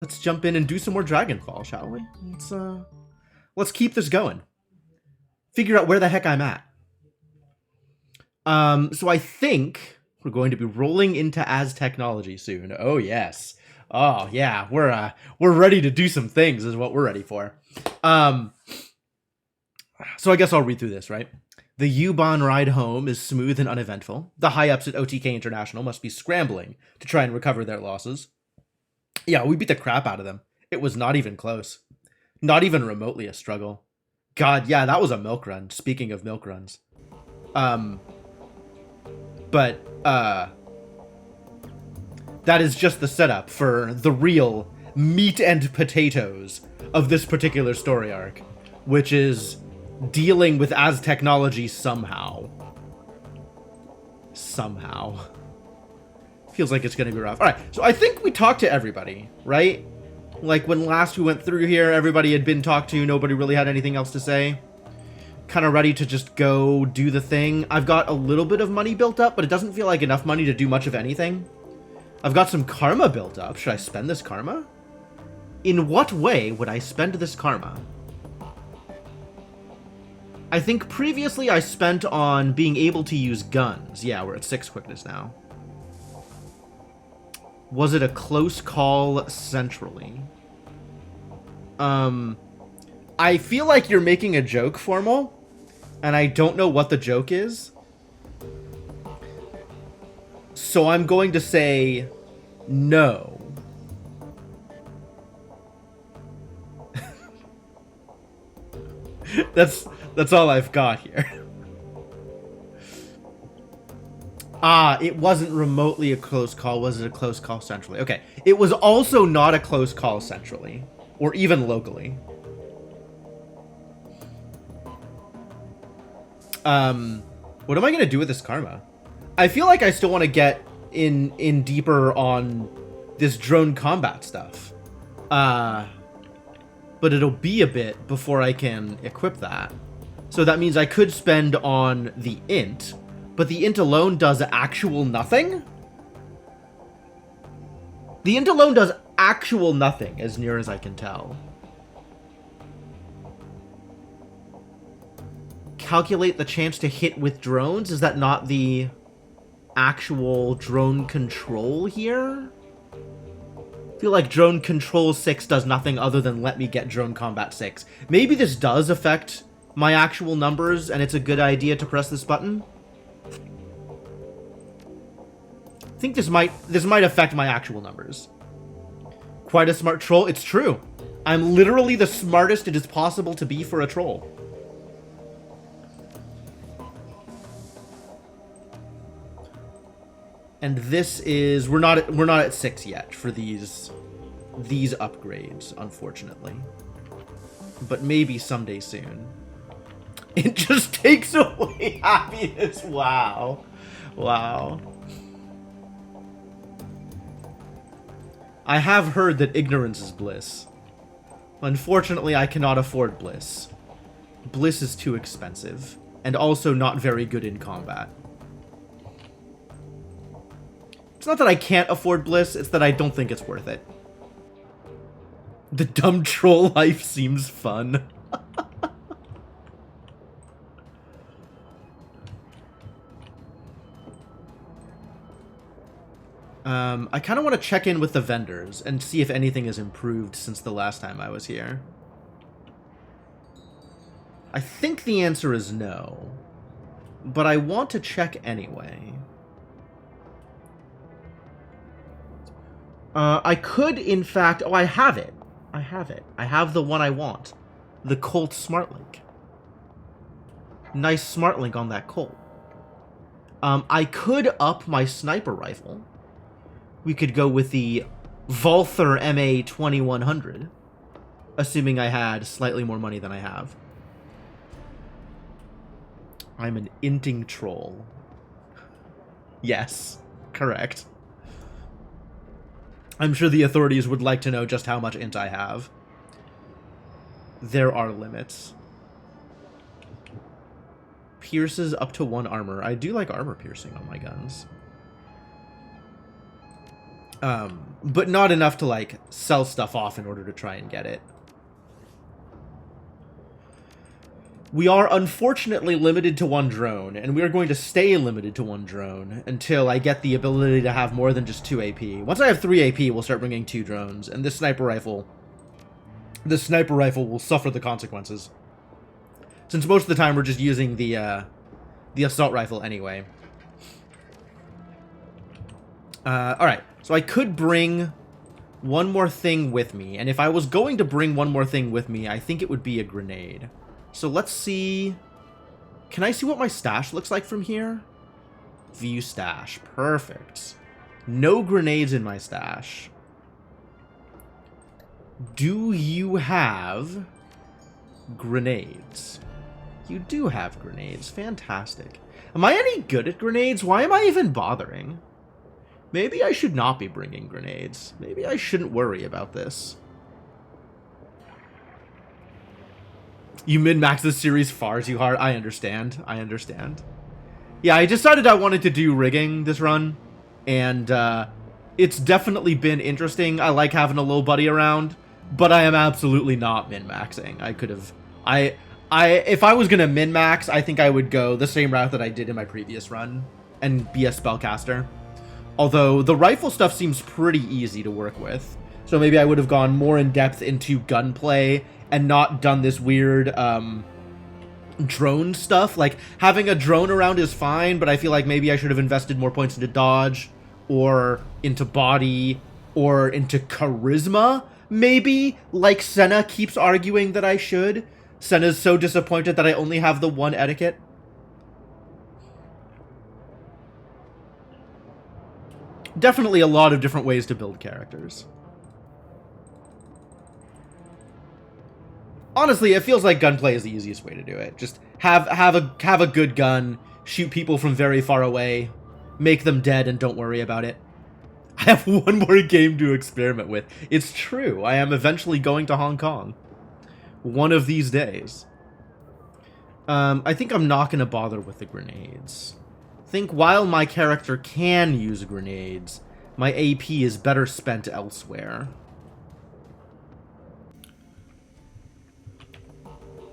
let's jump in and do some more Dragonfall, shall we? Let's keep this going. Figure out where the heck I'm at. So I think we're going to be rolling into Aztechnology soon. Oh yes. Oh yeah, we're ready to do some things is what we're ready for. So I guess I'll read through this, right? The U-Bahn ride home is smooth and uneventful. The high-ups at OTK International must be scrambling to try and recover their losses. Yeah, we beat the crap out of them. It was not even close. Not even remotely a struggle. God, yeah, that was a milk run. Speaking of milk runs. But that is just the setup for the real meat and potatoes of this particular story arc, which is dealing with Aztechnology somehow. Somehow. Feels like it's going to be rough. All right, so I think we talked to everybody, right? Like when last we went through here, everybody had been talked to. Nobody really had anything else to say. Kind of ready to just go do the thing. I've got a little bit of money built up, but it doesn't feel like enough money to do much of anything. I've got some karma built up. Should I spend this karma? In what way would I spend this karma? I think previously I spent on being able to use guns. Yeah, we're at 6 quickness now. Was it a close call centrally? I feel like you're making a joke, Formal, and I don't know what the joke is. So I'm going to say no. That's all I've got here. It wasn't remotely a close call. Was it a close call centrally? Okay. It was also not a close call centrally, or even locally. What am I going to do with this karma? I feel like I still want to get in deeper on this drone combat stuff. But it'll be a bit before I can equip that. So that means I could spend on the int, but the int alone does actual nothing? The int alone does actual nothing, as near as I can tell. Calculate the chance to hit with drones? Is that not the actual drone control here? I feel like drone control 6 does nothing other than let me get drone combat 6. Maybe this does affect my actual numbers and it's a good idea to press this button. I think this might affect my actual numbers. Quite a smart troll. It's true. I'm literally the smartest it is possible to be for a troll. And this is we're not at 6 yet for these upgrades, unfortunately. But maybe someday soon. It just takes away happiness. Wow. Wow. I have heard that ignorance is bliss. Unfortunately, I cannot afford bliss. Bliss is too expensive, and also not very good in combat. It's not that I can't afford bliss, it's that I don't think it's worth it. The dumb troll life seems fun. I kind of want to check in with the vendors and see if anything has improved since the last time I was here. I think the answer is no, but I want to check anyway. I could, in fact... Oh, I have it. I have it. I have the one I want. The Colt Smartlink. Nice Smartlink on that Colt. I could up my sniper rifle. We could go with the Valther MA 2100. Assuming I had slightly more money than I have. I'm an inting troll. Yes, correct. I'm sure the authorities would like to know just how much int I have. There are limits. Pierces up to 1 armor. I do like armor piercing on my guns. But not enough to, like, sell stuff off in order to try and get it. We are unfortunately limited to one drone, and we are going to stay limited to one drone until I get the ability to have more than just 2 AP. Once I have 3 AP, we'll start bringing 2 drones, and this sniper rifle will suffer the consequences. Since most of the time we're just using the assault rifle anyway. Alright, so I could bring one more thing with me, and if I was going to bring one more thing with me, I think it would be a grenade. So let's see... Can I see what my stash looks like from here? View stash. Perfect. No grenades in my stash. Do you have grenades? You do have grenades. Fantastic. Am I any good at grenades? Why am I even bothering? Maybe I should not be bringing grenades. Maybe I shouldn't worry about this. You min-max this series far too hard. I understand. I understand. Yeah, I decided I wanted to do rigging this run. And it's definitely been interesting. I like having a little buddy around. But I am absolutely not min-maxing. I could have... if I was going to min-max, I think I would go the same route that I did in my previous run. And be a spellcaster. Although the rifle stuff seems pretty easy to work with. So maybe I would have gone more in depth into gunplay and not done this weird drone stuff. Like, having a drone around is fine, but I feel like maybe I should have invested more points into dodge, or into body, or into charisma, maybe? Like Senna keeps arguing that I should. Senna's so disappointed that I only have the one etiquette. Definitely a lot of different ways to build characters. Honestly, it feels like gunplay is the easiest way to do it. Just have a good gun, shoot people from very far away, make them dead, and don't worry about it. I have one more game to experiment with. It's true. I am eventually going to Hong Kong. One of these days. I think I'm not going to bother with the grenades. I think while my character can use grenades, my AP is better spent elsewhere.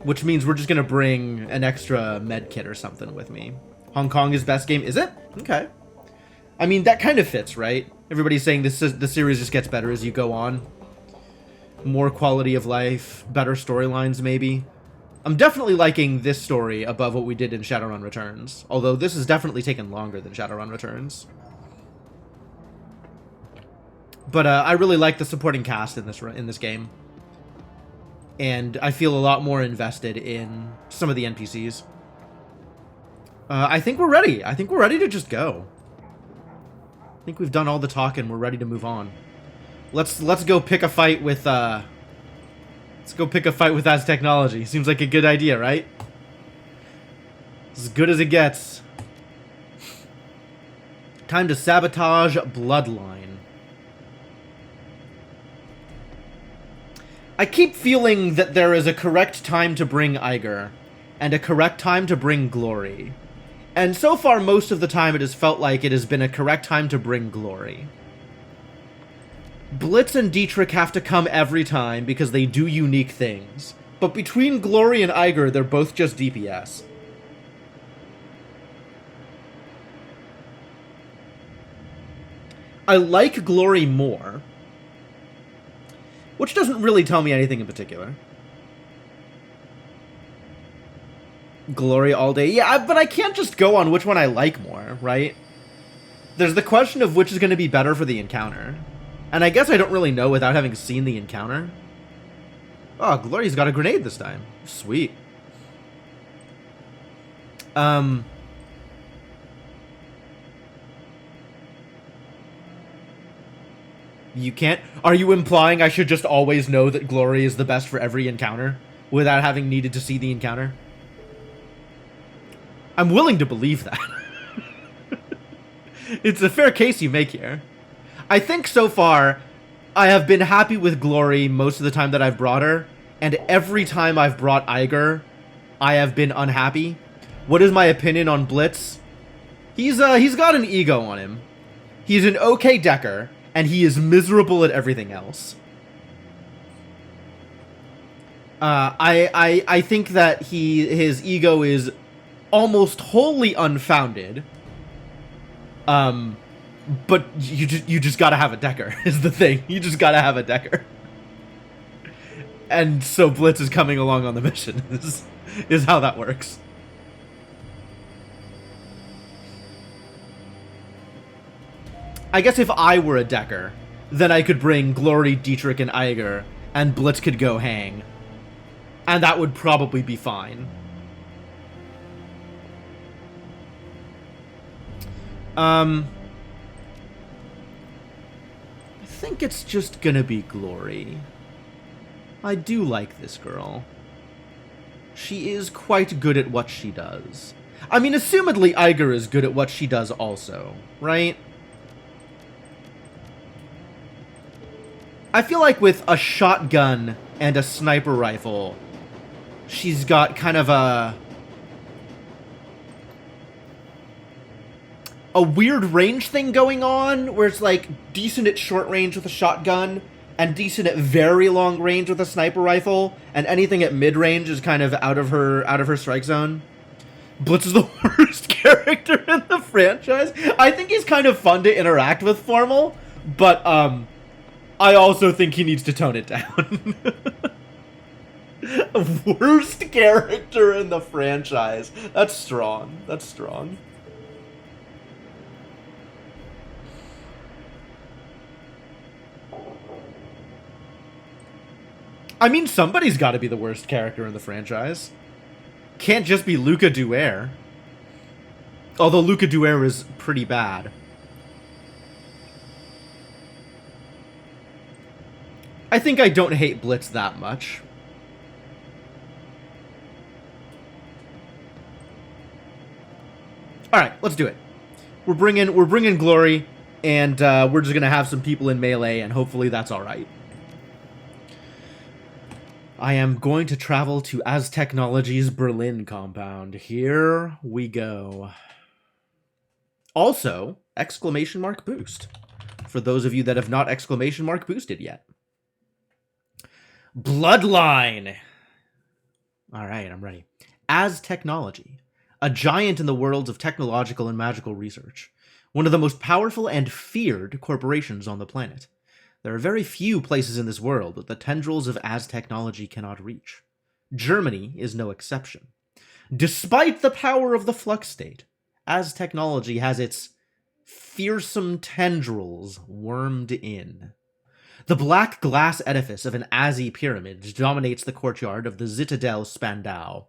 Which means we're just going to bring an extra med kit or something with me. Hong Kong is best game, is it? Okay. I mean, that kind of fits, right? Everybody's saying the series just gets better as you go on. More quality of life, better storylines, maybe. I'm definitely liking this story above what we did in Shadowrun Returns. Although this has definitely taken longer than Shadowrun Returns. But I really like the supporting cast in this game. And I feel a lot more invested in some of the NPCs. I think we're ready. I think we're ready to just go. I think we've done all the talking. We're ready to move on. Let's go pick a fight with let's go pick a fight with Az Technology. Seems like a good idea, right? As good as it gets. Time to sabotage Bloodline. I keep feeling that there is a correct time to bring Iger, and a correct time to bring Glory. And so far, most of the time, it has felt like it has been a correct time to bring Glory. Blitz and Dietrich have to come every time because they do unique things. But between Glory and Iger, they're both just DPS. I like Glory more. Which doesn't really tell me anything in particular. Glory all day. Yeah, but I can't just go on which one I like more, right? There's the question of which is going to be better for the encounter. And I guess I don't really know without having seen the encounter. Oh, Glory's got a grenade this time. Sweet. You can't... Are you implying I should just always know that Glory is the best for every encounter without having needed to see the encounter? I'm willing to believe that. It's a fair case you make here. I think so far, I have been happy with Glory most of the time that I've brought her, and every time I've brought Iger, I have been unhappy. What is my opinion on Blitz? He's got an ego on him. He's an okay decker, and he is miserable at everything else. I think that his ego is almost wholly unfounded. But you just gotta have a Decker, is the thing. You just gotta have a Decker. And so Blitz is coming along on the mission, is how that works. I guess if I were a Decker, then I could bring Glory, Dietrich, and Eiger, and Blitz could go hang. And that would probably be fine. I think it's just gonna be Glory. I do like this girl. She is quite good at what she does. I mean, assumedly Eiger is good at what she does also, right? I feel like with a shotgun and a sniper rifle, she's got kind of a weird range thing going on, where it's like decent at short range with a shotgun, and decent at very long range with a sniper rifle, and anything at mid range is kind of out of her strike zone. Blitz is the worst character in the franchise. I think he's kind of fun to interact with, Formal, but I also think he needs to tone it down. Worst character in the franchise. That's strong. That's strong. I mean, somebody's got to be the worst character in the franchise. Can't just be Luca Duer. Although Luca Duer is pretty bad. I think I don't hate Blitz that much. All right, let's do it. We're bringing Glory, and we're just gonna have some people in melee, and hopefully that's all right. I am going to travel to Aztechnology's Berlin compound. Here we go. Also, exclamation mark boost. For those of you that have not exclamation mark boosted yet. Bloodline! Alright, I'm ready. Aztechnology. A giant in the worlds of technological and magical research. One of the most powerful and feared corporations on the planet. There are very few places in this world that the tendrils of Aztechnology cannot reach. Germany is no exception. Despite the power of the flux state, Aztechnology has its fearsome tendrils wormed in. The black glass edifice of an Azzy pyramid dominates the courtyard of the Zitadel Spandau,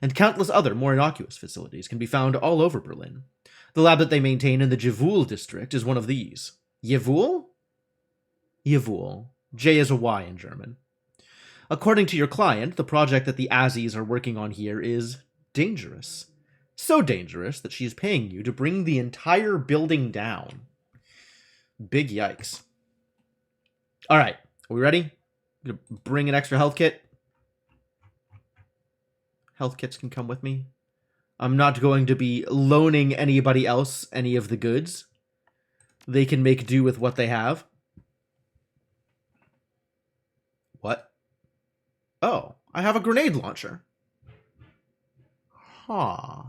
and countless other more innocuous facilities can be found all over Berlin. The lab that they maintain in the Jewohl district is one of these. Jewohl? Jewohl. J is a Y in German. According to your client, the project that the Azzies are working on here is dangerous. So dangerous that she's paying you to bring the entire building down. Big yikes. All right, are we ready? I'm gonna bring an extra health kit. Health kits can come with me. I'm not going to be loaning anybody else any of the goods. They can make do with what they have. What? Oh, I have a grenade launcher. Huh.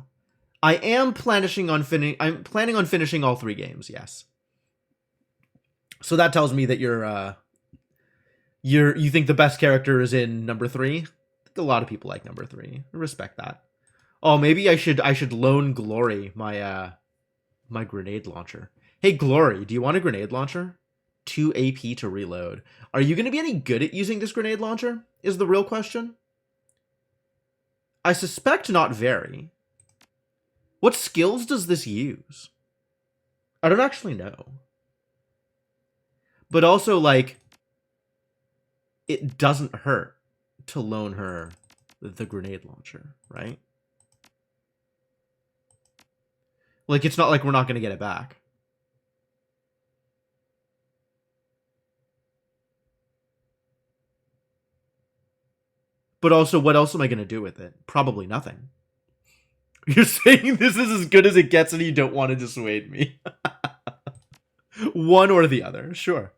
I am planning on finishing all 3 games, yes. So that tells me that you think the best character is in number 3? I think a lot of people like number 3. I respect that. Oh, maybe I should loan Glory my my grenade launcher. Hey Glory, do you want a grenade launcher? 2 AP to reload. Are you going to be any good at using this grenade launcher? Is the real question. I suspect not very. What skills does this use? I don't actually know. But also, like, it doesn't hurt to loan her the grenade launcher, right? Like, it's not like we're not going to get it back. But also, what else am I going to do with it? Probably nothing. You're saying this is as good as it gets and you don't want to dissuade me. One or the other, sure.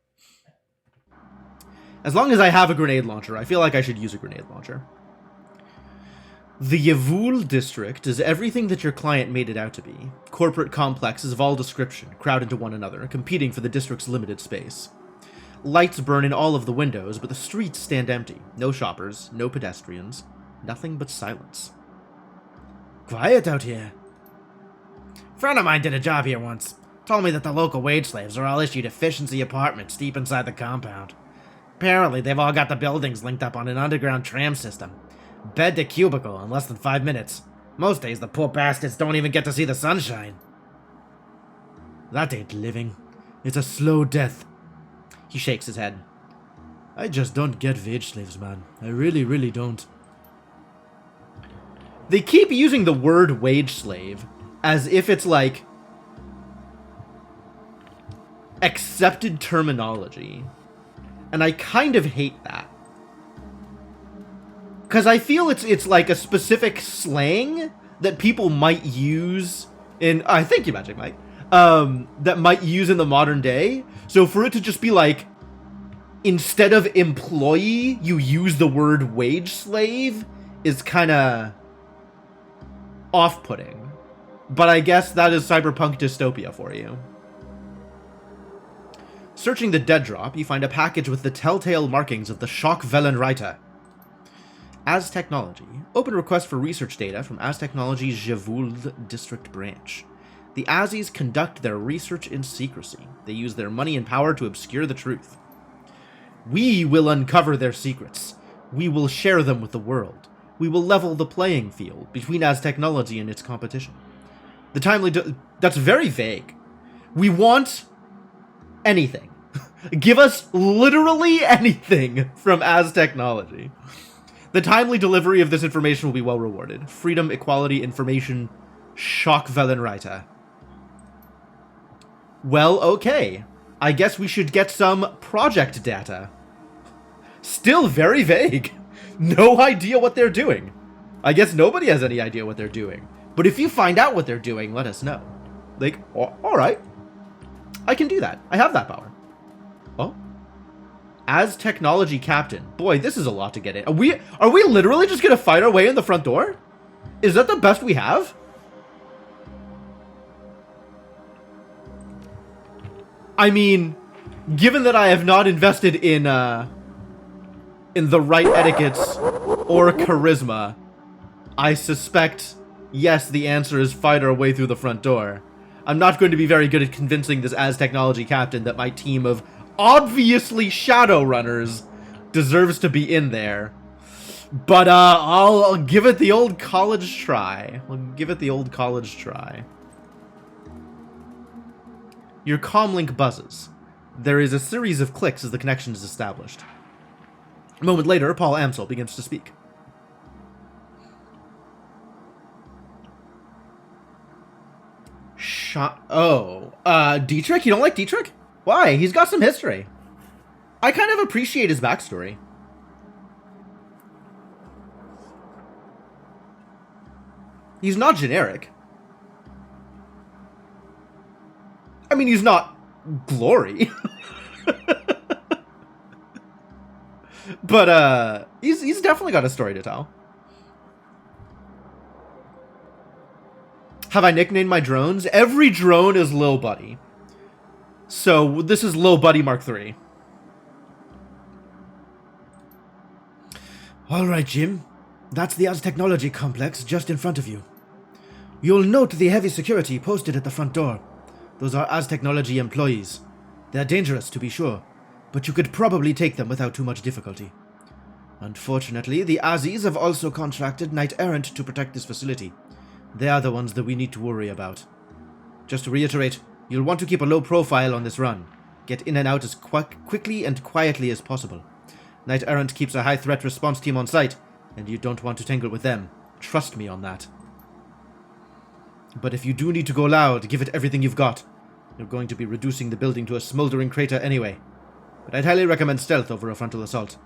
As long as I have a grenade launcher, I feel like I should use a grenade launcher. The Yavul district is everything that your client made it out to be. Corporate complexes of all description crowd into one another, competing for the district's limited space. Lights burn in all of the windows, but the streets stand empty. No shoppers, no pedestrians, nothing but silence. Quiet out here. A friend of mine did a job here once. Told me that the local wage slaves are all issued efficiency apartments deep inside the compound. Apparently, they've all got the buildings linked up on an underground tram system. Bed to cubicle in less than 5 minutes. Most days, the poor bastards don't even get to see the sunshine. That ain't living. It's a slow death. He shakes his head. I just don't get wage slaves, man. I really, really don't. They keep using the word wage slave as if it's like accepted terminology. And I kind of hate that. Because I feel it's like a specific slang that people might use in... thank you, Magic Mike. That might use in the modern day. So for it to just be like, instead of employee, you use the word wage slave is kind of off-putting. But I guess that is cyberpunk dystopia for you. Searching the dead drop, you find a package with the telltale markings of the Schockwellenreiter. As Technology. Open request for research data from As Technology's Javul district branch. The Azis conduct their research in secrecy. They use their money and power to obscure the truth. We will uncover their secrets. We will share them with the world. We will level the playing field between As Technology and its competition. The timely... That's very vague. We want anything. Give us literally anything from As Technology. The timely delivery of this information will be well rewarded. Freedom, equality, information, Schockwellenreiter. Well, okay. I guess we should get some project data. Still very vague. No idea what they're doing. I guess nobody has any idea what they're doing. But if you find out what they're doing, let us know. Like, alright. I can do that. I have that power. Oh? As Technology Captain. Boy, this is a lot to get in. Are we literally just gonna fight our way in the front door? Is that the best we have? I mean, given that I have not invested in the right etiquettes or charisma, I suspect, yes, the answer is fight our way through the front door. I'm not going to be very good at convincing this As Technology Captain that my team of obviously Shadowrunners deserves to be in there. But I'll give it the old college try. I'll give it the old college try. Your comlink buzzes. There is a series of clicks as the connection is established. A moment later, Paul Amsel begins to speak. Dietrich? You don't like Dietrich? Why? He's got some history. I kind of appreciate his backstory. He's not generic. I mean, he's not Glory. But, he's definitely got a story to tell. Have I nicknamed my drones? Every drone is Lil Buddy. So, this is Lil Buddy Mark III. Alright, Jim. That's the Az Technology complex just in front of you. You'll note the heavy security posted at the front door. Those are Az Technology employees. They're dangerous, to be sure, but you could probably take them without too much difficulty. Unfortunately, the Azis have also contracted Knight Errant to protect this facility. They are the ones that we need to worry about. Just to reiterate, you'll want to keep a low profile on this run. Get in and out as quickly and quietly as possible. Knight Errant keeps a high threat response team on site, and you don't want to tangle with them. Trust me on that. But if you do need to go loud, give it everything you've got. You're going to be reducing the building to a smoldering crater anyway. But I'd highly recommend stealth over a frontal assault.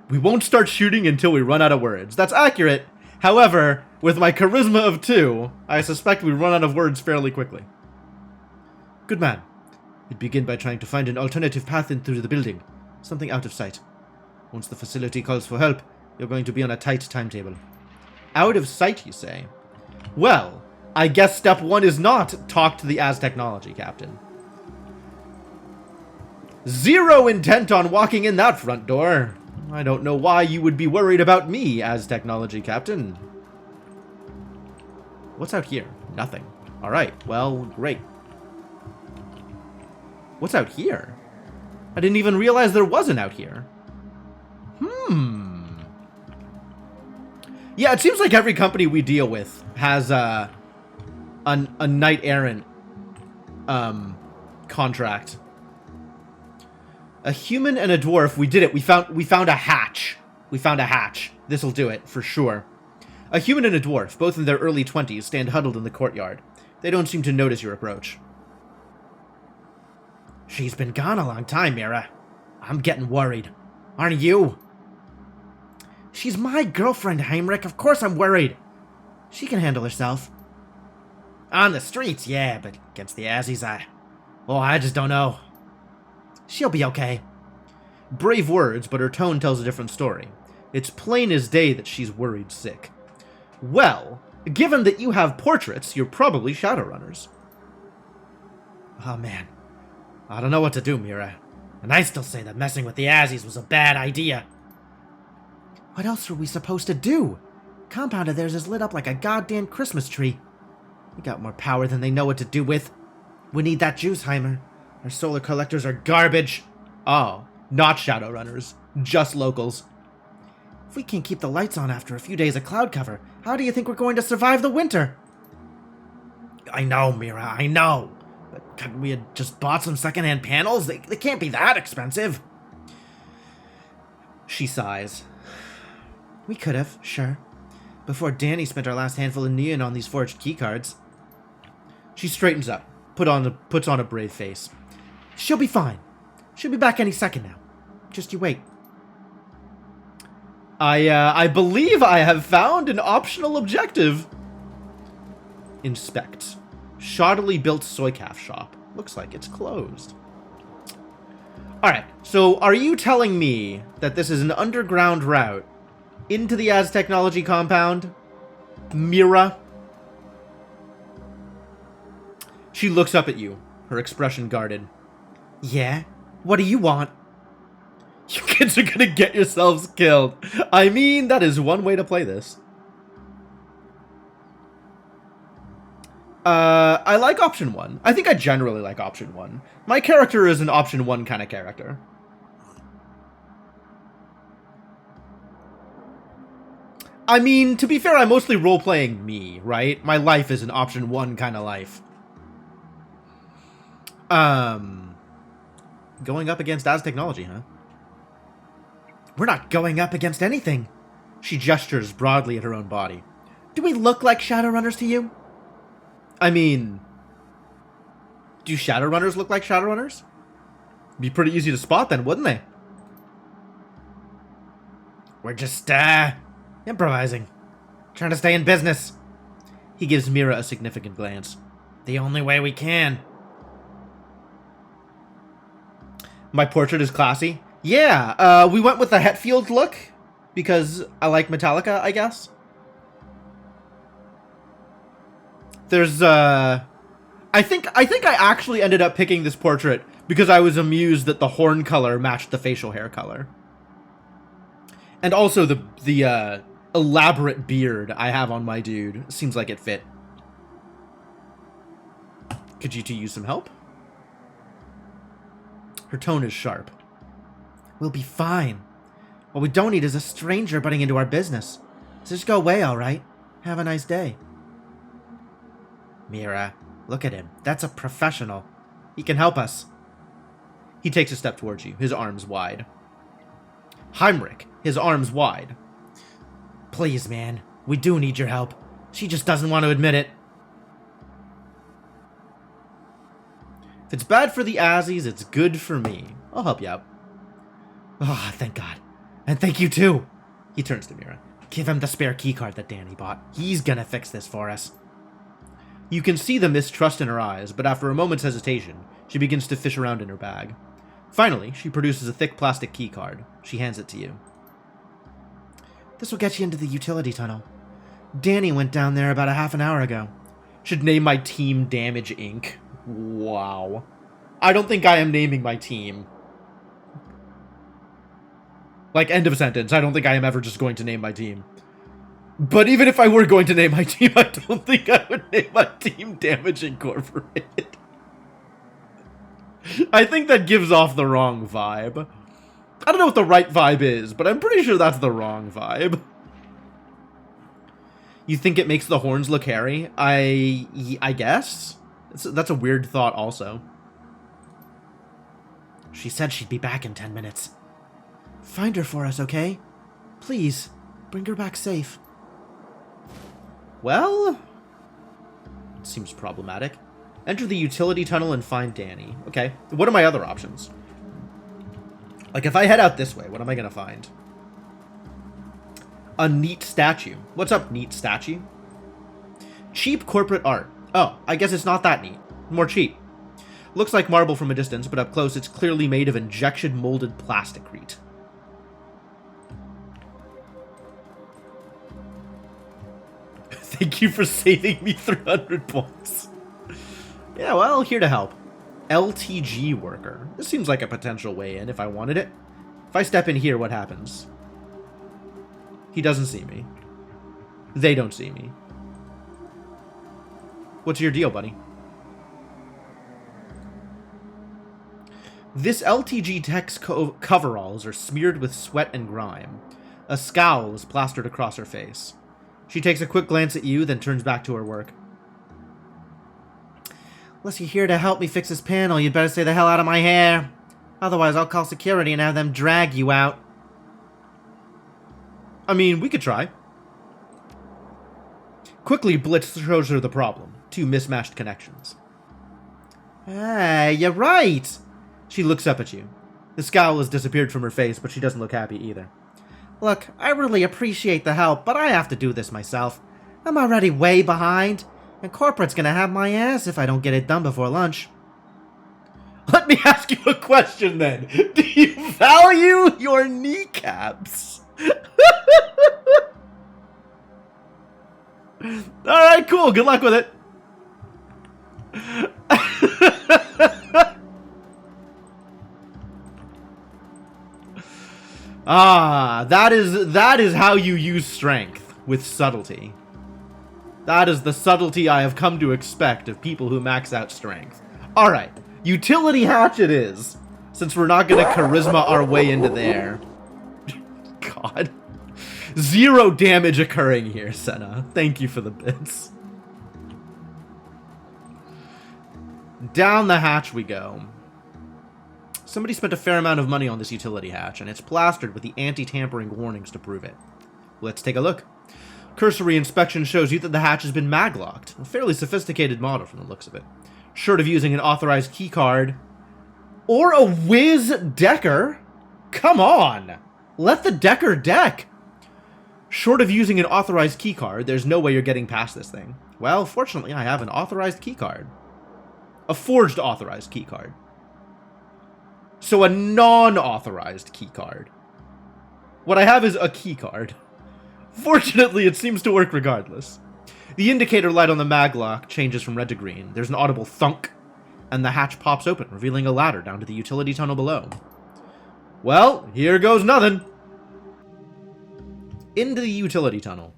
We won't start shooting until we run out of words. That's accurate. However, with my charisma of 2, I suspect we run out of words fairly quickly. Good man. You'd begin by trying to find an alternative path in through the building. Something out of sight. Once the facility calls for help, you're going to be on a tight timetable. Out of sight, you say? Well, I guess step 1 is not talk to the Az-Technology Captain. Zero intent on walking in that front door. I don't know why you would be worried about me, Az-Technology Captain. What's out here? Nothing. Alright, well, great. What's out here? I didn't even realize there wasn't out here. Yeah, it seems like every company we deal with has a knight errant contract. A human and a dwarf. We did it. We found a hatch. We found a hatch. This'll do it for sure. A human and a dwarf, both in their early 20s, stand huddled in the courtyard. They don't seem to notice your approach. She's been gone a long time, Mira. I'm getting worried. Aren't you? She's my girlfriend, Heinrich. Of course I'm worried. She can handle herself. On the streets, yeah, but against the Azzies, I just don't know. She'll be okay. Brave words, but her tone tells a different story. It's plain as day that she's worried sick. Well, given that you have portraits, you're probably Shadowrunners. Oh man, I don't know what to do, Mira. And I still say that messing with the Azzies was a bad idea. What else were we supposed to do? Compound of theirs is lit up like a goddamn Christmas tree. They got more power than they know what to do with. We need that juice, Heimer. Our solar collectors are garbage. Oh, not Shadowrunners. Just locals. If we can't keep the lights on after a few days of cloud cover, how do you think we're going to survive the winter? I know, Mira, I know. But couldn't we have just bought some secondhand panels? They can't be that expensive. She sighs. We could have, sure. Before Danny spent our last handful of neon on these forged keycards. She straightens up, puts on a brave face. She'll be fine. She'll be back any second now. Just you wait. I believe I have found an optional objective. Inspect. Shoddily built soy calf shop. Looks like it's closed. Alright, so are you telling me that this is an underground route into the Az-Technology compound? Mira? She looks up at you, her expression guarded. Yeah? What do you want? You kids are gonna get yourselves killed. I mean, that is one way to play this. I like option 1. I think I generally like option 1. My character is an option 1 kind of character. I mean, to be fair, I'm mostly role-playing me, right? My life is an option 1 kind of life. Going up against Az-Technology, huh? We're not going up against anything. She gestures broadly at her own body. Do we look like Shadowrunners to you? I mean, do Shadowrunners look like Shadowrunners? Be pretty easy to spot then, wouldn't they? We're just, improvising. Trying to stay in business. He gives Mira a significant glance. The only way we can. My portrait is classy. Yeah, we went with the Hetfield look because I like Metallica, I guess. There's, I think I actually ended up picking this portrait because I was amused that the horn color matched the facial hair color. And also the elaborate beard I have on my dude seems like it fit. Could you two use some help? Her tone is sharp. We'll be fine. What we don't need is a stranger butting into our business. So just go away, alright? Have a nice day. Mira, look at him. That's a professional. He can help us. He takes a step towards you, his arms wide. Heinrich, his arms wide. Please, man. We do need your help. She just doesn't want to admit it. If it's bad for the Azzies, it's good for me. I'll help you out. Oh, thank God. And thank you, too. He turns to Mira. Give him the spare keycard that Danny bought. He's gonna fix this for us. You can see the mistrust in her eyes, but after a moment's hesitation, She begins to fish around in her bag. Finally, she produces a thick plastic key card. She hands it to you. This will get you into the utility tunnel. Danny went down there about a half an hour ago. Should name my team Damage Inc. Wow. I don't think I am naming my team. Like, end of sentence. I don't think I am ever just going to name my team. But even if I were going to name my team, I don't think I would name my team Damage Incorporated. I think that gives off the wrong vibe. I don't know what the right vibe is, but I'm pretty sure that's the wrong vibe. You think it makes the horns look hairy? I guess? That's a weird thought also. She said she'd be back in 10 minutes. Find her for us, okay? Please, bring her back safe. Well, it seems problematic. Enter the utility tunnel and find Danny. Okay, what are my other options? Like, if I head out this way, what am I gonna find? A neat statue. What's up, neat statue? Cheap corporate art. Oh, I guess it's not that neat. More cheap. Looks like marble from a distance, but up close it's clearly made of injection molded plasticrete. Thank you for saving me 300 points. Yeah, well, here to help. LTG worker. This seems like a potential way in if I wanted it. If I step in here, what happens? He doesn't see me. They don't see me. What's your deal, buddy? This LTG tech's coveralls are smeared with sweat and grime. A scowl is plastered across her face. She takes a quick glance at you, then turns back to her work. Unless you're here to help me fix this panel, you'd better stay the hell out of my hair. Otherwise, I'll call security and have them drag you out. I mean, we could try. Quickly, Blitz shows her the problem. 2 mismatched connections. Hey, you're right! She looks up at you. The scowl has disappeared from her face, but she doesn't look happy either. Look, I really appreciate the help, but I have to do this myself. I'm already way behind, and corporate's gonna have my ass if I don't get it done before lunch. Let me ask you a question then. Do you value your kneecaps? Alright, cool. Good luck with it. That is how you use strength, with subtlety. That is the subtlety I have come to expect of people who max out strength. Alright, utility hatch it is, since we're not gonna charisma our way into there. God. 0 damage occurring here, Senna. Thank you for the bits. Down the hatch we go. Somebody spent a fair amount of money on this utility hatch, and it's plastered with the anti-tampering warnings to prove it. Let's take a look. Cursory inspection shows you that the hatch has been maglocked. A fairly sophisticated model from the looks of it. Short of using an authorized keycard. Or a whiz decker? Come on! Let the decker deck! Short of using an authorized keycard, there's no way you're getting past this thing. Well, fortunately, I have an authorized keycard. A forged authorized keycard. So a non-authorized keycard. What I have is a keycard. Fortunately, it seems to work regardless. The indicator light on the maglock changes from red to green. There's an audible thunk, and the hatch pops open, revealing a ladder down to the utility tunnel below. Well, here goes nothing. Into the utility tunnel.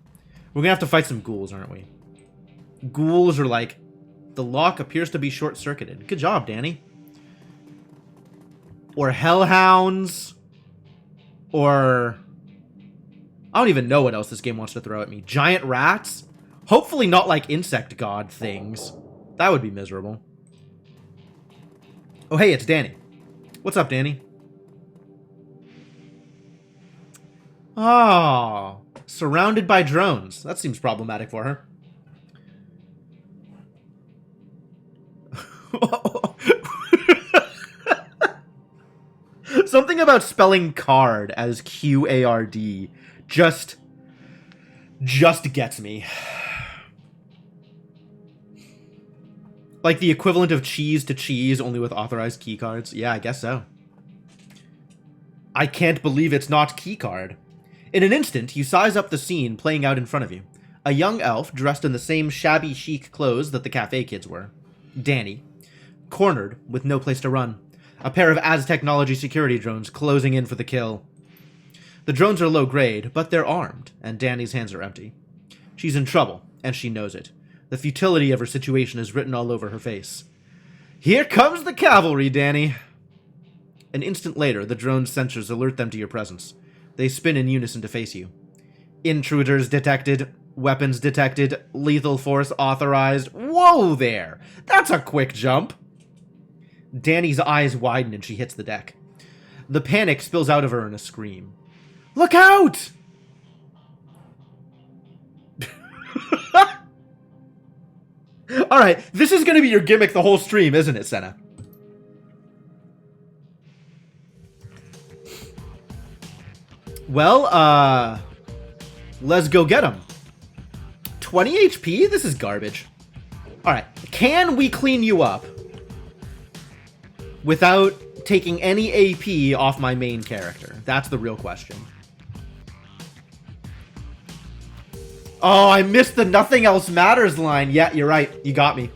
We're gonna have to fight some ghouls, aren't we? Ghouls are like... The lock appears to be short-circuited. Good job, Danny. Or hellhounds. Or... I don't even know what else this game wants to throw at me. Giant rats? Hopefully not like insect god things. That would be miserable. Oh, hey, it's Danny. What's up, Danny? Oh, surrounded by drones. That seems problematic for her. Something about spelling card as Q-A-R-D just gets me. Like the equivalent of cheese to cheese, only with authorized keycards. Yeah, I guess so. I can't believe it's not keycard. In an instant, you size up the scene playing out in front of you. A young elf dressed in the same shabby chic clothes that the cafe kids were. Danny. Cornered, with no place to run. A pair of Az-Technology security drones closing in for the kill. The drones are low grade, but they're armed, and Danny's hands are empty. She's in trouble, and she knows it. The futility of her situation is written all over her face. Here comes the cavalry, Danny! An instant later, the drone's sensors alert them to your presence. They spin in unison to face you. Intruders detected. Weapons detected. Lethal force authorized. Whoa there! That's a quick jump! Danny's eyes widen and she hits the deck. The panic spills out of her in a scream. Look out! Alright, this is gonna be your gimmick the whole stream, isn't it, Senna? Well, let's go get him. 20 HP? This is garbage. Alright, can we clean you up without taking any AP off my main character? That's the real question. Oh, I missed the nothing else matters line. Yeah, you're right. You got me.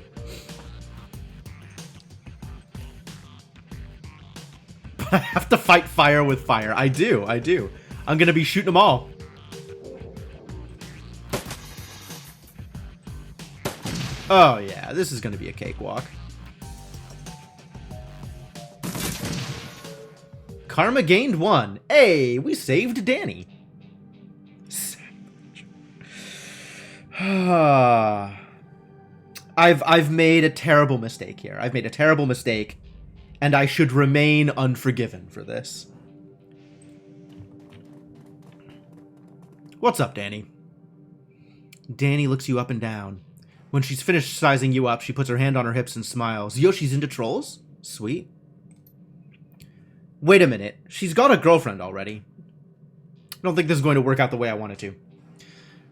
But I have to fight fire with fire. I do. I'm gonna be shooting them all. Oh yeah, this is gonna be a cakewalk. Karma gained 1. Hey, we saved Danny. I've made a terrible mistake here. I've made a terrible mistake, and I should remain unforgiven for this. What's up, Danny? Danny looks you up and down. When she's finished sizing you up, she puts her hand on her hips and smiles. Yoshi's into trolls? Sweet. Wait a minute. She's got a girlfriend already. I don't think this is going to work out the way I want it to.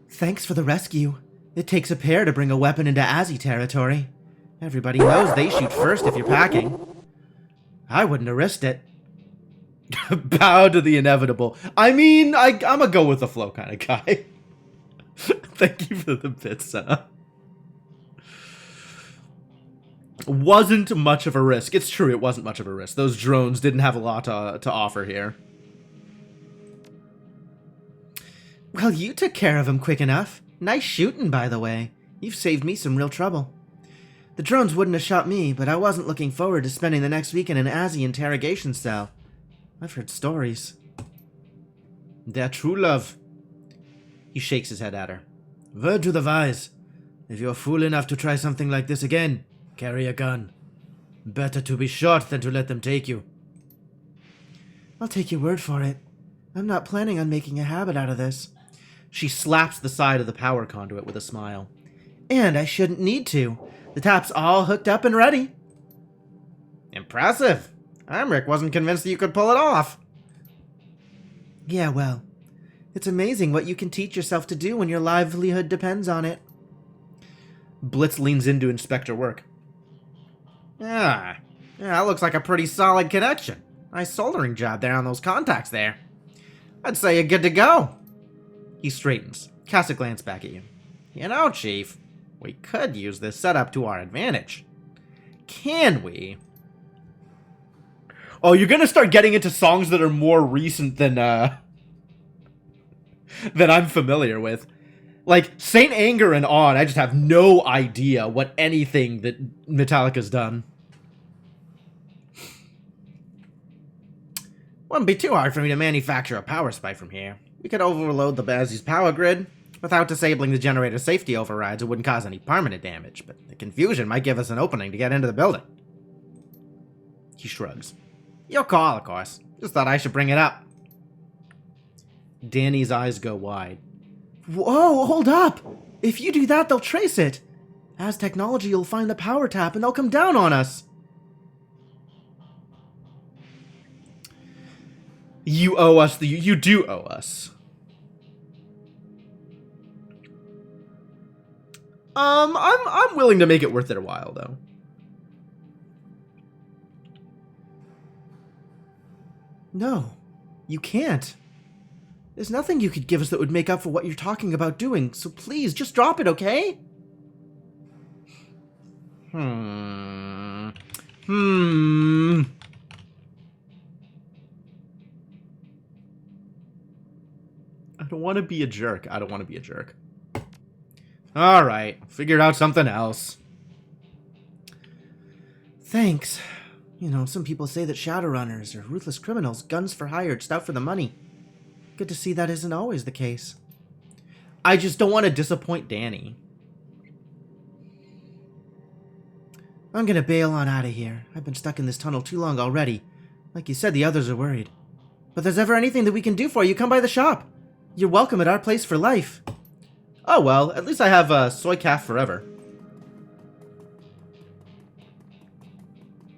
Thanks for the rescue. It takes a pair to bring a weapon into Azzy territory. Everybody knows they shoot first if you're packing. I wouldn't have risked it. Bow to the inevitable. I mean, I'm a go with the flow kind of guy. Thank you for the bits, Wasn't much of a risk. It's true, it wasn't much of a risk. Those drones didn't have a lot to offer here. Well, you took care of him quick enough. Nice shooting, by the way. You've saved me some real trouble. The drones wouldn't have shot me, but I wasn't looking forward to spending the next week in an Azzy interrogation cell. I've heard stories. They're true love. He shakes his head at her. Word to the wise. If you're fool enough to try something like this again, carry a gun. Better to be shot than to let them take you. I'll take your word for it. I'm not planning on making a habit out of this. She slaps the side of the power conduit with a smile. And I shouldn't need to. The tap's all hooked up and ready. Impressive. Amric wasn't convinced that you could pull it off. Yeah, well, it's amazing what you can teach yourself to do when your livelihood depends on it. Blitz leans in to inspect her work. Yeah, that looks like a pretty solid connection. Nice soldering job there on those contacts there. I'd say you're good to go. He straightens, casts a glance back at you. You know, Chief, we could use this setup to our advantage. Can we? Oh, you're gonna start getting into songs that are more recent than I'm familiar with. Like, Saint Anger and On, I just have no idea what anything that Metallica's done. Wouldn't be too hard for me to manufacture a power spike from here. We could overload the Bazzy's power grid. Without disabling the generator safety overrides, it wouldn't cause any permanent damage, but the confusion might give us an opening to get into the building. He shrugs. Your call, of course. Just thought I should bring it up. Danny's eyes go wide. Whoa, hold up! If you do that, they'll trace it. Az-Technology will find the power tap and they'll come down on us. You owe us you do owe us. I'm willing to make it worth it a while, though. No, you can't. There's nothing you could give us that would make up for what you're talking about doing, so please, just drop it, okay? I don't want to be a jerk. I don't want to be a jerk. Alright, figured out something else. Thanks. You know, some people say that Shadowrunners are ruthless criminals, guns for hire, just out for the money. Good to see that isn't always the case. I just don't want to disappoint Danny. I'm gonna bail on out of here. I've been stuck in this tunnel too long already. Like you said, the others are worried. But if there's ever anything that we can do for you, come by the shop. You're welcome at our place for life. Oh well, at least I have soy calf forever.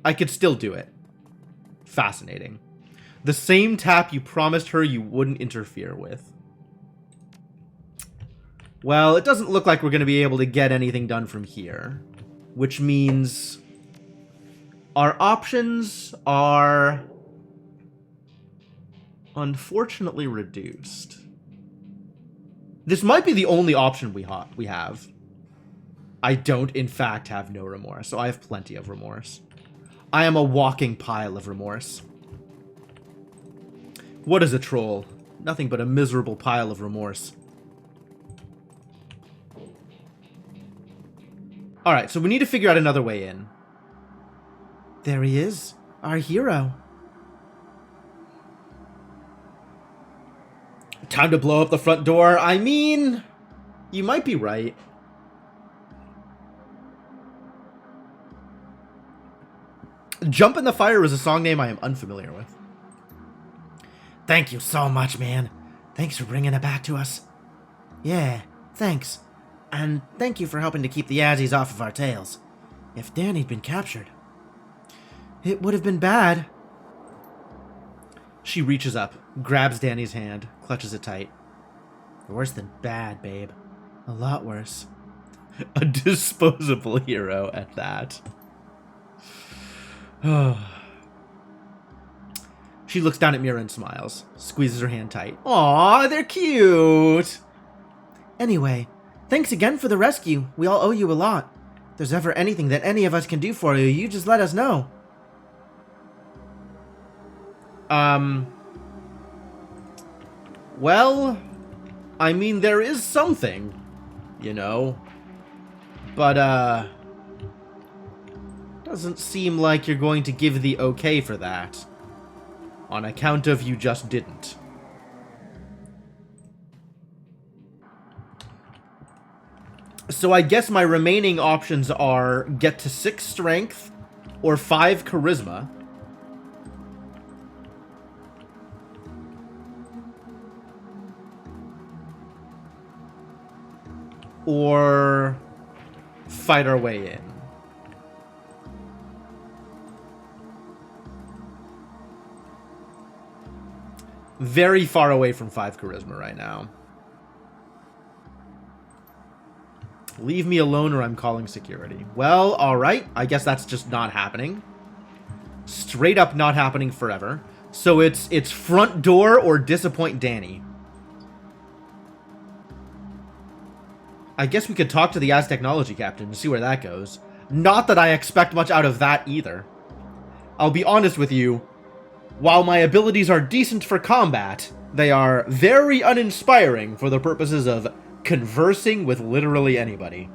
I could still do it. Fascinating. The same tap you promised her you wouldn't interfere with. Well, it doesn't look like we're going to be able to get anything done from here. Which means our options are unfortunately reduced. This might be the only option we have. I don't, in fact, have no remorse, so I have plenty of remorse. I am a walking pile of remorse. What is a troll? Nothing but a miserable pile of remorse. Alright, so we need to figure out another way in. There he is, our hero. Time to blow up the front door. I mean, you might be right. Jump in the Fire is a song name I am unfamiliar with. Thank you so much, man. Thanks for bringing it back to us. Yeah, thanks. And thank you for helping to keep the Azzies off of our tails. If Danny'd been captured, it would have been bad. She reaches up, grabs Danny's hand, clutches it tight. Worse than bad, babe. A lot worse. A disposable hero at that. She looks down at Mira and smiles, squeezes her hand tight. Aw, they're cute! Anyway, thanks again for the rescue. We all owe you a lot. If there's ever anything that any of us can do for you, you just let us know. Well, I mean, there is something, you know. But, doesn't seem like you're going to give the okay for that. On account of you just didn't. So I guess my remaining options are get to 6 strength or 5 charisma. Or fight our way in. Very far away from 5 charisma right now. Leave me alone or I'm calling security. Well, alright. I guess that's just not happening. Straight up not happening forever. So it's front door or disappoint Danny. I guess we could talk to the Aztechnology captain and see where that goes. Not that I expect much out of that either. I'll be honest with you. While my abilities are decent for combat, they are very uninspiring for the purposes of conversing with literally anybody.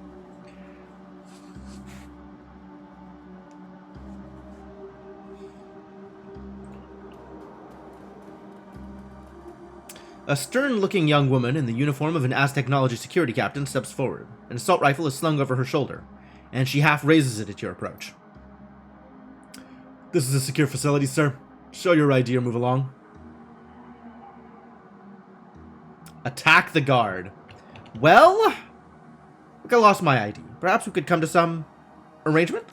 A stern-looking young woman in the uniform of an Aztechnology security captain steps forward. An assault rifle is slung over her shoulder, and she half raises it at your approach. This is a secure facility, sir. Show your ID or move along. Attack the guard. Well, look, I lost my ID. Perhaps we could come to some arrangement?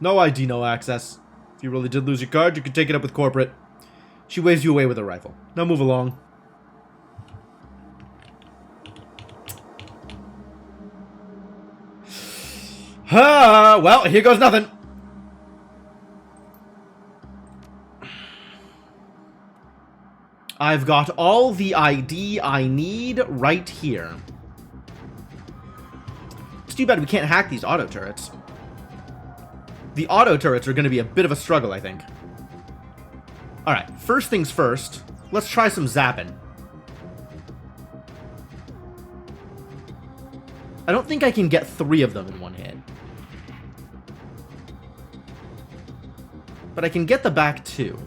No ID, no access. If you really did lose your card, you could take it up with corporate. She waves you away with her rifle. Now move along. Well, here goes nothing. I've got all the ID I need right here. It's too bad we can't hack these auto turrets. The auto turrets are going to be a bit of a struggle, I think. Alright, first things first. Let's try some zapping. I don't think I can get 3 of them in one hit. But I can get the back 2.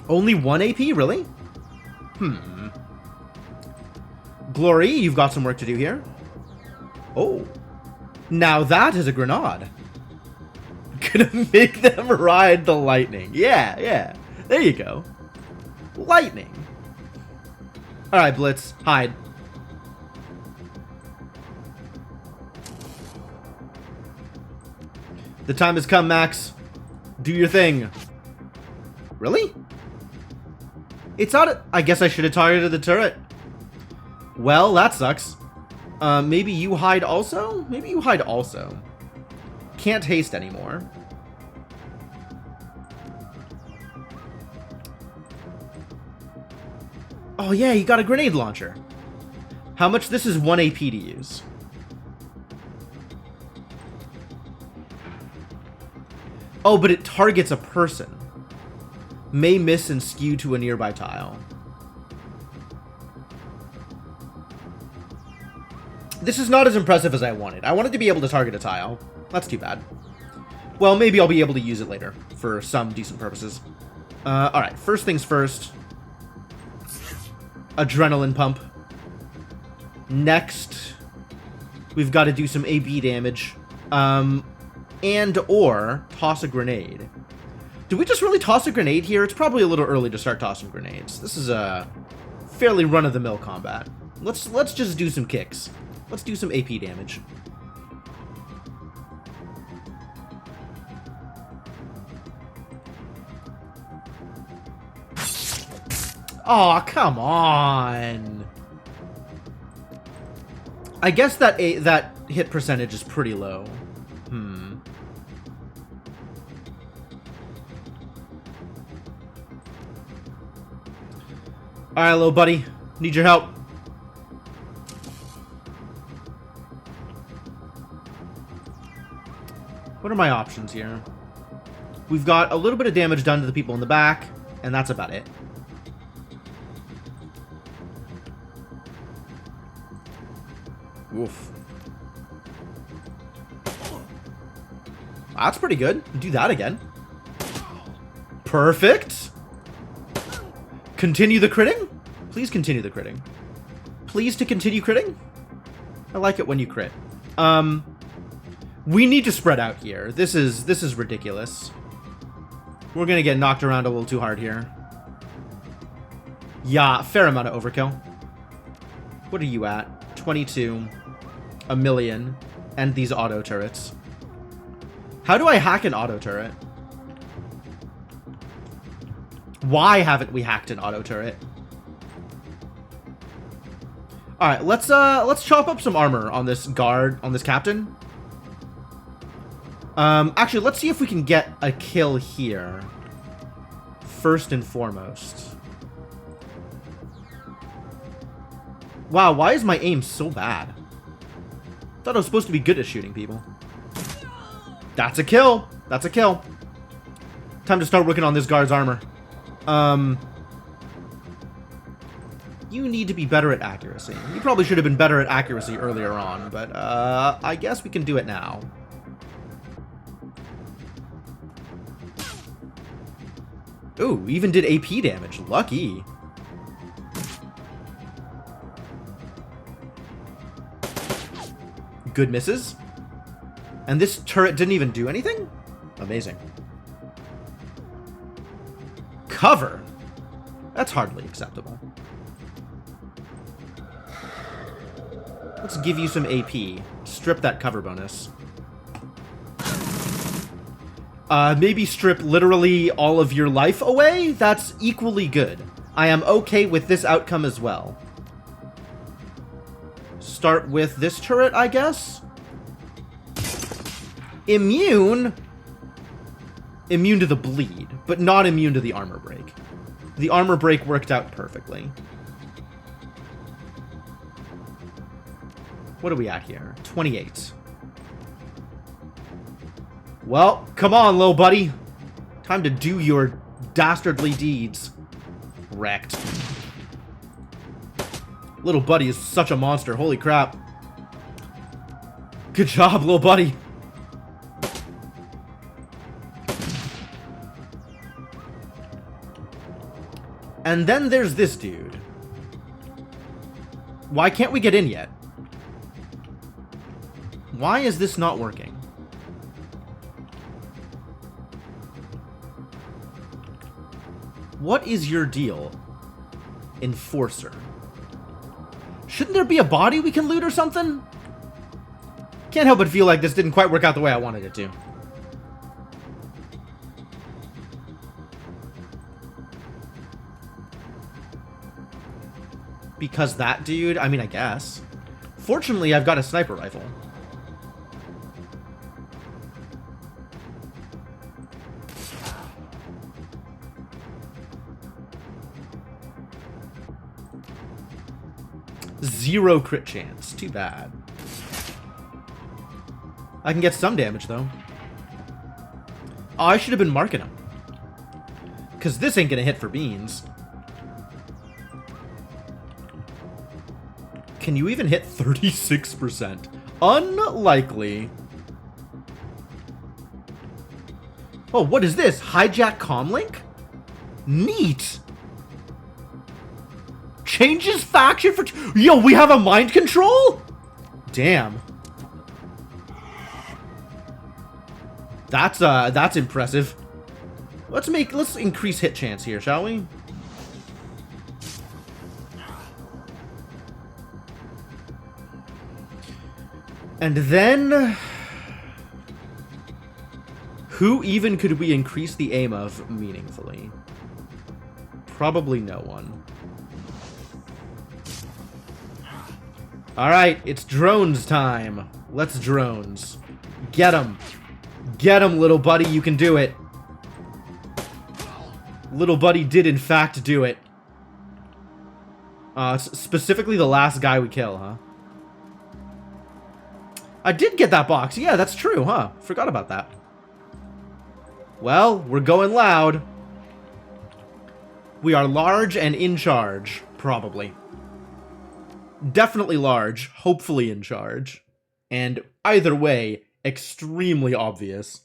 Only 1 AP, really? Glory, you've got some work to do here. Oh. Now that is a grenade. Gonna make them ride the lightning. Yeah, yeah. There you go. Lightning. Alright, Blitz. Hide. The time has come, Max. Do your thing. Really? It's out of... I guess I should have targeted the turret. Well, that sucks. Maybe you hide also? Maybe you hide also. Can't haste anymore. Oh yeah, you got a grenade launcher. How much? This is 1 AP to use. Oh, but it targets a person. May miss and skew to a nearby tile. This is not as impressive as I wanted. I wanted to be able to target a tile. That's too bad. Well, maybe I'll be able to use it later for some decent purposes. Alright, first things first. Adrenaline pump. Next, we've got to do some AB damage. And or toss a grenade. Do we just really toss a grenade here? It's probably a little early to start tossing grenades. This is a fairly run-of-the-mill combat. Let's just do some kicks. Let's do some AP damage. Aw, come on. I guess that hit percentage is pretty low. Alright, little buddy. Need your help. What are my options here? We've got a little bit of damage done to the people in the back, and that's about it. Oof. That's pretty good. Do that again. Perfect. Continue the critting? Please continue the critting. Please to continue critting? I like it when you crit. We need to spread out here. This is ridiculous. We're gonna get knocked around a little too hard here. Yeah, fair amount of overkill. What are you at? 22. A million. And these auto turrets. How do I hack an auto turret? Why haven't we hacked an auto turret? Alright, let's chop up some armor on this guard, on this captain. Actually, let's see if we can get a kill here. First and foremost. Wow, why is my aim so bad? Thought I was supposed to be good at shooting people. That's a kill. That's a kill. Time to start working on this guard's armor. You need to be better at accuracy. You probably should have been better at accuracy earlier on, but, I guess we can do it now. Ooh, even did AP damage. Lucky. Good misses. And this turret didn't even do anything? Amazing. Cover? That's hardly acceptable. Let's give you some AP. Strip that cover bonus. Maybe strip literally all of your life away? That's equally good. I am okay with this outcome as well. Start with this turret, I guess? Immune to the bleed, but not immune to the armor break. The armor break worked out perfectly. What are we at here? 28. Well, come on, little buddy. Time to do your dastardly deeds. Wrecked. Little buddy is such a monster. Holy crap. Good job, little buddy. And then there's this dude. Why can't we get in yet? Why is this not working? What is your deal, Enforcer? Shouldn't there be a body we can loot or something? Can't help but feel like this didn't quite work out the way I wanted it to. Because that dude? I mean, I guess. Fortunately, I've got a sniper rifle. Zero crit chance. Too bad. I can get some damage, though. Oh, I should have been marking him. Because this ain't gonna hit for beans. Can you even hit 36%? Unlikely. Oh, what is this? Hijack comlink? Neat. Changes faction for... Yo, we have a mind control? Damn. That's impressive. Let's increase hit chance here, shall we? And then... Who even could we increase the aim of meaningfully? Probably no one. Alright, it's drones time. Let's drones. Get him. Get him, little buddy. You can do it. Little buddy did in fact do it. Specifically the last guy we kill, huh? I did get that box. Yeah, that's true, huh? Forgot about that. Well, we're going loud. We are large and in charge, probably. Definitely large, hopefully in charge. And either way, extremely obvious.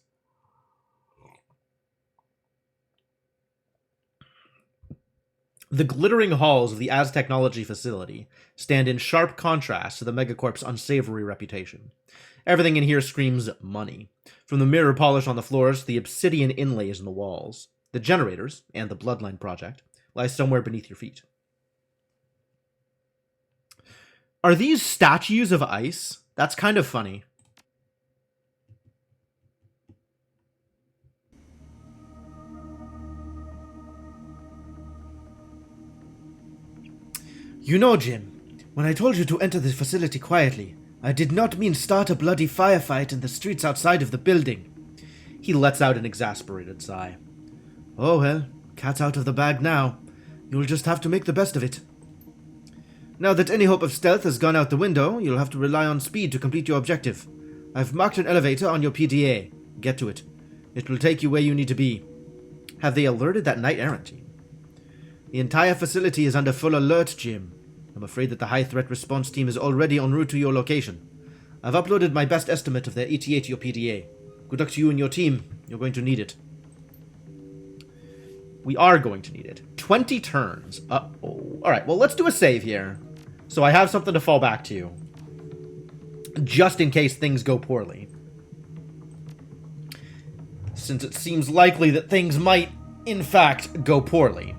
The glittering halls of the Aztechnology facility stand in sharp contrast to the megacorp's unsavory reputation. Everything in here screams money. From the mirror polish on the floors to the obsidian inlays in the walls. The generators, and the Bloodline project, lie somewhere beneath your feet. Are these statues of ice? That's kind of funny. You know, Jim, when I told you to enter the facility quietly, I did not mean start a bloody firefight in the streets outside of the building. He lets out an exasperated sigh. Oh well, cat's out of the bag now. You'll just have to make the best of it. Now that any hope of stealth has gone out the window, you'll have to rely on speed to complete your objective. I've marked an elevator on your PDA. Get to it. It will take you where you need to be. Have they alerted that knight-errant team? The entire facility is under full alert, Jim. I'm afraid that the high-threat response team is already en route to your location. I've uploaded my best estimate of their ETA to your PDA. Good luck to you and your team. You're going to need it. We are going to need it. 20 turns. Uh-oh. Alright, well, let's do a save here. So I have something to fall back to. Just in case things go poorly. Since it seems likely that things might, in fact, go poorly.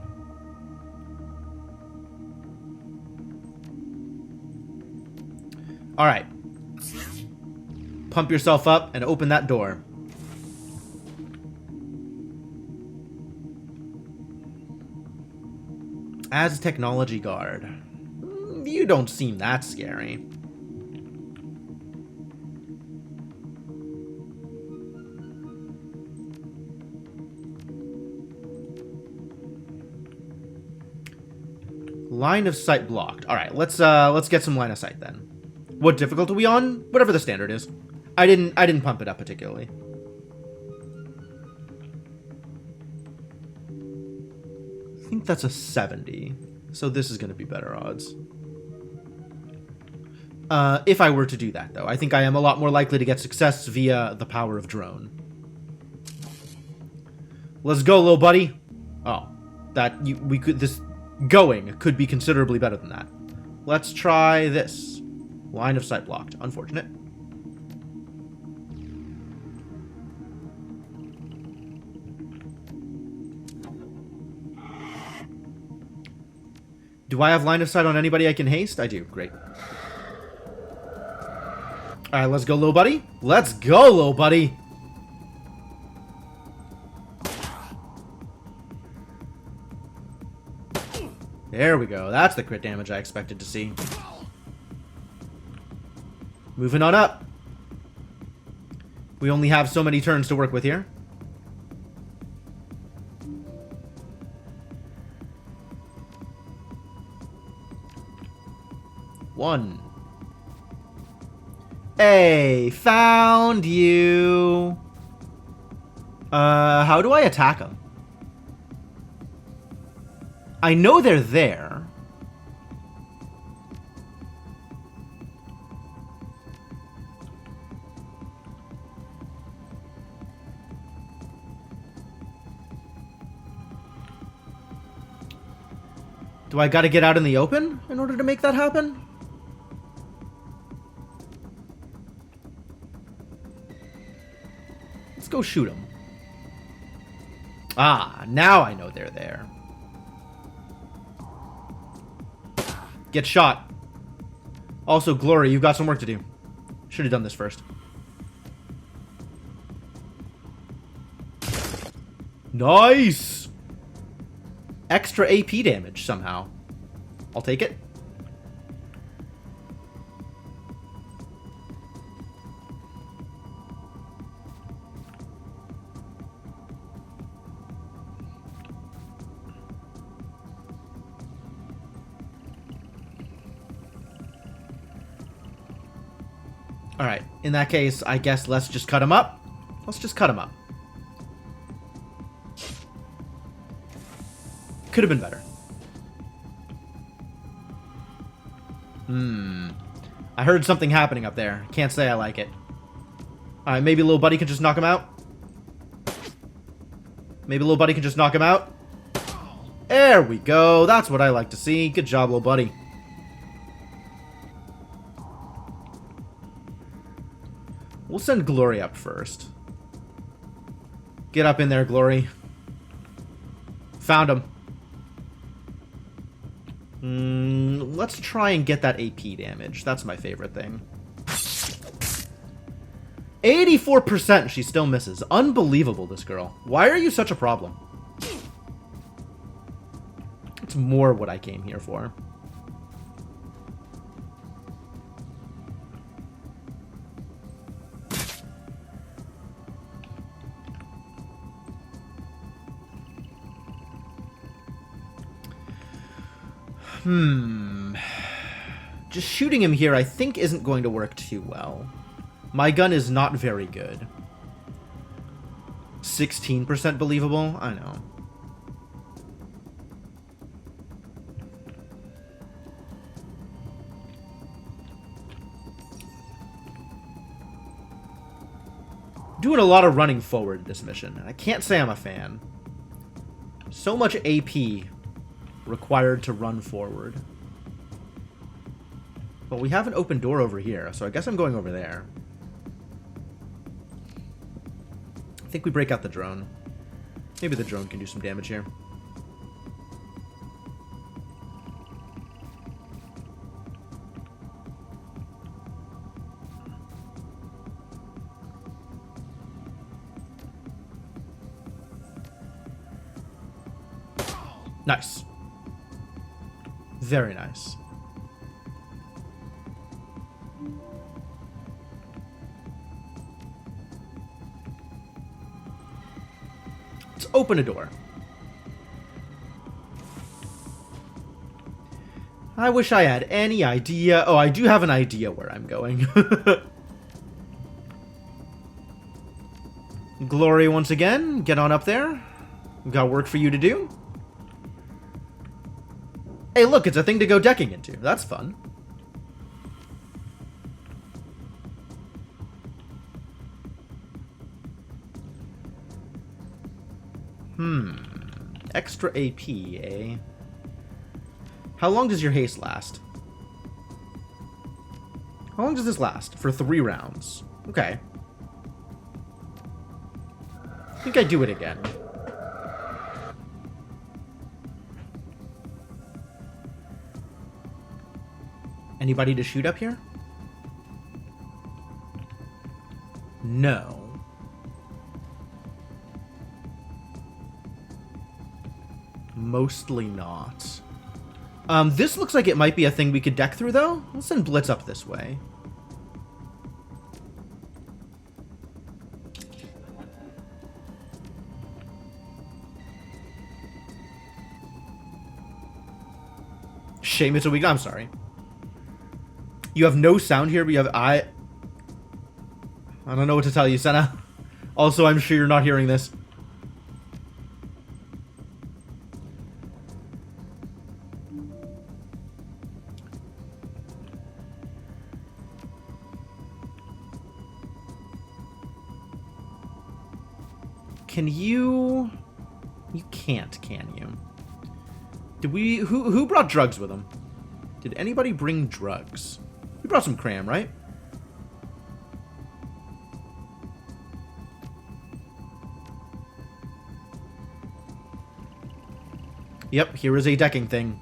Alright. Pump yourself up and open that door. Aztechnology guard. You don't seem that scary. Line of sight blocked. All right, let's get some line of sight then. What difficulty are we on? Whatever the standard is. I didn't pump it up particularly. I think that's a 70. So this is going to be better odds. If I were to do that, though, I think I am a lot more likely to get success via the power of drone. Let's go, little buddy. Oh, this going could be considerably better than that. Let's try this. Line of sight blocked. Unfortunate. Do I have line of sight on anybody I can haste? I do. Great. Alright, let's go, little buddy. Let's go, little buddy. There we go. That's the crit damage I expected to see. Moving on up. We only have so many turns to work with here. One. Hey, found you. How do I attack them? I know they're there. Do I gotta get out in the open in order to make that happen? Let's go shoot them. Ah, now I know they're there. Get shot. Also, Glory, you've got some work to do. Should have done this first. Nice! Extra AP damage somehow. I'll take it. Alright, in that case, I guess let's just cut him up. Let's just cut him up. Could have been better. I heard something happening up there. Can't say I like it. Alright, maybe little buddy can just knock him out. Maybe little buddy can just knock him out. There we go. That's what I like to see. Good job, little buddy. We'll send Glory up first. Get up in there, Glory. Found him. Let's try and get that AP damage. That's my favorite thing. 84%, she still misses. Unbelievable, this girl. Why are you such a problem? It's more what I came here for. Just shooting him here, I think, isn't going to work too well. My gun is not very good. 16% believable? I know. Doing a lot of running forward this mission, and I can't say I'm a fan. So much AP required to run forward. But we have an open door over here, so I guess I'm going over there. I think we break out the drone. Maybe the drone can do some damage here. Nice. Very nice. Let's open a door. I wish I had any idea. Oh, I do have an idea where I'm going. Glory, once again, get on up there. We've got work for you to do. Hey, look, it's a thing to go decking into. That's fun. Extra AP, eh? How long does your haste last? How long does this last? For 3 rounds. Okay. I think I'd do it again. Anybody to shoot up here? No. Mostly not. This looks like it might be a thing we could deck through, though. Let's send Blitz up this way. Shame it's a week. I'm sorry. You have no sound here, but you have I don't know what to tell you, Senna. Also, I'm sure you're not hearing this. Can you... You can't, can you? Did we... Who brought drugs with them? Did anybody bring drugs? We brought some cram, right? Yep, here is a decking thing.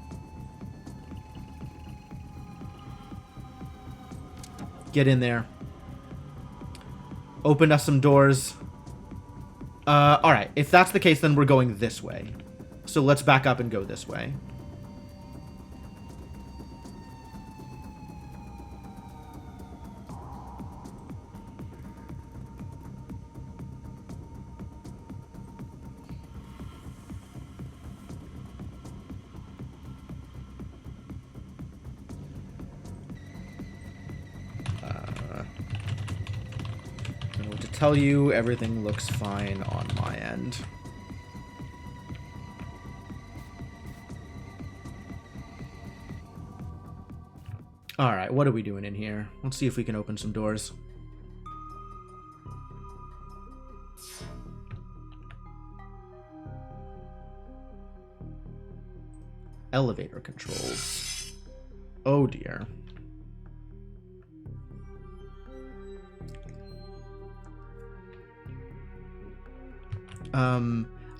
Get in there. Open us some doors. Alright, if that's the case, then we're going this way. So let's back up and go this way. Tell you everything looks fine on my end. Alright, what are we doing in here? Let's see if we can open some doors. Elevator controls. Oh dear.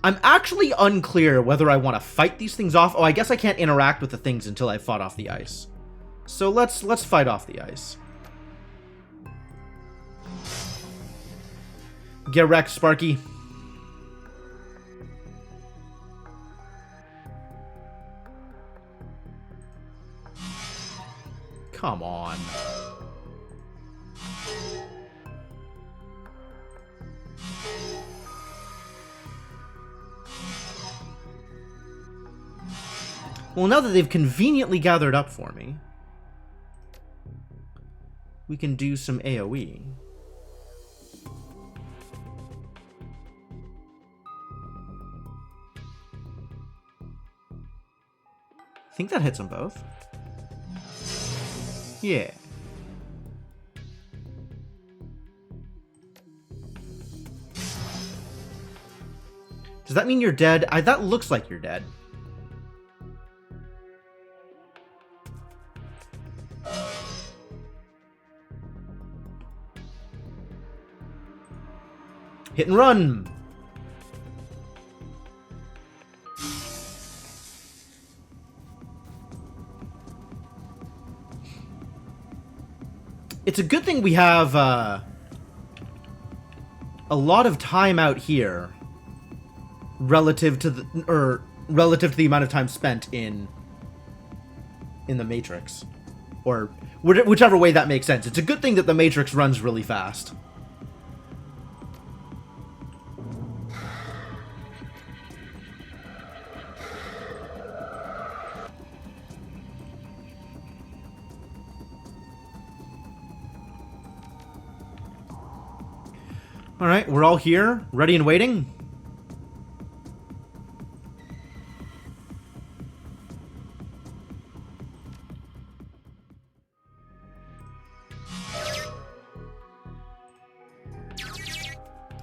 I'm actually unclear whether I want to fight these things off. Oh, I guess I can't interact with the things until I fought off the ice. So let's fight off the ice. Get wrecked, Sparky. Come on. Well, now that they've conveniently gathered up for me, we can do some AoE. I think that hits them both. Yeah. Does that mean you're dead? That looks like you're dead. Hit and run! It's a good thing we have a lot of time out here relative to the amount of time spent in the Matrix, or whichever way that makes sense. It's a good thing that the Matrix runs really fast. Alright, we're all here, ready and waiting.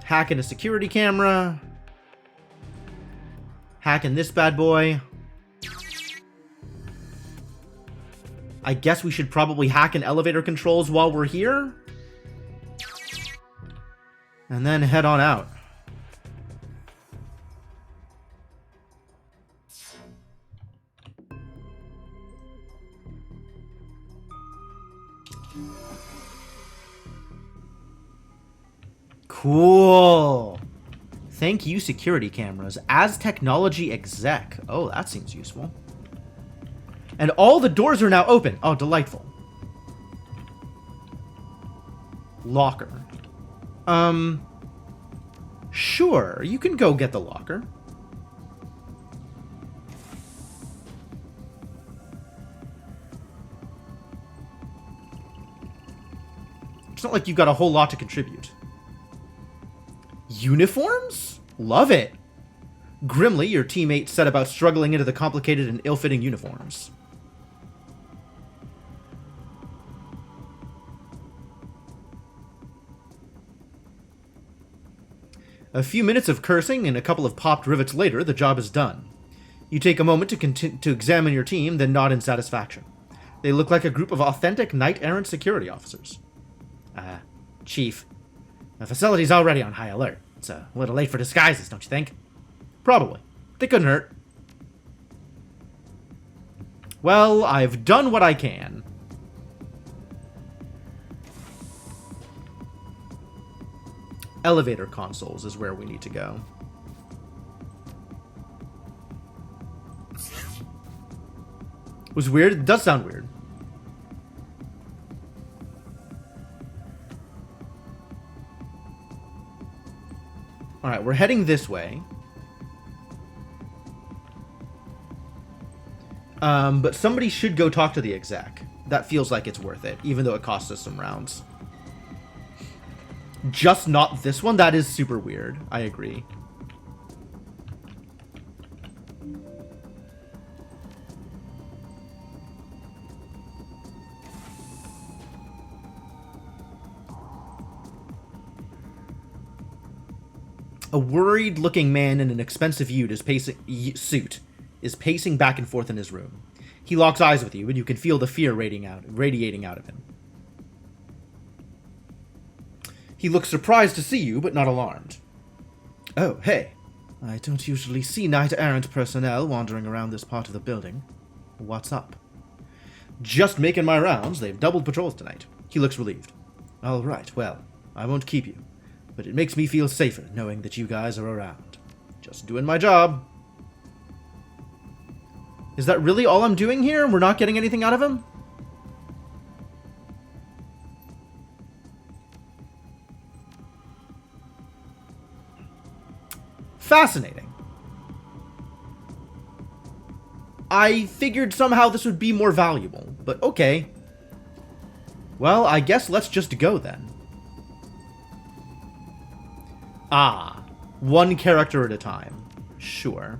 Hacking a security camera. Hacking this bad boy. I guess we should probably hack in elevator controls while we're here. And then head on out. Cool. Thank you, security cameras. As technology exec. Oh, that seems useful. And all the doors are now open. Oh, delightful. Locker. Sure, you can go get the locker. It's not like you've got a whole lot to contribute. Uniforms? Love it. Grimly, your teammates set about struggling into the complicated and ill-fitting uniforms. A few minutes of cursing and a couple of popped rivets later, the job is done. You take a moment to examine your team, then nod in satisfaction. They look like a group of authentic knight-errant security officers. Chief, the facility's already on high alert. It's a little late for disguises, don't you think? Probably. They couldn't hurt. Well, I've done what I can. Elevator consoles is where we need to go. It was weird. It does sound weird. Alright, we're heading this way. But somebody should go talk to the exec. That feels like it's worth it, even though it costs us some rounds. Just not this one? That is super weird. I agree. A worried-looking man in an expensive suit is pacing back and forth in his room. He locks eyes with you, and you can feel the fear radiating out of him. He looks surprised to see you, but not alarmed. Oh, hey. I don't usually see knight-errant personnel wandering around this part of the building. What's up? Just making my rounds. They've doubled patrols tonight. He looks relieved. All right, well, I won't keep you. But it makes me feel safer knowing that you guys are around. Just doing my job. Is that really all I'm doing here? We're not getting anything out of him? Fascinating. I figured somehow this would be more valuable, but okay. Well, I guess let's just go then. Ah, one character at a time. Sure.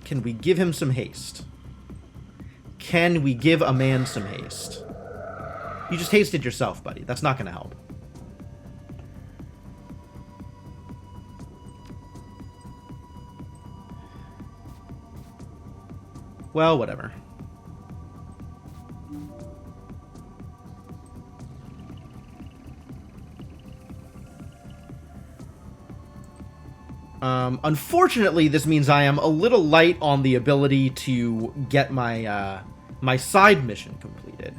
Can we give him some haste? Can we give a man some haste? You just hasted yourself, buddy. That's not going to help. Well, whatever. Unfortunately, this means I am a little light on the ability to get my my side mission completed,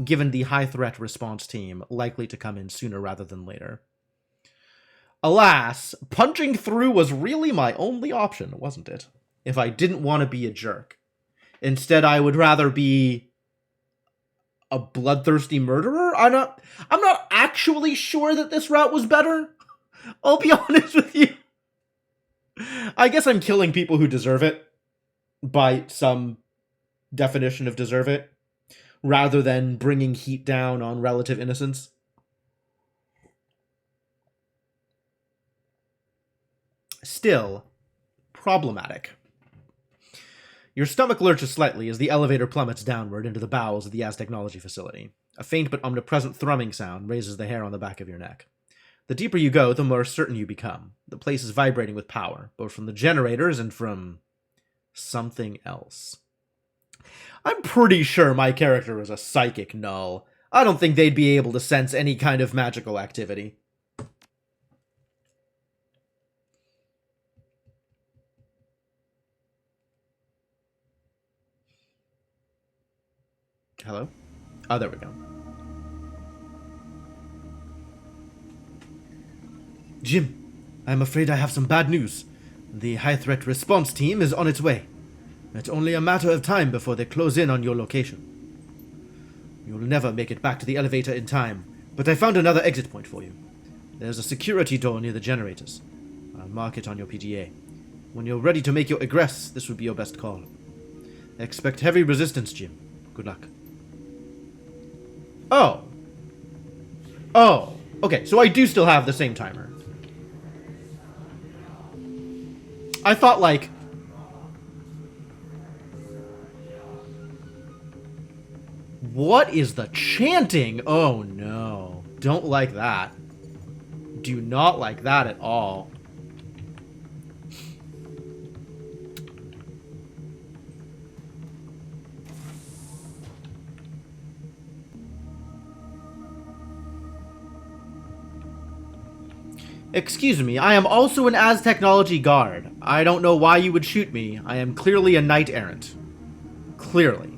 given the high threat response team likely to come in sooner rather than later. Alas, punching through was really my only option, wasn't it? If I didn't want to be a jerk. Instead, I would rather be a bloodthirsty murderer. I'm not actually sure that this route was better. I'll be honest with you. I guess I'm killing people who deserve it, by some definition of deserve it. rather than bringing heat down on relative innocence. Still, problematic. Your stomach lurches slightly as the elevator plummets downward into the bowels of the Aztechnology facility. A faint but omnipresent thrumming sound raises the hair on the back of your neck. The deeper you go, the more certain you become. The place is vibrating with power, both from the generators and from something else. I'm pretty sure my character is a psychic null. I don't think they'd be able to sense any kind of magical activity. Hello? Oh, there we go. Jim, I'm afraid I have some bad news. The high-threat response team is on its way. It's only a matter of time before they close in on your location. You'll never make it back to the elevator in time, but I found another exit point for you. There's a security door near the generators. I'll mark it on your PDA. When you're ready to make your egress, this would be your best call. Expect heavy resistance, Jim. Good luck. Oh. Oh. Okay, so I do still have the same timer. I thought, like... What is the chanting? Oh, no. Don't like that. Do not like that at all. Excuse me, I am also an Aztechnology guard. I don't know why you would shoot me. I am clearly a knight errant. Clearly.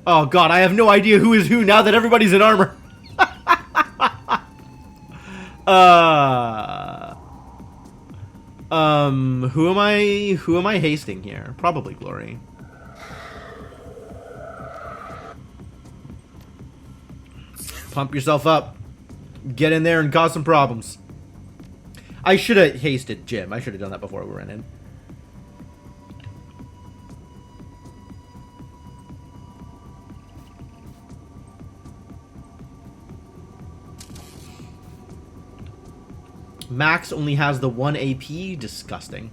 Oh god, I have no idea who is who now that everybody's in armor. Who am I hasting here? Probably Glory. Pump yourself up. Get in there and cause some problems. I should have hasted Jim. I should have done that before we went in. Max only has the 1 AP. Disgusting.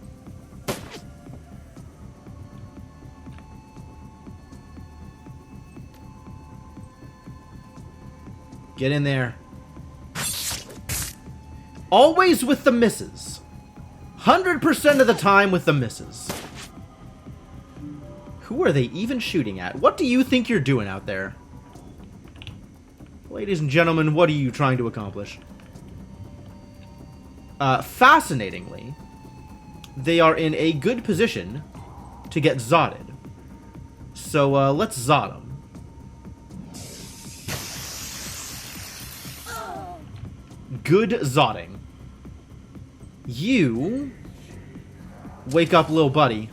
Get in there. Always with the misses. 100% of the time with the misses. Who are they even shooting at? What do you think you're doing out there? Ladies and gentlemen, what are you trying to accomplish? Fascinatingly, they are in a good position to get zotted. So, let's zot them. Good zotting. You... Wake up, little buddy.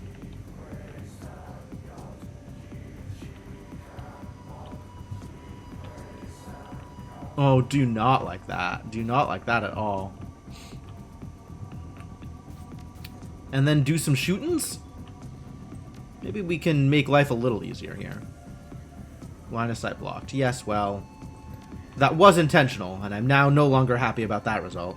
Oh, do not like that. Do not like that at all. And then do some shootings? Maybe we can make life a little easier here. Line of sight blocked. Yes, well... That was intentional, and I'm now no longer happy about that result.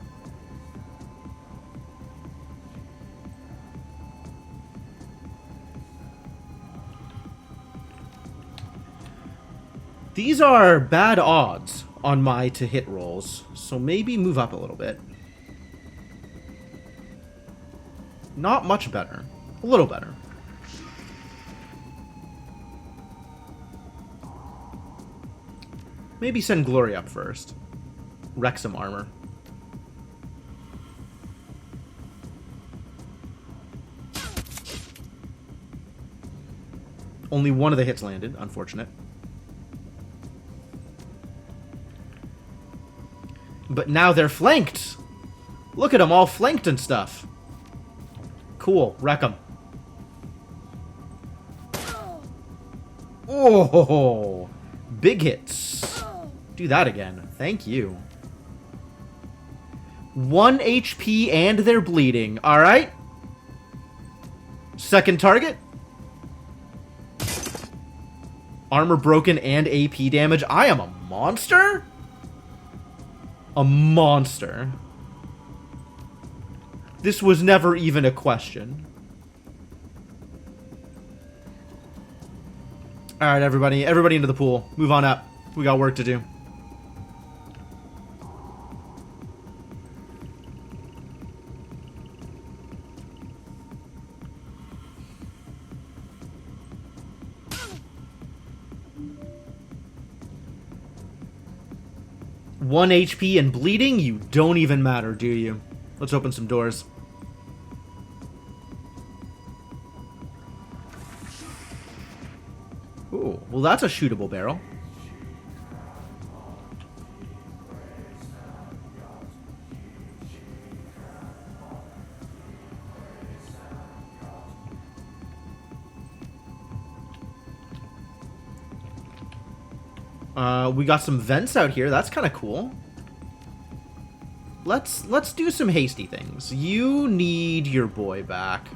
These are bad odds on my to-hit rolls, so maybe move up a little bit. Not much better. A little better. Maybe send Glory up first. Wreck some armor. Only one of the hits landed. Unfortunate. But now they're flanked! Look at them, all flanked and stuff. Cool. Wreck them. Oh! Big hits. Do that again. Thank you. 1 HP and they're bleeding. Alright. Second target. Armor broken and AP damage. I am a monster? A monster. This was never even a question. Alright, everybody. Everybody into the pool. Move on up. We got work to do. One HP and bleeding? You don't even matter, do you? Let's open some doors. Ooh, well that's a shootable barrel. We got some vents out here. That's kind of cool. Let's do some hasty things. You need your boy back.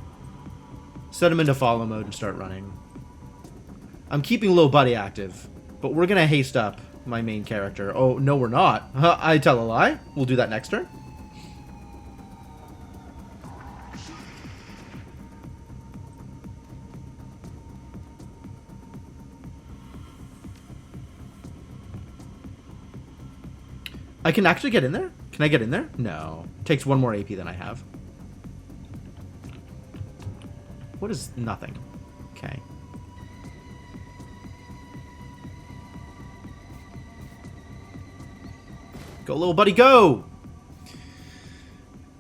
Set him into follow mode and start running. I'm keeping Lil Buddy active, but we're gonna haste up my main character. Oh, no we're not. I tell a lie. We'll do that next turn. I can actually get in there? Can I get in there? No. Takes 1 more AP than I have. What is nothing? Okay. Go, little buddy, go!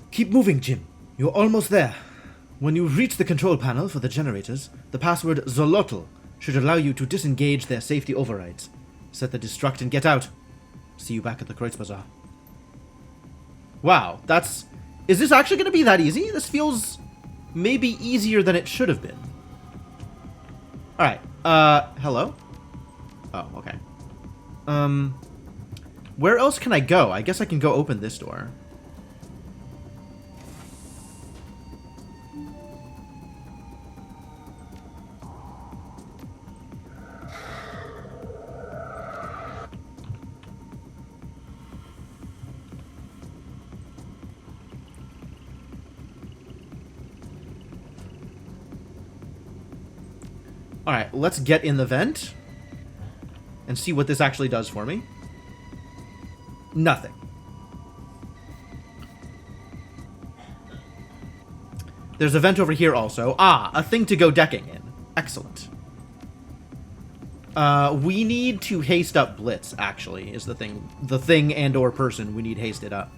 Keep moving, Jim. You're almost there. When you reach the control panel for the generators, the password Zolotl should allow you to disengage their safety overrides. Set the destruct and get out. See you back at the Kreuzbazaar. Wow, that's... Is this actually going to be that easy? This feels maybe easier than it should have been. Alright, hello? Oh, okay. Where else can I go? I guess I can go open this door. Alright, let's get in the vent and see what this actually does for me. Nothing. There's a vent over here also. Ah, a thing to go decking in. Excellent. We need to haste up Blitz, actually, is the thing. The thing and or person we need hasted up.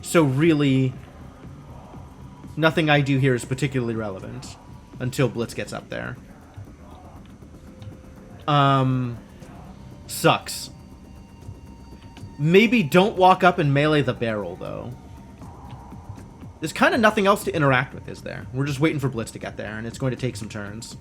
So really, nothing I do here is particularly relevant until Blitz gets up there. Sucks. Maybe don't walk up and melee the barrel, though. There's kind of nothing else to interact with, is there? We're just waiting for Blitz to get there, and it's going to take some turns.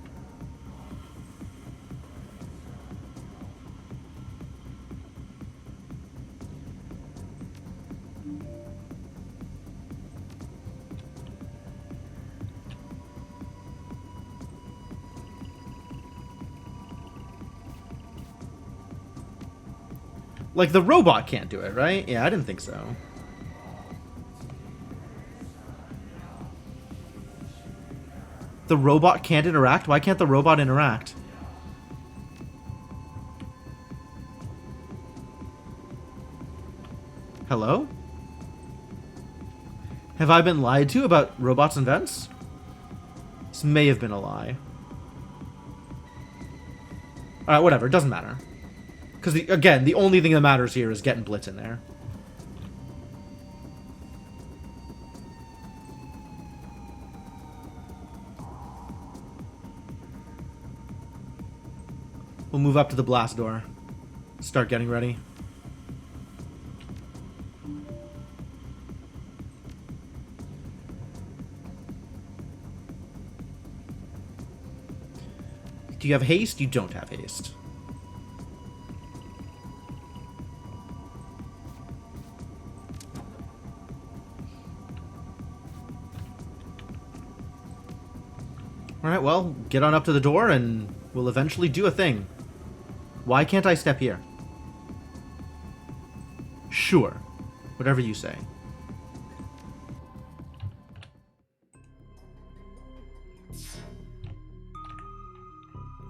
Like, the robot can't do it, right? Yeah, I didn't think so. The robot can't interact? Why can't the robot interact? Hello? Have I been lied to about robots and vents? This may have been a lie. Alright, whatever. It doesn't matter. Because, again, the only thing that matters here is getting Blitz in there. We'll move up to the blast door. Start getting ready. Do you have haste? You don't have haste. Alright, well, get on up to the door and we'll eventually do a thing. Why can't I step here? Sure. Whatever you say.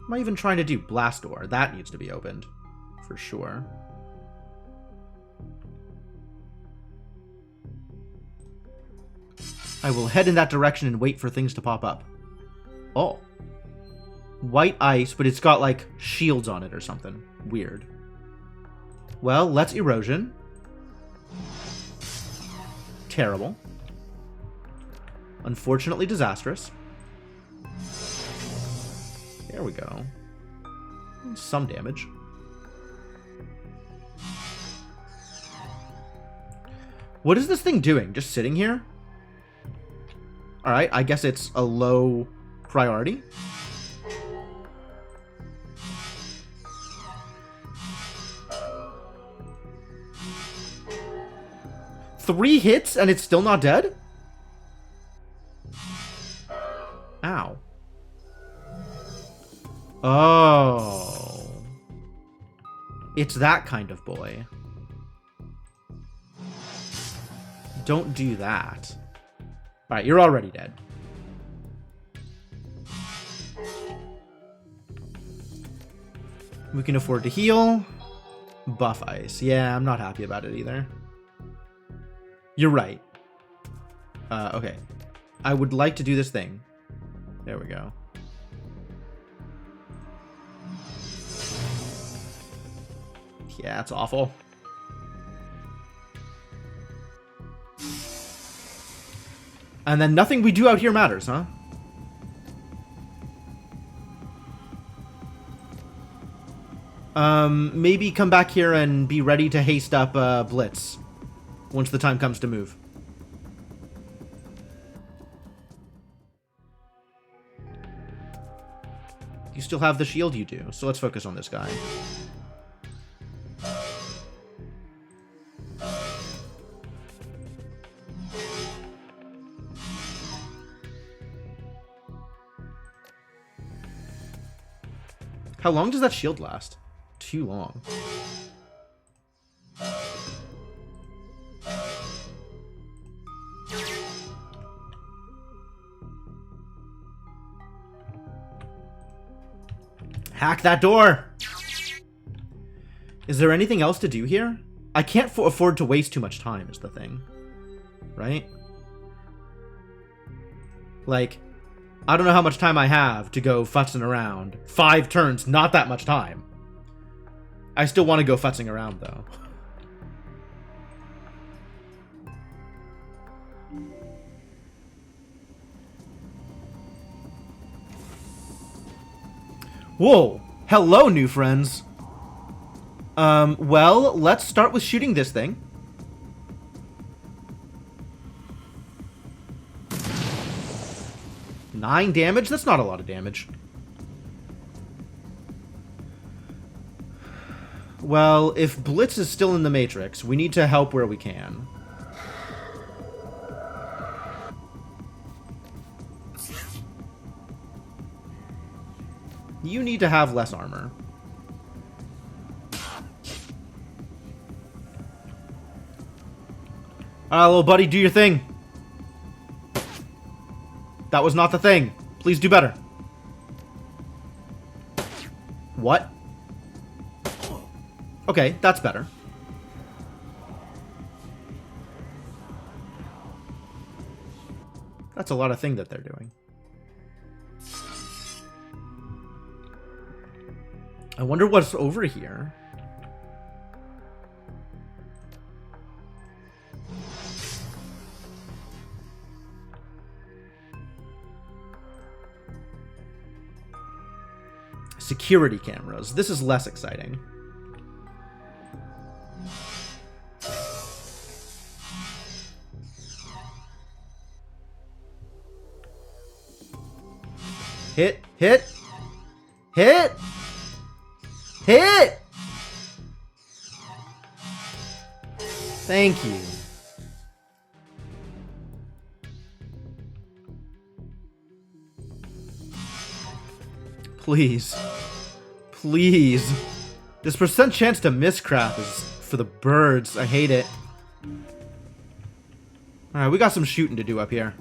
What am I even trying to do? Blast door. That needs to be opened. For sure. I will head in that direction and wait for things to pop up. Oh. White ice, but it's got, like, shields on it or something. Weird. Well, let's erosion. Terrible. Unfortunately disastrous. There we go. Some damage. What is this thing doing? Just sitting here? Alright, I guess it's a low priority. Three hits and it's still not dead? Ow. Oh. It's that kind of boy. Don't do that. Alright, you're already dead. We can afford to heal. Buff ice. Yeah, I'm not happy about it either. You're right. Okay. I would like to do this thing. There we go. Yeah, it's awful. And then nothing we do out here matters, huh? Maybe come back here and be ready to haste up Blitz once the time comes to move. You still have the shield? You do. So let's focus on this guy. How long does that shield last? Too long. Hack that door! Is there anything else to do here? I can't afford to waste too much time is the thing. Right? Like, I don't know how much time I have to go futzing around. 5 turns, not that much time. I still want to go futzing around, though. Whoa! Hello, new friends! Well, let's start with shooting this thing. Nine damage? That's not a lot of damage. Well, if Blitz is still in the Matrix, we need to help where we can. You need to have less armor. Alright, little buddy, do your thing. That was not the thing. Please do better. What? Okay, that's better. That's a lot of thing that they're doing. I wonder what's over here. Security cameras. This is less exciting. Hit, hit. Hit! Hit! Thank you. Please. Please. This percent chance to miss crap is for the birds. I hate it. Alright, we got some shooting to do up here.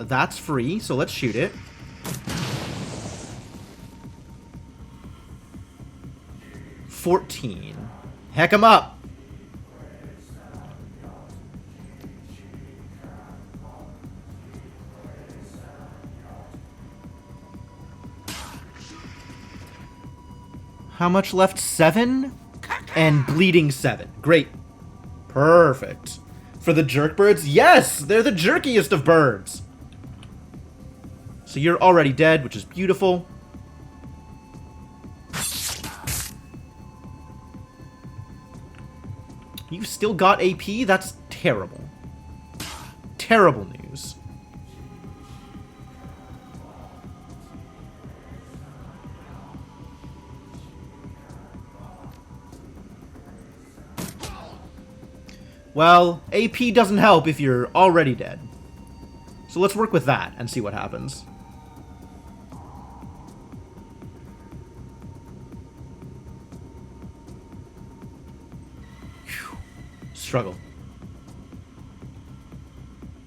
That's free, so let's shoot it. $14. Heck 'em up. How much left? 7? And bleeding 7. Great. Perfect. For the jerk birds? Yes! They're the jerkiest of birds. So you're already dead, which is beautiful. You still got AP? That's terrible. Terrible news. Well, AP doesn't help if you're already dead. So let's work with that and see what happens. Whew. Struggle.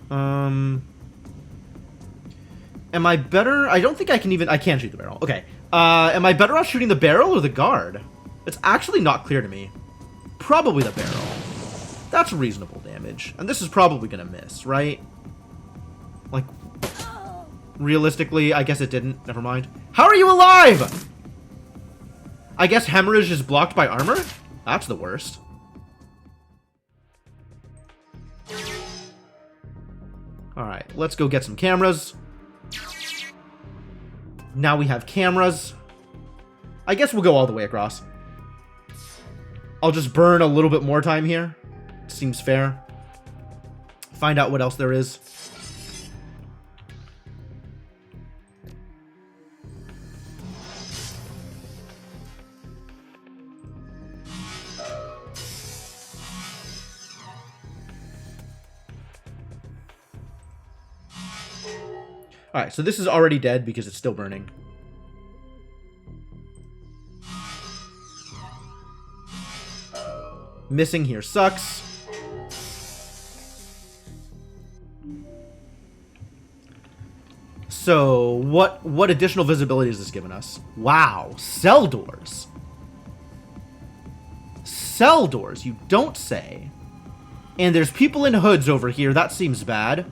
Am I better? I don't think I can even... I can't shoot the barrel. Okay. Am I better off shooting the barrel or the guard? It's actually not clear to me. Probably the barrel. That's reasonable damage. And this is probably gonna miss, right? Like, realistically, I guess it didn't. Never mind. How are you alive? I guess hemorrhage is blocked by armor? That's the worst. Alright, let's go get some cameras. Now we have cameras. I guess we'll go all the way across. I'll just burn a little bit more time here. Seems fair. Find out what else there is. Alright, so this is already dead because it's still burning. Missing here sucks. So, what additional visibility is this giving us? Wow, cell doors. Cell doors, you don't say. And there's people in hoods over here, that seems bad.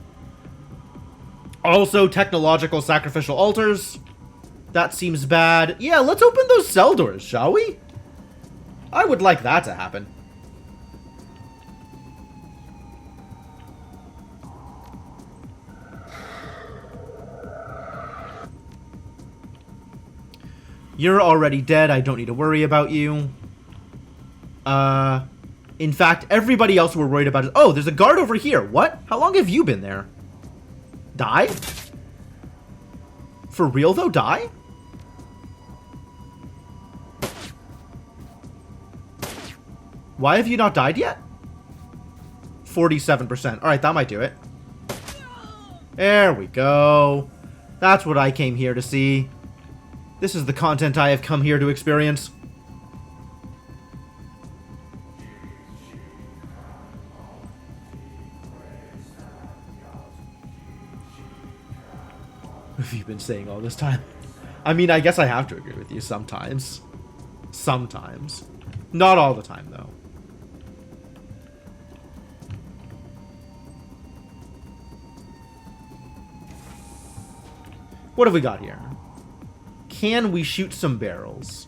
Also, technological sacrificial altars. That seems bad. Yeah, let's open those cell doors, shall we? I would like that to happen. You're already dead. I don't need to worry about you. In fact, everybody else we're worried about is... Oh, there's a guard over here. What? How long have you been there? Die? For real, though? Die? Why have you not died yet? 47%. Alright, that might do it. There we go. That's what I came here to see. This is the content I have come here to experience. What have you been saying all this time? I mean, I guess I have to agree with you sometimes. Sometimes. Not all the time, though. What have we got here? Can we shoot some barrels?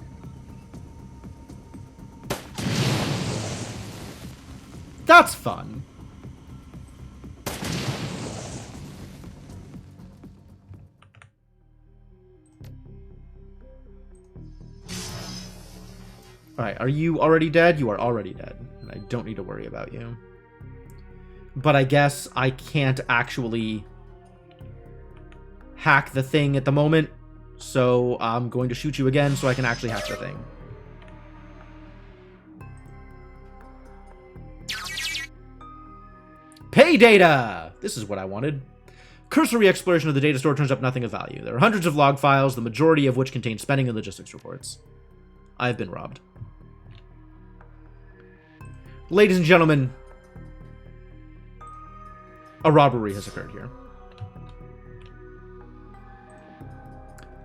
That's fun. Alright, are you already dead? You are already dead. And I don't need to worry about you. But I guess I can't actually hack the thing at the moment, so I'm going to shoot you again so I can actually hack the thing. Pay data! This is what I wanted. Cursory exploration of the data store turns up nothing of value. There are hundreds of log files, the majority of which contain spending and logistics reports. I've been robbed. Ladies and gentlemen, a robbery has occurred here.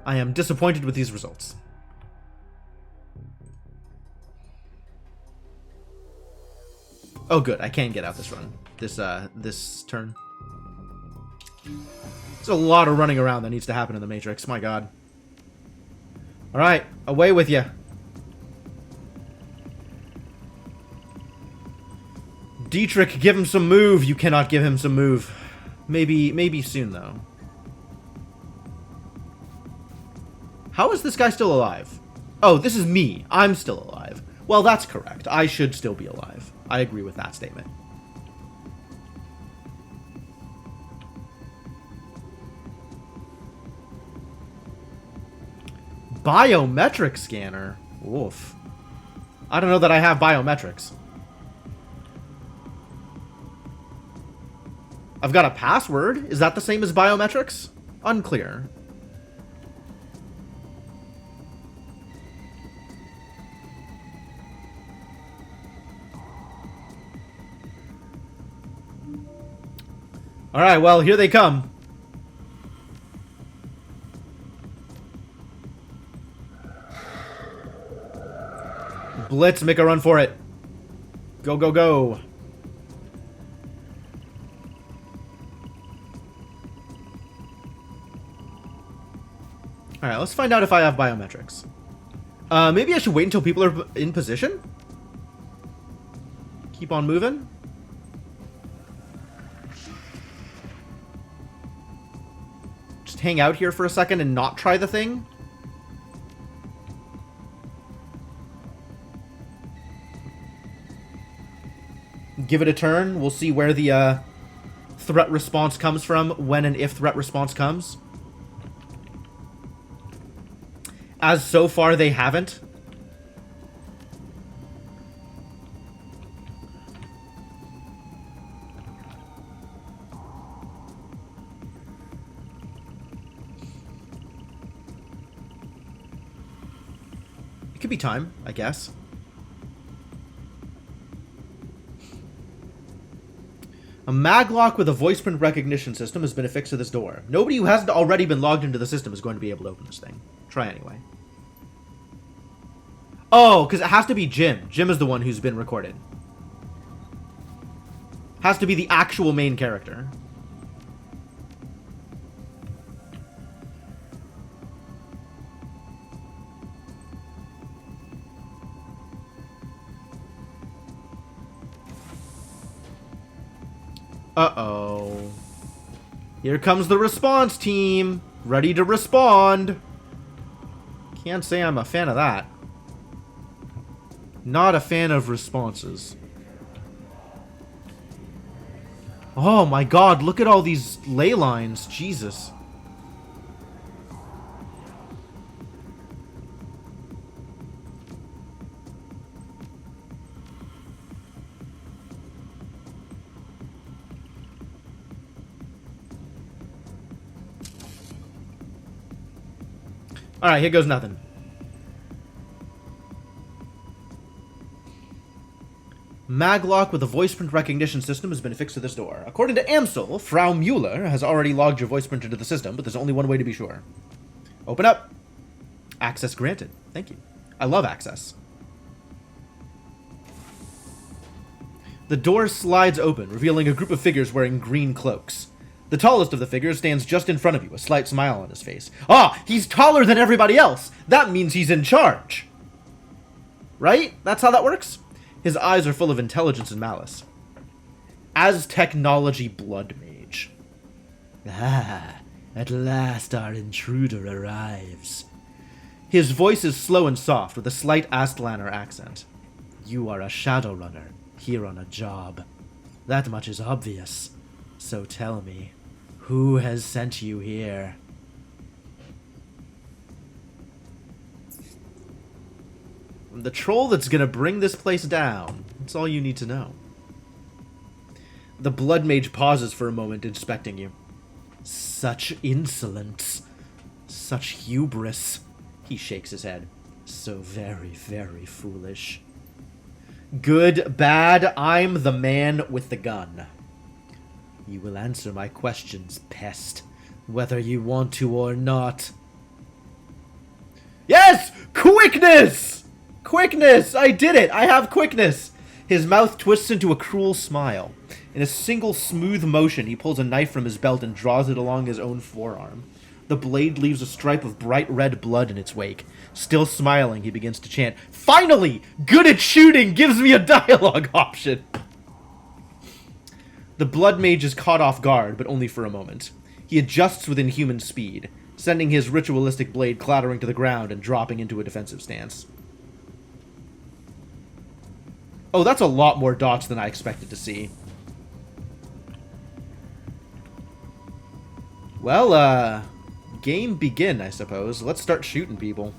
I am disappointed with these results. Oh good, I can get out this run. This turn. There's a lot of running around that needs to happen in the Matrix, my god. Alright, away with you. Dietrich, give him some move. You cannot give him some move. Maybe soon, though. How is this guy still alive? Oh, this is me. I'm still alive. Well, that's correct. I should still be alive. I agree with that statement. Biometric scanner? Oof. I don't know that I have biometrics. I've got a password. Is that the same as biometrics? Unclear. Alright, well, here they come. Blitz, make a run for it. Go, go, go. Alright, let's find out if I have biometrics. Maybe I should wait until people are in position? Keep on moving. Just hang out here for a second and not try the thing? Give it a turn. We'll see where the threat response comes from when and if threat response comes. As so far, they haven't. It could be time, I guess. A maglock with a voice print recognition system has been affixed to this door. Nobody who hasn't already been logged into the system is going to be able to open this thing. Try anyway. Oh, because it has to be Jim. Jim is the one who's been recorded. Has to be the actual main character. Uh-oh. Here comes the response team. Ready to respond. Can't say I'm a fan of that. Not a fan of responses. Oh my god, look at all these ley lines. Jesus. Alright, here goes nothing. Maglock with a voice print recognition system has been affixed to this door. According to Amsel, Frau Mueller has already logged your voice print into the system, but there's only one way to be sure. Open up. Access granted. Thank you. I love access. The door slides open, revealing a group of figures wearing green cloaks. The tallest of the figures stands just in front of you, a slight smile on his face. Ah, he's taller than everybody else! That means he's in charge! Right? That's how that works? His eyes are full of intelligence and malice. As technology blood mage. Ah, at last our intruder arrives. His voice is slow and soft, with a slight Astlaner accent. You are a Shadowrunner. here on a job. That much is obvious. So tell me, who has sent you here? The troll that's gonna bring this place down. That's all you need to know. The blood mage pauses for a moment, inspecting you. Such insolence. Such hubris. He shakes his head. So very, very foolish. Good, bad, I'm the man with the gun. You will answer my questions, pest, whether you want to or not. Yes! Quickness! Quickness! I did it! I have quickness! His mouth twists into a cruel smile. In a single smooth motion, he pulls a knife from his belt and draws it along his own forearm. The blade leaves a stripe of bright red blood in its wake. Still smiling, he begins to chant, "Finally! Good at shooting gives me a dialogue option!" The blood mage is caught off guard, but only for a moment. He adjusts within human speed, sending his ritualistic blade clattering to the ground and dropping into a defensive stance. Oh, that's a lot more dots than I expected to see. Well, game begin, I suppose. Let's start shooting people.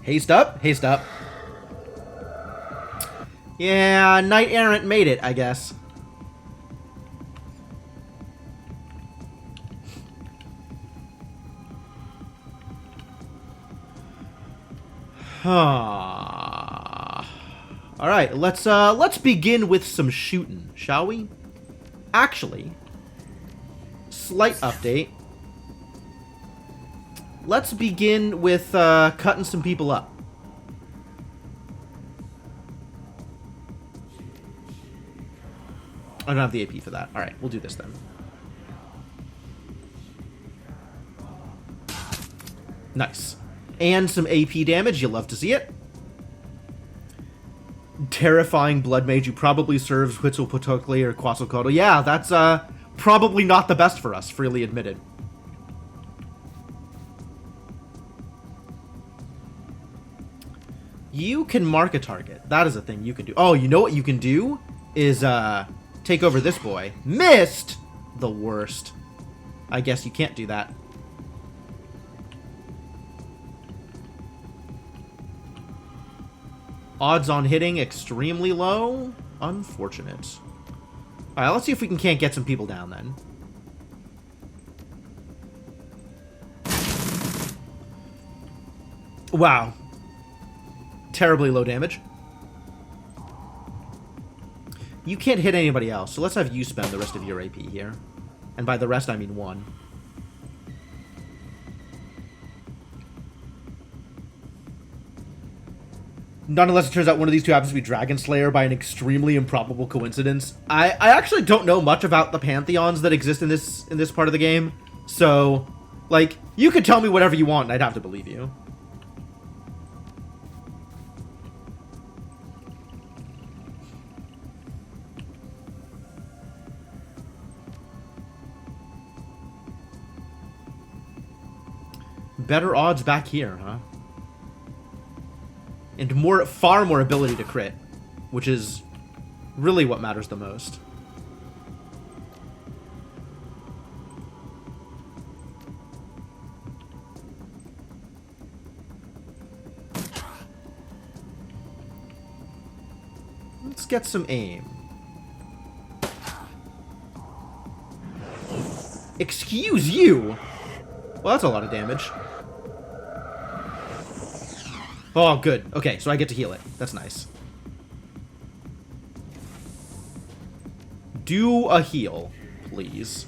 Haste up, haste up. Yeah, Knight Errant made it, I guess. Alright, let's begin with some shooting, shall we? Actually, slight update. Let's begin with cutting some people up. I don't have the AP for that. Alright, we'll do this then. Nice. And some AP damage, you'll love to see it. Terrifying blood mage who probably serves Huitzilopochtli or Quetzalcoatl. Yeah, that's probably not the best for us, freely admitted. You can mark a target. That is a thing you can do. Oh, you know what you can do? Is take over this boy. Missed! The worst. I guess you can't do that. Odds on hitting extremely low. Unfortunate. Alright, let's see if we can't get some people down then. Wow. Terribly low damage. You can't hit anybody else, so let's have you spend the rest of your AP here. And by the rest, I mean one. Not unless it turns out one of these two happens to be Dragon Slayer by an extremely improbable coincidence. I actually don't know much about the pantheons that exist in this part of the game. So, like, you could tell me whatever you want and I'd have to believe you. Better odds back here, huh? And far more ability to crit, which is really what matters the most. Let's get some aim. Excuse you! Well, that's a lot of damage. Oh, good. Okay, so I get to heal it. That's nice. Do a heal, please.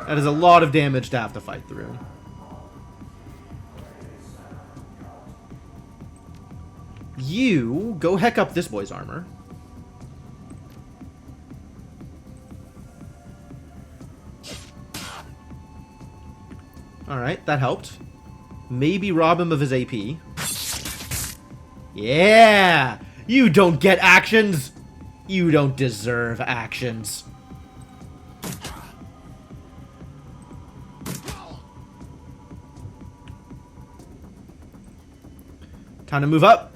That is a lot of damage to have to fight through. You go heck up this boy's armor. Alright, that helped. Maybe rob him of his AP. Yeah! You don't get actions! You don't deserve actions. Time to move up.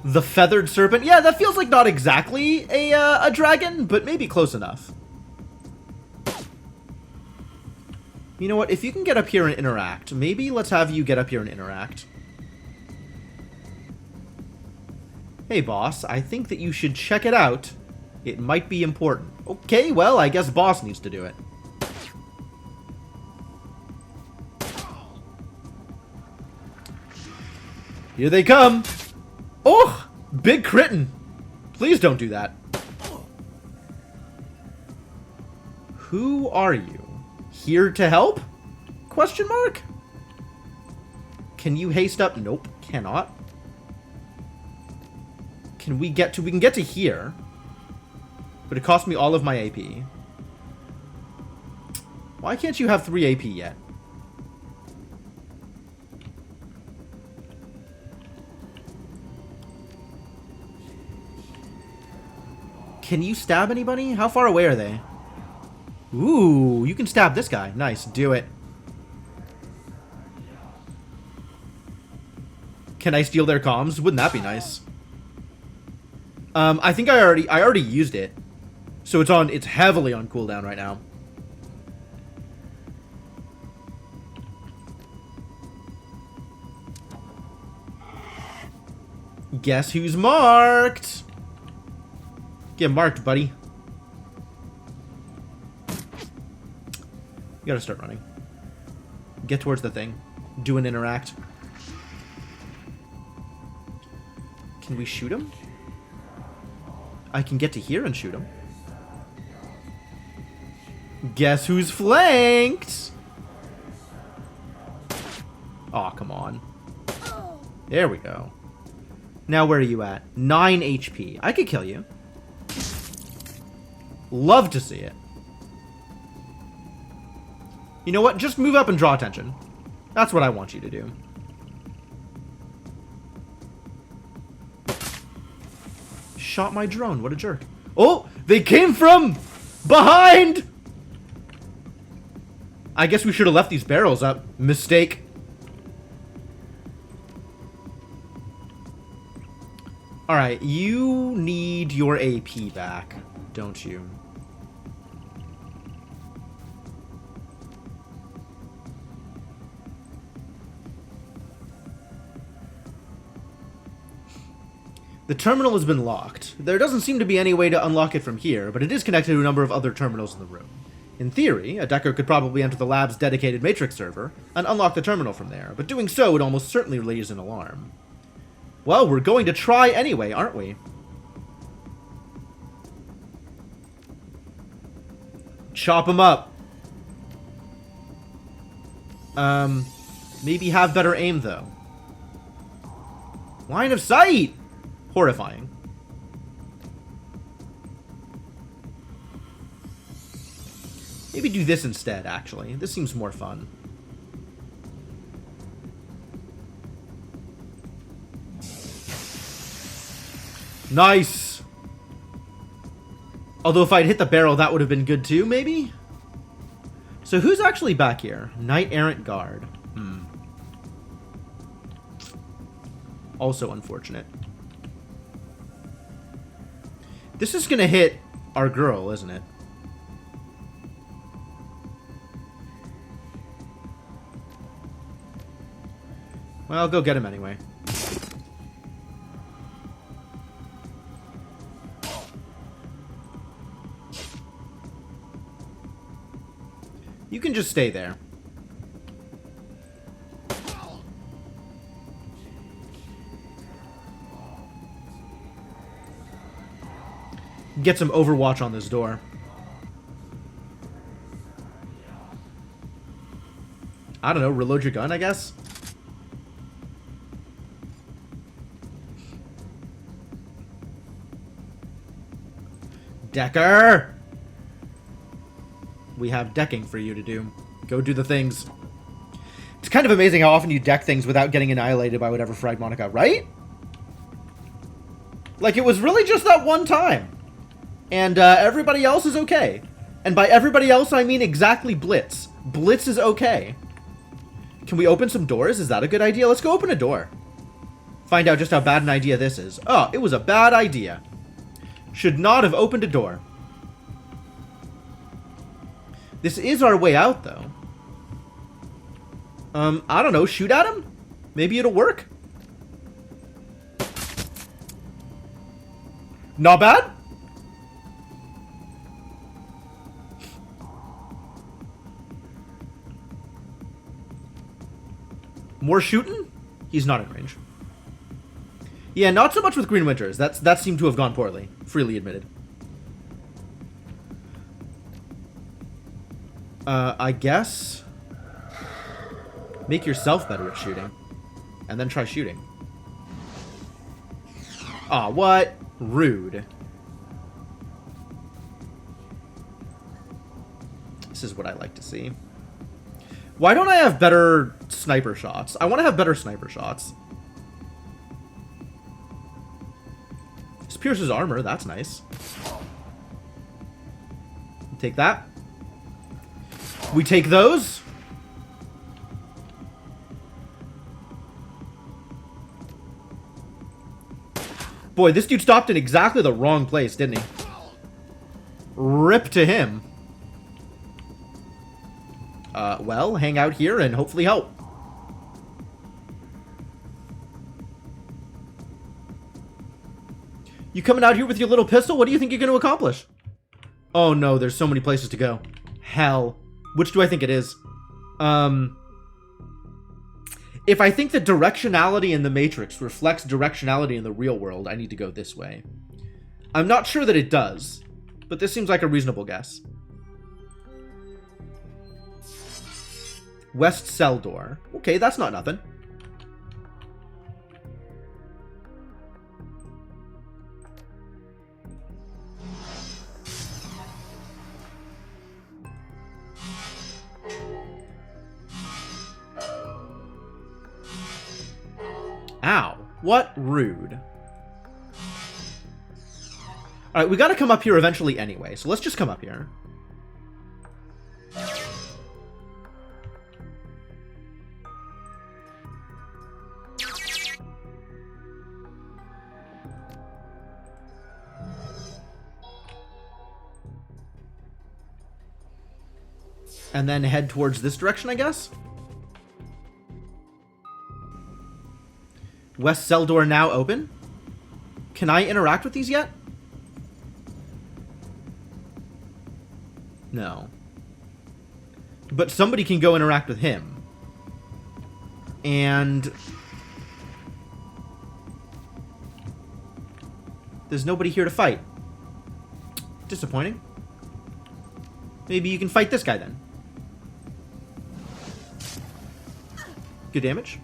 The feathered serpent. Yeah, that feels like not exactly a dragon, but maybe close enough. You know what? If you can get up here and interact, maybe let's have you get up here and interact. Hey, boss, I think that you should check it out. It might be important. Okay, well, I guess boss needs to do it. Here they come. Oh, big crittin'. Please don't do that. Who are you? Here to help? Question mark? Can you haste up? Nope, cannot. Can we get to... We can get to here. But it cost me all of my AP. Why can't you have 3 AP yet? Can you stab anybody? How far away are they? Ooh, you can stab this guy. Nice, do it. Can I steal their comms? Wouldn't that be nice? I think I already used it. So it's heavily on cooldown right now. Guess who's marked? Get marked, buddy. You gotta start running. Get towards the thing. Do an interact. Can we shoot him? I can get to here and shoot him. Guess who's flanked? Aw, come on. There we go. Now where are you at? 9 HP. I could kill you. Love to see it. You know what? Just move up and draw attention. That's what I want you to do. Shot my drone. What a jerk. Oh! They came from behind! I guess we should have left these barrels up. Mistake. Alright, you need your AP back, don't you? The terminal has been locked. There doesn't seem to be any way to unlock it from here, but it is connected to a number of other terminals in the room. In theory, a Decker could probably enter the lab's dedicated Matrix server and unlock the terminal from there, but doing so would almost certainly raise an alarm. Well, we're going to try anyway, aren't we? Chop him up. Maybe have better aim, though. Line of sight! Horrifying. Maybe do this instead, actually. This seems more fun. Nice! Although if I'd hit the barrel, that would have been good too, maybe? So who's actually back here? Knight Errant Guard. Also unfortunate. This is gonna hit our girl, isn't it? Well, I'll go get him anyway. You can just stay there. Get some Overwatch on this door. I don't know, reload your gun, I guess? Decker! We have decking for you to do. Go do the things. It's kind of amazing how often you deck things without getting annihilated by whatever Fragmonica, right? Like, it was really just that one time. And everybody else is okay. And by everybody else, I mean exactly Blitz. Blitz is okay. Can we open some doors? Is that a good idea? Let's go open a door. Find out just how bad an idea this is. Oh, it was a bad idea. Should not have opened a door. This is our way out, though. I don't know. Shoot at him? Maybe it'll work? Not bad? More shooting? He's not in range. Yeah, not so much with Green Winters. That seemed to have gone poorly. Freely admitted. I guess... Make yourself better at shooting. And then try shooting. Aw, what? Rude. This is what I like to see. Why don't I have better sniper shots? I want to have better sniper shots. This pierces armor. That's nice. Take that. We take those. Boy, this dude stopped in exactly the wrong place, didn't he? Rip to him. Well, hang out here and hopefully help. You coming out here with your little pistol? What do you think you're going to accomplish? Oh no, there's so many places to go. Hell. Which do I think it is? If I think that directionality in the Matrix reflects directionality in the real world, I need to go this way. I'm not sure that it does, but this seems like a reasonable guess. West cell door. Okay, that's not nothing. Ow. What rude. Alright, we gotta come up here eventually anyway, so let's just come up here. And then head towards this direction, I guess? West cell door now open? Can I interact with these yet? No. But somebody can go interact with him. And... there's nobody here to fight. Disappointing. Maybe you can fight this guy then. Good damage.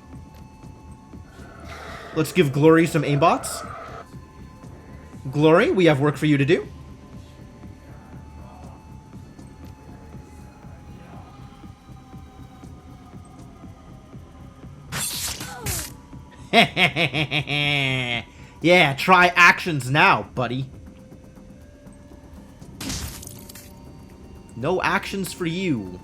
Let's give Glory some aimbots. Glory, we have work for you to do. Yeah, try actions now, buddy. No actions for you.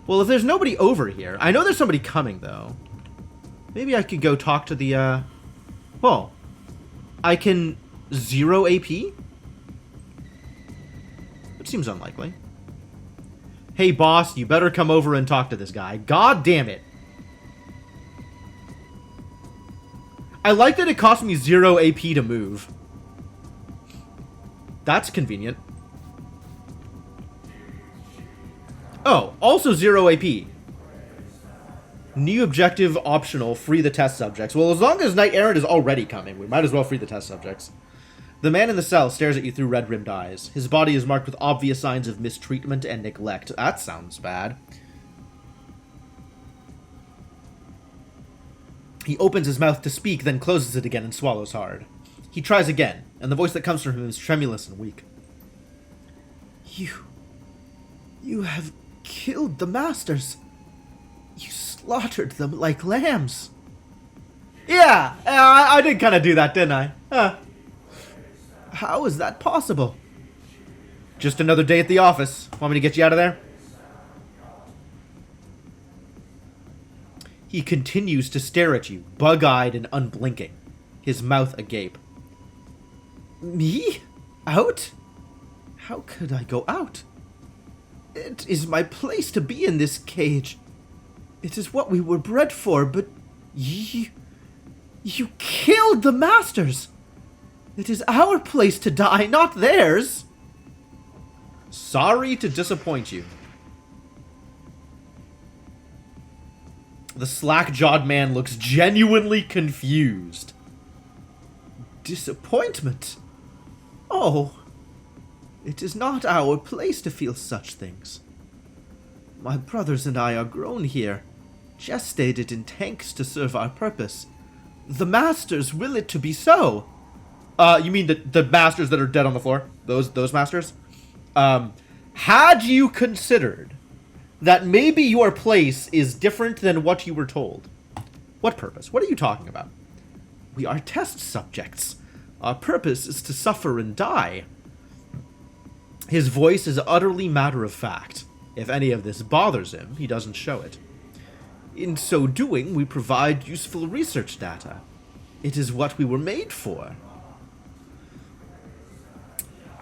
Well, if there's nobody over here... I know there's somebody coming, though. Maybe I could go talk to the, well, I can 0 AP? It seems unlikely. Hey, boss, you better come over and talk to this guy. God damn it. I like that it cost me 0 AP to move. That's convenient. Oh, also 0 AP. New objective optional, free the test subjects. Well, as long as Knight Errant is already coming, we might as well free the test subjects. The man in the cell stares at you through red-rimmed eyes. His body is marked with obvious signs of mistreatment and neglect. That sounds bad. He opens his mouth to speak, then closes it again and swallows hard. He tries again, and the voice that comes from him is tremulous and weak. You have killed the masters. You slaughtered them like lambs. Yeah, I did kind of do that, didn't I? How is that possible? Just another day at the office. Want me to get you out of there? He continues to stare at you, bug-eyed and unblinking, his mouth agape. Me? Out? How could I go out? It is my place to be in this cage. It is what we were bred for, but you killed the masters. It is our place to die, not theirs. Sorry to disappoint you. The slack-jawed man looks genuinely confused. Disappointment? Oh, it is not our place to feel such things. My brothers and I are grown here, gestated in tanks to serve our purpose. The masters will it to be so. You mean the masters that are dead on the floor? Those masters? Had you considered that maybe your place is different than what you were told? What purpose? What are you talking about? We are test subjects. Our purpose is to suffer and die. His voice is utterly matter-of-fact. If any of this bothers him, he doesn't show it. In so doing, we provide useful research data. It is what we were made for.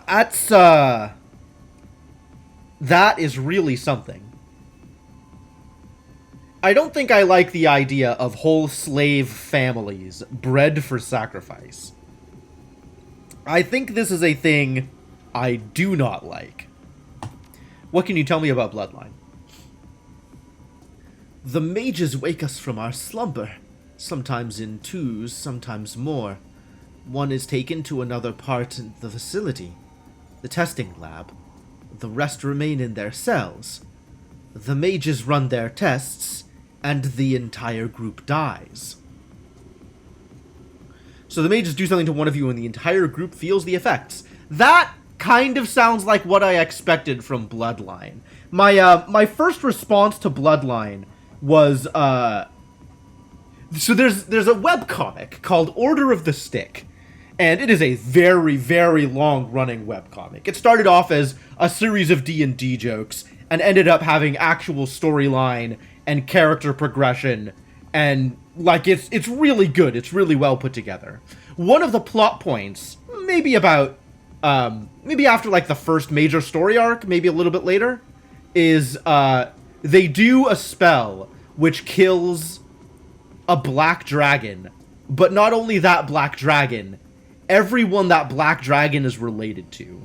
That is really something. I don't think I like the idea of whole slave families bred for sacrifice. I think this is a thing I do not like. What can you tell me about Bloodline? The mages wake us from our slumber, sometimes in twos, sometimes more. One is taken to another part of the facility, the testing lab. The rest remain in their cells. The mages run their tests, and the entire group dies. So the mages do something to one of you, and the entire group feels the effects. That kind of sounds like what I expected from Bloodline. My first response to Bloodline was, so there's a webcomic called Order of the Stick, and it is a very, very long-running webcomic. It started off as a series of D&D jokes, and ended up having actual storyline and character progression, and, like, it's really good. It's really well put together. One of the plot points, maybe about, maybe after, like, the first major story arc, maybe a little bit later, is, they do a spell which kills a black dragon, but not only that black dragon, everyone that black dragon is related to.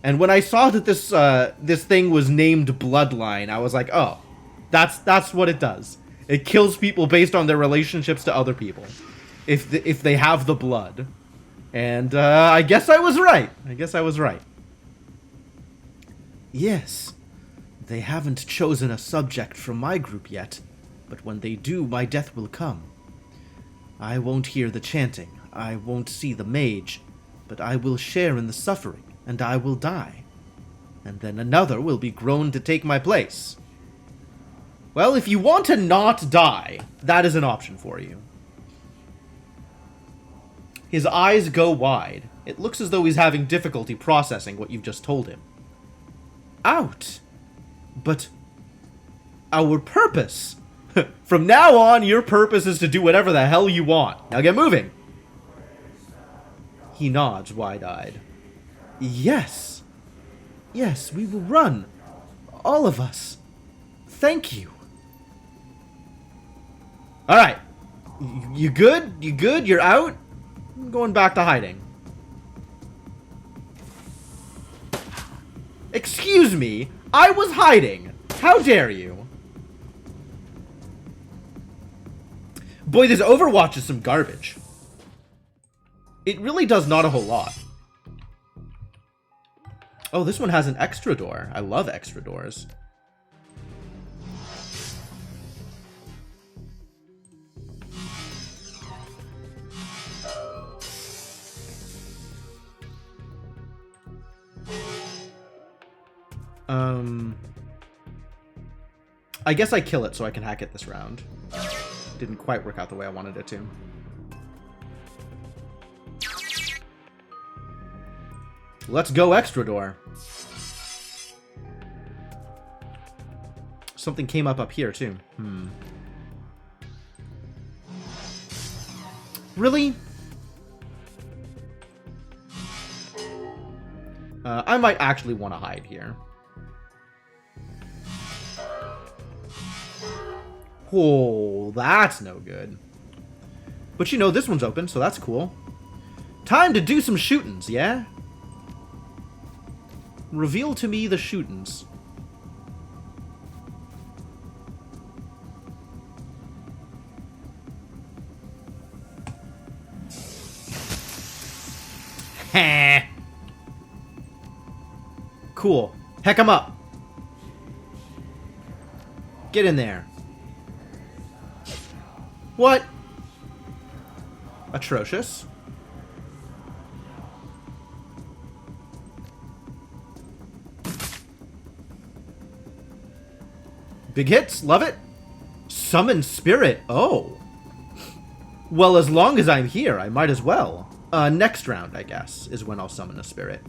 And when I saw that this thing was named Bloodline, I was like, oh, that's what it does. It kills people based on their relationships to other people, if they have the blood. And I guess I was right. Yes, they haven't chosen a subject from my group yet, but when they do, my death will come. I won't hear the chanting, I won't see the mage, but I will share in the suffering, and I will die. And then another will be grown to take my place. Well, if you want to not die, that is an option for you. His eyes go wide. It looks as though he's having difficulty processing what you've just told him. Out! But our purpose... From now on, your purpose is to do whatever the hell you want. Now get moving! He nods, wide-eyed. Yes. Yes, we will run. All of us. Thank you. Alright. You good? You good? You're out? I'm going back to hiding. Excuse me? I was hiding. How dare you? Boy, this Overwatch is some garbage. It really does not a whole lot. Oh, this one has an extra door. I love extra doors. I guess I kill it so I can hack it this round. Didn't quite work out the way I wanted it to. Let's go extra door. Something came up here, too. Really? I might actually want to hide here. Oh, that's no good. But you know, this one's open, so that's cool. Time to do some shootings, yeah? Reveal to me the shootings. Heh. Cool. Heck 'em up. Get in there. What? Atrocious. Big hits. Love it. Summon spirit. Oh. Well, as long as I'm here, I might as well. Next round, I guess, is when I'll summon a spirit.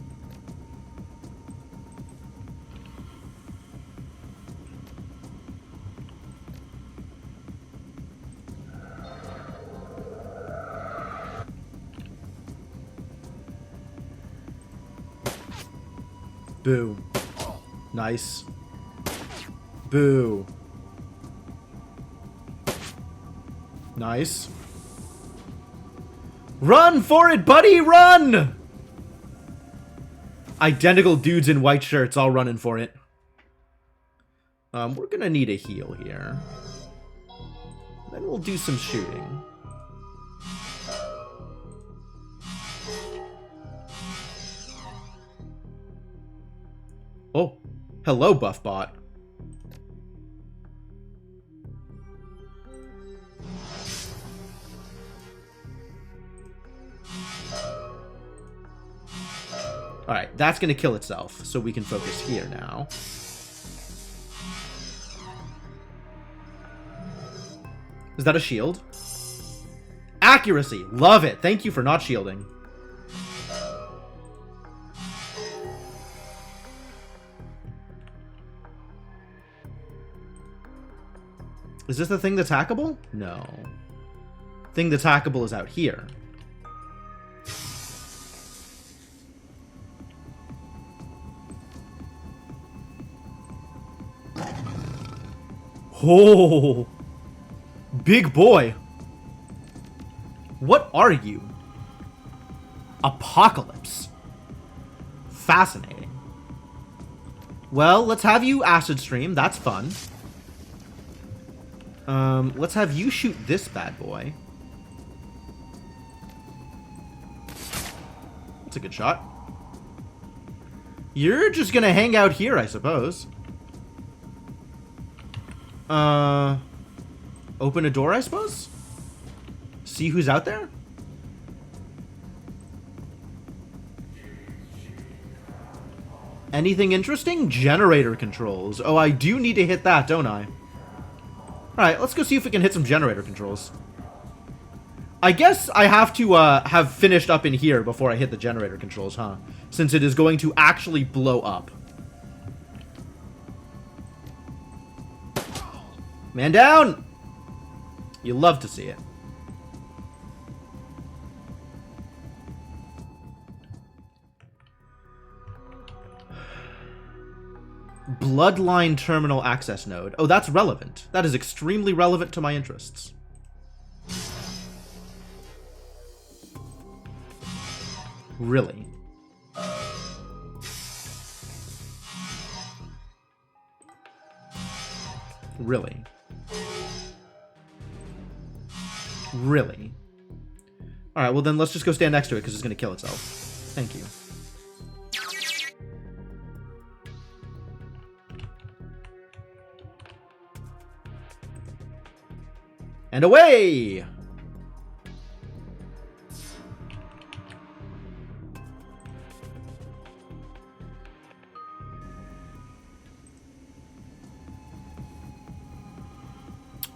Boo. Nice. Boo. Nice. Run for it, buddy! Run! Identical dudes in white shirts all running for it. We're gonna need a heal here. Then we'll do some shooting. Oh, hello, Buffbot. Alright, that's going to kill itself, so we can focus here now. Is that a shield? Accuracy! Love it! Thank you for not shielding. Is this the thing that's hackable? No. Thing that's hackable is out here. Oh, big boy. What are you? Apocalypse. Fascinating. Well, let's have you acid stream. That's fun. Let's have you shoot this bad boy. That's a good shot. You're just gonna hang out here, I suppose. Open a door, I suppose? See who's out there? Anything interesting? Generator controls. Oh, I do need to hit that, don't I? Alright, let's go see if we can hit some generator controls. I guess I have to have finished up in here before I hit the generator controls, huh? Since it is going to actually blow up. Man down! You love to see it. Bloodline terminal access node. Oh, that's relevant. That is extremely relevant to my interests. Really? Really? Really? Alright, well then let's just go stand next to it because it's going to kill itself. Thank you. And away!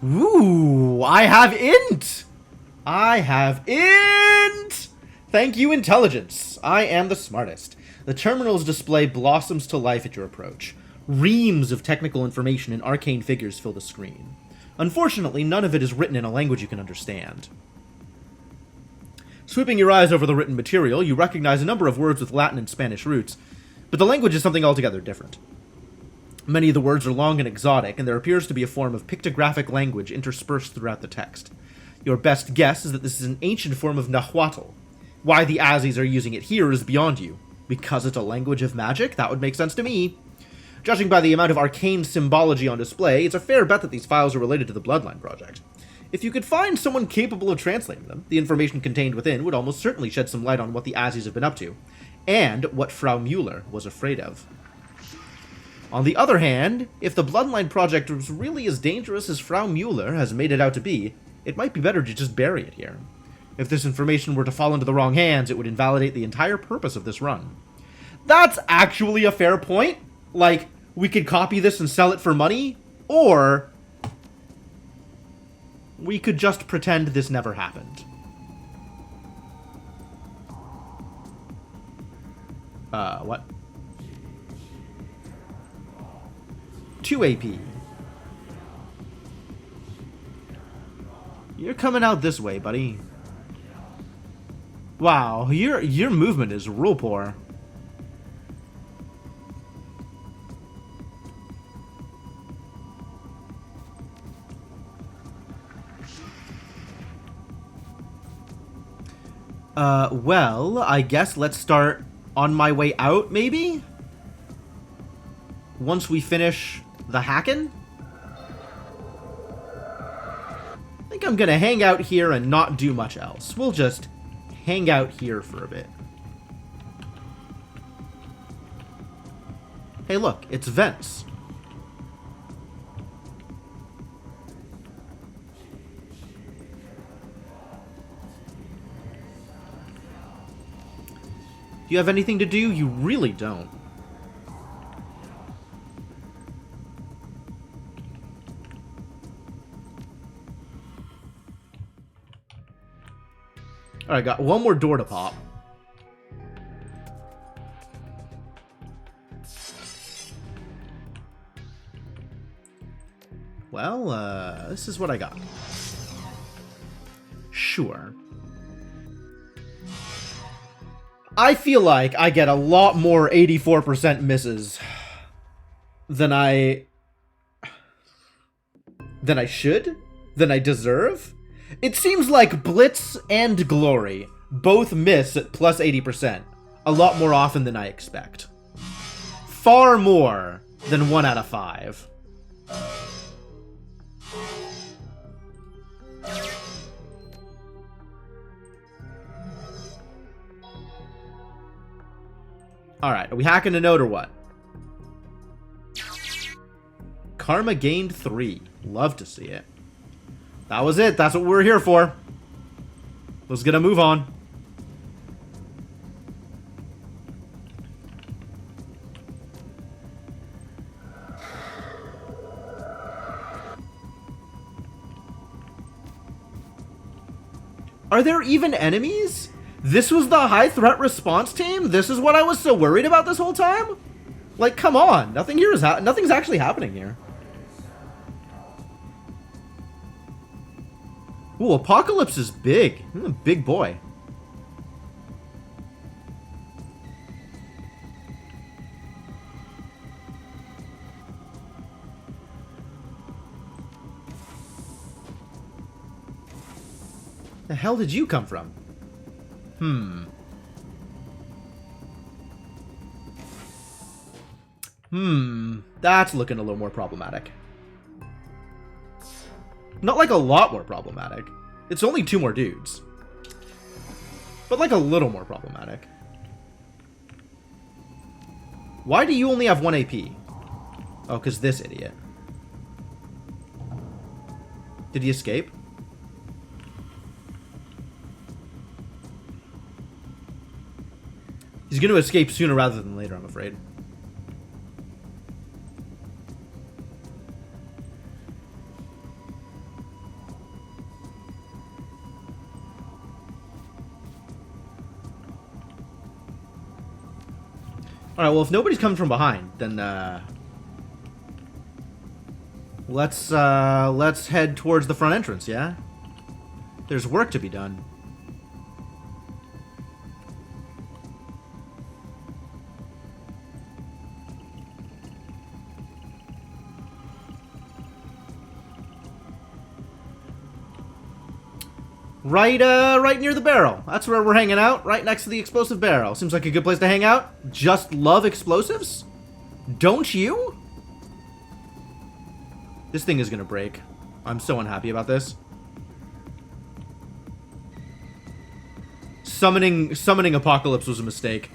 Ooh, I have int! I have int! Thank you, intelligence. I am the smartest. The terminal's display blossoms to life at your approach. Reams of technical information and arcane figures fill the screen. Unfortunately, none of it is written in a language you can understand. Sweeping your eyes over the written material, you recognize a number of words with Latin and Spanish roots, but the language is something altogether different. Many of the words are long and exotic, and there appears to be a form of pictographic language interspersed throughout the text. Your best guess is that this is an ancient form of Nahuatl. Why the Azis are using it here is beyond you. Because it's a language of magic? That would make sense to me. Judging by the amount of arcane symbology on display, it's a fair bet that these files are related to the Bloodline Project. If you could find someone capable of translating them, the information contained within would almost certainly shed some light on what the Azis have been up to, and what Frau Mueller was afraid of. On the other hand, if the Bloodline Project was really as dangerous as Frau Mueller has made it out to be, it might be better to just bury it here. If this information were to fall into the wrong hands, it would invalidate the entire purpose of this run. That's actually a fair point. Like, we could copy this and sell it for money, or we could just pretend this never happened. What? 2 AP. You're coming out this way, buddy. Wow, your movement is real poor. Well, I guess let's start on my way out, maybe? Once we finish the hacking? I think I'm gonna hang out here and not do much else. We'll just hang out here for a bit. Hey look, it's vents. Do you have anything to do? You really don't. Alright, got one more door to pop. Well, this is what I got. Sure. I feel like I get a lot more 84% misses than I should, than I deserve. It seems like Blitz and Glory both miss at plus 80%, a lot more often than I expect. Far more than 1 out of 5. Alright, are we hacking a note or what? Karma gained 3. Love to see it. That was it. That's what we're here for. Let's get a move on. Are there even enemies? This was the high threat response team? This is what I was so worried about this whole time? Like, come on. Nothing here is nothing's actually happening here. Ooh, Apocalypse is big. He's a big boy. The hell did you come from? That's looking a little more problematic. Not like a lot more problematic. It's only 2 more dudes. But like a little more problematic. Why do you only have 1 AP? Oh, because this idiot. Did he escape? He's going to escape sooner rather than later, I'm afraid. Alright, well, if nobody's coming from behind, then, Let's head towards the front entrance, yeah? There's work to be done. Right near the barrel. That's where we're hanging out, right next to the explosive barrel. Seems like a good place to hang out. Just love explosives? Don't you? This thing is gonna break. I'm so unhappy about this. Summoning Apocalypse was a mistake.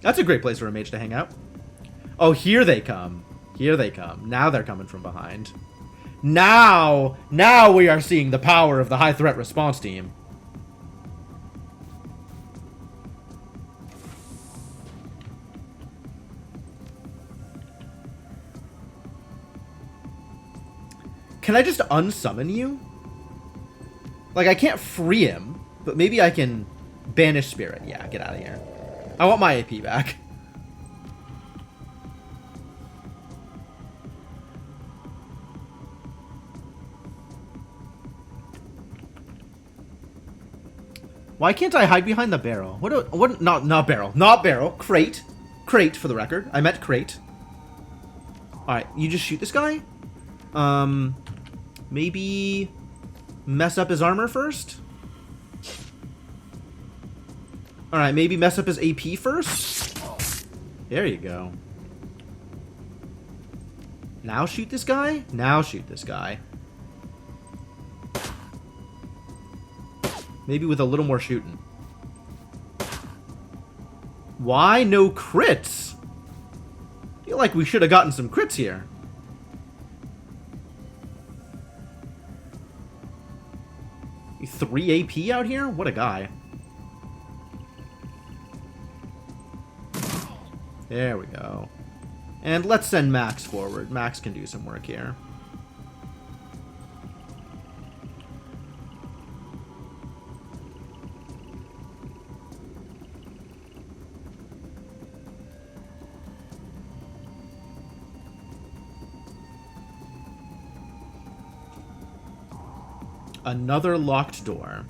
That's a great place for a mage to hang out. Oh, here they come. Here they come. Now they're coming from behind. Now we are seeing the power of the high threat response team. Can I just unsummon you? Like, I can't free him, but maybe I can banish spirit. Yeah, get out of here. I want my AP back. Why can't I hide behind the barrel? Not barrel. Crate. Crate, for the record. I meant crate. Alright, you just shoot this guy? Maybe mess up his armor first? Alright, maybe mess up his AP first? There you go. Now shoot this guy? Now shoot this guy. Maybe with a little more shooting. Why no crits? I feel like we should have gotten some crits here. Three AP out here? What a guy. There we go. And let's send Max forward. Max can do some work here. Another locked door.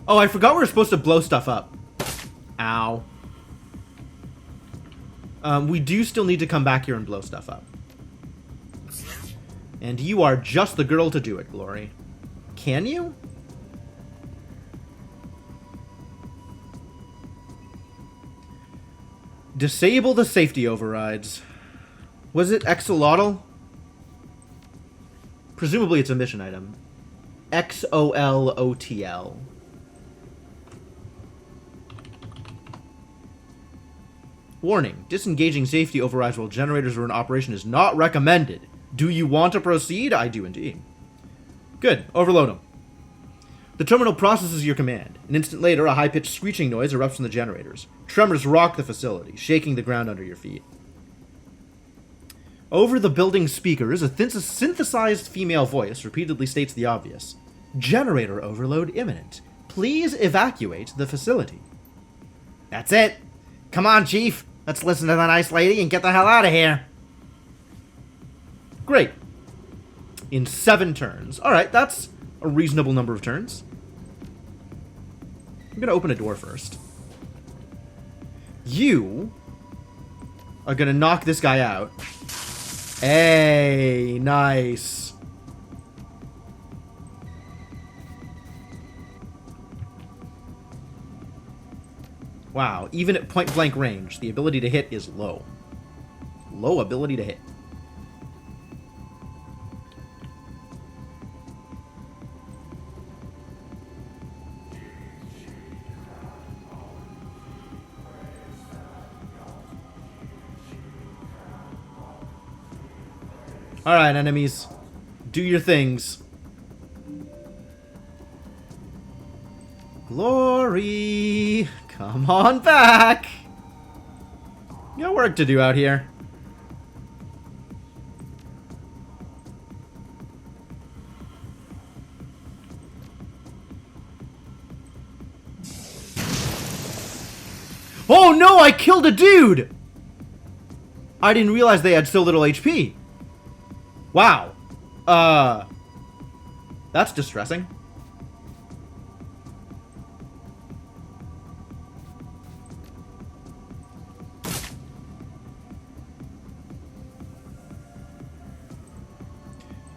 Oh, I forgot we were supposed to blow stuff up. Ow. We do still need to come back here and blow stuff up. And you are just the girl to do it, Glory. Can you? Disable the safety overrides. Was it Exolotl? Presumably it's a mission item. XOLOTL. Warning. Disengaging safety overrides while generators are in operation is not recommended. Do you want to proceed? I do indeed. Good. Overload them. The terminal processes your command. An instant later, a high-pitched screeching noise erupts from the generators. Tremors rock the facility, shaking the ground under your feet. Over the building's speakers, a synthesized female voice repeatedly states the obvious. Generator overload imminent. Please evacuate the facility. That's it. Come on, Chief. Let's listen to the nice lady and get the hell out of here. Great. In 7 turns. Alright, that's a reasonable number of turns. I'm gonna open a door first. You are gonna knock this guy out. Hey, nice. Wow, even at point blank range, the ability to hit is low. Low ability to hit. Alright, enemies. Do your things. Glory! Come on back! You got work to do out here. Oh no, I killed a dude! I didn't realize they had so little HP. Wow. That's distressing.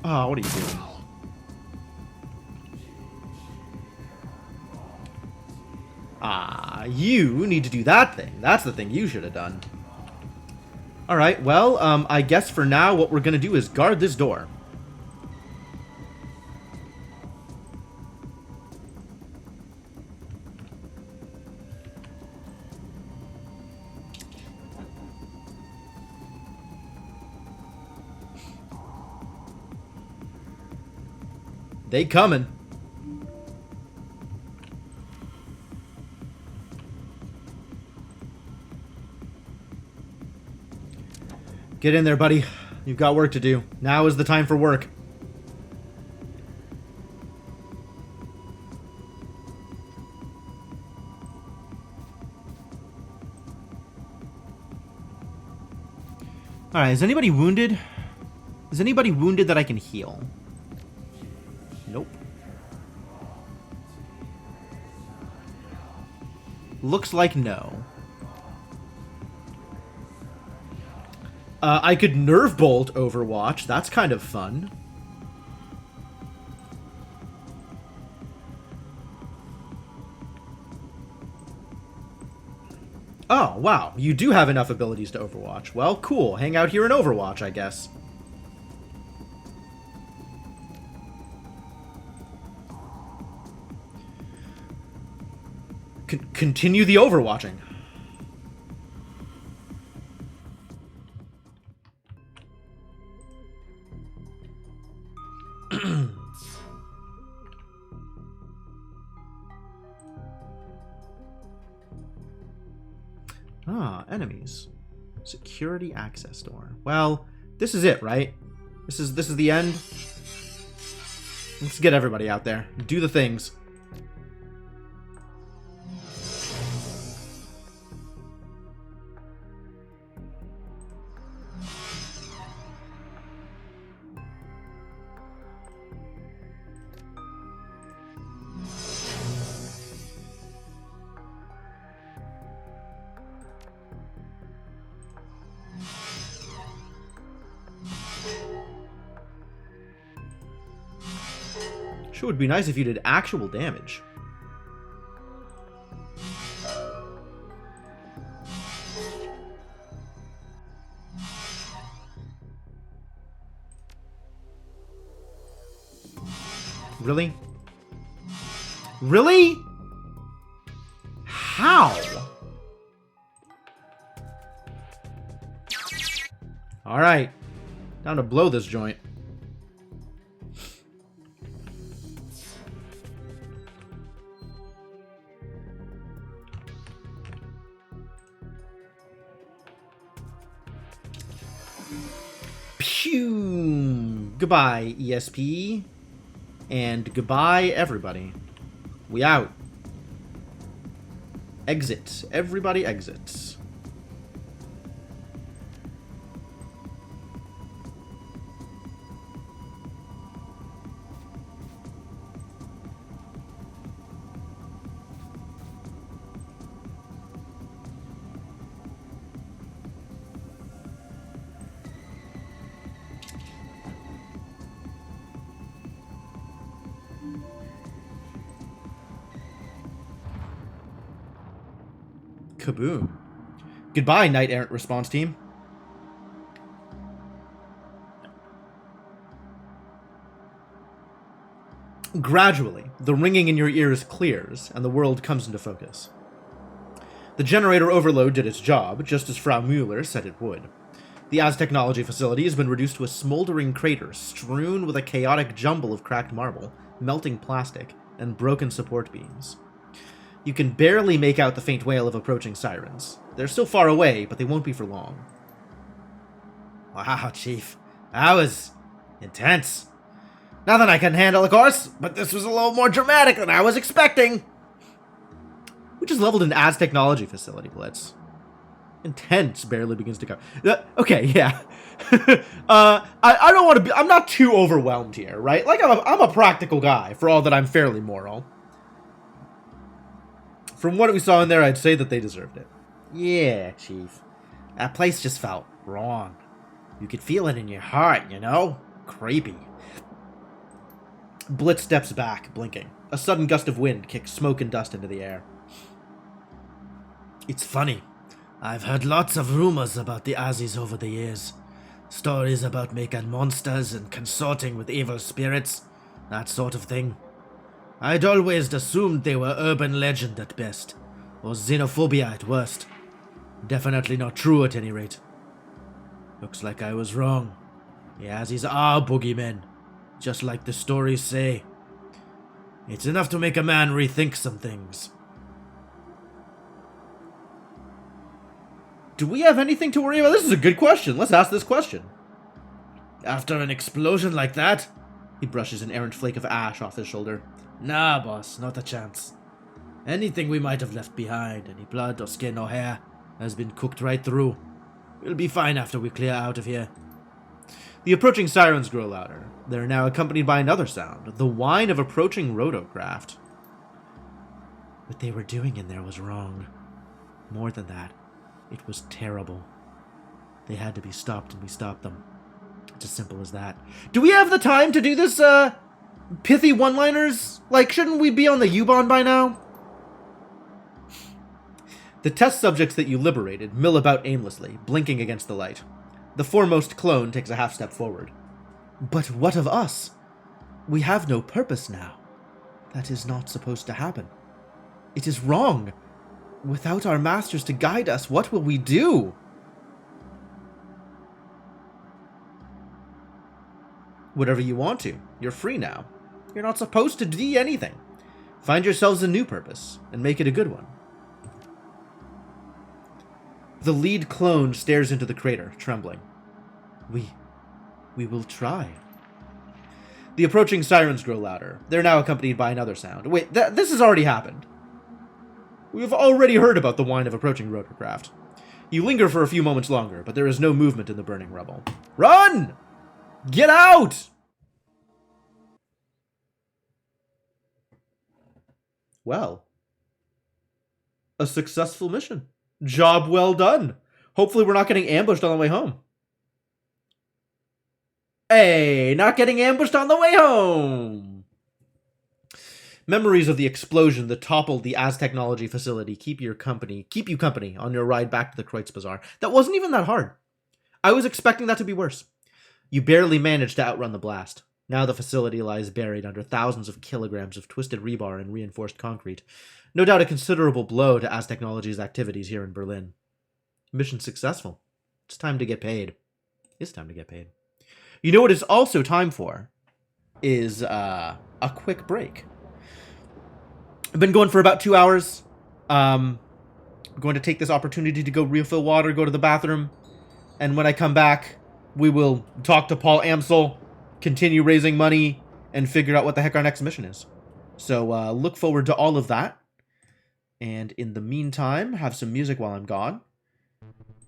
Oh, what are you doing? Ah, you need to do that thing. That's the thing you should have done. Alright, well, I guess for now what we're gonna do is guard this door. They coming. Get in there, buddy. You've got work to do. Now is the time for work. Alright, is anybody wounded? Is anybody wounded that I can heal? Nope. Looks like no. I could Nerve Bolt Overwatch. That's kind of fun. Oh, wow. You do have enough abilities to Overwatch. Well, cool. Hang out here in Overwatch, I guess. Continue the overwatching. Ah, enemies. Security access door. Well, this is it, right? This is the end. Let's get everybody out there. Do the things. Sure would be nice if you did actual damage. Really? Really? How? Alright. Time to blow this joint. Pew! Goodbye, ESP. And goodbye, everybody. We out. Exit. Everybody exits. Kaboom. Goodbye, Knight Errant Response Team. Gradually, the ringing in your ears clears, and the world comes into focus. The generator overload did its job, just as Frau Müller said it would. The Aztechnology facility has been reduced to a smoldering crater strewn with a chaotic jumble of cracked marble, melting plastic, and broken support beams. You can barely make out the faint wail of approaching sirens. They're still far away, but they won't be for long. Wow, Chief. That was intense. Nothing I couldn't handle, of course, but this was a little more dramatic than I was expecting. We just leveled an Az technology facility, Blitz. Intense barely begins to come. Okay, yeah. I don't want to be... I'm not too overwhelmed here, right? Like, I'm a practical guy, for all that I'm fairly moral. From what we saw in there, I'd say that they deserved it. Yeah, Chief. That place just felt wrong. You could feel it in your heart, you know? Creepy. Blitz steps back, blinking. A sudden gust of wind kicks smoke and dust into the air. It's funny. I've heard lots of rumors about the Azis over the years. Stories about making monsters and consorting with evil spirits, that sort of thing. I'd always assumed they were urban legend at best, or xenophobia at worst. Definitely not true at any rate. Looks like I was wrong. The Azis are boogeymen, just like the stories say. It's enough to make a man rethink some things. Do we have anything to worry about? This is a good question. Let's ask this question. After an explosion like that? He brushes an errant flake of ash off his shoulder. Nah, boss, not a chance. Anything we might have left behind, any blood or skin or hair, has been cooked right through. We'll be fine after we clear out of here. The approaching sirens grow louder. They're now accompanied by another sound, the whine of approaching rotocraft. What they were doing in there was wrong. More than that, it was terrible. They had to be stopped, and we stopped them. It's as simple as that. Do we have the time to do this, pithy one-liners? Like, shouldn't we be on the U-Bahn by now? The test subjects that you liberated mill about aimlessly, blinking against the light. The foremost clone takes a half step forward. But what of us? We have no purpose now. That is not supposed to happen. It is wrong. Without our masters to guide us, what will we do? Whatever you want to. You're free now. You're not supposed to do anything. Find yourselves a new purpose, and make it a good one. The lead clone stares into the crater, trembling. We will try. The approaching sirens grow louder. They're now accompanied by another sound. Wait, this has already happened. We've already heard about the whine of approaching rotorcraft. You linger for a few moments longer, but there is no movement in the burning rubble. Run! Get out! Well, a successful mission. Job well done. Hopefully we're not getting ambushed on the way home. Hey, not getting ambushed on the way home! Memories of the explosion that toppled the Az Technology facility keep you company on your ride back to the Kreutz Bazaar. That wasn't even that hard. I was expecting that to be worse. You barely managed to outrun the blast. Now the facility lies buried under thousands of kilograms of twisted rebar and reinforced concrete. No doubt a considerable blow to Az Technology's activities here in Berlin. Mission successful. It's time to get paid. It's time to get paid. You know what it's also time for? Is a quick break. I've been going for about 2 hours. I'm going to take this opportunity to go refill water, go to the bathroom. And when I come back, we will talk to Paul Amsel, continue raising money, and figure out what the heck our next mission is. So look forward to all of that. And in the meantime, have some music while I'm gone.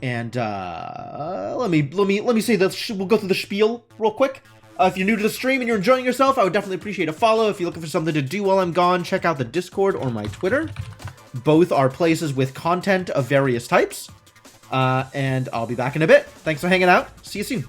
And let me say this. We'll go through the spiel real quick. If you're new to the stream and you're enjoying yourself, I would definitely appreciate a follow. If you're looking for something to do while I'm gone, check out the Discord or my Twitter. Both are places with content of various types. And I'll be back in a bit. Thanks for hanging out. See you soon.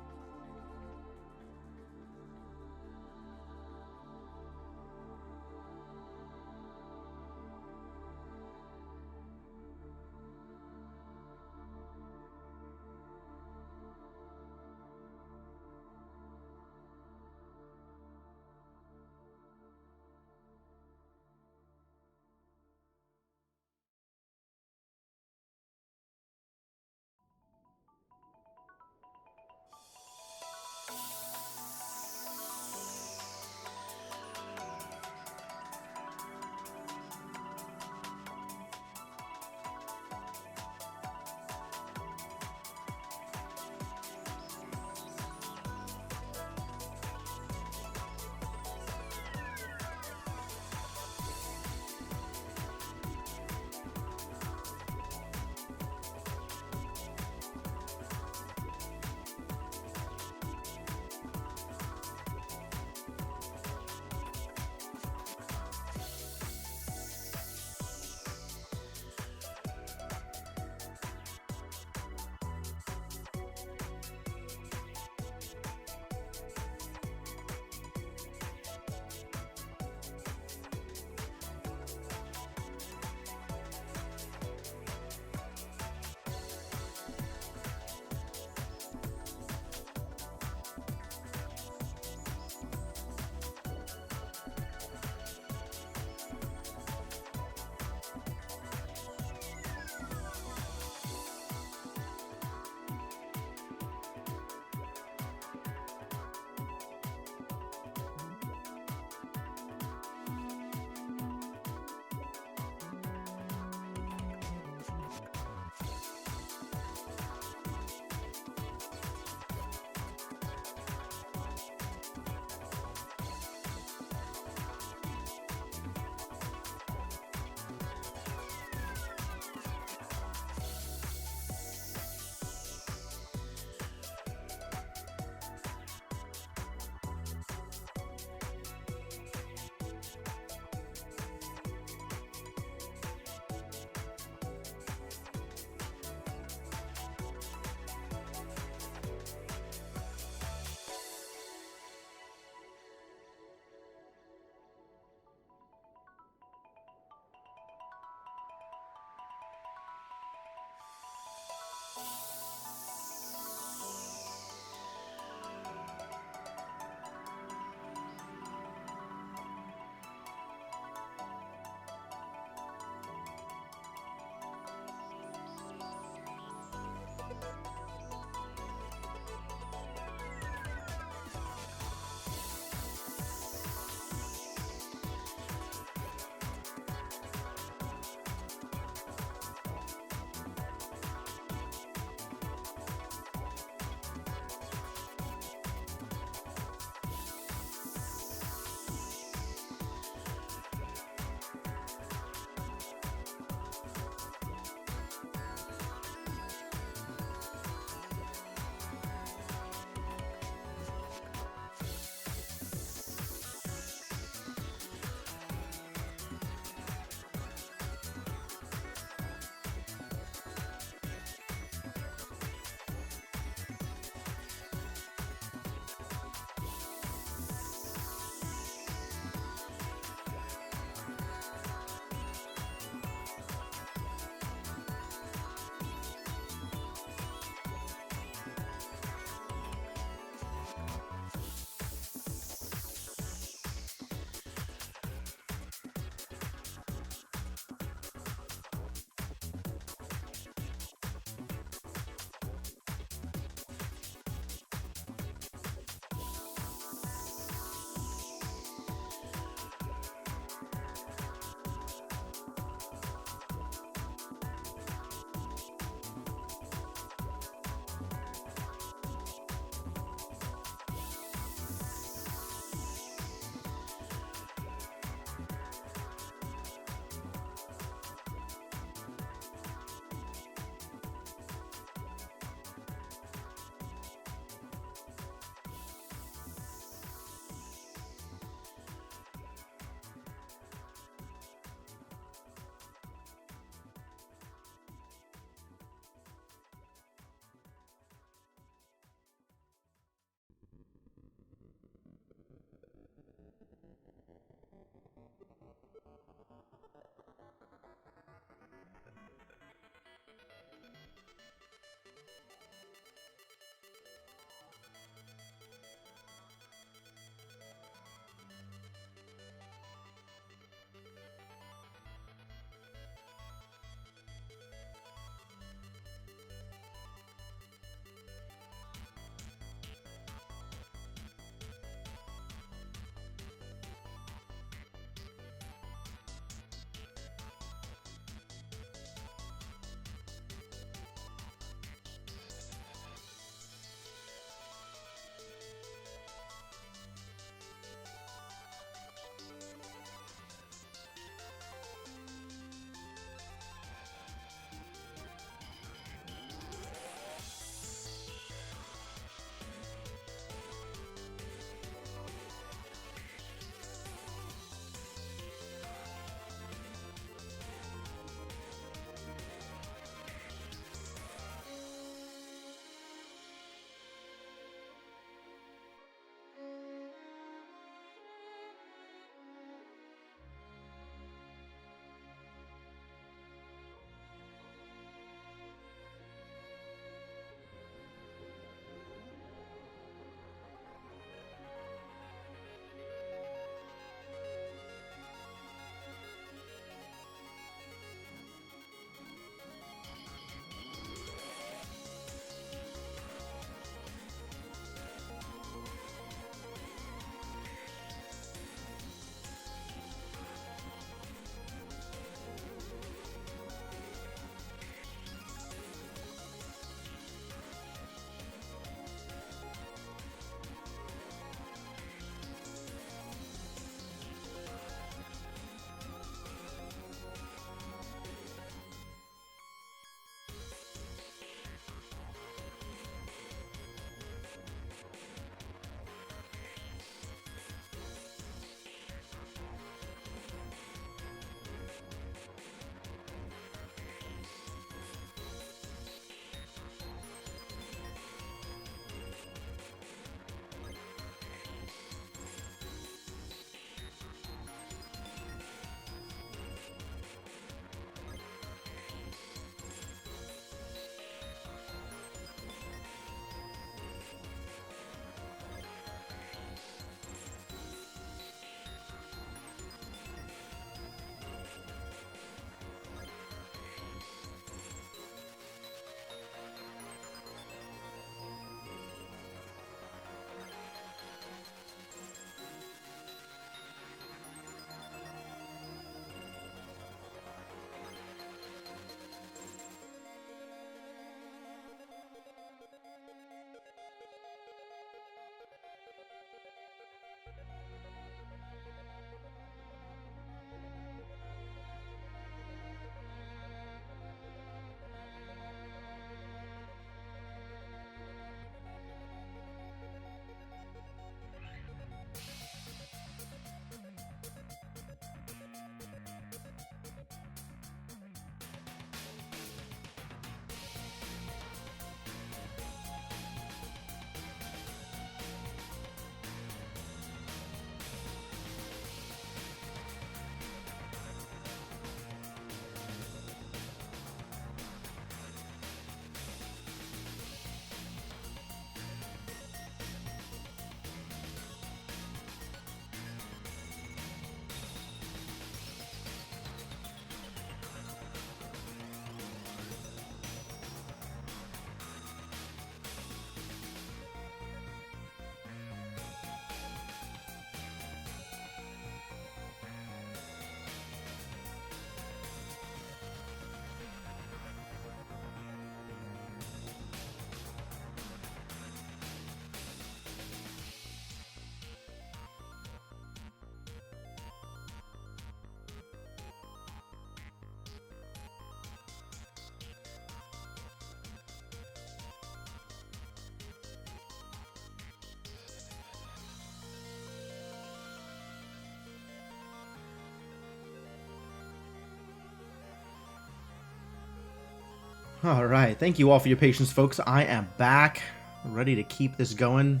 Alright, thank you all for your patience, folks. I am back, ready to keep this going.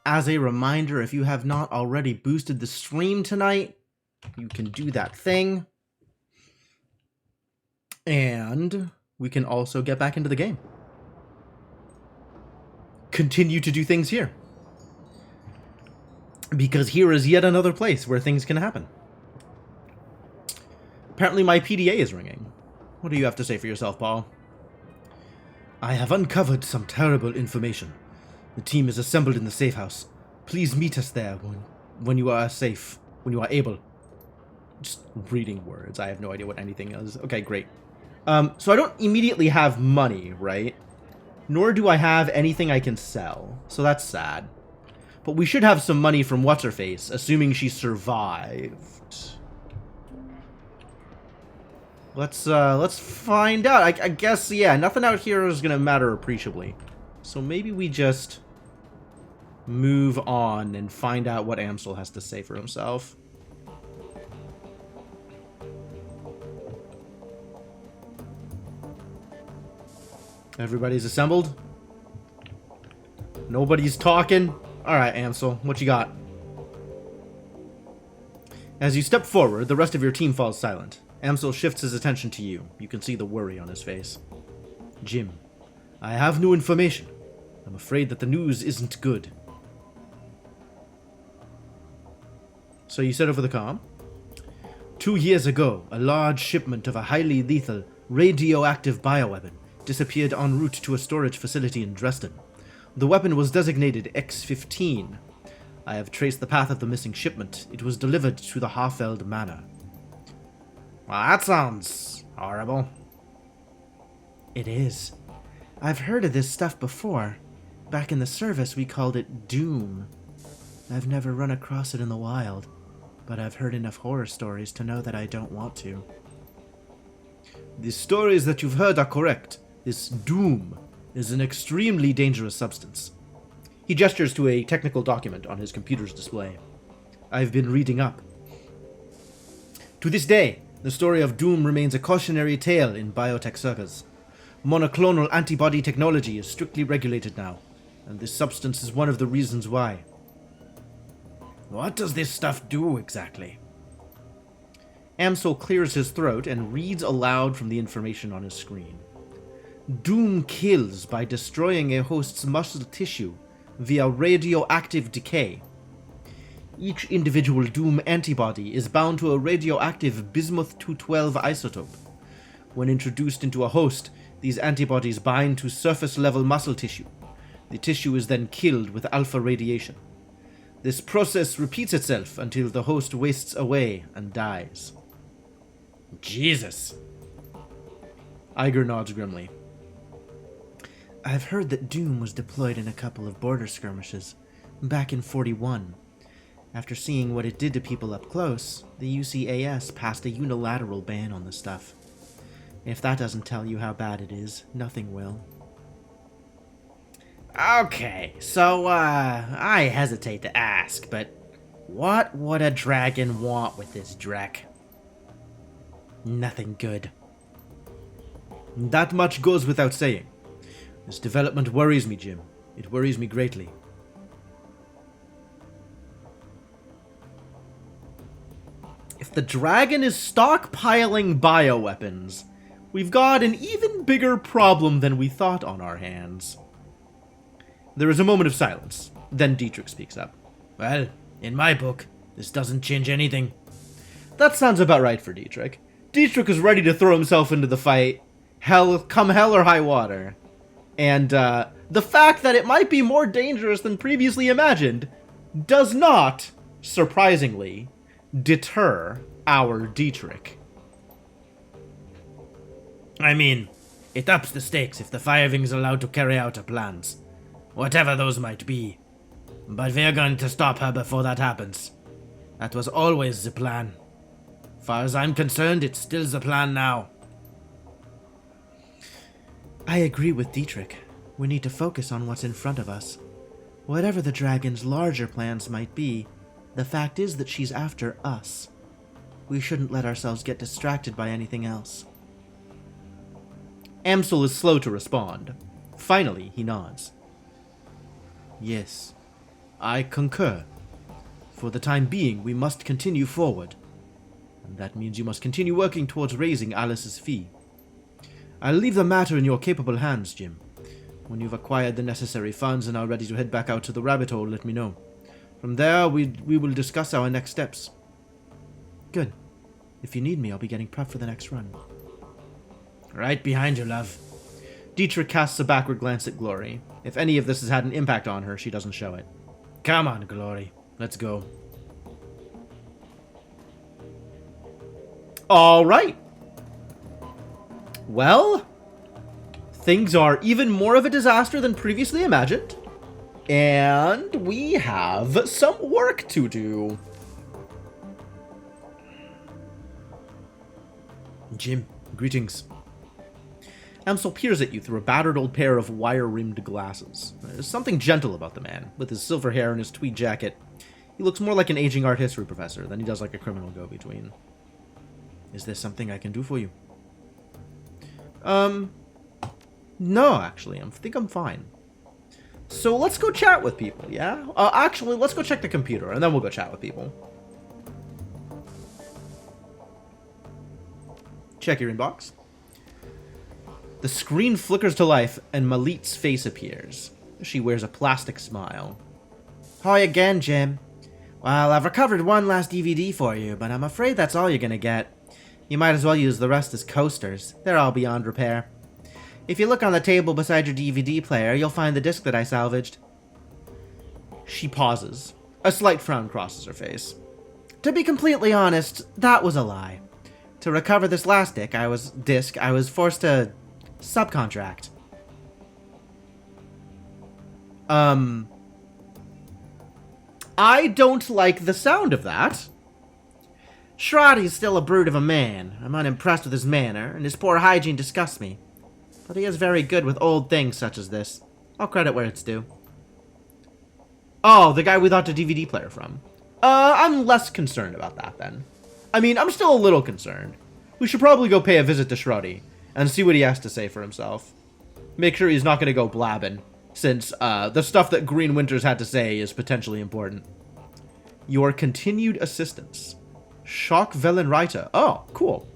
As a reminder, if you have not already boosted the stream tonight, you can do that thing. And we can also get back into the game. Continue to do things here. Because here is yet another place where things can happen. Apparently my PDA is ringing. What do you have to say for yourself, Paul? I have uncovered some terrible information. The team is assembled in the safe house. Please meet us there when you are safe, when you are able. Just reading words. I have no idea what anything is. Okay, great. So I don't immediately have money, right? Nor do I have anything I can sell. So that's sad. But we should have some money from What's-Her-Face, assuming she survived. Let's find out. I guess, yeah, nothing out here is gonna matter appreciably. So maybe we just move on and find out what Amsel has to say for himself. Everybody's assembled? Nobody's talking? Alright, Amsel, what you got? As you step forward, the rest of your team falls silent. Amsel shifts his attention to you. You can see the worry on his face. Jim, I have new information. I'm afraid that the news isn't good. So you said over the comm? 2 years ago, a large shipment of a highly lethal, radioactive bioweapon disappeared en route to a storage facility in Dresden. The weapon was designated X-15. I have traced the path of the missing shipment. It was delivered to the Harfeld Manor. Well, that sounds horrible. It is. I've heard of this stuff before. Back in the service, we called it Doom. I've never run across it in the wild, but I've heard enough horror stories to know that I don't want to. The stories that you've heard are correct. This Doom is an extremely dangerous substance. He gestures to a technical document on his computer's display. I've been reading up. To this day, the story of Doom remains a cautionary tale in biotech circles. Monoclonal antibody technology is strictly regulated now, and this substance is one of the reasons why. What does this stuff do exactly? Amsel clears his throat and reads aloud from the information on his screen. Doom kills by destroying a host's muscle tissue via radioactive decay. Each individual Doom antibody is bound to a radioactive bismuth-212 isotope. When introduced into a host, these antibodies bind to surface-level muscle tissue. The tissue is then killed with alpha radiation. This process repeats itself until the host wastes away and dies. Jesus. Iger nods grimly. I've heard that Doom was deployed in a couple of border skirmishes, back in 41. After seeing what it did to people up close, the UCAS passed a unilateral ban on the stuff. If that doesn't tell you how bad it is, nothing will. Okay, so, I hesitate to ask, but what would a dragon want with this Drek? Nothing good. That much goes without saying. This development worries me, Jim. It worries me greatly. If the dragon is stockpiling bioweapons, we've got an even bigger problem than we thought on our hands. There is a moment of silence. Then Dietrich speaks up. Well, in my book, this doesn't change anything. That sounds about right for Dietrich. Dietrich is ready to throw himself into the fight, come hell or high water. And the fact that it might be more dangerous than previously imagined does not, surprisingly, deter our Dietrich. I mean, it ups the stakes if the Firewing's allowed to carry out her plans, whatever those might be. But we're going to stop her before that happens. That was always the plan. Far as I'm concerned, it's still the plan now. I agree with Dietrich. We need to focus on what's in front of us. Whatever the dragon's larger plans might be, the fact is that she's after us. We shouldn't let ourselves get distracted by anything else. Amsel is slow to respond. Finally, he nods. Yes, I concur. For the time being, we must continue forward. And that means you must continue working towards raising Alice's fee. I'll leave the matter in your capable hands, Jim. When you've acquired the necessary funds and are ready to head back out to the rabbit hole, let me know. From there, we will discuss our next steps. Good. If you need me, I'll be getting prepped for the next run. Right behind you, love. Dietrich casts a backward glance at Glory. If any of this has had an impact on her, she doesn't show it. Come on, Glory. Let's go. All right. Well, things are even more of a disaster than previously imagined. And we have some work to do. Jim, greetings. Amsel peers at you through a battered old pair of wire-rimmed glasses. There's something gentle about the man, with his silver hair and his tweed jacket. He looks more like an aging art history professor than he does like a criminal go-between. Is there something I can do for you? No, actually. I think I'm fine. So let's go chat with people, yeah? Actually, let's go check the computer, and then we'll go chat with people. Check your inbox. The screen flickers to life, and Malit's face appears. She wears a plastic smile. Hi again, Jim. Well, I've recovered one last DVD for you, but I'm afraid that's all you're gonna get. You might as well use the rest as coasters. They're all beyond repair. If you look on the table beside your DVD player, you'll find the disc that I salvaged. She pauses. A slight frown crosses her face. To be completely honest, that was a lie. To recover this last disc, I was forced to subcontract. I don't like the sound of that. Schrotty's still a brute of a man. I'm unimpressed with his manner, and his poor hygiene disgusts me. But he is very good with old things such as this. I'll credit where it's due. Oh, the guy we got the DVD player from. I'm less concerned about that, then. I mean, I'm still a little concerned. We should probably go pay a visit to Schrotty and see what he has to say for himself. Make sure he's not going to go blabbing, since the stuff that Green Winters had to say is potentially important. Your continued assistance. Shock Vellenreiter. Oh, cool.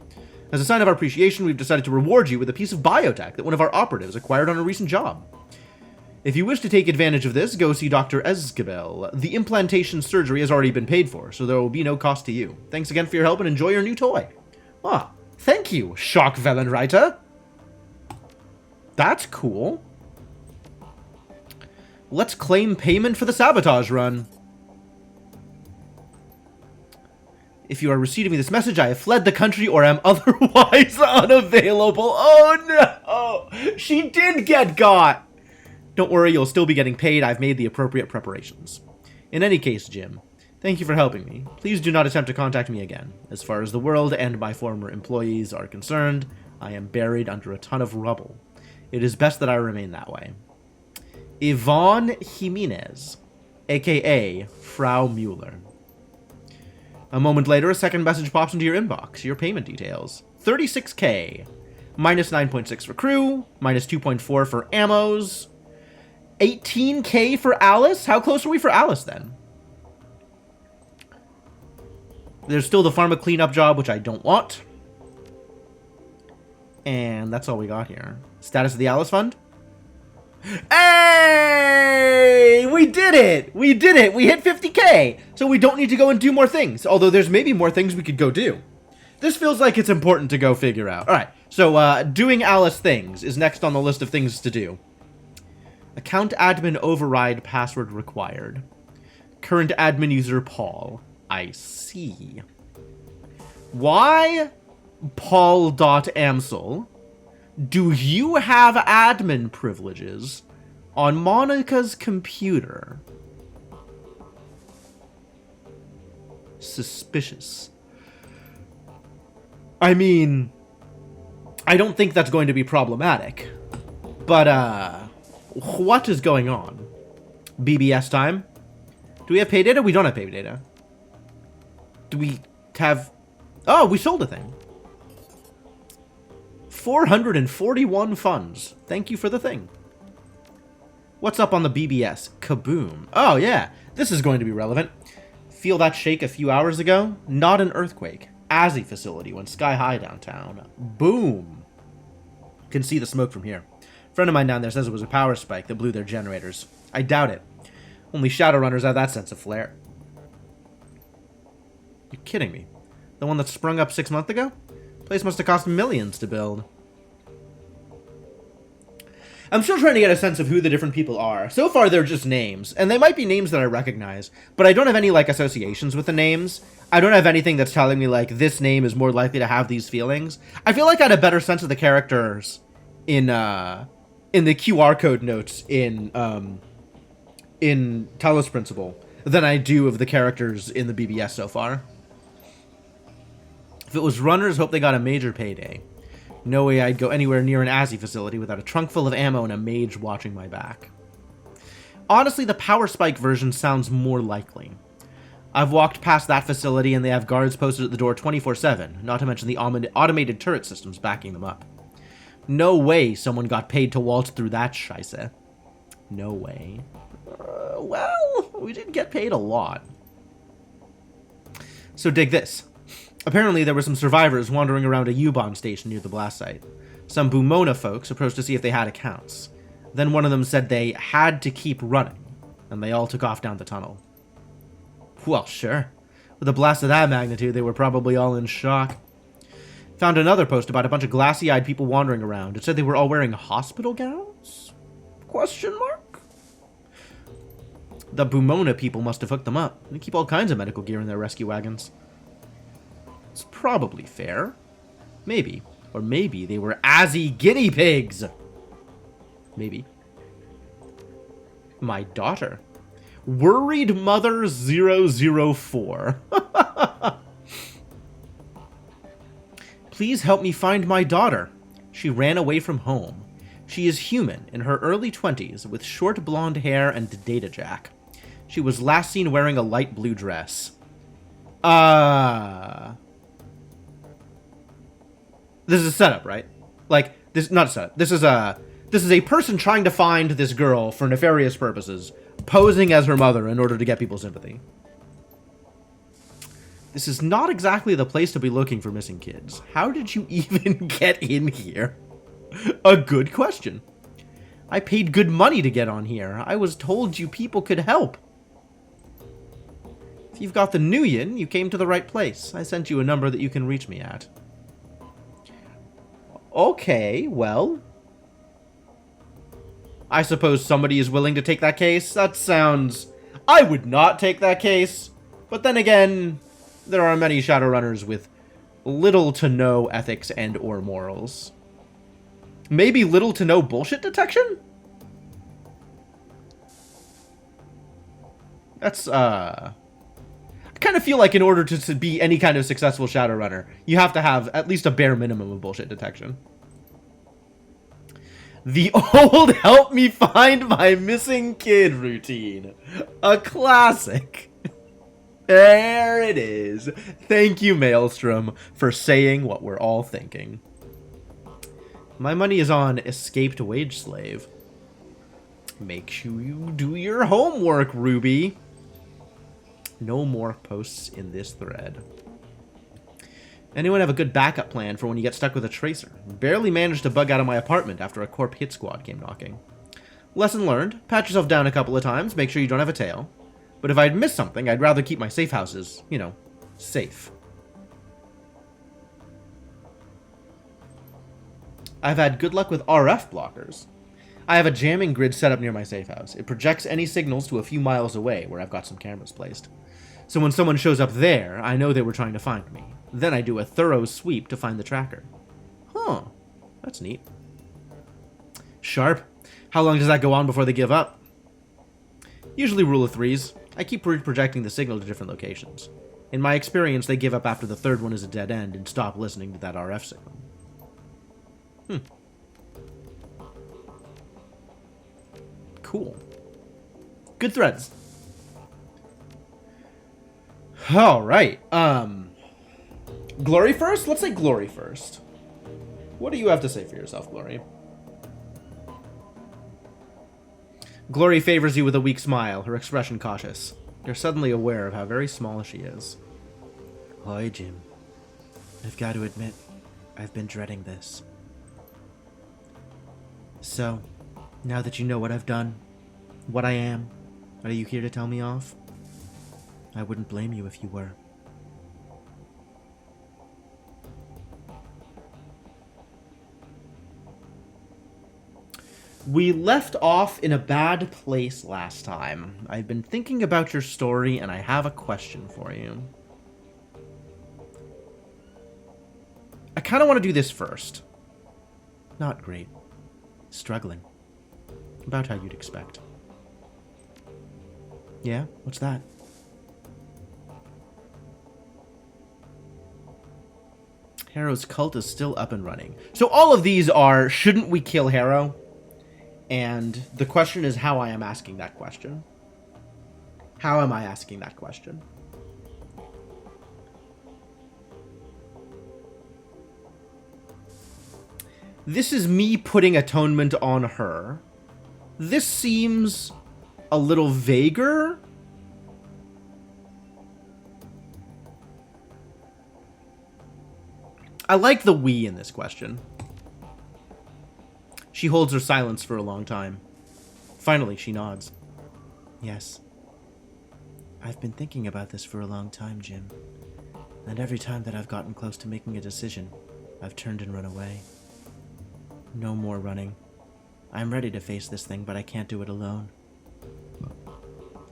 As a sign of our appreciation, we've decided to reward you with a piece of biotech that one of our operatives acquired on a recent job. If you wish to take advantage of this, go see Dr. Esquivel. The implantation surgery has already been paid for, so there will be no cost to you. Thanks again for your help and enjoy your new toy. Ah, thank you, Shock Vellenreiter. That's cool. Let's claim payment for the sabotage run. If you are receiving this message, I have fled the country or am otherwise unavailable. Oh no! She did get got! Don't worry, you'll still be getting paid. I've made the appropriate preparations. In any case, Jim, thank you for helping me. Please do not attempt to contact me again. As far as the world and my former employees are concerned, I am buried under a ton of rubble. It is best that I remain that way. Yvonne Jimenez, aka Frau Mueller. A moment later, a second message pops into your inbox. Your payment details. 36k. Minus 9.6 for crew. Minus 2.4 for ammos. 18k for Alice? How close are we for Alice, then? There's still the pharma cleanup job, which I don't want. And that's all we got here. Status of the Alice Fund? Hey! We did it! We did it! We hit 50k! So we don't need to go and do more things. Although there's maybe more things we could go do. This feels like it's important to go figure out. Alright, so doing Alice things is next on the list of things to do. Account admin override password required. Current admin user Paul. I see. Why Paul.Amsel? Do you have admin privileges on Monica's computer? Suspicious. I mean, I don't think that's going to be problematic. But, what is going on? BBS time? Do we have pay data? We don't have pay data. Do we have... Oh, we sold a thing. 441 funds. Thank you for the thing. What's up on the BBS? Kaboom. Oh, yeah. This is going to be relevant. Feel that shake a few hours ago? Not an earthquake. ASI facility went sky high downtown. Boom. Can see the smoke from here. A friend of mine down there says it was a power spike that blew their generators. I doubt it. Only Shadowrunners have that sense of flair. You're kidding me. The one that sprung up 6 months ago? Place must have cost millions to build. I'm still trying to get a sense of who the different people are. So far, they're just names. And they might be names that I recognize. But I don't have any, like, associations with the names. I don't have anything that's telling me, like, this name is more likely to have these feelings. I feel like I had a better sense of the characters in the QR code notes in Talos Principle than I do of the characters in the BBS so far. If it was runners, hope they got a major payday. No way I'd go anywhere near an ASI facility without a trunk full of ammo and a mage watching my back. Honestly, the power spike version sounds more likely. I've walked past that facility and they have guards posted at the door 24/7, not to mention the automated turret systems backing them up. No way someone got paid to waltz through that scheisse. No way. Well, we did get paid a lot. So dig this. Apparently, there were some survivors wandering around a U-Bahn station near the blast site. Some Bumona folks approached to see if they had accounts. Then one of them said they had to keep running, and they all took off down the tunnel. Well, sure. With a blast of that magnitude, they were probably all in shock. Found another post about a bunch of glassy-eyed people wandering around. It said they were all wearing hospital gowns? Question mark? The Bumona people must have hooked them up. They keep all kinds of medical gear in their rescue wagons. It's probably fair. Maybe. Or maybe they were ASI guinea pigs. Maybe. My daughter. Worried Mother 004. Please help me find my daughter. She ran away from home. She is human, in her early 20s, with short blonde hair and data jack. She was last seen wearing a light blue dress. This is a setup, right? Like, this, not a setup. This is a person trying to find this girl for nefarious purposes, posing as her mother in order to get people's sympathy. This is not exactly the place to be looking for missing kids. How did you even get in here? A good question. I paid good money to get on here. I was told you people could help. If you've got the Nuyen, you came to the right place. I sent you a number that you can reach me at. Okay, well, I suppose somebody is willing to take that case. That sounds... I would not take that case. But then again, there are many Shadowrunners with little to no ethics and or morals. Maybe little to no bullshit detection? That's, I kind of feel like in order to be any kind of successful Shadowrunner, you have to have at least a bare minimum of bullshit detection. The old help me find my missing kid routine. A classic. There it is. Thank you, Maelstrom, for saying what we're all thinking. My money is on escaped wage slave. Make sure you do your homework, Ruby. No more posts in this thread. Anyone have a good backup plan for when you get stuck with a tracer? Barely managed to bug out of my apartment after a corp hit squad came knocking. Lesson learned. Pat yourself down a couple of times. Make sure you don't have a tail. But if I'd missed something, I'd rather keep my safe houses, you know, safe. I've had good luck with RF blockers. I have a jamming grid set up near my safe house. It projects any signals to a few miles away where I've got some cameras placed. So when someone shows up there, I know they were trying to find me. Then I do a thorough sweep to find the tracker. Huh. That's neat. Sharp. How long does that go on before they give up? Usually rule of threes. I keep projecting the signal to different locations. In my experience, they give up after the third one is a dead end and stop listening to that RF signal. Cool. Good threads. Alright, glory first? Let's say glory first. What do you have to say for yourself, Glory? Glory favors you with a weak smile, her expression cautious. You're suddenly aware of how very small she is. Hi, Jim. I've got to admit, I've been dreading this. So, now that you know what I've done, what I am, are you here to tell me off? I wouldn't blame you if you were. We left off in a bad place last time. I've been thinking about your story, and I have a question for you. I kind of want to do this first. Not great. Struggling. About how you'd expect. Yeah? What's that? Harrow's cult is still up and running. So all of these are, shouldn't we kill Harrow? And the question is how I am asking that question. How am I asking that question? This is me putting atonement on her. This seems a little vaguer. I like the we in this question. She holds her silence for a long time. Finally, she nods. Yes. I've been thinking about this for a long time, Jim. And every time that I've gotten close to making a decision, I've turned and run away. No more running. I'm ready to face this thing, but I can't do it alone.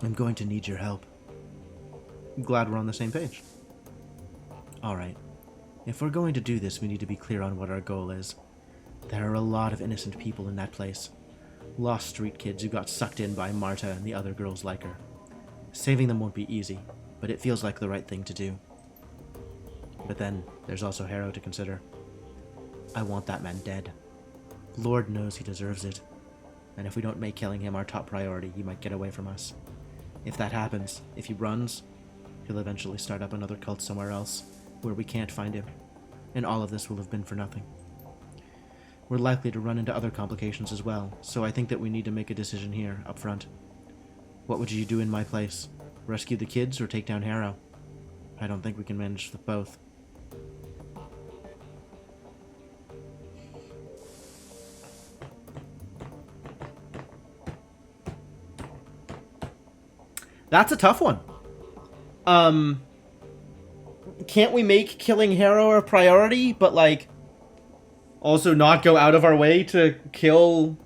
I'm going to need your help. Glad we're on the same page. Alright. If we're going to do this, we need to be clear on what our goal is. There are a lot of innocent people in that place. Lost street kids who got sucked in by Marta and the other girls like her. Saving them won't be easy, but it feels like the right thing to do. But then, there's also Harrow to consider. I want that man dead. Lord knows he deserves it. And if we don't make killing him our top priority, he might get away from us. If that happens, if he runs, he'll eventually start up another cult somewhere else, where we can't find him. And all of this will have been for nothing. We're likely to run into other complications as well, so I think that we need to make a decision here, up front. What would you do in my place? Rescue the kids or take down Harrow? I don't think we can manage both. That's a tough one. Can't we make killing Harrow a priority, but, like, also not go out of our way to kill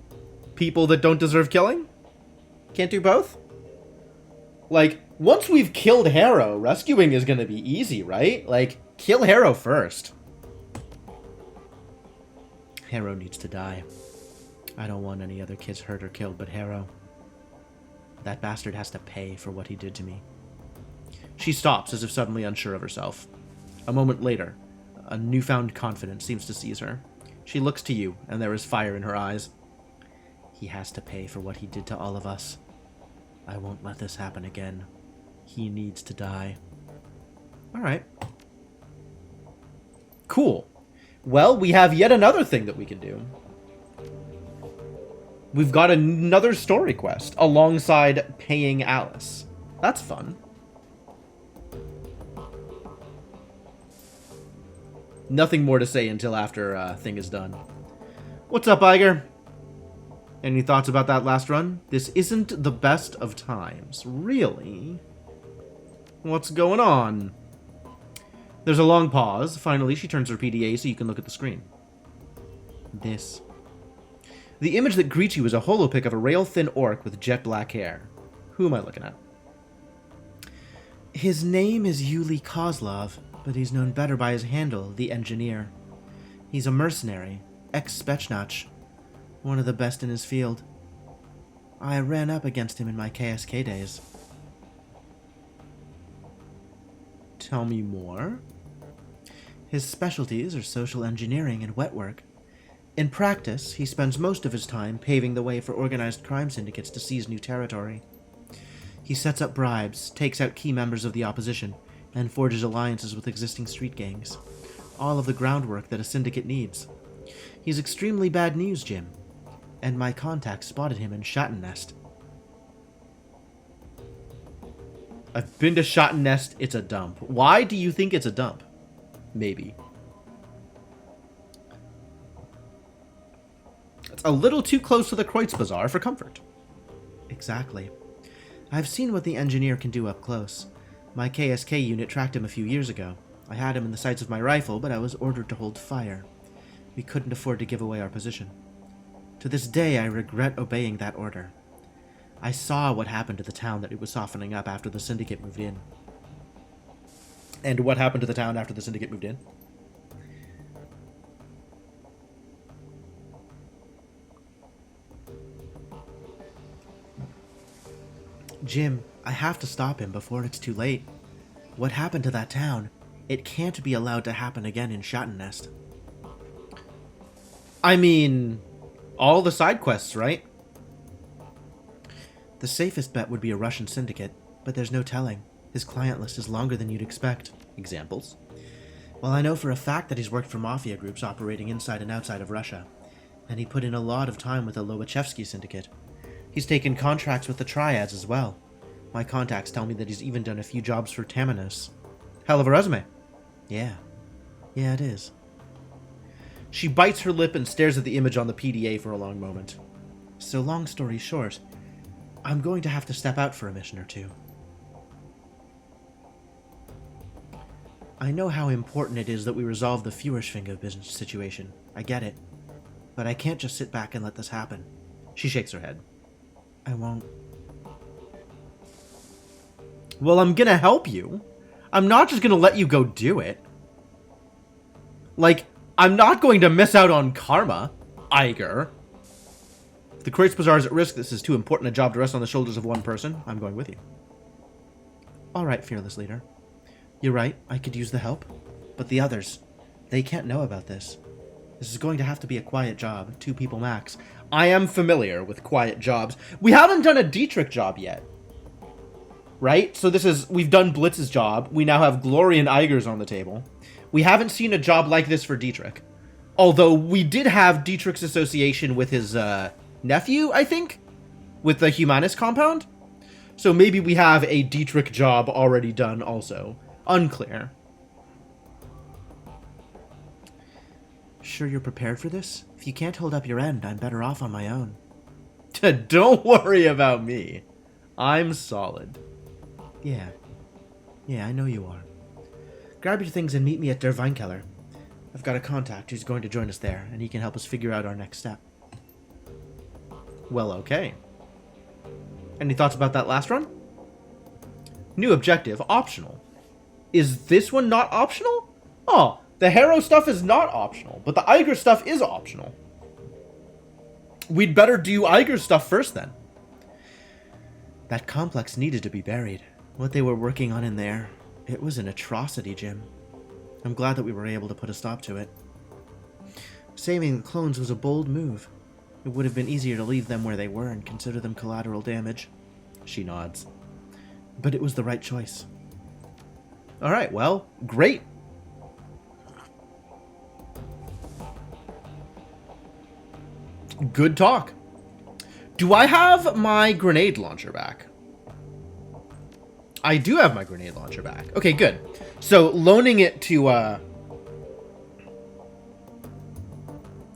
people that don't deserve killing? Can't do both? Like, once we've killed Harrow, rescuing is gonna be easy, right? Like, kill Harrow first. Harrow needs to die. I don't want any other kids hurt or killed but Harrow. That bastard has to pay for what he did to me. She stops, as if suddenly unsure of herself. A moment later, a newfound confidence seems to seize her. She looks to you, and there is fire in her eyes. He has to pay for what he did to all of us. I won't let this happen again. He needs to die. Alright. Cool. Well, we have yet another thing that we can do. We've got another story quest alongside paying Alice. That's fun. Nothing more to say until after thing is done. What's up, Iger? Any thoughts about that last run? This isn't the best of times. Really? What's going on? There's a long pause. Finally, she turns her PDA so you can look at the screen. This. The image that greets you is a holopic of a rail-thin orc with jet black hair. Who am I looking at? His name is Yuli Kozlov, but he's known better by his handle, the Engineer. He's a mercenary, ex-Spetsnaz, one of the best in his field. I ran up against him in my KSK days. Tell me more. His specialties are social engineering and wet work. In practice, he spends most of his time paving the way for organized crime syndicates to seize new territory. He sets up bribes, takes out key members of the opposition, and forges alliances with existing street gangs. All of the groundwork that a syndicate needs. He's extremely bad news, Jim. And my contact spotted him in Shatternest. I've been to Shatternest. It's a dump. Why do you think it's a dump? Maybe. It's a little too close to the Kreutz Bazaar for comfort. Exactly. I've seen what the engineer can do up close. My KSK unit tracked him a few years ago. I had him in the sights of my rifle, but I was ordered to hold fire. We couldn't afford to give away our position. To this day, I regret obeying that order. I saw what happened to the town that it was softening up after the Syndicate moved in. And what happened to the town after the Syndicate moved in? Jim, I have to stop him before it's too late. What happened to that town? It can't be allowed to happen again in Shatternest. I mean, all the side quests, right? The safest bet would be a Russian syndicate, but there's no telling. His client list is longer than you'd expect. Examples? Well, I know for a fact that he's worked for mafia groups operating inside and outside of Russia, and he put in a lot of time with the Lobachevsky syndicate. He's taken contracts with the Triads as well. My contacts tell me that he's even done a few jobs for Tamanos. Hell of a resume. Yeah, it is. She bites her lip and stares at the image on the PDA for a long moment. So long story short, I'm going to have to step out for a mission or two. I know how important it is that we resolve the Führerschwinge business situation. I get it. But I can't just sit back and let this happen. She shakes her head. I won't. Well, I'm gonna help you. I'm not just gonna let you go do it. Like, I'm not going to miss out on karma, Iger. If the Kreutz Bazaar is at risk, this is too important a job to rest on the shoulders of one person. I'm going with you. All right, fearless leader. You're right, I could use the help. But the others, they can't know about this. This is going to have to be a quiet job, 2 people max. I am familiar with quiet jobs. We haven't done a Dietrich job yet. Right? So we've done Blitz's job. We now have Glory and Iger's on the table. We haven't seen a job like this for Dietrich. Although we did have Dietrich's association with his nephew, I think? With the Humanist compound? So maybe we have a Dietrich job already done also. Unclear. Sure you're prepared for this? If you can't hold up your end, I'm better off on my own. Don't worry about me. I'm solid. Yeah, I know you are. Grab your things and meet me at Der Weinkeller. I've got a contact who's going to join us there, and he can help us figure out our next step. Well, okay. Any thoughts about that last run? New objective, optional. Is this one not optional? Oh, the Harrow stuff is not optional, but the Iger stuff is optional. We'd better do Iger stuff first then. That complex needed to be buried. What they were working on in there, it was an atrocity, Jim. I'm glad that we were able to put a stop to it. Saving the clones was a bold move. It would have been easier to leave them where they were and consider them collateral damage. She nods. But it was the right choice. Alright, well, great. Good talk. Do I have my grenade launcher back? I do have my grenade launcher back. Okay, good. So, loaning it to,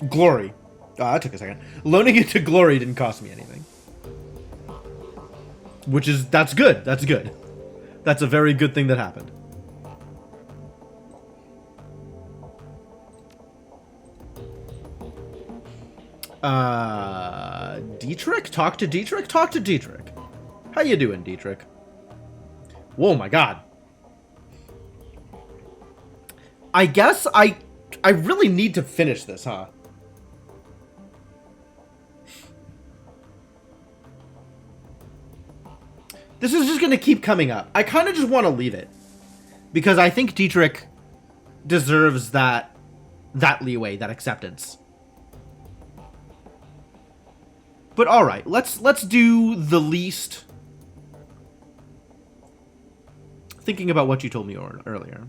Glory. Oh, that took a second. Loaning it to Glory didn't cost me anything. That's good. That's good. That's a very good thing that happened. Dietrich? Talk to Dietrich? Talk to Dietrich. How you doing, Dietrich? Whoa, my god. I guess I really need to finish this, huh? This is just going to keep coming up. I kind of just want to leave it. Because I think Dietrich deserves that leeway, that acceptance. But alright, let's do the least. Thinking about what you told me earlier.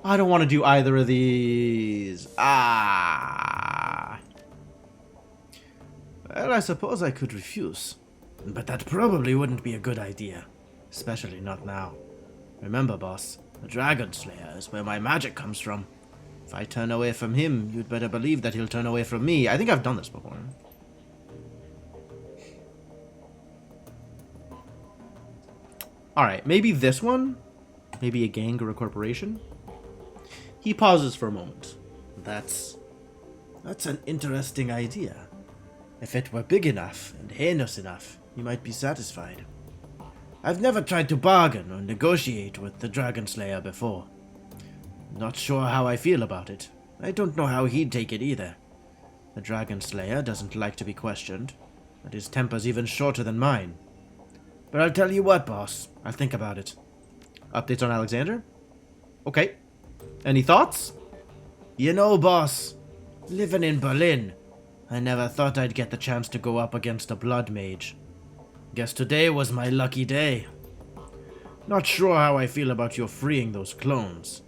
I don't want to do either of these. Ah. Well, I suppose I could refuse. But that probably wouldn't be a good idea. Especially not now. Remember, boss, the Dragon Slayer is where my magic comes from. If I turn away from him, you'd better believe that he'll turn away from me. I think I've done this before. Alright, maybe this one? Maybe a gang or a corporation? He pauses for a moment. That's an interesting idea. If it were big enough and heinous enough, you might be satisfied. I've never tried to bargain or negotiate with the Dragon Slayer before. Not sure how I feel about it. I don't know how he'd take it either. The Dragon Slayer doesn't like to be questioned, and his temper's even shorter than mine. But I'll tell you what, boss. I'll think about it. Updates on Alexander? Okay. Any thoughts? You know, boss, living in Berlin, I never thought I'd get the chance to go up against a blood mage. Guess today was my lucky day. Not sure how I feel about your freeing those clones.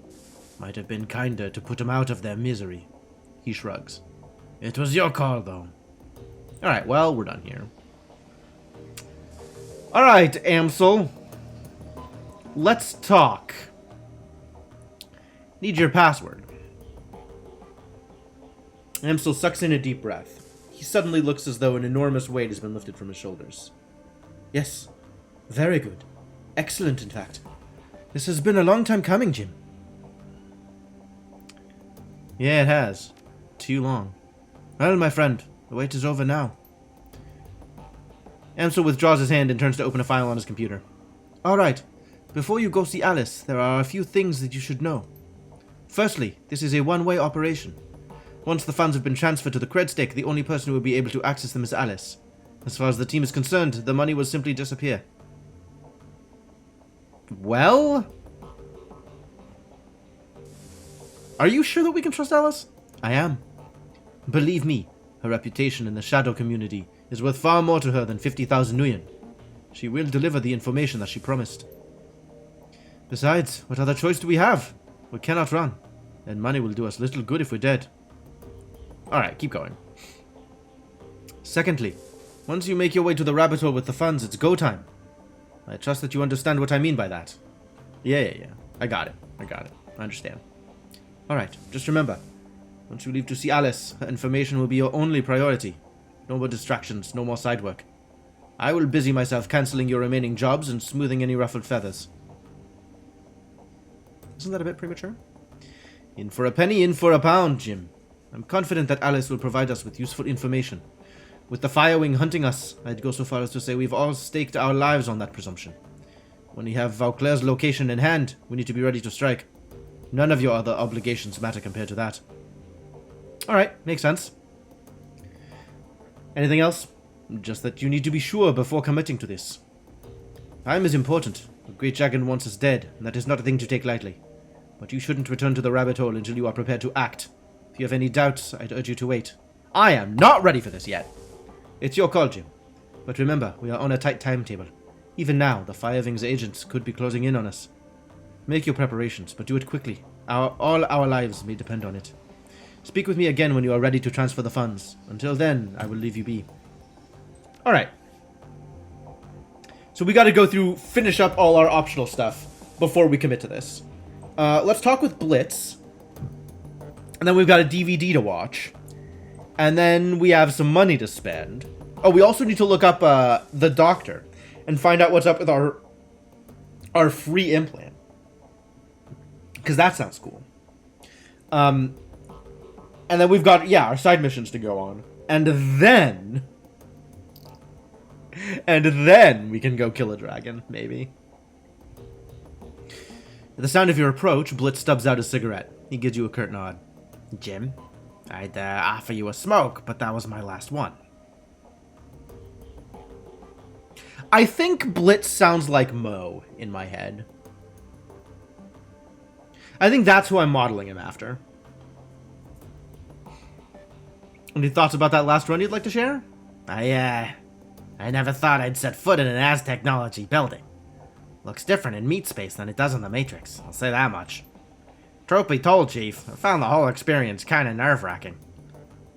Might have been kinder to put them out of their misery. He shrugs. It was your call, though. Alright, well, we're done here. Alright, Amsel. Let's talk. Need your password. Amsel sucks in a deep breath. He suddenly looks as though an enormous weight has been lifted from his shoulders. Yes. Very good. Excellent, in fact. This has been a long time coming, Jim. Yeah, it has. Too long. Well, my friend, the wait is over now. Amsel withdraws his hand and turns to open a file on his computer. Alright. Before you go see Alice, there are a few things that you should know. Firstly, this is a one-way operation. Once the funds have been transferred to the cred stake, the only person who will be able to access them is Alice. As far as the team is concerned, the money will simply disappear. Well? Are you sure that we can trust Alice? I am. Believe me, her reputation in the shadow community is worth far more to her than 50,000 nuyen. She will deliver the information that she promised. Besides, what other choice do we have? We cannot run, and money will do us little good if we're dead. Alright, keep going. Secondly, once you make your way to the rabbit hole with the funds, it's go time. I trust that you understand what I mean by that. Yeah. I got it. I understand. Alright, just remember, once you leave to see Alice, her information will be your only priority. No more distractions, no more side work. I will busy myself cancelling your remaining jobs and smoothing any ruffled feathers. Isn't that a bit premature? In for a penny, in for a pound, Jim. I'm confident that Alice will provide us with useful information. With the Firewing hunting us, I'd go so far as to say we've all staked our lives on that presumption. When we have Vauclair's location in hand, we need to be ready to strike. None of your other obligations matter compared to that. Alright, makes sense. Anything else? Just that you need to be sure before committing to this. Time is important. The Great Dragon wants us dead, and that is not a thing to take lightly. But you shouldn't return to the rabbit hole until you are prepared to act. If you have any doubts, I'd urge you to wait. I am not ready for this yet. It's your call, Jim. But remember, we are on a tight timetable. Even now, the Firewing's agents could be closing in on us. Make your preparations, but do it quickly. All our lives may depend on it. Speak with me again when you are ready to transfer the funds. Until then, I will leave you be. Alright. So we gotta go through, finish up all our optional stuff before we commit to this. Let's talk with Blitz. And then we've got a DVD to watch. And then we have some money to spend. Oh, we also need to look up the doctor and find out what's up with our free implant. Because that sounds cool. And then we've got, our side missions to go on. And then we can go kill a dragon, maybe. At the sound of your approach, Blitz stubs out his cigarette. He gives you a curt nod. Jim, I'd offer you a smoke, but that was my last one. I think Blitz sounds like Mo in my head. I think that's who I'm modeling him after. Any thoughts about that last run you'd like to share? I never thought I'd set foot in an Aztechnology building. Looks different in meat space than it does in the Matrix, I'll say that much. Truth be told, Chief, I found the whole experience kind of nerve-wracking.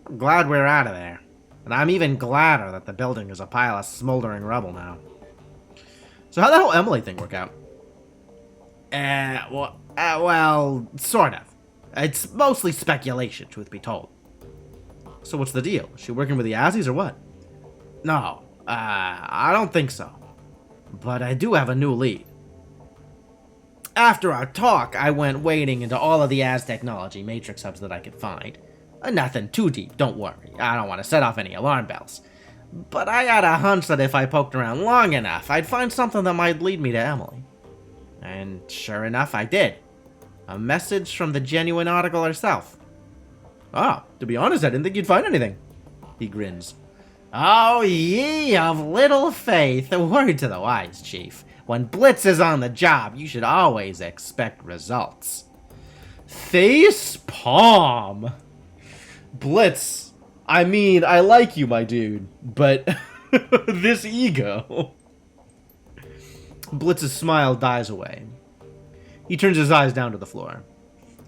I'm glad we're out of there. And I'm even gladder that the building is a pile of smoldering rubble now. So how'd that whole Emily thing work out? Well, sort of. It's mostly speculation, truth be told. So what's the deal? Is she working with the Azzies or what? No, I don't think so. But I do have a new lead. After our talk, I went wading into all of the Az technology matrix hubs that I could find. Nothing too deep, don't worry. I don't want to set off any alarm bells. But I had a hunch that if I poked around long enough, I'd find something that might lead me to Emily. And sure enough, I did. A message from the genuine article herself. Ah, to be honest, I didn't think you'd find anything. He grins. Oh, ye of little faith. A word to the wise, Chief. When Blitz is on the job, you should always expect results. Face palm. Blitz, I mean, I like you, my dude, but this ego. Blitz's smile dies away. He turns his eyes down to the floor.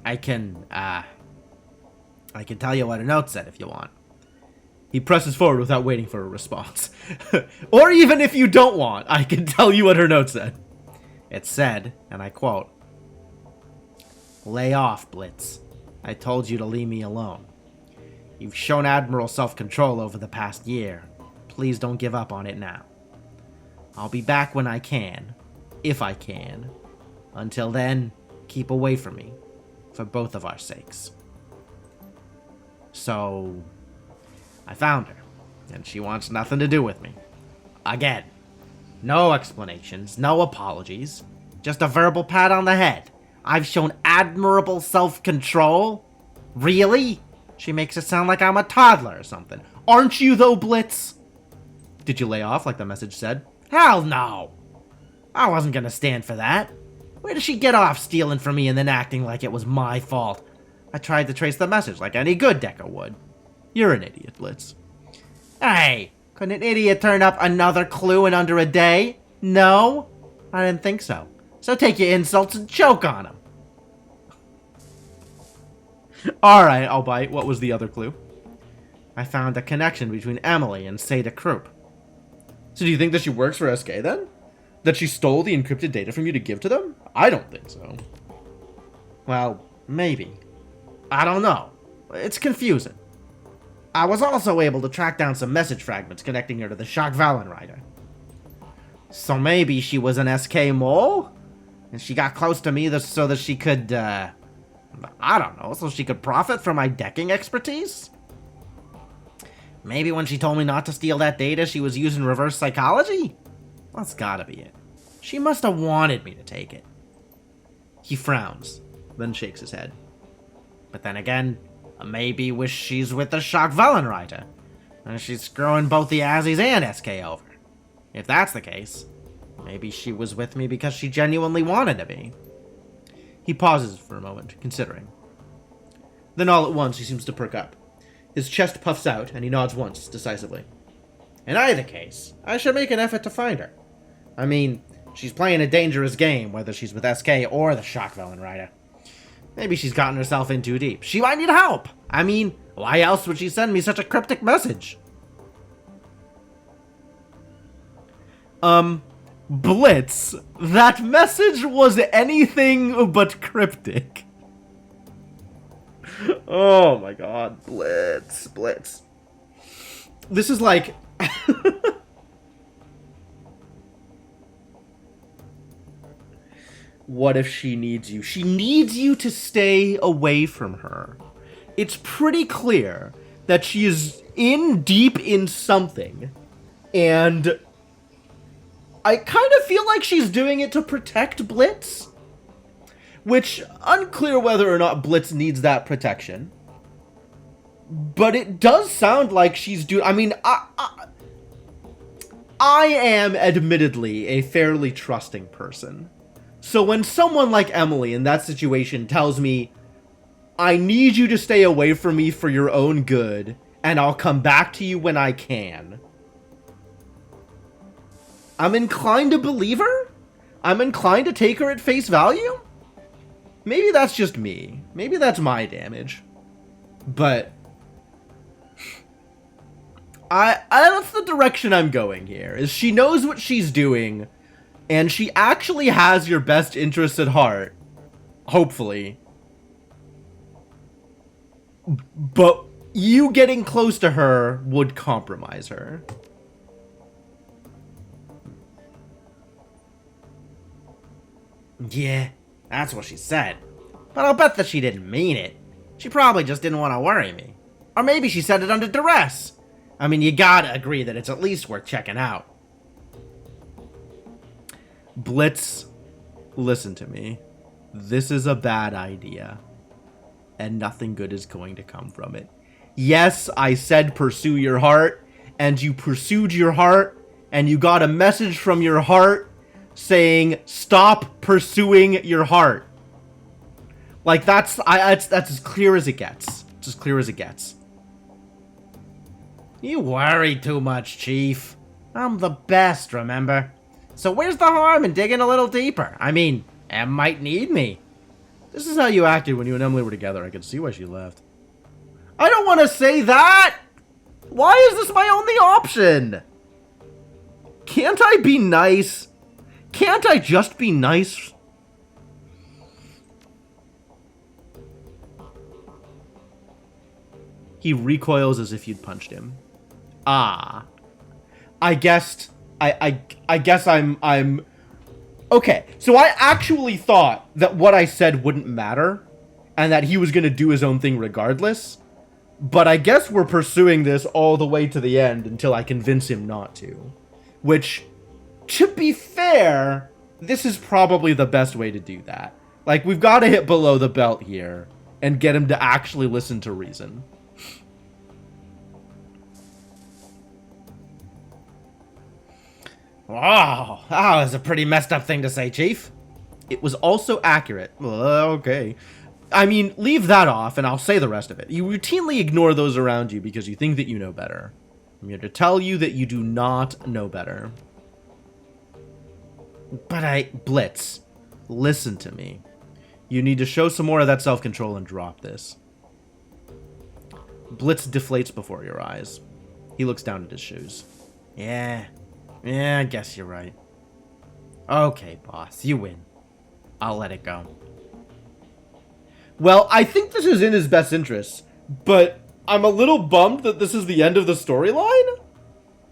I can tell you what a note said if you want. He presses forward without waiting for a response. Or even if you don't want, I can tell you what her note said. It said, and I quote, "Lay off, Blitz. I told you to leave me alone. You've shown admirable self-control over the past year. Please don't give up on it now. I'll be back when I can, if I can. Until then, keep away from me, for both of our sakes." So, I found her, and she wants nothing to do with me. Again, no explanations, no apologies, just a verbal pat on the head. I've shown admirable self-control? Really? She makes it sound like I'm a toddler or something. Aren't you, though, Blitz? Did you lay off like the message said? Hell no! I wasn't gonna stand for that. Where did she get off stealing from me and then acting like it was my fault? I tried to trace the message like any good Decker would. You're an idiot, Blitz. Hey, couldn't an idiot turn up another clue in under a day? No? I didn't think so. So take your insults and choke on them. Alright, I'll bite. What was the other clue? I found a connection between Emily and Seda Krupp. So do you think that she works for SK then? That she stole the encrypted data from you to give to them? I don't think so. Well, maybe. I don't know. It's confusing. I was also able to track down some message fragments connecting her to the Shock Valen Rider. So maybe she was an SK mole? And she got close to me so that she could, I don't know, so she could profit from my decking expertise? Maybe when she told me not to steal that data, she was using reverse psychology? That's gotta be it. She must have wanted me to take it. He frowns, then shakes his head. But then again, maybe wish she's with the Shock Valen Rider, and she's screwing both the Azzies and SK over. If that's the case, maybe she was with me because she genuinely wanted to be. He pauses for a moment, considering. Then all at once he seems to perk up. His chest puffs out, and he nods once, decisively. In either case, I should make an effort to find her. I mean, she's playing a dangerous game, whether she's with SK or the Shock Valen Rider. Maybe she's gotten herself in too deep. She might need help! I mean, why else would she send me such a cryptic message? Blitz, that message was anything but cryptic. Oh my god, Blitz. This is like... What if she needs you? She needs you to stay away from her. It's pretty clear that she is deep in something, and I kind of feel like she's doing it to protect Blitz, which, unclear whether or not Blitz needs that protection, but it does sound like she's doing... I mean, I am admittedly a fairly trusting person. So when someone like Emily in that situation tells me, I need you to stay away from me for your own good, and I'll come back to you when I can, I'm inclined to believe her? I'm inclined to take her at face value? Maybe that's just me. Maybe that's my damage. But that's the direction I'm going here. Is she knows what she's doing, and she actually has your best interests at heart. Hopefully. But you getting close to her would compromise her. Yeah, that's what she said. But I'll bet that she didn't mean it. She probably just didn't want to worry me. Or maybe she said it under duress. I mean, you gotta agree that it's at least worth checking out. Blitz, listen to me. This is a bad idea. And nothing good is going to come from it. Yes, I said pursue your heart, and you pursued your heart, and you got a message from your heart saying, stop pursuing your heart. Like, that's as clear as it gets. It's as clear as it gets. You worry too much, Chief. I'm the best, remember? So where's the harm in digging a little deeper? I mean, Em might need me. This is how you acted when you and Emily were together. I could see why she left. I don't want to say that! Why is this my only option? Can't I be nice? Can't I just be nice? He recoils as if you'd punched him. Ah. I guess I'm okay, so I actually thought that what I said wouldn't matter, and that he was going to do his own thing regardless, but I guess we're pursuing this all the way to the end until I convince him not to. Which, to be fair, this is probably the best way to do that. Like, we've got to hit below the belt here, and get him to actually listen to reason. Wow, that was a pretty messed up thing to say, Chief. It was also accurate. Okay. I mean, leave that off, and I'll say the rest of it. You routinely ignore those around you because you think that you know better. I'm here to tell you that you do not know better. But Blitz, listen to me. You need to show some more of that self-control and drop this. Blitz deflates before your eyes. He looks down at his shoes. Yeah, I guess you're right. Okay, boss, you win. I'll let it go. Well, I think this is in his best interests, but I'm a little bummed that this is the end of the storyline.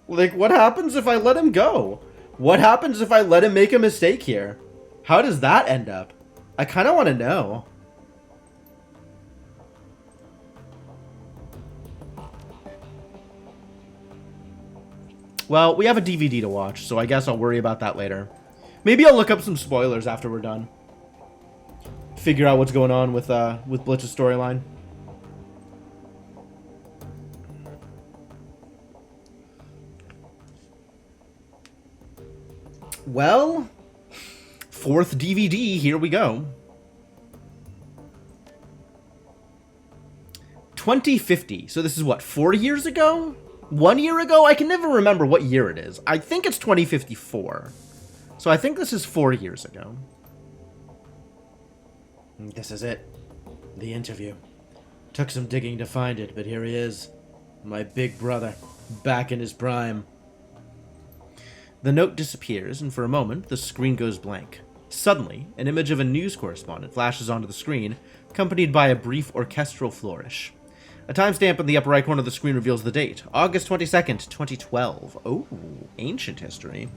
Like, what happens if I let him go? What happens if I let him make a mistake here? How does that end up? I kind of want to know. Well, we have a DVD to watch, so I guess I'll worry about that later. Maybe I'll look up some spoilers after we're done. Figure out what's going on with Blitz's storyline. Well, fourth DVD, here we go. 2050. So this is what, 4 years ago? 1 year ago? I can never remember what year it is. I think it's 2054. So I think this is 4 years ago. This is it. The interview. Took some digging to find it, but here he is. My big brother. Back in his prime. The note disappears, and for a moment, the screen goes blank. Suddenly, an image of a news correspondent flashes onto the screen, accompanied by a brief orchestral flourish. A timestamp in the upper right corner of the screen reveals the date, August 22nd, 2012. Oh, ancient history.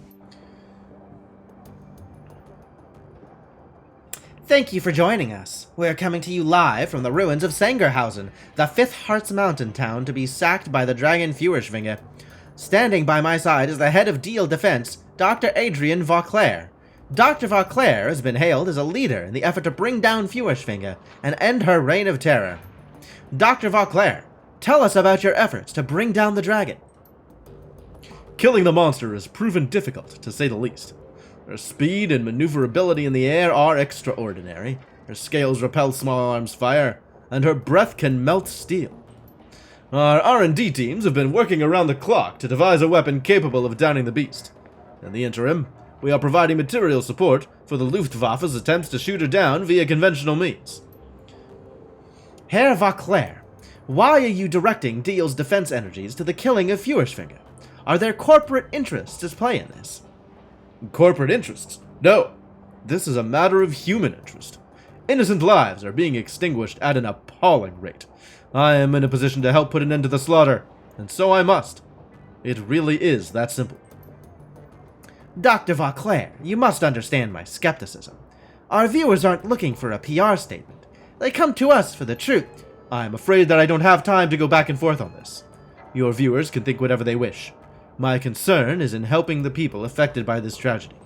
Thank you for joining us. We're coming to you live from the ruins of Sangerhausen, the 5th Hartz mountain town to be sacked by the dragon Führerschwinge. Standing by my side is the head of Deal Defense, Dr. Adrian Vauclair. Dr. Vauclair has been hailed as a leader in the effort to bring down Führerschwinge and end her reign of terror. Dr. Vauclair, tell us about your efforts to bring down the dragon. Killing the monster has proven difficult, to say the least. Her speed and maneuverability in the air are extraordinary. Her scales repel small arms fire, and her breath can melt steel. Our R&D teams have been working around the clock to devise a weapon capable of downing the beast. In the interim, we are providing material support for the Luftwaffe's attempts to shoot her down via conventional means. Herr Vauclair, why are you directing Deal's defense energies to the killing of Feuerschwinger? Are there corporate interests at play in this? Corporate interests? No. This is a matter of human interest. Innocent lives are being extinguished at an appalling rate. I am in a position to help put an end to the slaughter, and so I must. It really is that simple. Dr. Vauclair, you must understand my skepticism. Our viewers aren't looking for a PR statement. They come to us for the truth. I am afraid that I don't have time to go back and forth on this. Your viewers can think whatever they wish. My concern is in helping the people affected by this tragedy.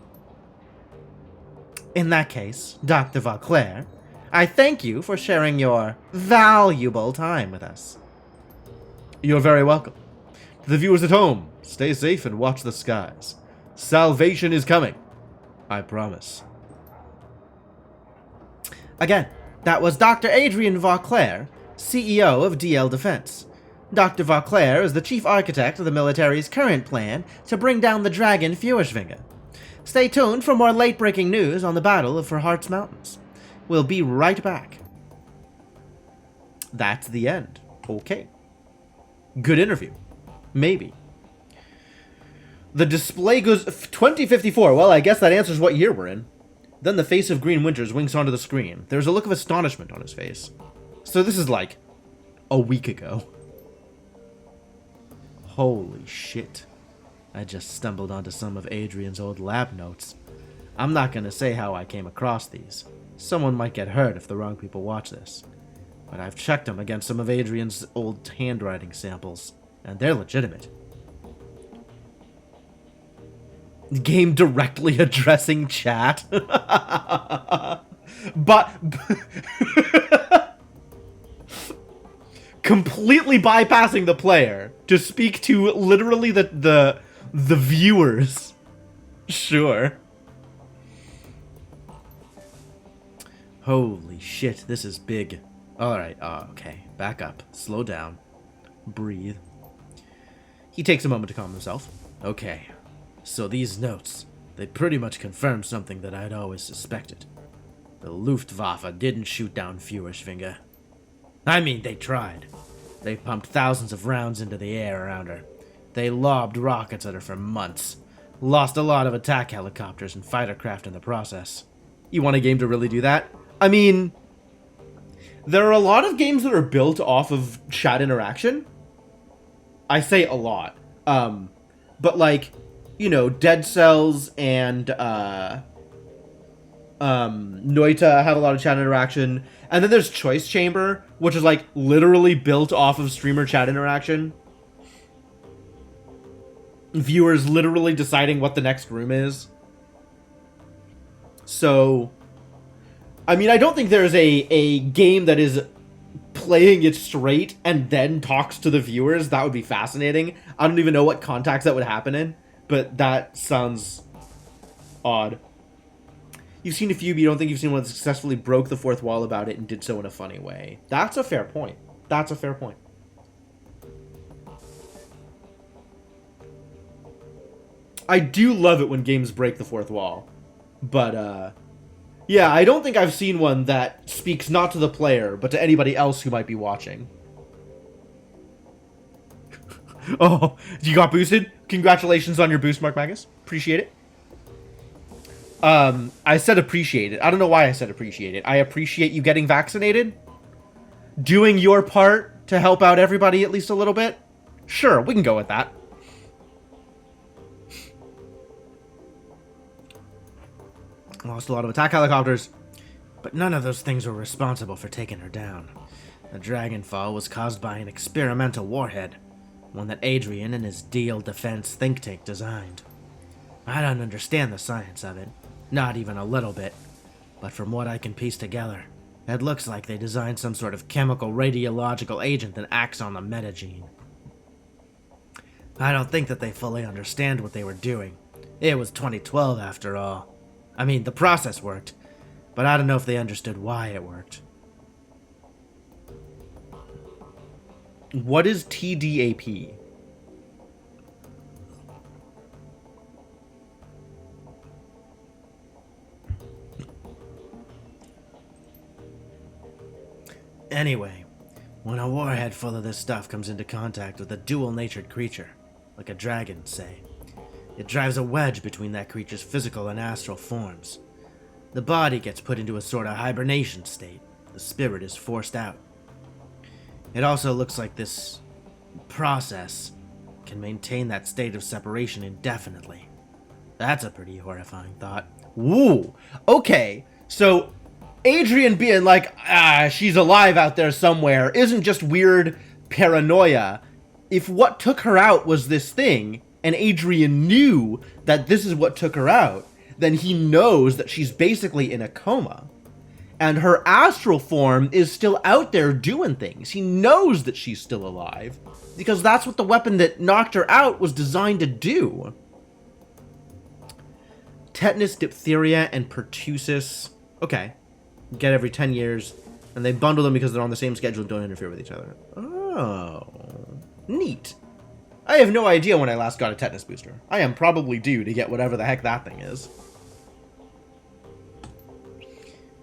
In that case, Dr. Vauclair, I thank you for sharing your valuable time with us. You're very welcome. To the viewers at home, stay safe and watch the skies. Salvation is coming. I promise. Again, that was Dr. Adrian Vauclair, CEO of DL Defense. Dr. Vauclair is the chief architect of the military's current plan to bring down the dragon Feuerschwinger. Stay tuned for more late-breaking news on the Battle of Verhart's Mountains. We'll be right back. That's the end. Okay. Good interview. Maybe. The display goes 2054. Well, I guess that answers what year we're in. Then the face of Green Winters winks onto the screen. There's a look of astonishment on his face. So this is like a week ago. Holy shit. I just stumbled onto some of Adrian's old lab notes. I'm not gonna say how I came across these. Someone might get hurt if the wrong people watch this. But I've checked them against some of Adrian's old handwriting samples, and they're legitimate. Game directly addressing chat. But completely bypassing the player to speak to literally the viewers. Sure. Holy shit, this is big. Alright, okay. Back up. Slow down. Breathe. He takes a moment to calm himself. Okay. So these notes, they pretty much confirm something that I'd always suspected. The Luftwaffe didn't shoot down Feuerschwinger. I mean, they tried. They pumped thousands of rounds into the air around her. They lobbed rockets at her for months. Lost a lot of attack helicopters and fighter craft in the process. You want a game to really do that? I mean, there are a lot of games that are built off of chat interaction. I say a lot. But like, you know, Dead Cells and Noita have a lot of chat interaction. And then there's Choice Chamber, which is like literally built off of streamer chat interaction. Viewers literally deciding what the next room is. So, I mean, I don't think there's a game that is playing it straight and then talks to the viewers. That would be fascinating. I don't even know what context that would happen in, but that sounds odd. You've seen a few, but you don't think you've seen one that successfully broke the fourth wall about it and did so in a funny way. That's a fair point. That's a fair point. I do love it when games break the fourth wall. But, yeah, I don't think I've seen one that speaks not to the player, but to anybody else who might be watching. Oh, you got boosted? Congratulations on your boost, Mark Magus. Appreciate it. I said appreciate it. I don't know why I said appreciate it. I appreciate you getting vaccinated. Doing your part to help out everybody at least a little bit. Sure, we can go with that. Lost a lot of attack helicopters. But none of those things were responsible for taking her down. The Dragonfall was caused by an experimental warhead. One that Adrian and his DL Defense think tank designed. I don't understand the science of it. Not even a little bit. But from what I can piece together, it looks like they designed some sort of chemical radiological agent that acts on the metagene. I don't think that they fully understand what they were doing. It was 2012 after all. I mean, the process worked, but I don't know if they understood why it worked. What is TDAP? Anyway, when a warhead full of this stuff comes into contact with a dual-natured creature, like a dragon, say, it drives a wedge between that creature's physical and astral forms. The body gets put into a sort of hibernation state. The spirit is forced out. It also looks like this process can maintain that state of separation indefinitely. That's a pretty horrifying thought. Woo! Okay, so Adrian being like, she's alive out there somewhere isn't just weird paranoia. If what took her out was this thing, and Adrian knew that this is what took her out, then he knows that she's basically in a coma. And her astral form is still out there doing things. He knows that she's still alive, because that's what the weapon that knocked her out was designed to do. Tetanus, diphtheria, and pertussis. Okay. Get every 10 years, and they bundle them because they're on the same schedule and don't interfere with each other. Oh. Neat. I have no idea when I last got a tetanus booster. I am probably due to get whatever the heck that thing is.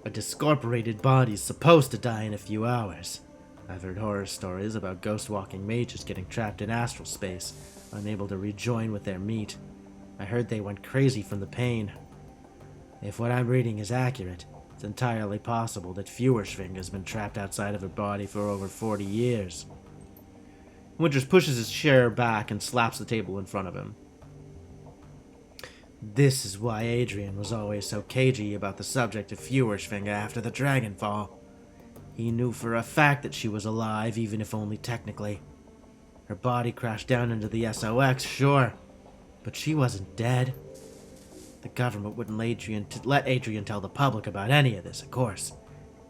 A discorporated body's supposed to die in a few hours. I've heard horror stories about ghost-walking mages getting trapped in astral space, unable to rejoin with their meat. I heard they went crazy from the pain. If what I'm reading is accurate, it's entirely possible that Feuerschwing has been trapped outside of her body for over 40 years. Winters pushes his chair back and slaps the table in front of him. This is why Adrian was always so cagey about the subject of Feuerschwing after the Dragonfall. He knew for a fact that she was alive, even if only technically. Her body crashed down into the SOX, sure, but she wasn't dead. The government wouldn't let Adrian tell the public about any of this, of course.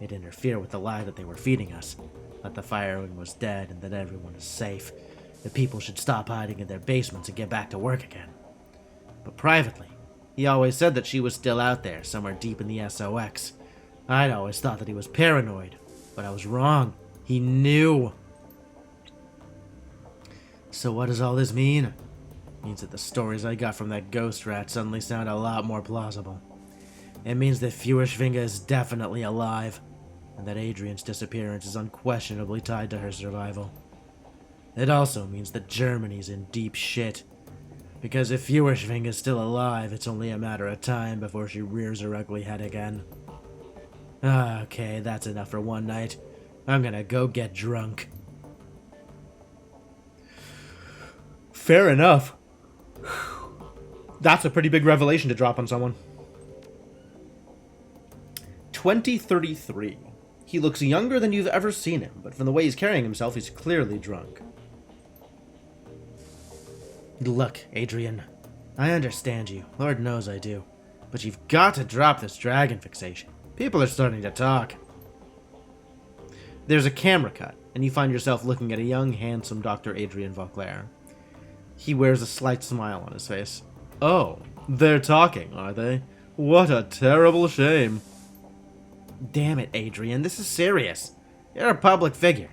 It'd interfere with the lie that they were feeding us, that the Firewing was dead and that everyone is safe. The people should stop hiding in their basements and get back to work again. But privately, he always said that she was still out there, somewhere deep in the SOX. I'd always thought that he was paranoid, but I was wrong. He knew. So what does all this mean? It means that the stories I got from that ghost rat suddenly sound a lot more plausible. It means that Feuerschwinge is definitely alive, and that Adrian's disappearance is unquestionably tied to her survival. It also means that Germany's in deep shit. Because if Feuerschwing is still alive, it's only a matter of time before she rears her ugly head again. Okay, that's enough for one night. I'm gonna go get drunk. Fair enough. That's a pretty big revelation to drop on someone. 2033. He looks younger than you've ever seen him, but from the way he's carrying himself, he's clearly drunk. Look, Adrian, I understand you. Lord knows I do. But you've got to drop this dragon fixation. People are starting to talk. There's a camera cut, and you find yourself looking at a young, handsome Dr. Adrian Vauclair. He wears a slight smile on his face. Oh, they're talking, are they? What a terrible shame. Damn it, Adrian, this is serious. You're a public figure.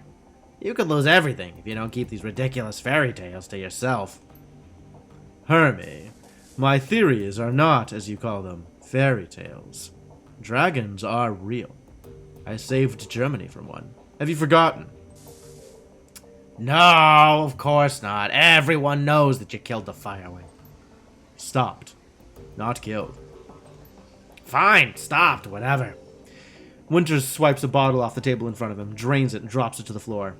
You could lose everything if you don't keep these ridiculous fairy tales to yourself. Hermie, my theories are not, as you call them, fairy tales. Dragons are real. I saved Germany from one. Have you forgotten? No, of course not. Everyone knows that you killed the Firewing. Stopped. Not killed. Fine, stopped, whatever. Winters swipes a bottle off the table in front of him, drains it, and drops it to the floor.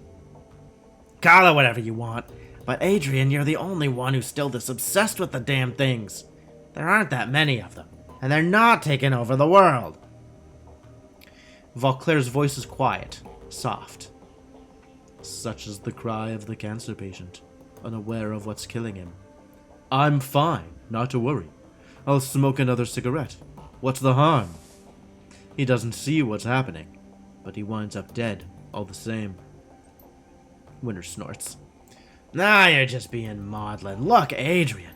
Call it whatever you want. But Adrian, you're the only one who's still this obsessed with the damn things. There aren't that many of them, and they're not taking over the world. Vauclair's voice is quiet, soft. Such is the cry of the cancer patient, unaware of what's killing him. I'm fine, not to worry. I'll smoke another cigarette. What's the harm? He doesn't see what's happening, but he winds up dead, all the same. Winter snorts. Nah, you're just being maudlin. Look, Adrian.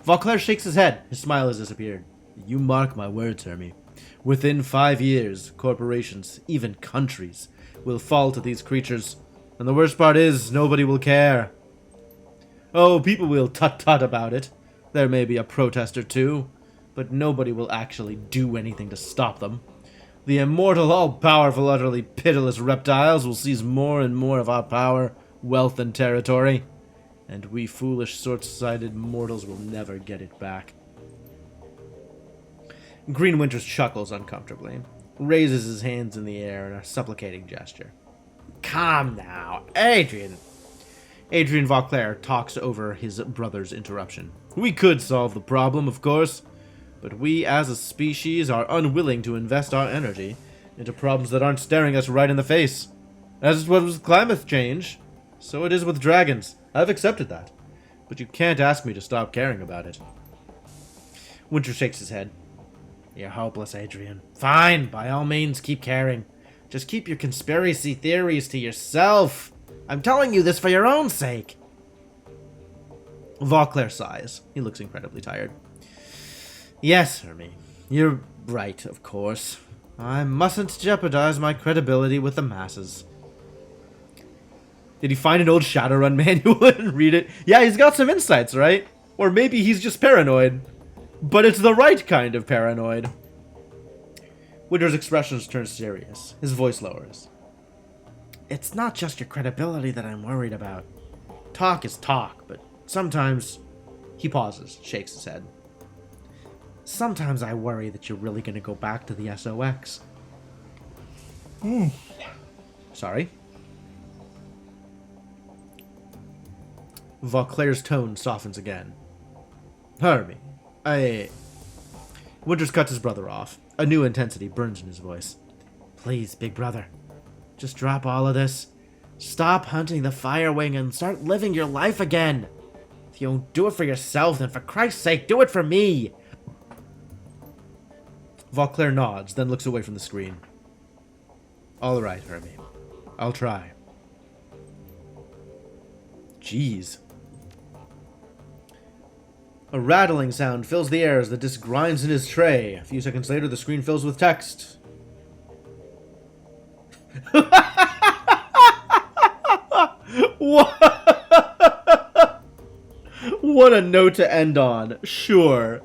Vauclair shakes his head. His smile has disappeared. You mark my words, Hermie. Within 5 years, corporations, even countries, will fall to these creatures. And the worst part is, nobody will care. Oh, people will tut-tut about it. There may be a protest or two, but nobody will actually do anything to stop them. The immortal, all-powerful, utterly pitiless reptiles will seize more and more of our power, wealth, and territory. And we foolish, short-sighted mortals will never get it back. Green Winters chuckles uncomfortably, raises his hands in the air in a supplicating gesture. Calm now, Adrian. Adrian Vauclair talks over his brother's interruption. We could solve the problem, of course, but we as a species are unwilling to invest our energy into problems that aren't staring us right in the face. As it was with climate change, so it is with dragons. I've accepted that, but you can't ask me to stop caring about it. Winter shakes his head. You're hopeless, Adrian. Fine, by all means, keep caring. Just keep your conspiracy theories to yourself. I'm telling you this for your own sake. Vauclair sighs. He looks incredibly tired. Yes, Hermie. You're right, of course. I mustn't jeopardize my credibility with the masses. Did he find an old Shadowrun manual and read it? Yeah, he's got some insights, right? Or maybe he's just paranoid. But it's the right kind of paranoid. Winter's expressions turn serious. His voice lowers. It's not just your credibility that I'm worried about. Talk is talk, but sometimes... He pauses, shakes his head. Sometimes I worry that you're really going to go back to the SOX. Sorry? Vauclair's tone softens again. Hermie, Winters cuts his brother off. A new intensity burns in his voice. Please, big brother. Just drop all of this. Stop hunting the Firewing and start living your life again. If you don't do it for yourself, then for Christ's sake, do it for me. Vauclair nods, then looks away from the screen. All right, Hermie. I'll try. Jeez. A rattling sound fills the air as the disc grinds in his tray. A few seconds later, the screen fills with text. What a note to end on. Sure.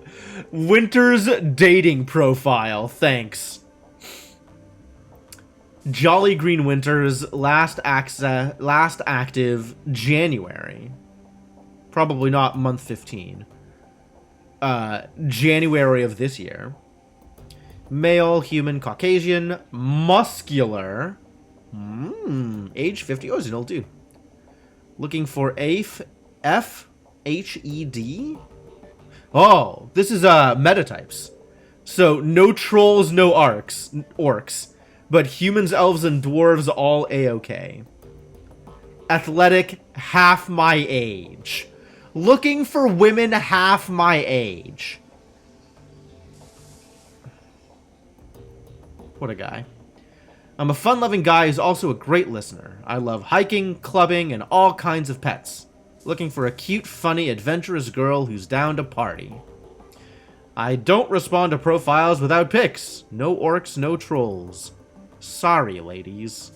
Winter's dating profile. Thanks. Jolly Green Winters last active January. Probably not month 15. January of this year. Male, human, Caucasian, muscular. Age 50. Oh, he's an old dude. Looking for FHED? Oh, this is metatypes. So no trolls, no orcs, but humans, elves, and dwarves all A-OK. Athletic, half my age. Looking for women half my age. What a guy. I'm a fun-loving guy who's also a great listener. I love hiking, clubbing, and all kinds of pets. Looking for a cute, funny, adventurous girl who's down to party. I don't respond to profiles without pics. No orcs, no trolls. Sorry, ladies.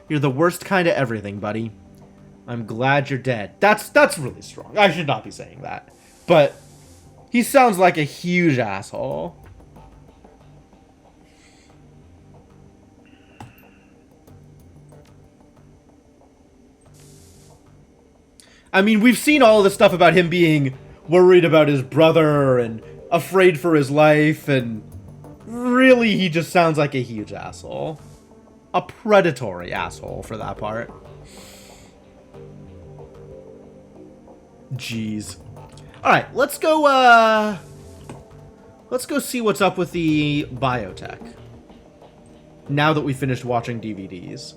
You're the worst kind of everything, buddy. I'm glad you're dead. That's really strong. I should not be saying that. But he sounds like a huge asshole. I mean, we've seen all this stuff about him being worried about his brother and afraid for his life, and really he just sounds like a huge asshole. A predatory asshole, for that part. Jeez. Alright, let's go see what's up with the biotech. Now that we finished watching DVDs.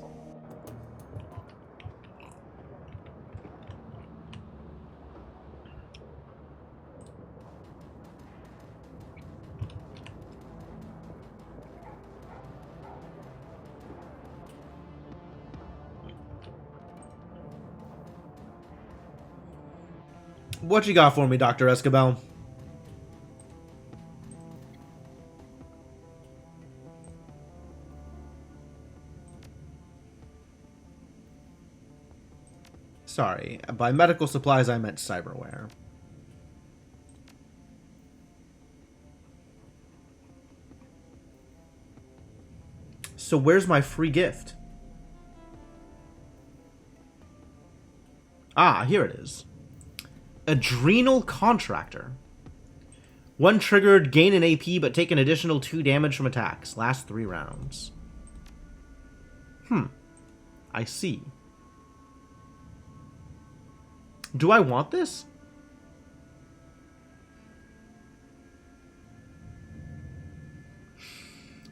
What you got for me, Dr. Escabel? Sorry, by medical supplies I meant cyberware. So where's my free gift? Ah, here it is. Adrenal Contractor. One triggered, gain an AP, but take an additional 2 damage from attacks. Last 3 rounds. I see. Do I want this?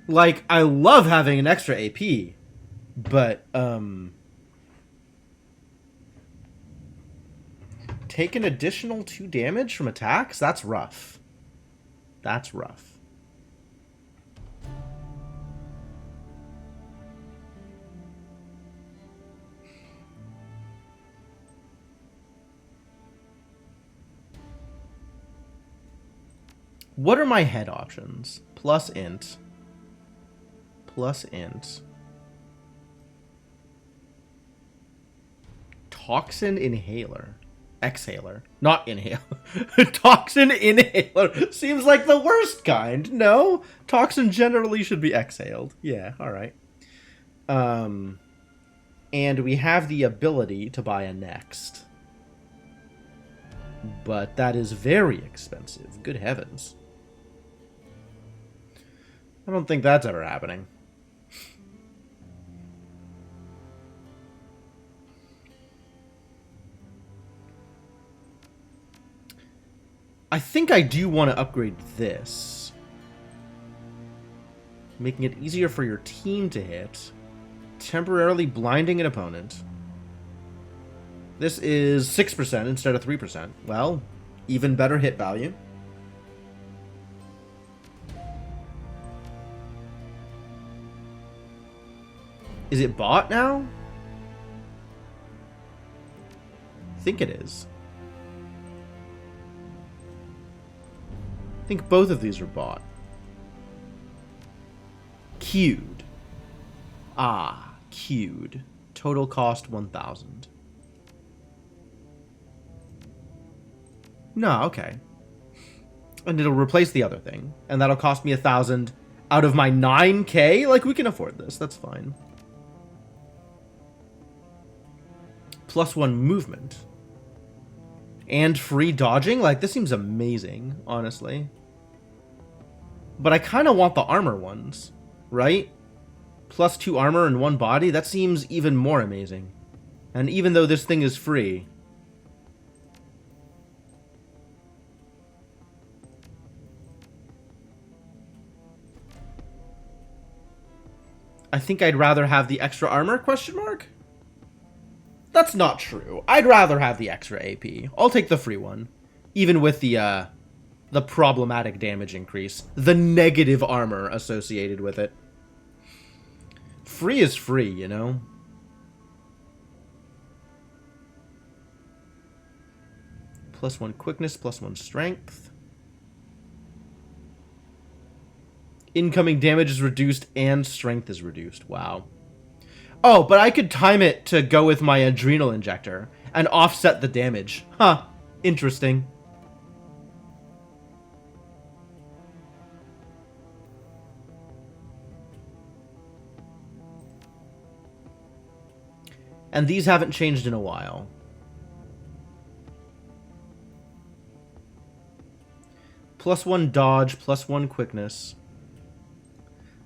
Like, I love having an extra AP, but, take an additional 2 damage from attacks? That's rough. That's rough. What are my head options? Plus int. Plus int. Toxin inhaler. Exhaler. Not inhale. Toxin inhaler. Seems like the worst kind. No? Toxin generally should be exhaled. Yeah, alright. And we have the ability to buy a next. But that is very expensive. Good heavens. I don't think that's ever happening. I think I do want to upgrade this. Making it easier for your team to hit. Temporarily blinding an opponent. This is 6% instead of 3%. Well, even better hit value. Is it bought now? I think it is. I think both of these are bought. Queued. Ah, queued. Total cost 1,000. No, okay. And it'll replace the other thing. And that'll cost me 1,000 out of my 9k? Like, we can afford this. That's fine. +1 movement. And free dodging? Like, this seems amazing, honestly. But I kind of want the armor ones, right? +2 armor and 1 body? That seems even more amazing. And even though this thing is free... I think I'd rather have the extra armor, question mark? That's not true. I'd rather have the extra AP. I'll take the free one. Even with the problematic damage increase. The negative armor associated with it. Free is free, you know? +1 quickness, +1 strength. Incoming damage is reduced and strength is reduced. Wow. Oh, but I could time it to go with my adrenal injector and offset the damage. Huh. Interesting. And these haven't changed in a while. +1 dodge, +1 quickness.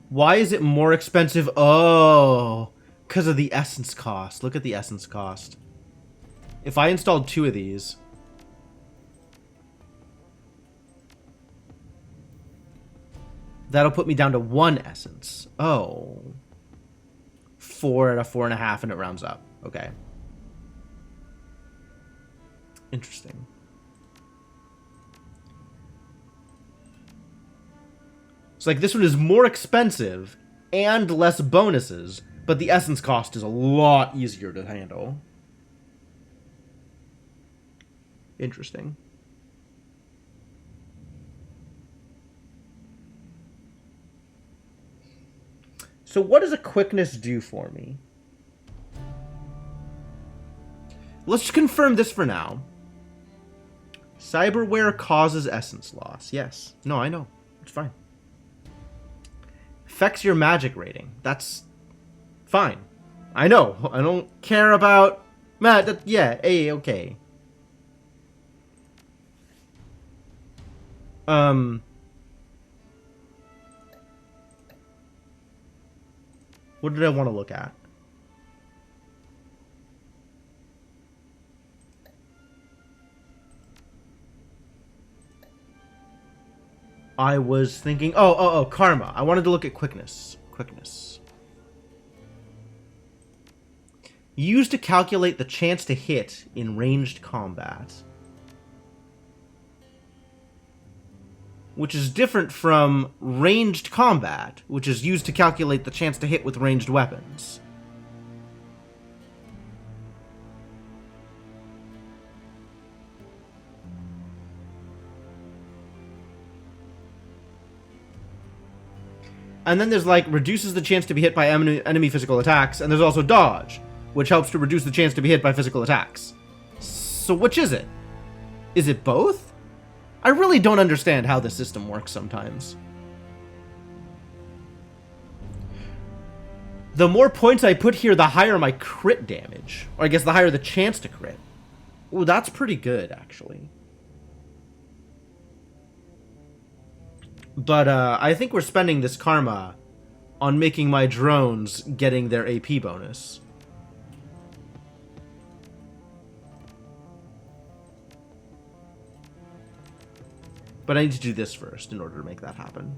Why is it more expensive? Oh, because of the essence cost. Look at the essence cost. If I installed 2 of these... that'll put me down to 1 essence. Oh. 4 at a 4.5 and it rounds up. Okay. Interesting. It's like this one is more expensive and less bonuses, but the essence cost is a lot easier to handle. Interesting. So what does a quickness do for me? Let's confirm this for now. Cyberware causes essence loss. Yes. No, I know. It's fine. Affects your magic rating. That's fine. I know. I don't care about... yeah, okay. What did I want to look at? I was thinking... Oh, karma. I wanted to look at quickness. Used to calculate the chance to hit in ranged combat. Which is different from ranged combat, which is used to calculate the chance to hit with ranged weapons. And then there's like reduces the chance to be hit by enemy physical attacks, and there's also dodge, which helps to reduce the chance to be hit by physical attacks. So which is it? Is it both? I really don't understand how the system works sometimes. The more points I put here, the higher my crit damage. Or I guess the higher the chance to crit. Ooh, that's pretty good, actually. But I think we're spending this karma on making my drones getting their AP bonus. But I need to do this first in order to make that happen.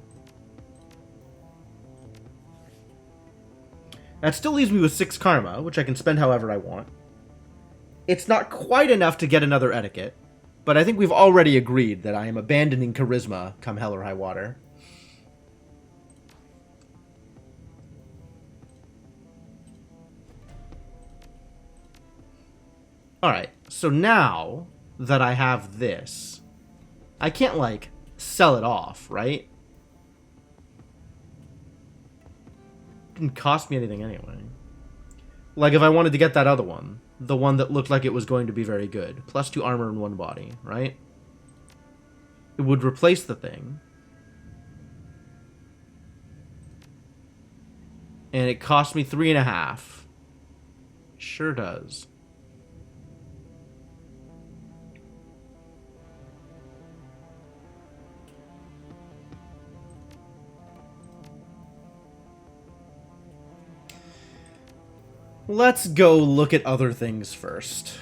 That still leaves me with 6 karma, which I can spend however I want. It's not quite enough to get another etiquette, but I think we've already agreed that I am abandoning charisma come hell or high water. Alright, so now that I have this, I can't, like, sell it off, right? It didn't cost me anything anyway. Like, if I wanted to get that other one, the one that looked like it was going to be very good, plus 2 armor in 1 body, right? It would replace the thing. And it cost me 3.5. Sure does. Let's go look at other things first.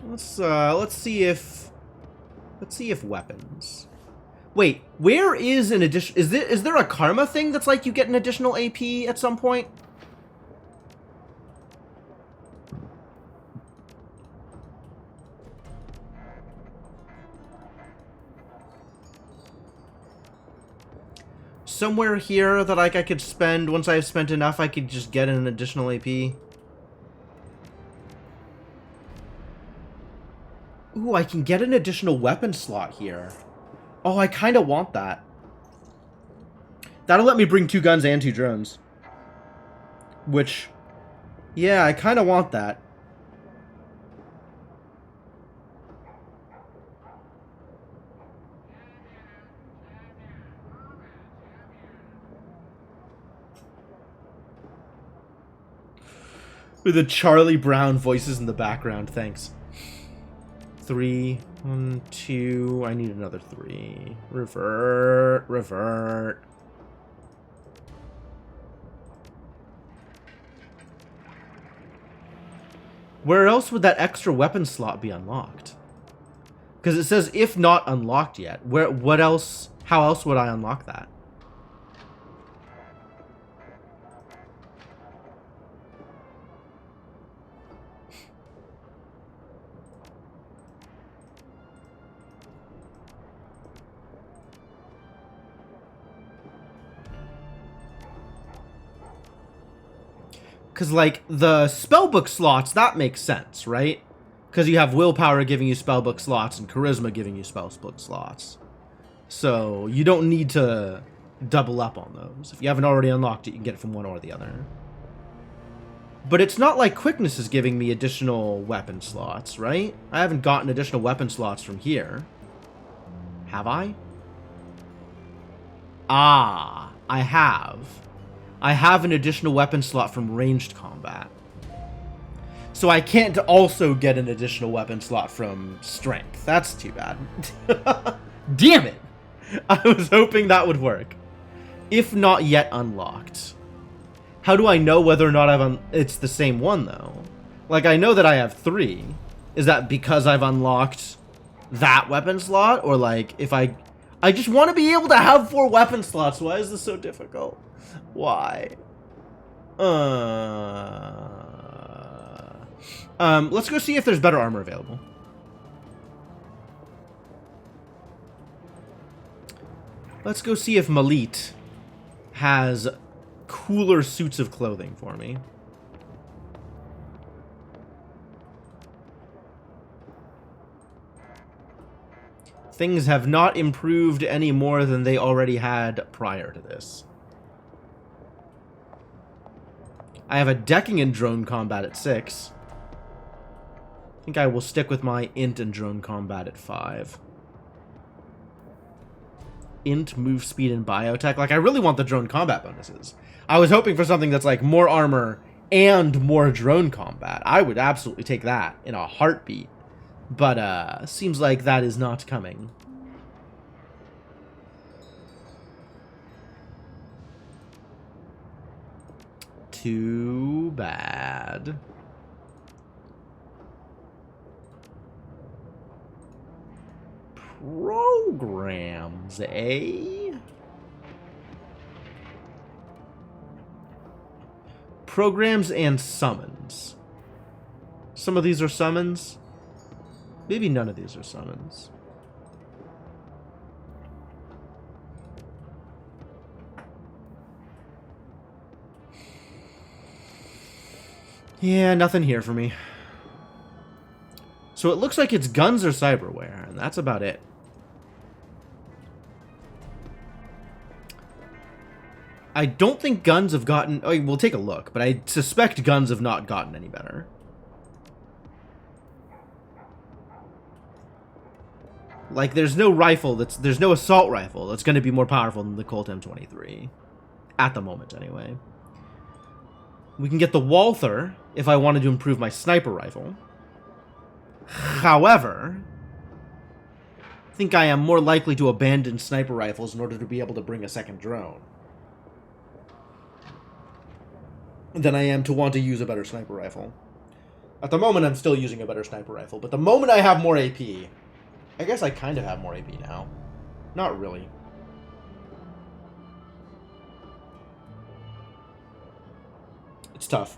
Let's see if weapons. Wait, where is an addition? Is there a karma thing that's like you get an additional AP at some point? Somewhere here that like I could spend, once I've spent enough, I could just get an additional AP. Ooh, I can get an additional weapon slot here. Oh, I kind of want that. That'll let me bring 2 guns and 2 drones. Which, yeah, I kind of want that. With the Charlie Brown voices in the background, thanks. 3, 1, 2, I need another 3. Revert. Where else would that extra weapon slot be unlocked? Because it says if not unlocked yet. What else? How else would I unlock that? Because, like, the spellbook slots, that makes sense, right? Because you have willpower giving you spellbook slots and charisma giving you spellbook slots. So, you don't need to double up on those. If you haven't already unlocked it, you can get it from one or the other. But it's not like quickness is giving me additional weapon slots, right? I haven't gotten additional weapon slots from here. Have I? Ah, I have. I have an additional weapon slot from ranged combat. So I can't also get an additional weapon slot from strength. That's too bad. Damn it! I was hoping that would work. If not yet unlocked. How do I know whether or not it's the same one, though? Like, I know that I have 3. Is that because I've unlocked that weapon slot? Or, like, if I just want to be able to have 4 weapon slots. Why is this so difficult? Why? Let's go see if there's better armor available. Let's go see if Malit has cooler suits of clothing for me. Things have not improved any more than they already had prior to this. I have a decking and drone combat at 6. I think I will stick with my int and drone combat at 5. Int, move speed, and biotech. Like, I really want the drone combat bonuses. I was hoping for something that's like more armor and more drone combat. I would absolutely take that in a heartbeat. But, seems like that is not coming. Too bad. Programs, eh? Programs and summons. Some of these are summons. Maybe none of these are summons. Yeah, nothing here for me. So it looks like it's guns or cyberware, and that's about it. I don't think guns have gotten... Oh, we'll take a look, but I suspect guns have not gotten any better. Like, there's no rifle there's no assault rifle that's going to be more powerful than the Colt M23. At the moment, anyway. We can get the Walther if I wanted to improve my sniper rifle. However, I think I am more likely to abandon sniper rifles in order to be able to bring a second drone than I am to want to use a better sniper rifle. At the moment, I'm still using a better sniper rifle, but the moment I have more AP... I guess I kind of have more AP now. Not really. It's tough.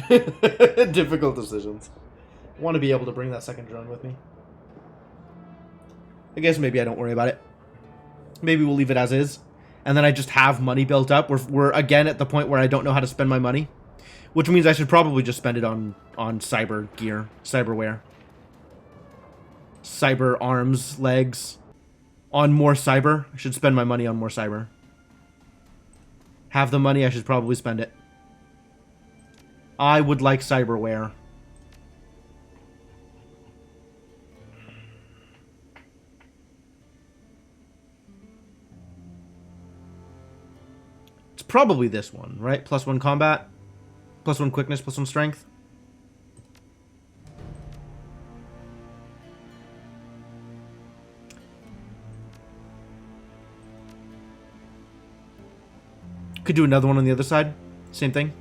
Difficult decisions. I want to be able to bring that second drone with me. I guess maybe I don't worry about it. Maybe we'll leave it as is. And then I just have money built up. We're again at the point where I don't know how to spend my money. Which means I should probably just spend it on cyber gear. Cyberware. Cyber arms, legs. On more cyber. I should spend my money on more cyber. Have the money, I should probably spend it. I would like cyberware. It's probably this one, right? +1 combat, +1 quickness, +1 strength. Could do another one on the other side. Same thing.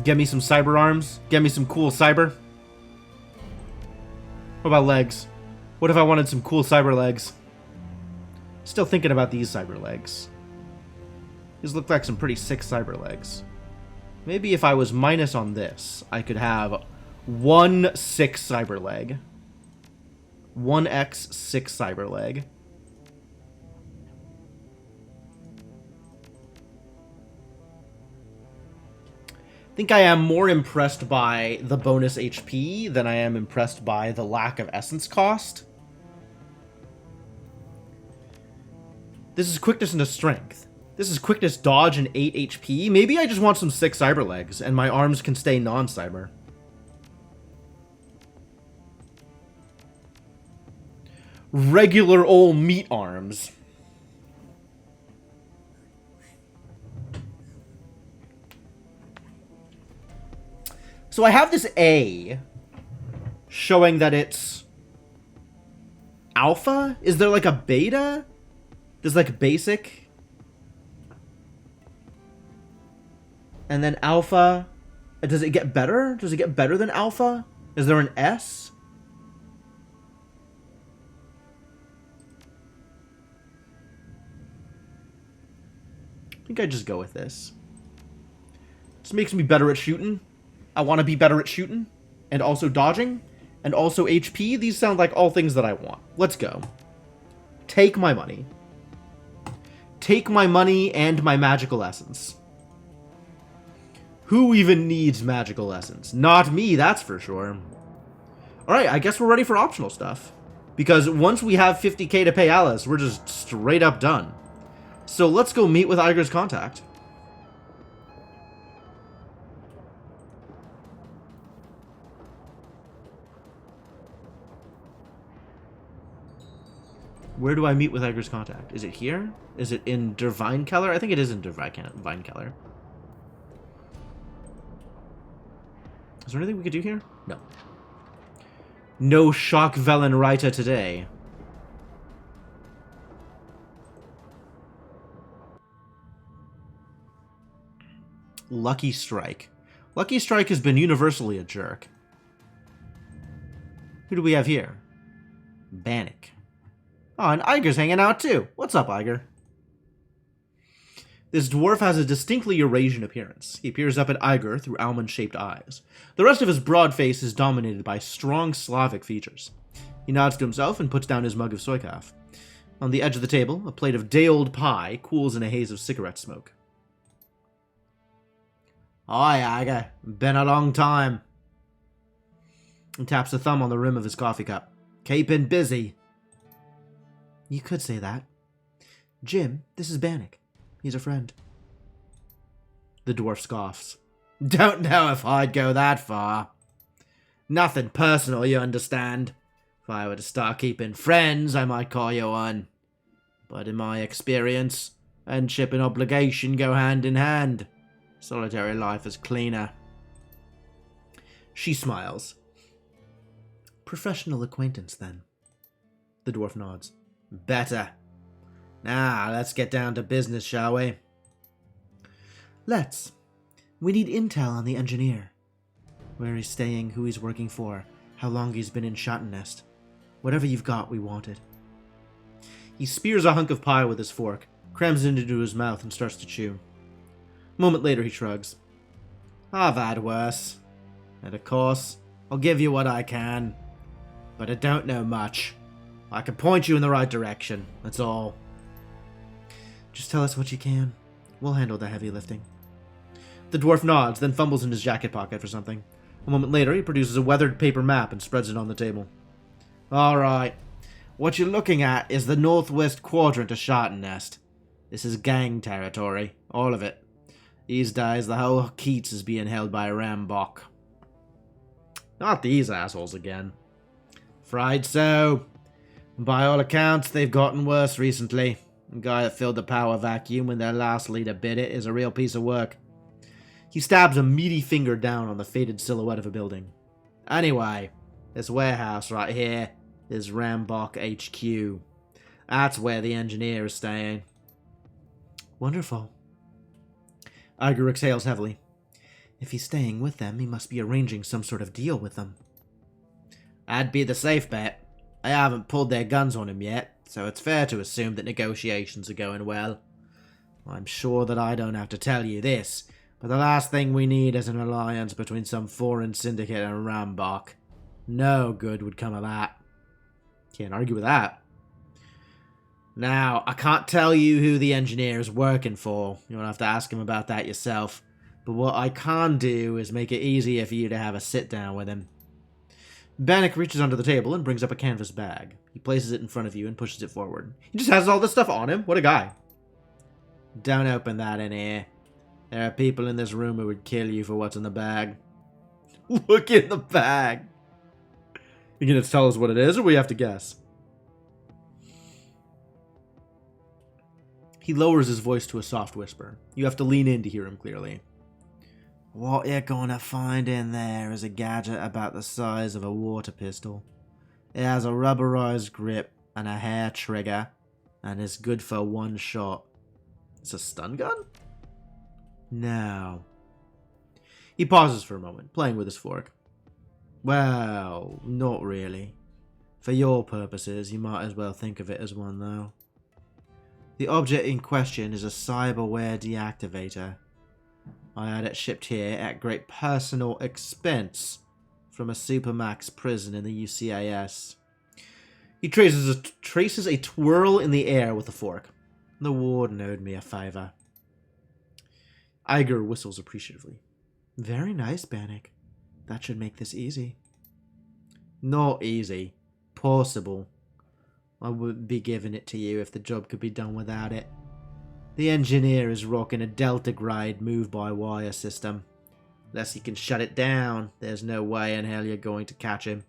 Get me some cyber arms. Get me some cool cyber. What about legs? What if I wanted some cool cyber legs? Still thinking about these cyber legs. These look like some pretty sick cyber legs. Maybe if I was minus on this, I could have 1 6 cyber leg. 1x 6 cyber leg. I think I am more impressed by the bonus HP than I am impressed by the lack of essence cost. This is quickness into strength. This is quickness, dodge, and 8 HP. Maybe I just want some 6 cyber legs, and my arms can stay non-cyber. regular old meat arms. So I have this A showing that it's alpha? Is there like a beta? There's like basic. And then alpha. Does it get better? Does it get better than alpha? Is there an S? I think I'd just go with this. This makes me better at shooting. I want to be better at shooting. And also dodging. And also HP. These sound like all things that I want. Let's go. Take my money. Take my money and my magical essence. Who even needs magical essence? Not me, that's for sure. Alright, I guess we're ready for optional stuff. Because once we have 50k to pay Alice, we're just straight up done. So let's go meet with Iger's contact. Where do I meet with Iger's contact? Is it here? Is it in Der Weinkeller? I think it is in Der Weinkeller. Is there anything we could do here? No. No Schockvellenreiter today. Lucky Strike. Lucky Strike has been universally a jerk. Who do we have here? Bannock. Oh, and Iger's hanging out too. What's up, Iger? This dwarf has a distinctly Eurasian appearance. He peers up at Iger through almond-shaped eyes. The rest of his broad face is dominated by strong Slavic features. He nods to himself and puts down his mug of soykaf. On the edge of the table, a plate of day-old pie cools in a haze of cigarette smoke. Hi, Iger. Been a long time. He taps a thumb on the rim of his coffee cup. Keeping busy. You could say that. Jim, this is Bannock. He's a friend. The dwarf scoffs. Don't know if I'd go that far. Nothing personal, you understand. If I were to start keeping friends, I might call you one. But in my experience, friendship and obligation go hand in hand. Solitary life is cleaner. She smiles. Professional acquaintance, then. The dwarf nods. Better. Now, let's get down to business, shall we? Let's. We need intel on the engineer. Where he's staying, who he's working for, how long he's been in Schottenest. Whatever you've got, we want it. He spears a hunk of pie with his fork, crams it into his mouth, and starts to chew. A moment later, he shrugs. I've had worse. And of course, I'll give you what I can. But I don't know much. I can point you in the right direction, that's all. Just tell us what you can. We'll handle the heavy lifting. The dwarf nods, then fumbles in his jacket pocket for something. A moment later, he produces a weathered paper map and spreads it on the table. Alright. What you're looking at is the northwest quadrant of Schottenest. This is gang territory. All of it. These days, the whole Keats is being held by Rambok. Not these assholes again. Afraid so. By all accounts, they've gotten worse recently. The guy that filled the power vacuum when their last leader bid it is a real piece of work. He stabs a meaty finger down on the faded silhouette of a building. Anyway, this warehouse right here is Rambok HQ. That's where the engineer is staying. Wonderful. Iger exhales heavily. If he's staying with them, he must be arranging some sort of deal with them. That'd be the safe bet. They haven't pulled their guns on him yet, so it's fair to assume that negotiations are going well. I'm sure that I don't have to tell you this, but the last thing we need is an alliance between some foreign syndicate and Rambok. No good would come of that. Can't argue with that. Now, I can't tell you who the engineer is working for. You'll have to ask him about that yourself. But what I can do is make it easier for you to have a sit-down with him. Bannock reaches under the table and brings up a canvas bag. He places it in front of you and pushes it forward. He just has all this stuff on him? What a guy. Don't open that in here. There are people in this room who would kill you for what's in the bag. Look in the bag. You gonna tell us what it is, or we have to guess? He lowers his voice to a soft whisper. You have to lean in to hear him clearly. What you're gonna find in there is a gadget about the size of a water pistol. It has a rubberized grip and a hair trigger, and is good for one shot. It's a stun gun? No. He pauses for a moment, playing with his fork. Well, not really. For your purposes, you might as well think of it as one, though. The object in question is a cyberware deactivator. I had it shipped here at great personal expense from a Supermax prison in the UCIS. He traces a twirl in the air with a fork. The warden owed me a favor. Iger whistles appreciatively. Very nice, Bannock. That should make this easy. Not easy. Possible. I wouldn't be giving it to you if the job could be done without it. The engineer is rocking a Delta-grade move-by-wire system. Unless he can shut it down, there's no way in hell you're going to catch him.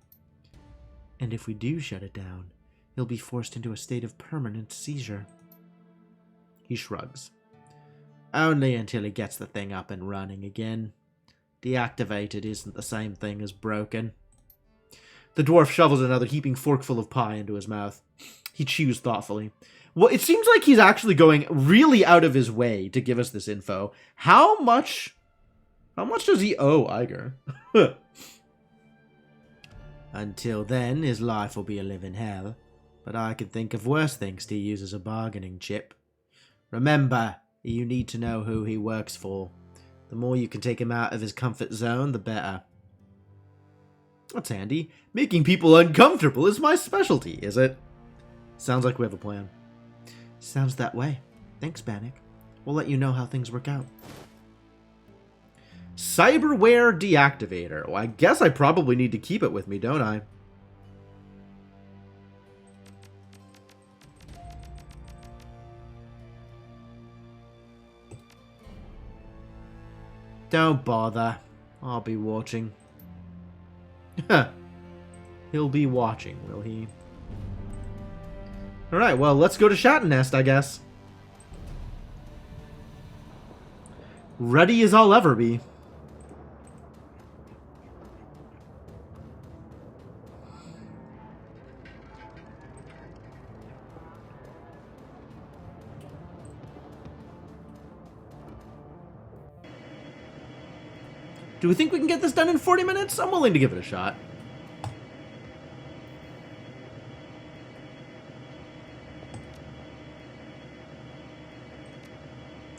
And if we do shut it down, he'll be forced into a state of permanent seizure. He shrugs. Only until he gets the thing up and running again. Deactivated isn't the same thing as broken. The dwarf shovels another heaping forkful of pie into his mouth. He chews thoughtfully. Well, it seems like he's actually going really out of his way to give us this info. How much does he owe Iger? Until then, his life will be a living hell. But I can think of worse things to use as a bargaining chip. Remember, you need to know who he works for. The more you can take him out of his comfort zone, the better. That's handy. Making people uncomfortable is my specialty, is it? Sounds like we have a plan. Sounds that way. Thanks, Bannock. We'll let you know how things work out. Cyberware deactivator. Well, I guess I probably need to keep it with me, don't I? Don't bother. I'll be watching. He'll be watching, will he? Alright, well, let's go to Shatnest, I guess. Ready as I'll ever be. Do we think we can get this done in 40 minutes? I'm willing to give it a shot.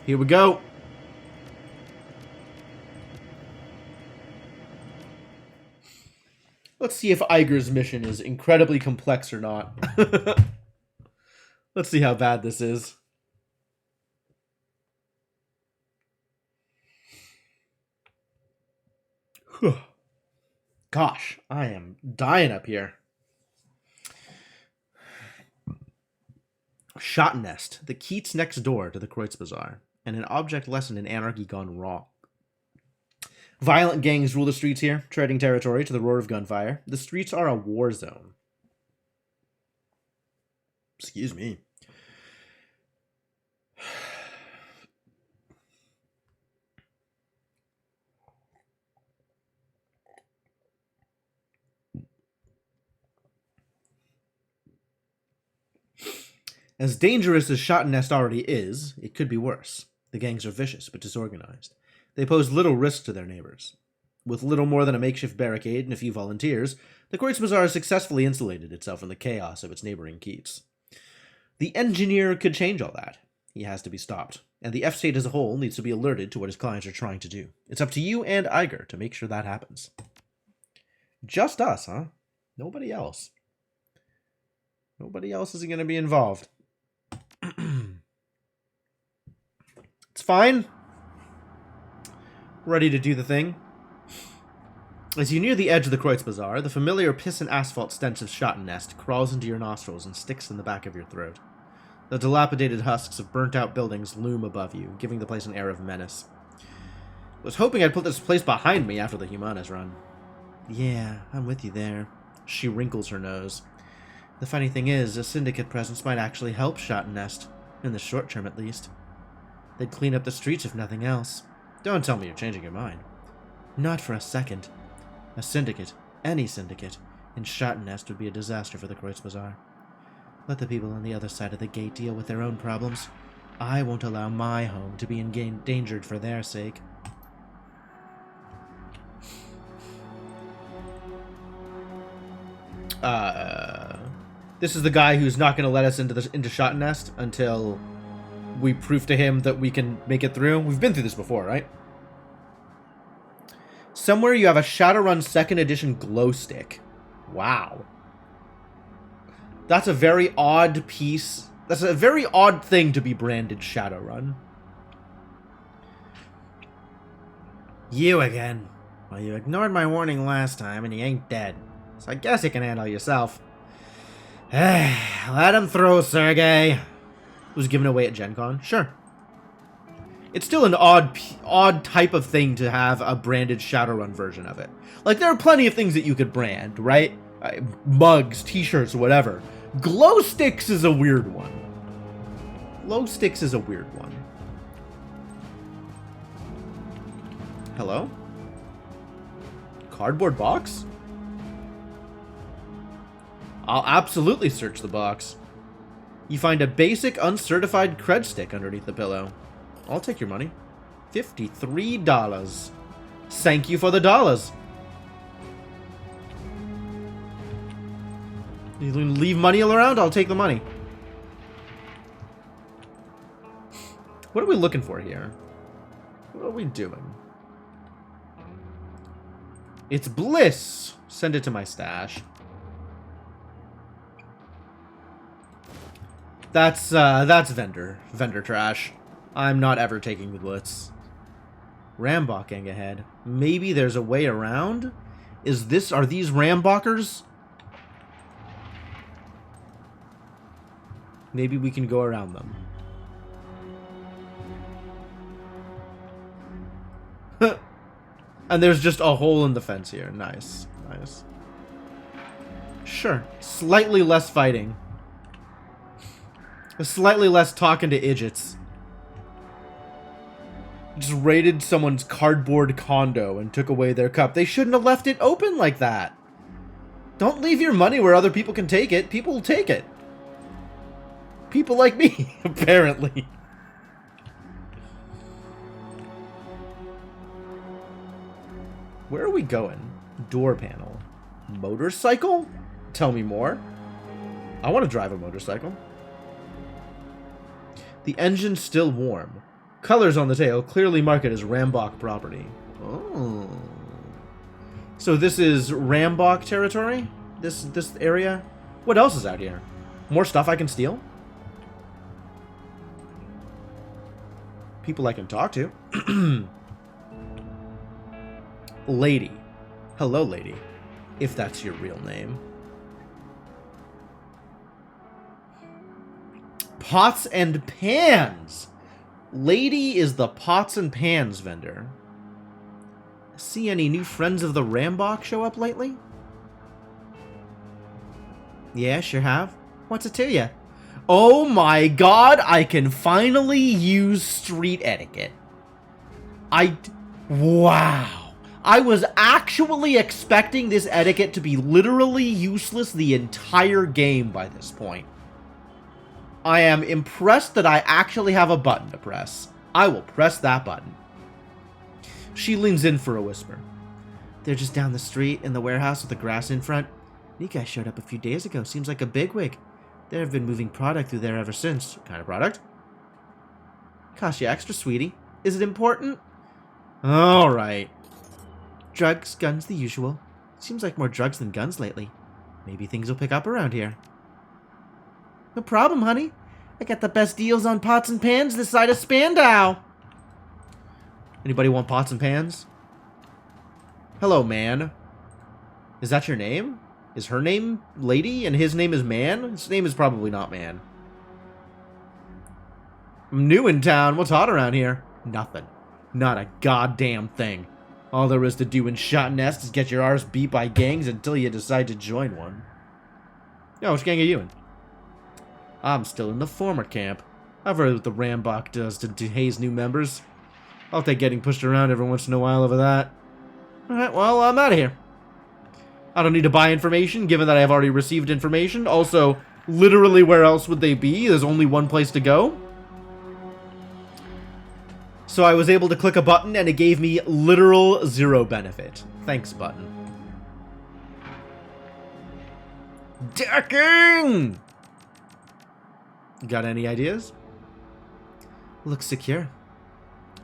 Here we go. Let's see if Iger's mission is incredibly complex or not. Let's see how bad this is. Gosh, I am dying up here. Shotnest, the Keats next door to the Kreutz Bazaar, and an object lesson in anarchy gone wrong. Violent gangs rule the streets here, treading territory to the roar of gunfire. The streets are a war zone. Excuse me. As dangerous as Shotnest already is, it could be worse. The gangs are vicious but disorganized. They pose little risk to their neighbors. With little more than a makeshift barricade and a few volunteers, the Kreutz Bazaar has successfully insulated itself from the chaos of its neighboring Keats. The engineer could change all that. He has to be stopped, and the F-State as a whole needs to be alerted to what his clients are trying to do. It's up to you and Iger to make sure that happens. Just us, huh? Nobody else. Nobody else is going to be involved. It's fine. Ready to do the thing. As you near the edge of the Kreutz Bazaar, the familiar piss and asphalt stench of Shotnest crawls into your nostrils and sticks in the back of your throat. The dilapidated husks of burnt-out buildings loom above you, giving the place an air of menace. I was hoping I'd put this place behind me after the Humanis run. Yeah, I'm with you there. She wrinkles her nose. The funny thing is, a syndicate presence might actually help Shotnest. In the short term, at least. They'd clean up the streets if nothing else. Don't tell me you're changing your mind. Not for a second. A syndicate, any syndicate, in Shatnest would be a disaster for the Kreutz Bazaar. Let the people on the other side of the gate deal with their own problems. I won't allow my home to be endangered for their sake. This is the guy who's not going to let us into Shotnest until we prove to him that we can make it through. We've been through this before, right? Somewhere you have a Shadowrun 2nd edition glow stick. Wow. That's a very odd piece. That's a very odd thing to be branded Shadowrun. You again. Well, you ignored my warning last time and you ain't dead. So I guess you can handle yourself. Let him through, Sergey. Was given away at Gen Con? Sure. It's still an odd type of thing to have a branded Shadowrun version of it. Like, there are plenty of things that you could brand, right? Mugs, t-shirts, whatever. Glow sticks is a weird one. Glow sticks is a weird one. Hello? Cardboard box? I'll absolutely search the box. You find a basic uncertified cred stick underneath the pillow. I'll take your money. $53. Thank you for the dollars. You leave money all around, I'll take the money. What are we looking for here? What are we doing? It's bliss. Send it to my stash. That's vendor trash. I'm not ever taking the blitz. Rambocking ahead. Maybe there's a way around? Are these Rambockers? Maybe we can go around them. And there's just a hole in the fence here. Nice. Nice. Sure. Slightly less fighting. Slightly less talking to idiots. Just raided someone's cardboard condo and took away their cup. They shouldn't have left it open like that. Don't leave your money where other people can take it. People will take it. People like me, apparently. Where are we going? Door panel. Motorcycle? Tell me more. I want to drive a motorcycle. The engine's still warm. Colors on the tail clearly mark it as Rambok property. Oh. So this is Rambok territory? This area? What else is out here? More stuff I can steal? People I can talk to. Lady. Hello, lady. If that's your real name. Pots and pans! Lady is the pots and pans vendor. See any new friends of the Rambok show up lately? Yeah, sure have. What's it to ya? Oh my god, I can finally use street etiquette. Wow. I was actually expecting this etiquette to be literally useless the entire game by this point. I am impressed that I actually have a button to press. I will press that button. She leans in for a whisper. They're just down the street in the warehouse with the grass in front. New guy showed up a few days ago. Seems like a bigwig. They've been moving product through there ever since. What kind of product? Cost you extra, sweetie. Is it important? Alright. Drugs, guns, the usual. Seems like more drugs than guns lately. Maybe things will pick up around here. No problem, honey. I got the best deals on pots and pans this side of Spandau. Anybody want pots and pans? Hello, man. Is that your name? Is her name Lady and his name is Man? His name is probably not Man. I'm new in town. What's hot around here? Nothing. Not a goddamn thing. All there is to do in Shotnest is get your arse beat by gangs until you decide to join one. Yo, which gang are you in? I'm still in the former camp. I've heard what the Rambach does to dehaze new members. I'll take getting pushed around every once in a while over that. Alright, well, I'm out of here. I don't need to buy information, given that I have already received information. Also, literally where else would they be? There's only one place to go. So I was able to click a button, and it gave me literal 0 benefit. Thanks, button. Decking! Got any ideas? Looks secure.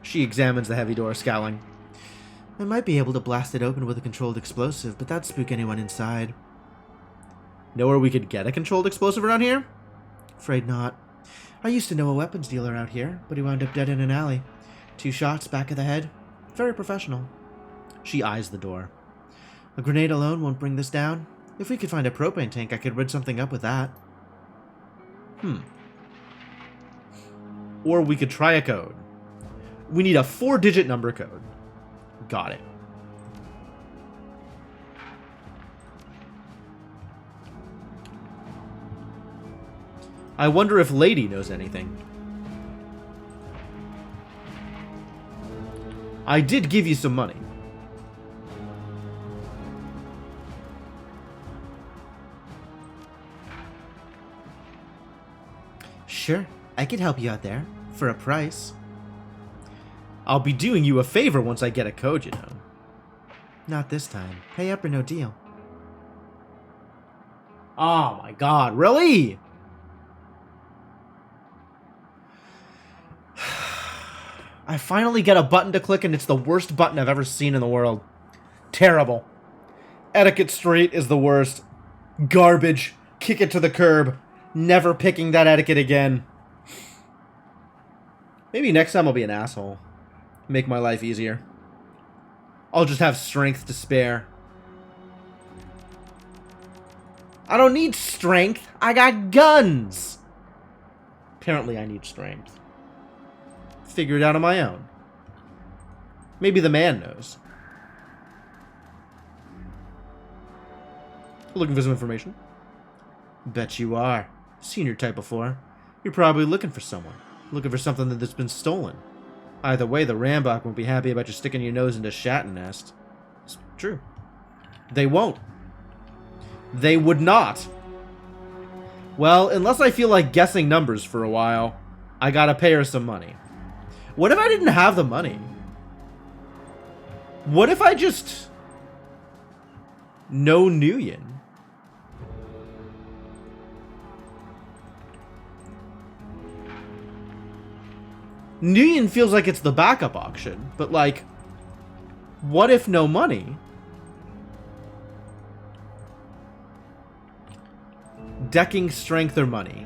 She examines the heavy door, scowling. I might be able to blast it open with a controlled explosive, but that'd spook anyone inside. Know where we could get a controlled explosive around here? Afraid not. I used to know a weapons dealer out here, but he wound up dead in an alley. 2 shots, back of the head. Very professional. She eyes the door. A grenade alone won't bring this down. If we could find a propane tank, I could rid something up with that. Or we could try a code. We need a 4-digit number code. Got it. I wonder if Lady knows anything. I did give you some money. Sure, I could help you out there. For a price. I'll be doing you a favor once I get a code, you know. Not this time. Pay up or no deal. Oh my god, really? I finally get a button to click, and it's the worst button I've ever seen in the world. Terrible. Etiquette straight is the worst. Garbage. Kick it to the curb. Never picking that etiquette again. Maybe next time I'll be an asshole. Make my life easier. I'll just have strength to spare. I don't need strength. I got guns. Apparently I need strength. Figure it out on my own. Maybe the man knows. Looking for some information? Bet you are. Seen your type before. You're probably looking for someone. Looking for something that's been stolen. Either way, the Rambach won't be happy about you sticking your nose into Shatton Nest. It's true. They won't. They would not. Well, unless I feel like guessing numbers for a while, I gotta pay her some money. What if I didn't have the money? What if I just... No Nguyen? Nguyen feels like it's the backup option, but like, what if no money? Decking, strength, or money?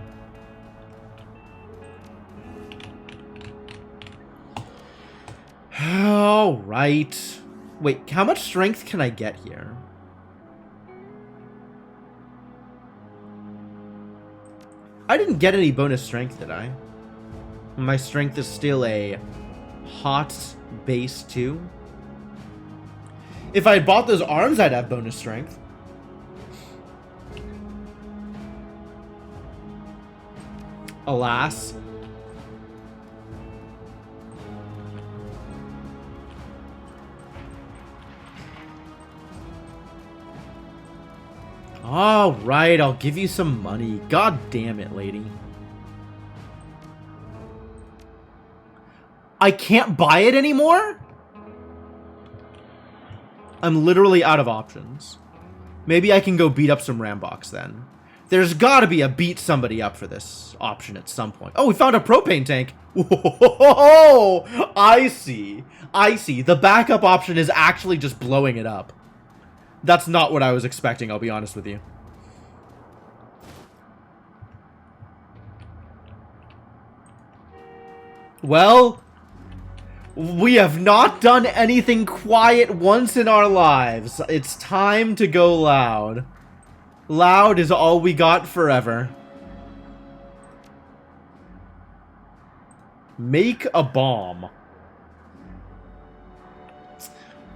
Alright. Wait, how much strength can I get here? I didn't get any bonus strength, did I? My strength is still a hot base 2. If I had bought those arms, I'd have bonus strength. Alas. Alright, I'll give you some money. God damn it, lady. I can't buy it anymore? I'm literally out of options. Maybe I can go beat up some Rambachs then. There's gotta be a beat somebody up for this option at some point. Oh, we found a propane tank. Whoa! I see. I see. The backup option is actually just blowing it up. That's not what I was expecting, I'll be honest with you. Well, we have not done anything quiet once in our lives. It's time to go loud. Loud is all we got forever. Make a bomb.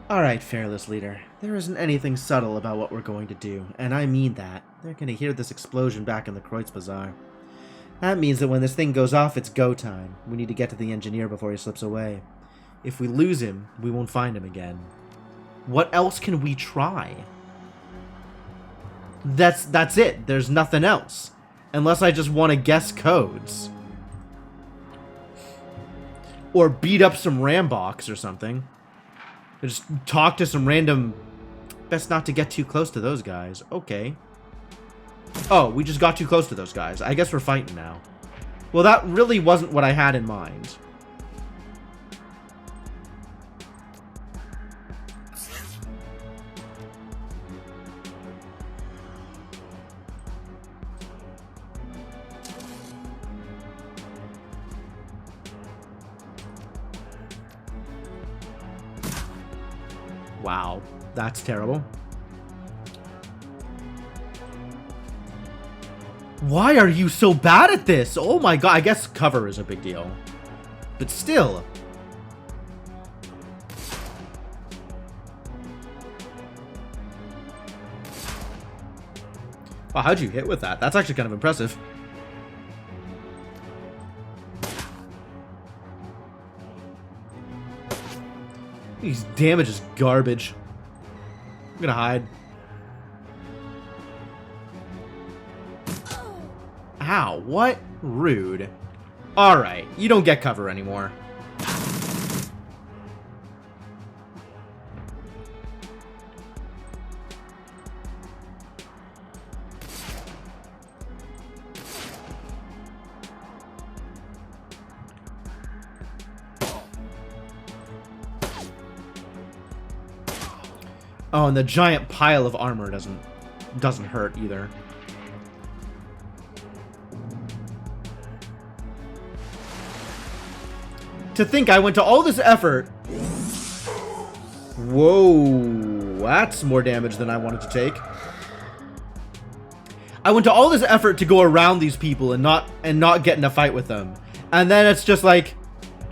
Alright, Fearless Leader. There isn't anything subtle about what we're going to do, and I mean that. They're going to hear this explosion back in the Kreutz Bazaar. That means that when this thing goes off, it's go time. We need to get to the engineer before he slips away. If we lose him, we won't find him again. What else can we try? That's it. There's nothing else. Unless I just want to guess codes. Or beat up some Ramboks or something. Or just talk to some random... Best not to get too close to those guys. Okay. Oh, we just got too close to those guys. I guess we're fighting now. Well, that really wasn't what I had in mind. Wow, that's terrible. Why are you so bad at this? Oh my god, I guess cover is a big deal. But still. Wow, how'd you hit with that? That's actually kind of impressive. These damage is garbage. I'm gonna hide. Ow, what? Rude. Alright, you don't get cover anymore. Oh, and the giant pile of armor doesn't hurt either. To think I went to all this effort. Whoa, that's more damage than I wanted to take. I went to all this effort to go around these people and not get in a fight with them. And then it's just like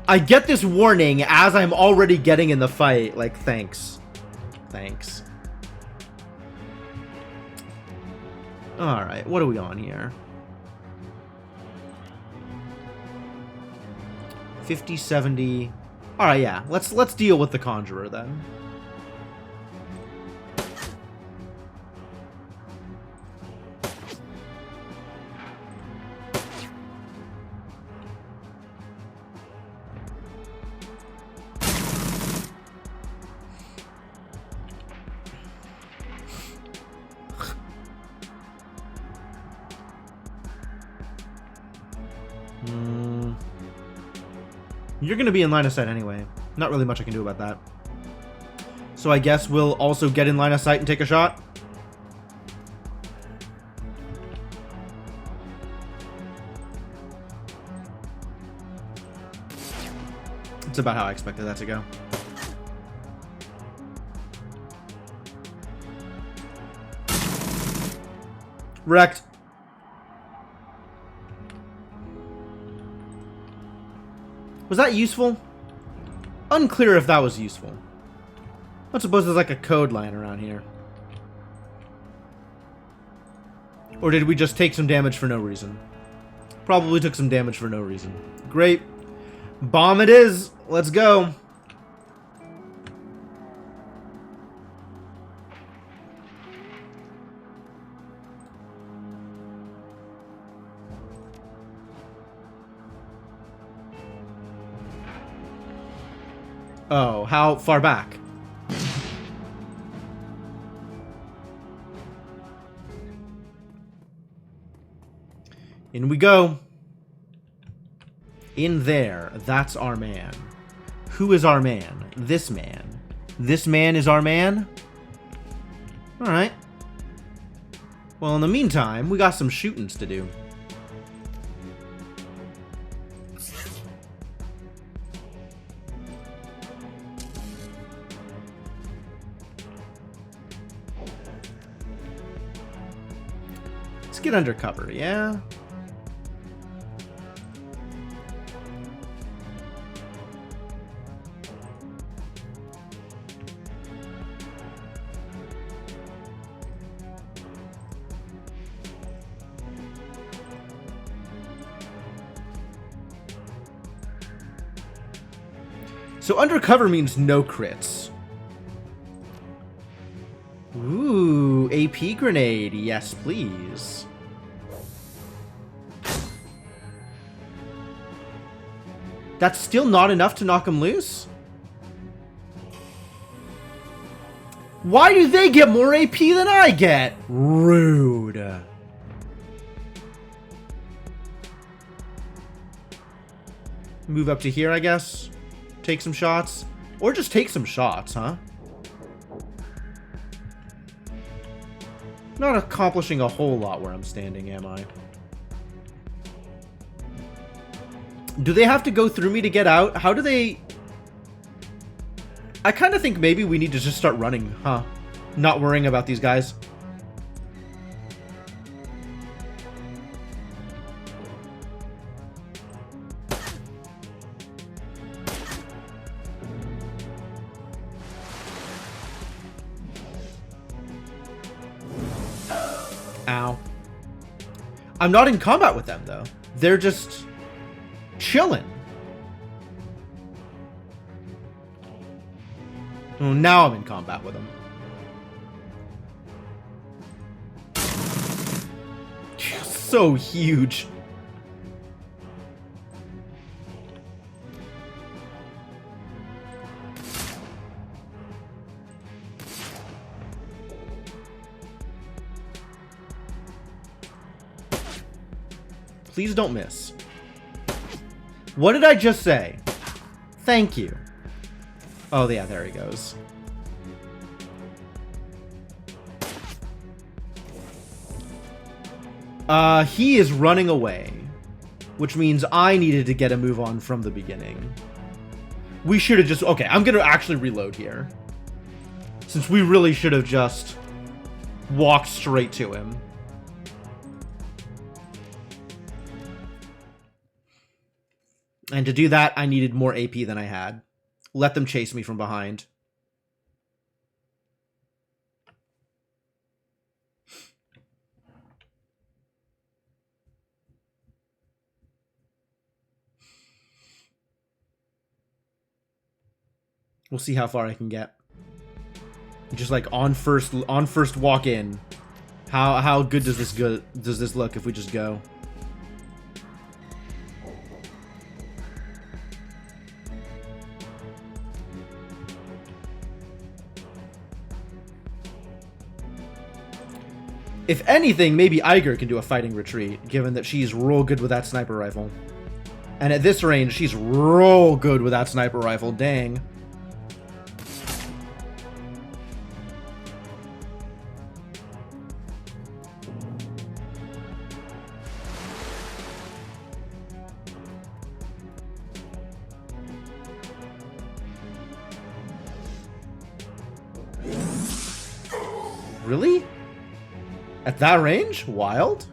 I get this warning as I'm already getting in the fight. Like, thanks. Thanks. Alright, what are we on here? 50, 70. Alright, yeah. Let's deal with the Conjurer then. You're going to be in line of sight anyway. Not really much I can do about that. So I guess we'll also get in line of sight and take a shot. It's about how I expected that to go. Wrecked. Was that useful? Unclear if that was useful. I suppose there's like a code line around here. Or did we just take some damage for no reason? Probably took some damage for no reason. Great. Bomb it is. Let's go. Oh, how far back? In we go. In there. That's our man. Who is our man? This man. This man is our man? Alright. Well, in the meantime, we got some shootings to do. Get under cover, yeah? So undercover means no crits. Ooh, AP grenade. Yes, please. That's still not enough to knock him loose? Why do they get more AP than I get? Rude. Move up to here, I guess. Take some shots. Or just take some shots, huh? Not accomplishing a whole lot where I'm standing, am I? Do they have to go through me to get out? How do they... I kind of think maybe we need to just start running, huh? Not worrying about these guys. Ow. I'm not in combat with them, though. They're just chilling. Oh, now I'm in combat with them. So huge. Please don't miss. What did I just say? Thank you. Oh, yeah, there he goes. He is running away, which means I needed to get a move on from the beginning. We should have just... Okay, I'm going to actually reload here, since we really should have just walked straight to him. And to do that, I needed more AP than I had. Let them chase me from behind. We'll see how far I can get. Just like on first walk in. How good does this look if we just go? If anything, maybe Iger can do a fighting retreat, given that she's real good with that sniper rifle. And at this range, she's real good with that sniper rifle, dang. Really? At that range? Wild?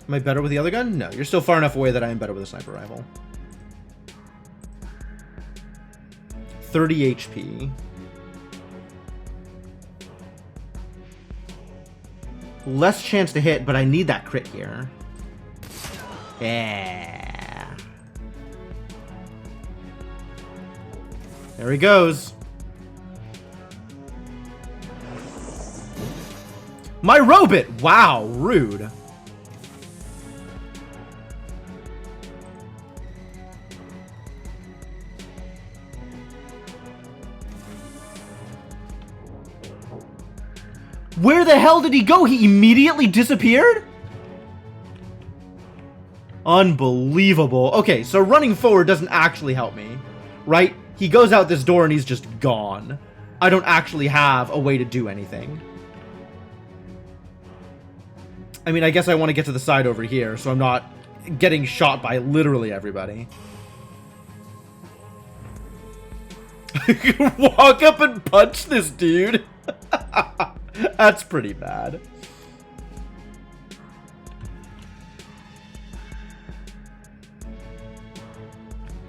Am I better with the other gun? No, you're still far enough away that I am better with a sniper rifle. 30 HP. Less chance to hit, but I need that crit here. Yeah. There he goes. My robot! Wow, rude. Where the hell did he go? He immediately disappeared? Unbelievable. Okay, so running forward doesn't actually help me, right? He goes out this door and he's just gone. I don't actually have a way to do anything. I mean, I guess I want to get to the side over here, so I'm not getting shot by literally everybody. Walk up and punch this dude. That's pretty bad.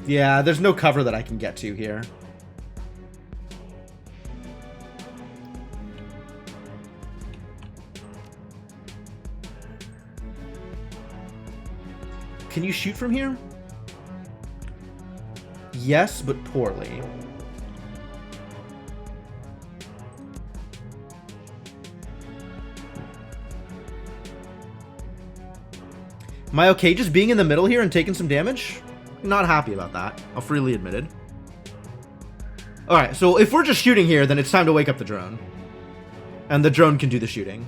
Yeah, there's no cover that I can get to here. Can you shoot from here? Yes, but poorly. Am I okay just being in the middle here and taking some damage? Not happy about that. I'll freely admit it. Alright, so if we're just shooting here, then it's time to wake up the drone. And the drone can do the shooting.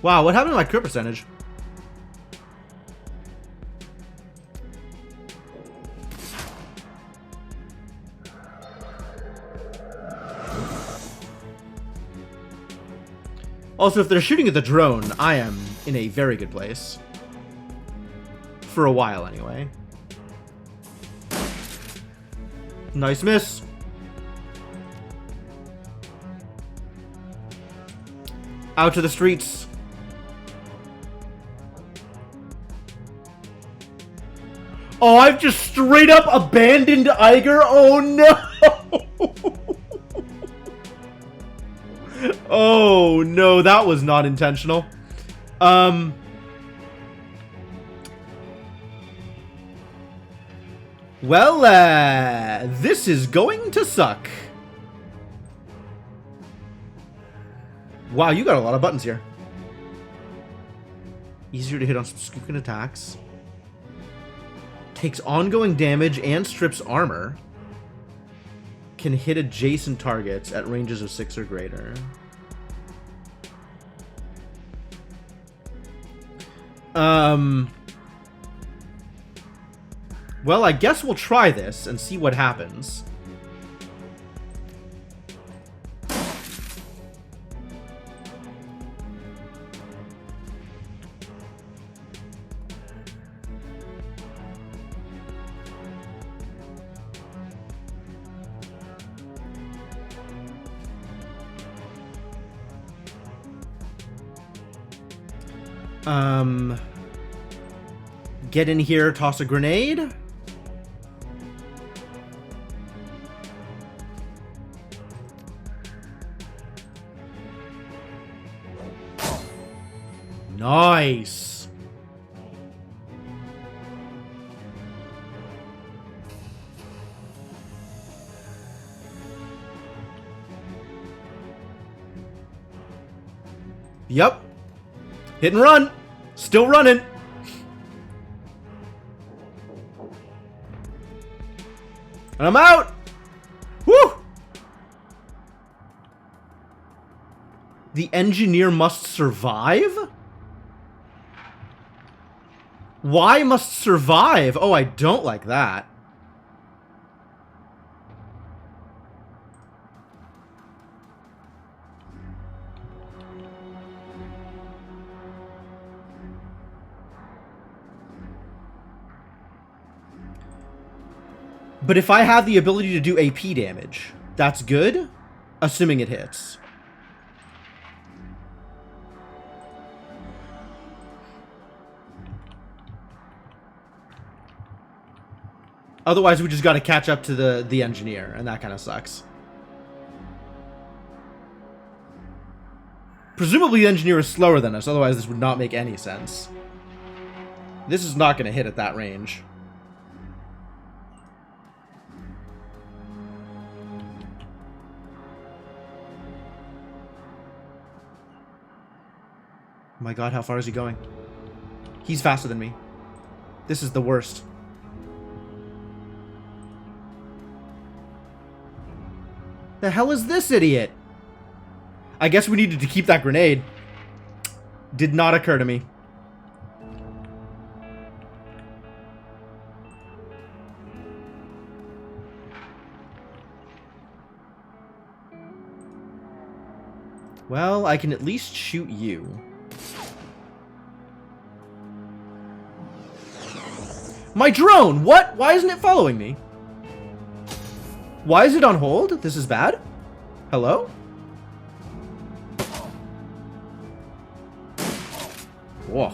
Wow, what happened to my crit percentage? Also, if they're shooting at the drone, I am in a very good place. For a while, anyway. Nice miss. Out to the streets. Oh, I've just straight up abandoned Iger? Oh, no! Oh, no, that was not intentional. Well, this is going to suck. Wow, you got a lot of buttons here. Easier to hit on some Skookin attacks. Takes ongoing damage and strips armor. Can hit adjacent targets at ranges of 6 or greater. Well, I guess we'll try this and see what happens. Get in here, toss a grenade. Nice. Yep. Hit and run. Still running. And I'm out. Woo! The engineer must survive? Why must survive? Oh, I don't like that. But if I have the ability to do AP damage, that's good, assuming it hits. Otherwise, we just got to catch up to the engineer, and that kind of sucks. Presumably, the engineer is slower than us, otherwise this would not make any sense. This is not going to hit at that range. Oh my god, how far is he going? He's faster than me. This is the worst. The hell is this idiot? I guess we needed to keep that grenade. Did not occur to me. Well, I can at least shoot you. My drone! What? Why isn't it following me? Why is it on hold? This is bad? Hello? Whoa.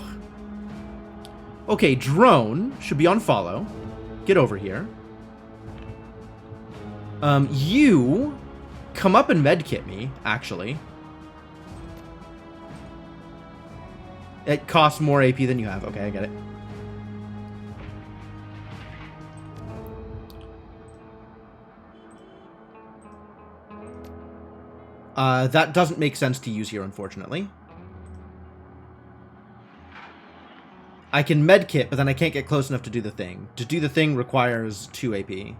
Okay, drone should be on follow. Get over here. You come up and medkit me, actually. It costs more AP than you have. Okay, I get it. That doesn't make sense to use here, unfortunately. I can medkit, but then I can't get close enough to do the thing. To do the thing requires 2 AP.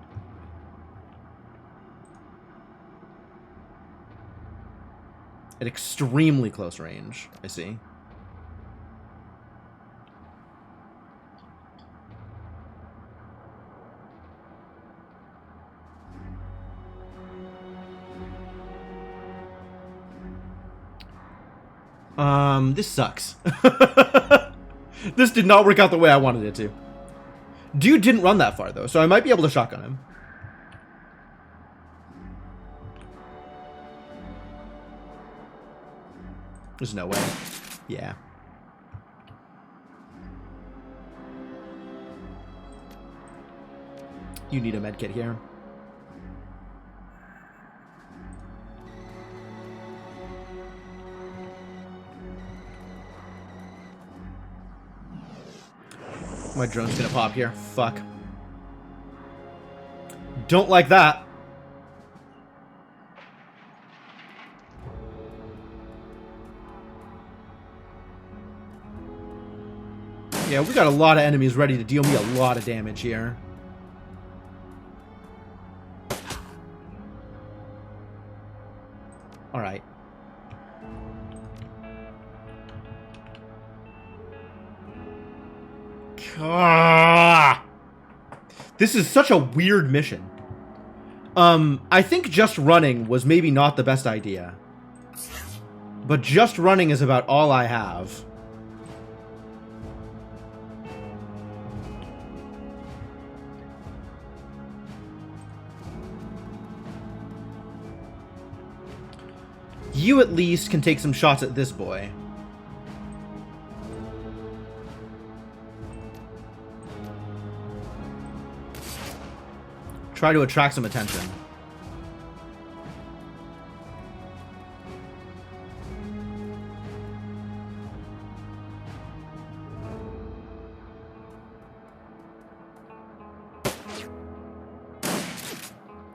At extremely close range, I see. This sucks. This did not work out the way I wanted it to. Dude didn't run that far, though, so I might be able to shotgun him. There's no way. Yeah. You need a medkit here. My drone's gonna pop here. Fuck. Don't like that. Yeah, we got a lot of enemies ready to deal me a lot of damage here. Alright. This is such a weird mission. I think just running was maybe not the best idea. But just running is about all I have. You at least can take some shots at this boy. Try to attract some attention.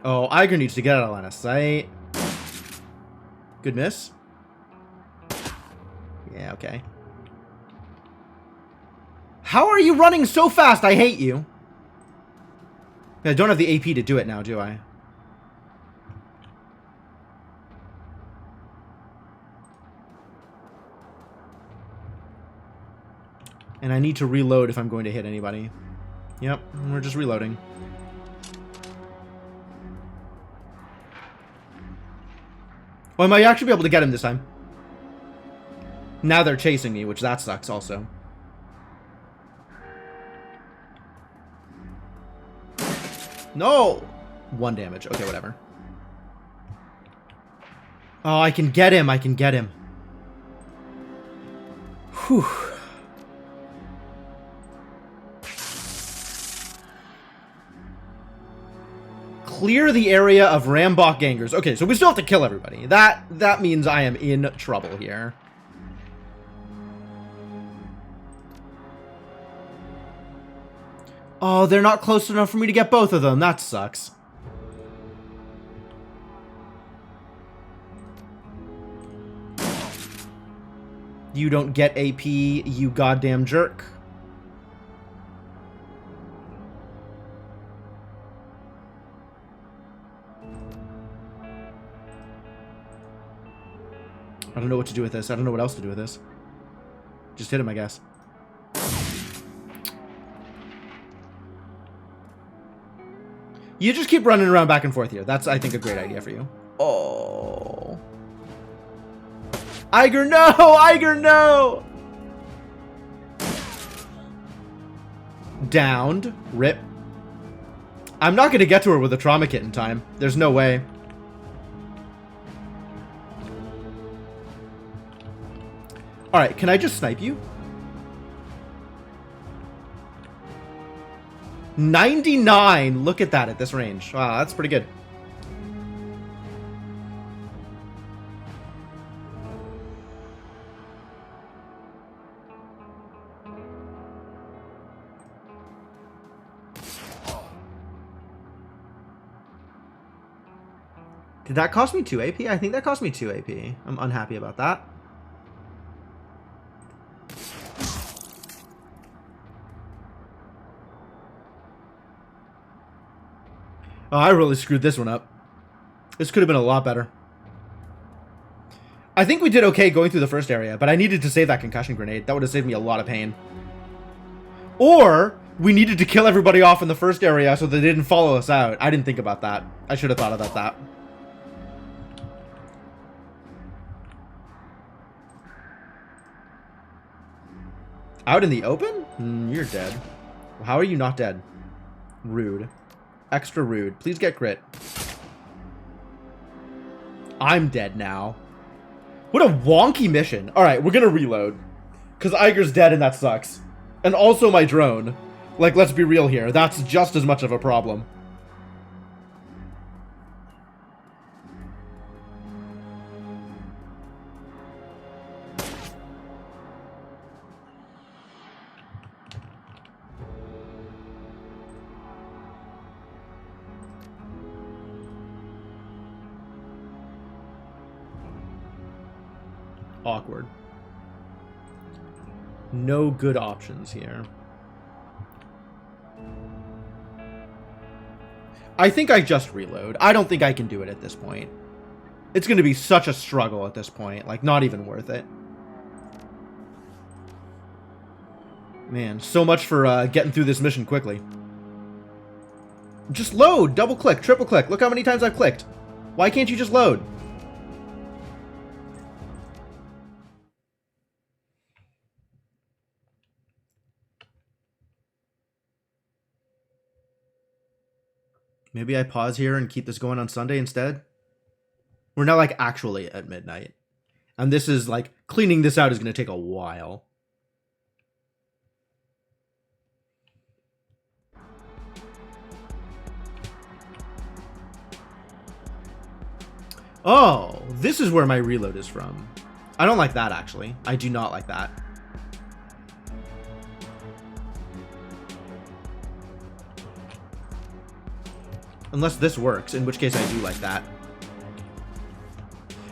Oh, Iger needs to get out of line of sight. Good miss. Yeah, okay. How are you running so fast? I hate you. I don't have the AP to do it now, do I? And I need to reload if I'm going to hit anybody. Yep, we're just reloading. Oh, I might actually be able to get him this time. Now they're chasing me, which that sucks also. No! 1 damage. Okay, whatever. Oh, I can get him. I can get him. Whew. Clear the area of Rambok gangers. Okay, so we still have to kill everybody. That means I am in trouble here. Oh, they're not close enough for me to get both of them. That sucks. You don't get AP, you goddamn jerk. I don't know what to do with this. I don't know what else to do with this. Just hit him, I guess. You just keep running around back and forth here. That's, I think, a great idea for you. Oh. Iger, no! Iger, no! Downed. Rip. I'm not going to get to her with a trauma kit in time. There's no way. Alright, can I just snipe you? 99! Look at that at this range. Wow, that's pretty good. Did that cost me 2 AP? I think that cost me 2 AP. I'm unhappy about that. Oh, I really screwed this one up. This could have been a lot better. I think we did okay going through the first area, but I needed to save that concussion grenade. That would have saved me a lot of pain. Or we needed to kill everybody off in the first area so they didn't follow us out. I didn't think about that. I should have thought about that. Out in the open? You're dead. How are you not dead? Rude. Extra rude. Please get crit. I'm dead now. What a wonky mission. Alright, we're gonna reload. Because Iger's dead and that sucks. And also my drone. Like, let's be real here. That's just as much of a problem. Awkward. No good options here. I think I just reload. I don't think I can do it at this point. It's going to be such a struggle at this point. Like, not even worth it. Man, so much for getting through this mission quickly. Just load! Double click, triple click. Look how many times I've clicked. Why can't you just load? Maybe I pause here and keep this going on Sunday instead? We're now, like, actually at midnight. And this is, like, cleaning this out is going to take a while. Oh, this is where my reload is from. I don't like that, actually. I do not like that. Unless this works, in which case I do like that.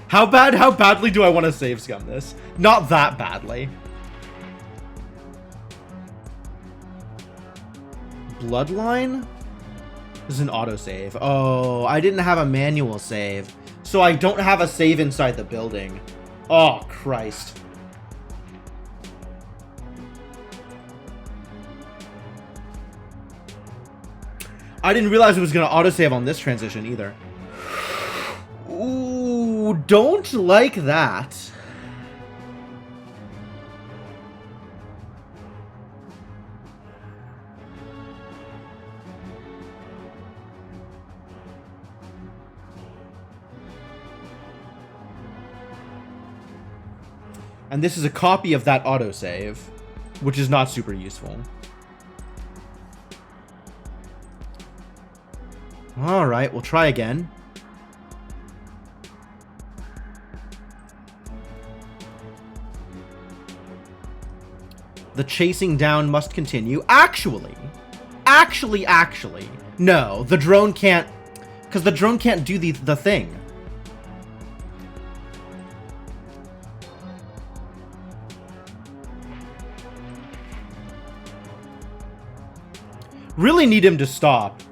How badly do I want to save scum this? Not that badly. Bloodline? This is an autosave. Oh, I didn't have a manual save. So I don't have a save inside the building. Oh, Christ. I didn't realize it was going to autosave on this transition either. Ooh, don't like that. And this is a copy of that autosave, which is not super useful. Alright, we'll try again. The chasing down must continue. Actually. No, the drone can't... Because the drone can't do the thing. Really need him to stop.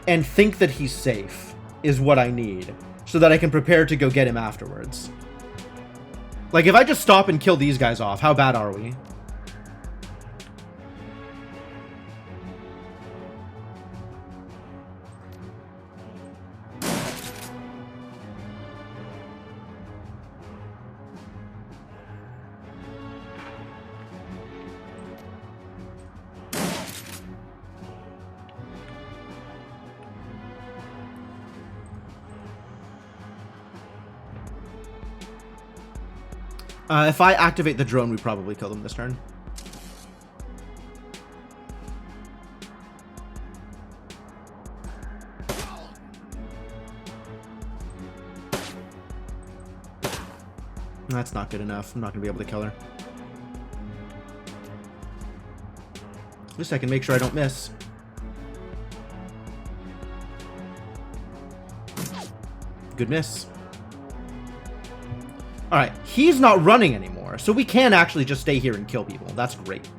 And think that he's safe is what I need, so that I can prepare to go get him afterwards. Like, if I just stop and kill these guys off, how bad are we? If I activate the drone, we probably kill them this turn. That's not good enough. I'm not going to be able to kill her. At least I can make sure I don't miss. Good miss. Alright, he's not running anymore, so we can actually just stay here and kill people. That's great.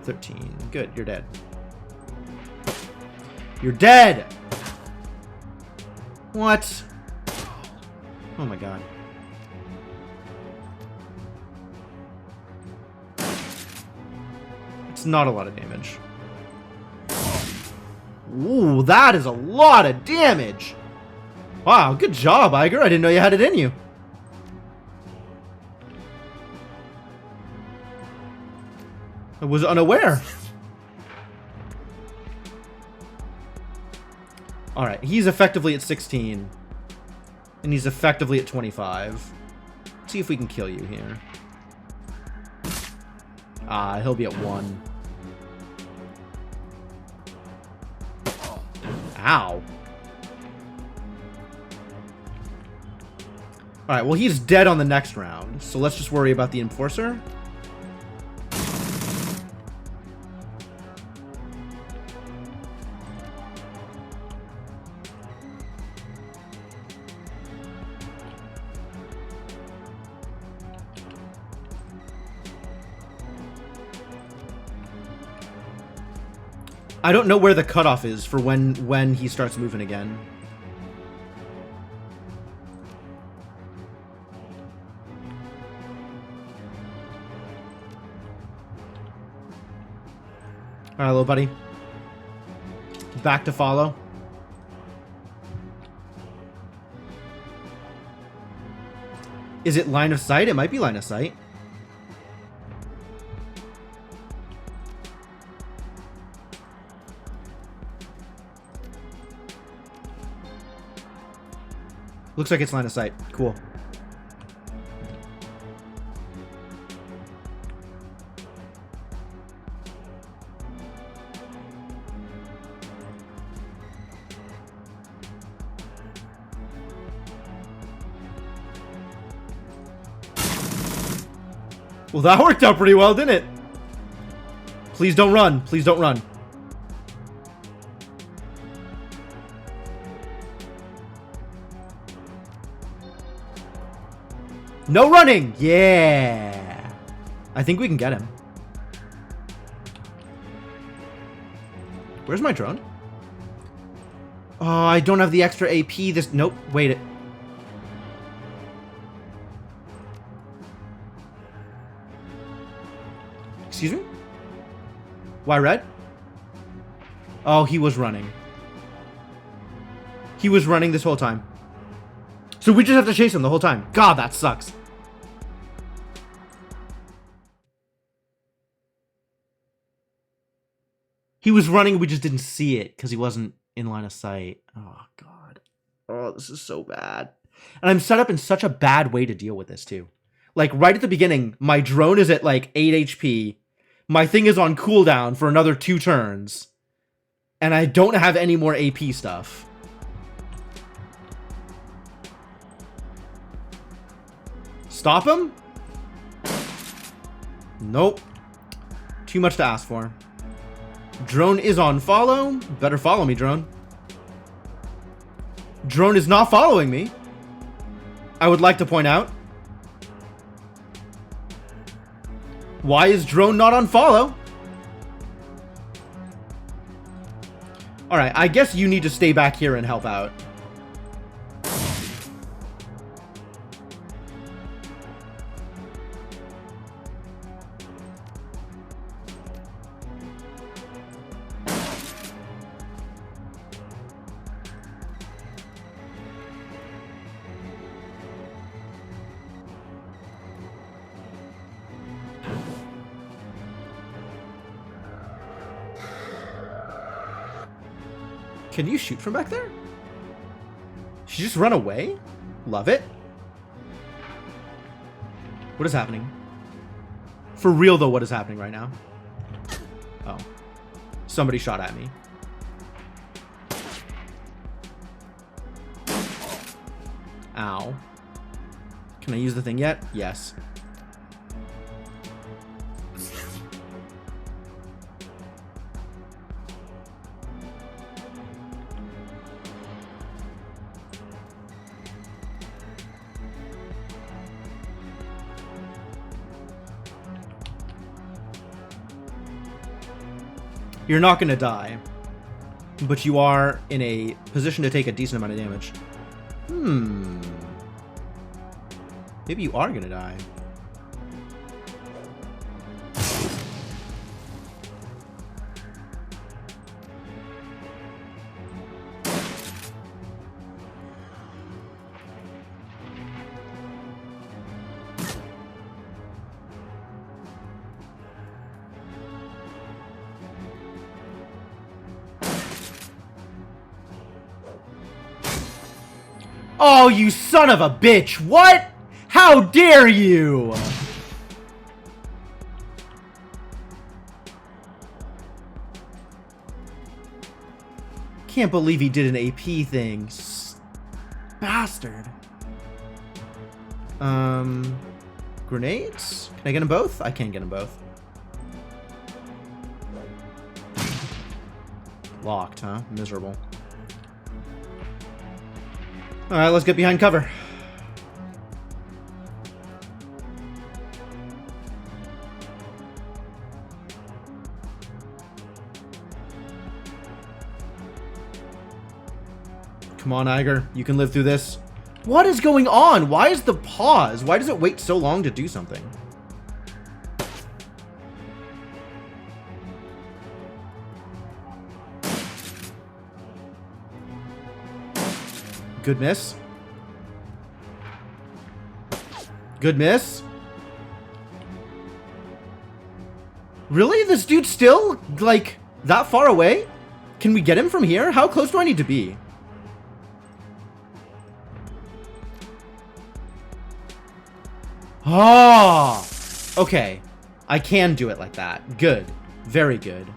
13. Good, you're dead. You're dead! What? Oh my god. It's not a lot of damage. Ooh, that is a lot of damage! Wow, good job, Iger. I didn't know you had it in you. I was unaware. Alright, he's effectively at 16. And he's effectively at 25. Let's see if we can kill you here. Ah, he'll be at 1. Ow. Alright, well he's dead on the next round. So let's just worry about the Enforcer. I don't know where the cutoff is for when he starts moving again. Alright, little buddy. Back to follow. Is it line of sight? It might be line of sight. Looks like it's line of sight. Cool. Well, that worked out pretty well, didn't it? Please don't run. Please don't run. No running! Yeah! I think we can get him. Where's my drone? Oh, I don't have the extra AP. This... Nope. Wait it. Excuse me? Why red? Oh, he was running. He was running this whole time. So we just have to chase him the whole time. God, that sucks. He was running, we just didn't see it because he wasn't in line of sight. Oh, God. Oh, this is so bad. And I'm set up in such a bad way to deal with this, too. Like, right at the beginning, my drone is at, like, 8 HP. My thing is on cooldown for another 2 turns. And I don't have any more AP stuff. Stop him? Nope. Too much to ask for. Drone is on follow. Better follow me, drone. Drone is not following me. I would like to point out. Why is drone not on follow? Alright, I guess you need to stay back here and help out. Can you shoot from back there? Did she just run away? Love it. What is happening? For real, though, what is happening right now? Oh. Somebody shot at me. Ow. Can I use the thing yet? Yes. You're not going to die, but you are in a position to take a decent amount of damage. Maybe you are going to die. Oh, you son of a bitch! What? How dare you! Can't believe he did an AP thing. Bastard. Grenades? Can I get them both? I can't get them both. Locked, huh? Miserable. Alright, let's get behind cover. Come on, Iger. You can live through this. What is going on? Why is the pause? Why does it wait so long to do something? Good miss. Good miss. Really? This dude's still, like, that far away? Can we get him from here? How close do I need to be? Ah! Okay. I can do it like that. Good. Very good.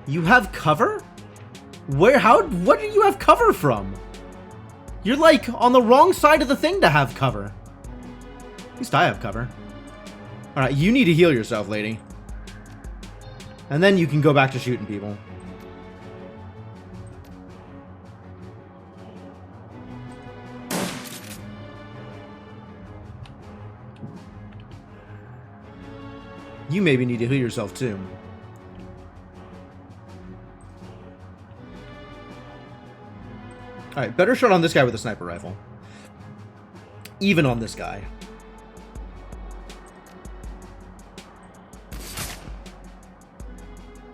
You have cover? Where? How? What do you have cover from? You're like on the wrong side of the thing to have cover. At least I have cover. Alright, you need to heal yourself, lady. And then you can go back to shooting people. You maybe need to heal yourself too. Alright, better shot on this guy with a sniper rifle. Even on this guy.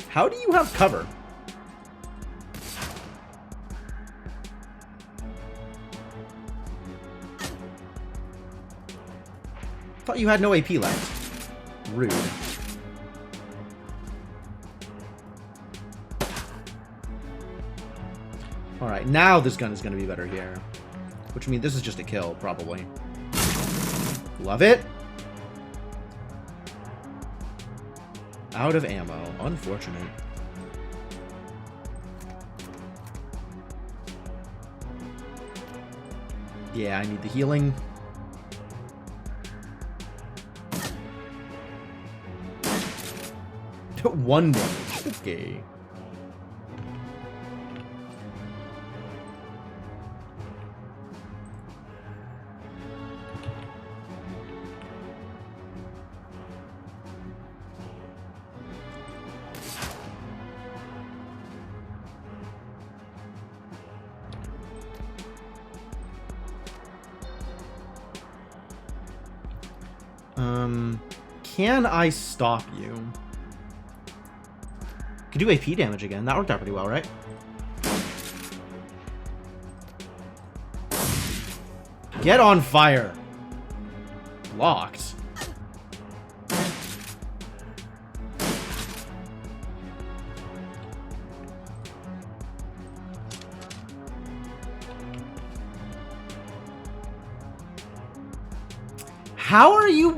How do you have cover? Thought you had no AP left. Rude. Alright, now this gun is going to be better here. Which means this is just a kill, probably. Love it. Out of ammo. Unfortunate. Yeah, I need the healing. One damage. Okay. Can I stop you? Could do AP damage again. That worked out pretty well, right? Get on fire. Locked. How are you...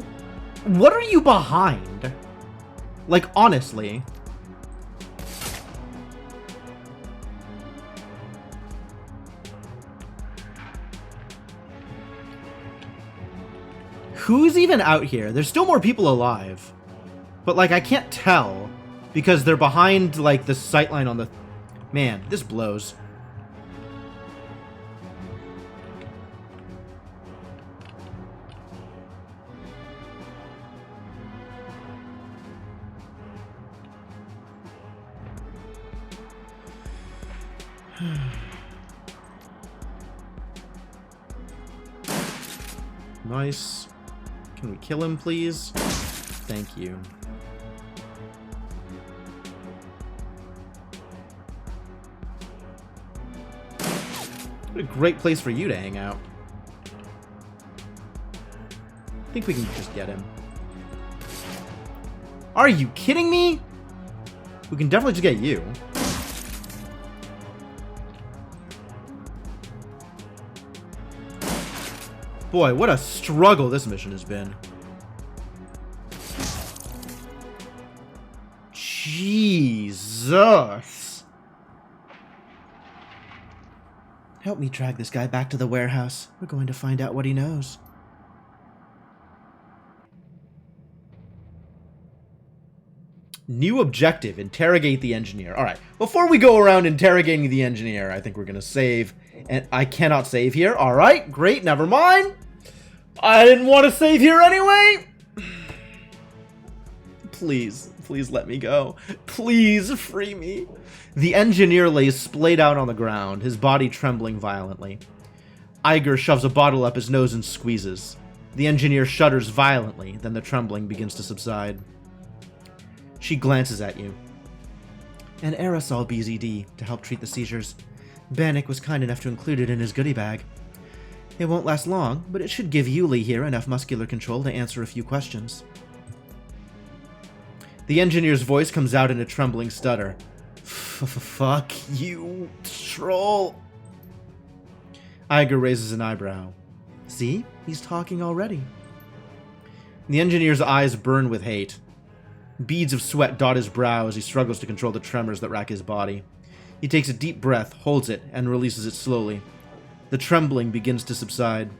What are you behind? Like, honestly. Who's even out here? There's still more people alive. But, like, I can't tell. Because they're behind, like, the sightline on the... Man, this blows. Nice. Can we kill him, please? Thank you. What a great place for you to hang out. I think we can just get him. Are you kidding me? We can definitely just get you. Boy, what a struggle this mission has been. Jesus. Help me drag this guy back to the warehouse. We're going to find out what he knows. New objective, interrogate the engineer. Alright, before we go around interrogating the engineer, I think we're going to save. And I cannot save here. Alright, great, never mind. I didn't want to save here anyway. Please, please let me go. Please free me. The engineer lays splayed out on the ground, his body trembling violently. Iger shoves a bottle up his nose and squeezes. The engineer shudders violently, then the trembling begins to subside. She glances at you. An aerosol BZD to help treat the seizures. Bannock was kind enough to include it in his goodie bag. It won't last long, but it should give Yuli here enough muscular control to answer a few questions. The engineer's voice comes out in a trembling stutter. Fuck you, troll. Iger raises an eyebrow. See? He's talking already. The engineer's eyes burn with hate. Beads of sweat dot his brow as he struggles to control the tremors that rack his body. He takes a deep breath, holds it, and releases it slowly. The trembling begins to subside.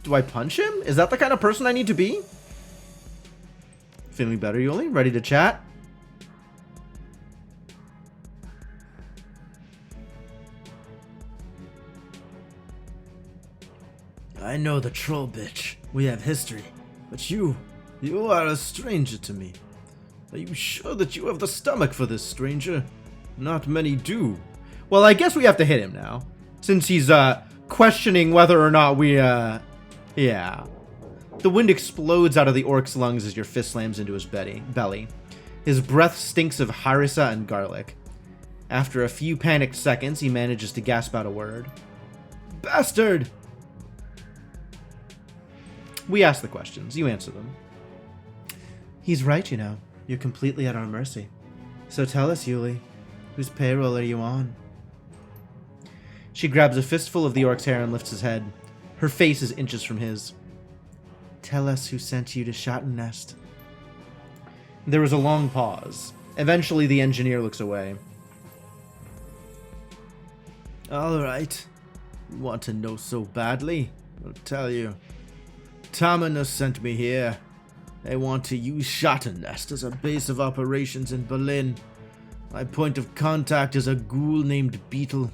Do I punch him? Is that the kind of person I need to be? Feeling better, Yuli? Ready to chat? I know the troll bitch. We have history. But you are a stranger to me. Are you sure that you have the stomach for this, stranger? Not many do. Well, I guess we have to hit him now. Since he's, questioning whether or not we, yeah. The wind explodes out of the orc's lungs as your fist slams into his belly. His breath stinks of harissa and garlic. After a few panicked seconds, he manages to gasp out a word. Bastard! We ask the questions. You answer them. He's right, you know. You're completely at our mercy. So tell us, Yuli, whose payroll are you on? She grabs a fistful of the orc's hair and lifts his head. Her face is inches from his. Tell us who sent you to Shottenest. There is a long pause. Eventually, the engineer looks away. All right. You want to know so badly? I'll tell you. Tamanus sent me here. They want to use Shottenest as a base of operations in Berlin. My point of contact is a ghoul named Beetle.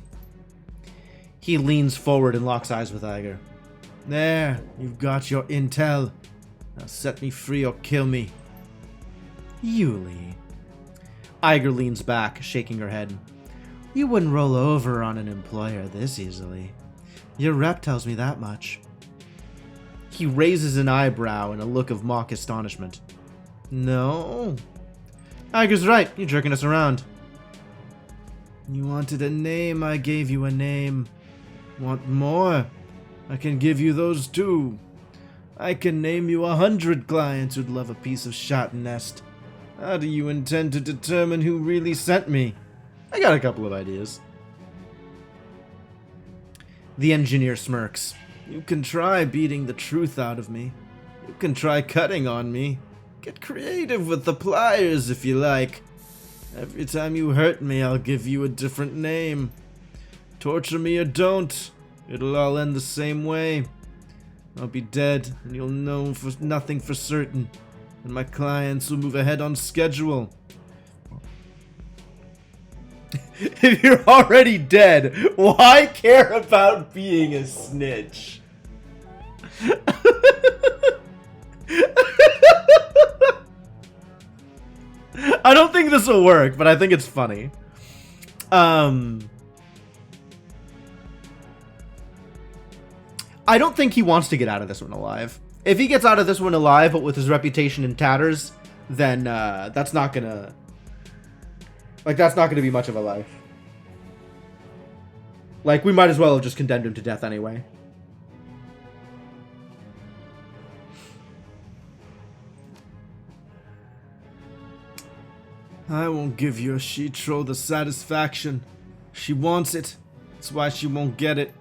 He leans forward and locks eyes with Iger. There, you've got your intel. Now set me free or kill me. Yuli. Iger leans back, shaking her head. You wouldn't roll over on an employer this easily. Your rep tells me that much. He raises an eyebrow in a look of mock astonishment. No. Iger's right. You're jerking us around. You wanted a name, I gave you a name. Want more? I can give you those too. I can name you 100 clients who'd love a piece of shot nest. How do you intend to determine who really sent me? I got a couple of ideas. The engineer smirks. You can try beating the truth out of me. You can try cutting on me. Get creative with the pliers if you like. Every time you hurt me, I'll give you a different name. Torture me or don't, it'll all end the same way. I'll be dead, and you'll know for nothing for certain. And my clients will move ahead on schedule. If you're already dead, why care about being a snitch? I don't think this will work, but I think it's funny. I don't think he wants to get out of this one alive. If he gets out of this one alive, but with his reputation in tatters, then that's not gonna... Like, that's not gonna be much of a life. Like, we might as well have just condemned him to death anyway. I won't give your Shitro the satisfaction. She wants it. That's why she won't get it.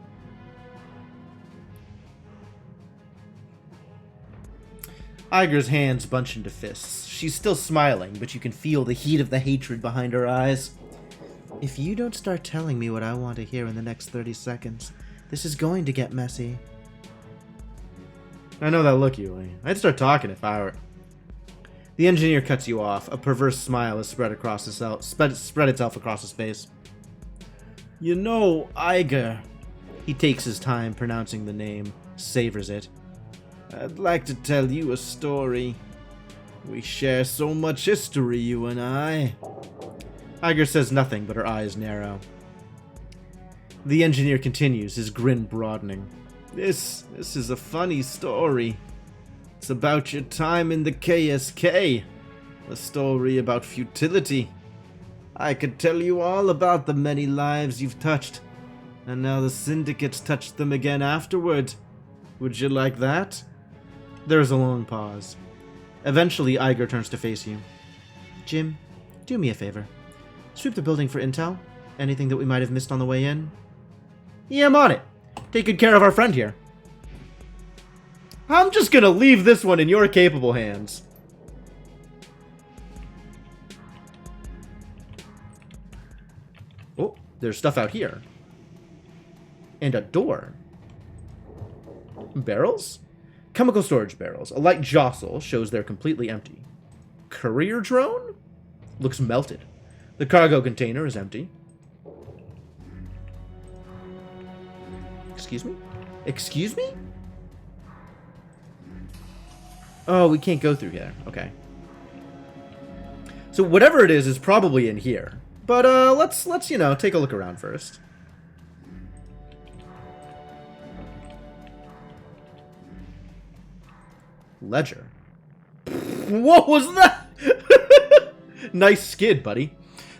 Iger's hands bunch into fists. She's still smiling, but you can feel the heat of the hatred behind her eyes. If you don't start telling me what I want to hear in the next 30 seconds, this is going to get messy. I know that look, Yuli. I'd start talking if I were... The engineer cuts you off. A perverse smile is spread itself across his face. You know, Iger. He takes his time pronouncing the name, savors it. I'd like to tell you a story. We share so much history, you and I. Iger says nothing, but her eyes narrow. The engineer continues, his grin broadening. This is a funny story. It's about your time in the KSK. A story about futility. I could tell you all about the many lives you've touched. And now the Syndicate's touched them again afterward. Would you like that? There's a long pause. Eventually, Iger turns to face you. Jim, do me a favor. Sweep the building for intel. Anything that we might have missed on the way in? Yeah, I'm on it. Take good care of our friend here. I'm just gonna leave this one in your capable hands. Oh, there's stuff out here. And a door. Barrels? Chemical storage barrels. A light jostle shows they're completely empty. Courier drone? Looks melted. The cargo container is empty. Excuse me? Excuse me? Oh, we can't go through here. Okay. So whatever it is probably in here. But let's you know, take a look around first. Ledger. What was that? Nice skid, buddy.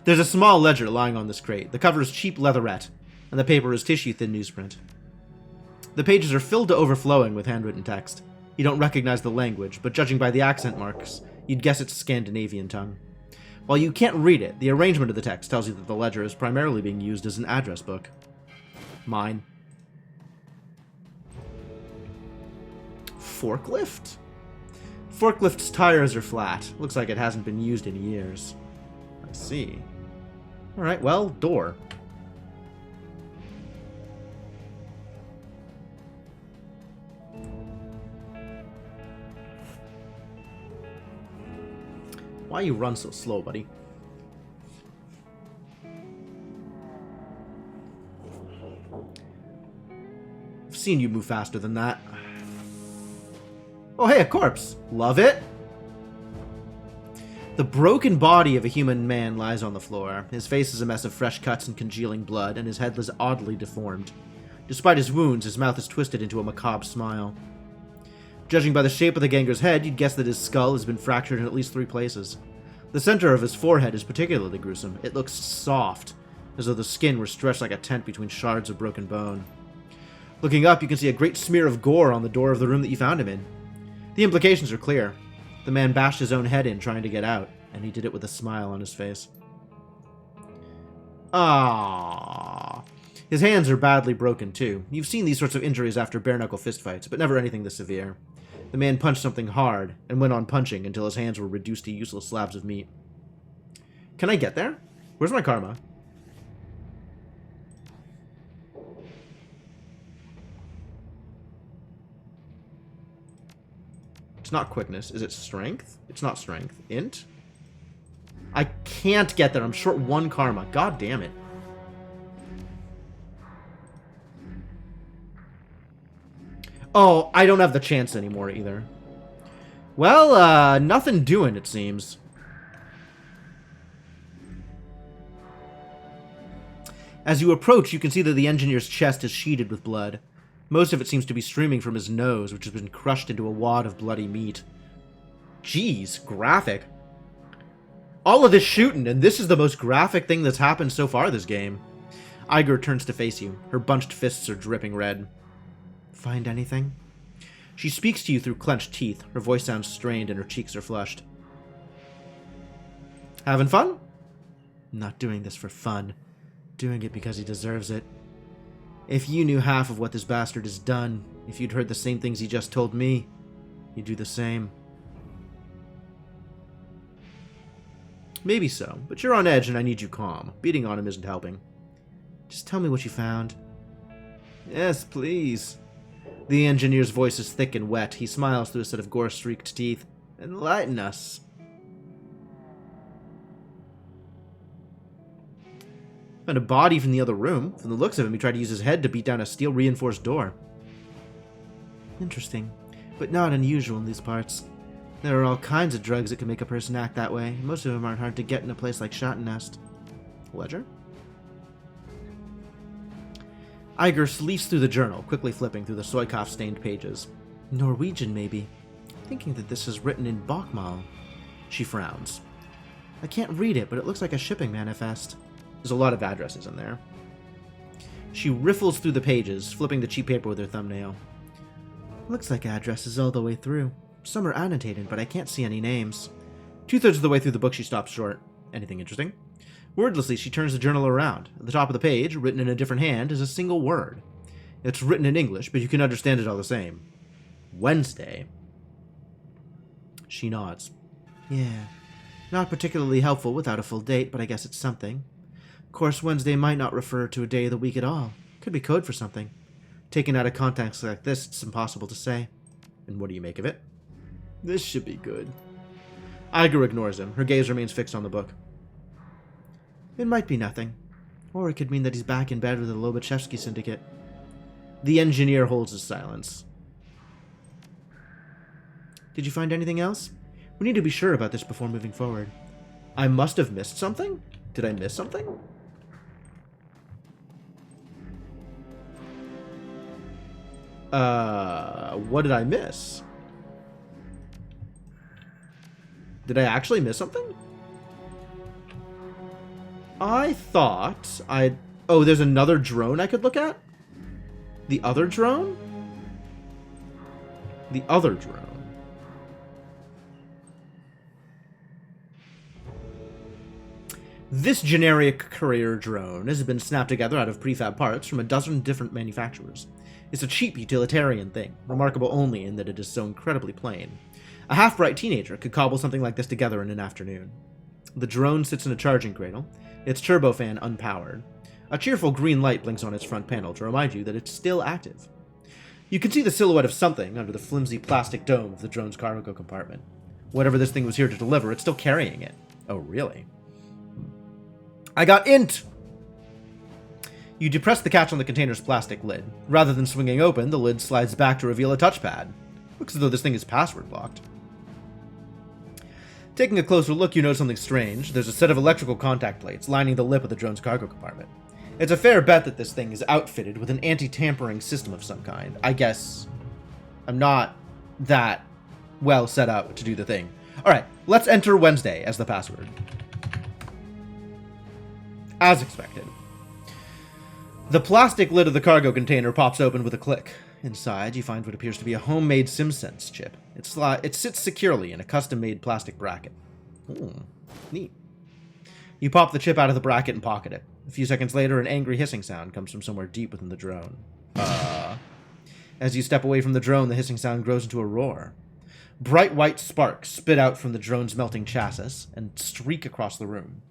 There's a small ledger lying on this crate. The cover is cheap leatherette, and the paper is tissue-thin newsprint. The pages are filled to overflowing with handwritten text. You don't recognize the language, but judging by the accent marks, you'd guess it's Scandinavian tongue. While you can't read it, the arrangement of the text tells you that the ledger is primarily being used as an address book. Mine. Forklift? Forklift's tires are flat. Looks like it hasn't been used in years. I see. Alright, well, door. Why you run so slow, buddy? I've seen you move faster than that. Oh, hey, a corpse. Love it. The broken body of a human man lies on the floor. His face is a mess of fresh cuts and congealing blood, and his head is oddly deformed. Despite his wounds, his mouth is twisted into a macabre smile. Judging by the shape of the Ganger's head, you'd guess that his skull has been fractured in at least 3 places. The center of his forehead is particularly gruesome. It looks soft, as though the skin were stretched like a tent between shards of broken bone. Looking up, you can see a great smear of gore on the door of the room that you found him in. The implications are clear. The man bashed his own head in trying to get out, and he did it with a smile on his face. Ah. His hands are badly broken, too. You've seen these sorts of injuries after bare-knuckle fistfights, but never anything this severe. The man punched something hard, and went on punching until his hands were reduced to useless slabs of meat. Can I get there? Where's my karma? It's not quickness. Is it strength? It's not strength. Int? I can't get there. I'm short 1 karma. God damn it. Oh, I don't have the chance anymore either. Well, nothing doing, it seems. As you approach, you can see that the engineer's chest is sheeted with blood. Most of it seems to be streaming from his nose, which has been crushed into a wad of bloody meat. Jeez, graphic. All of this shooting, and this is the most graphic thing that's happened so far this game. Iger turns to face you. Her bunched fists are dripping red. Find anything? She speaks to you through clenched teeth. Her voice sounds strained and her cheeks are flushed. Having fun? Not doing this for fun. Doing it because he deserves it. If you knew half of what this bastard has done, if you'd heard the same things he just told me, you'd do the same. Maybe so, but you're on edge and I need you calm. Beating on him isn't helping. Just tell me what you found. Yes, please. The engineer's voice is thick and wet. He smiles through a set of gore-streaked teeth. Enlighten us. Found a body from the other room. From the looks of him, he tried to use his head to beat down a steel-reinforced door. Interesting, but not unusual in these parts. There are all kinds of drugs that can make a person act that way. Most of them aren't hard to get in a place like Schottenest. Ledger? Iger leafs through the journal, quickly flipping through the Soykov-stained pages. Norwegian, maybe. Thinking that this is written in Bokmal. She frowns. I can't read it, but it looks like a shipping manifest. There's a lot of addresses in there. She riffles through the pages, flipping the cheap paper with her thumbnail. Looks like addresses all the way through. Some are annotated, but I can't see any names. 2/3 of the way through the book, she stops short. Anything interesting? Wordlessly, she turns the journal around. At the top of the page, written in a different hand, is a single word. It's written in English, but you can understand it all the same. Wednesday. She nods. Yeah. Not particularly helpful without a full date, but I guess it's something. Of course, Wednesday might not refer to a day of the week at all. Could be code for something. Taken out of context like this, it's impossible to say. And what do you make of it? This should be good. Iger ignores him. Her gaze remains fixed on the book. It might be nothing. Or it could mean that he's back in bed with the Lobachevsky Syndicate. The engineer holds his silence. Did you find anything else? We need to be sure about this before moving forward. I must have missed something? Did I miss something? What did I miss? Did I actually miss something? I thought I'd... Oh, there's another drone I could look at? The other drone? The other drone. This generic courier drone has been snapped together out of prefab parts from a dozen different manufacturers. It's a cheap utilitarian thing, remarkable only in that it is so incredibly plain. A half-bright teenager could cobble something like this together in an afternoon. The drone sits in a charging cradle, its turbofan unpowered. A cheerful green light blinks on its front panel to remind you that it's still active. You can see the silhouette of something under the flimsy plastic dome of the drone's cargo compartment. Whatever this thing was here to deliver, it's still carrying it. Oh, really? I got int! You depress the catch on the container's plastic lid. Rather than swinging open, the lid slides back to reveal a touchpad. Looks as though this thing is password locked. Taking a closer look, you notice something strange. There's a set of electrical contact plates lining the lip of the drone's cargo compartment. It's a fair bet that this thing is outfitted with an anti-tampering system of some kind. I guess... I'm not that well set up to do the thing. Alright, let's enter Wednesday as the password. As expected. The plastic lid of the cargo container pops open with a click. Inside, you find what appears to be a homemade SimSense chip. It sits securely in a custom-made plastic bracket. Ooh, neat. You pop the chip out of the bracket and pocket it. A few seconds later, an angry hissing sound comes from somewhere deep within the drone. As you step away from the drone, the hissing sound grows into a roar. Bright white sparks spit out from the drone's melting chassis and streak across the room.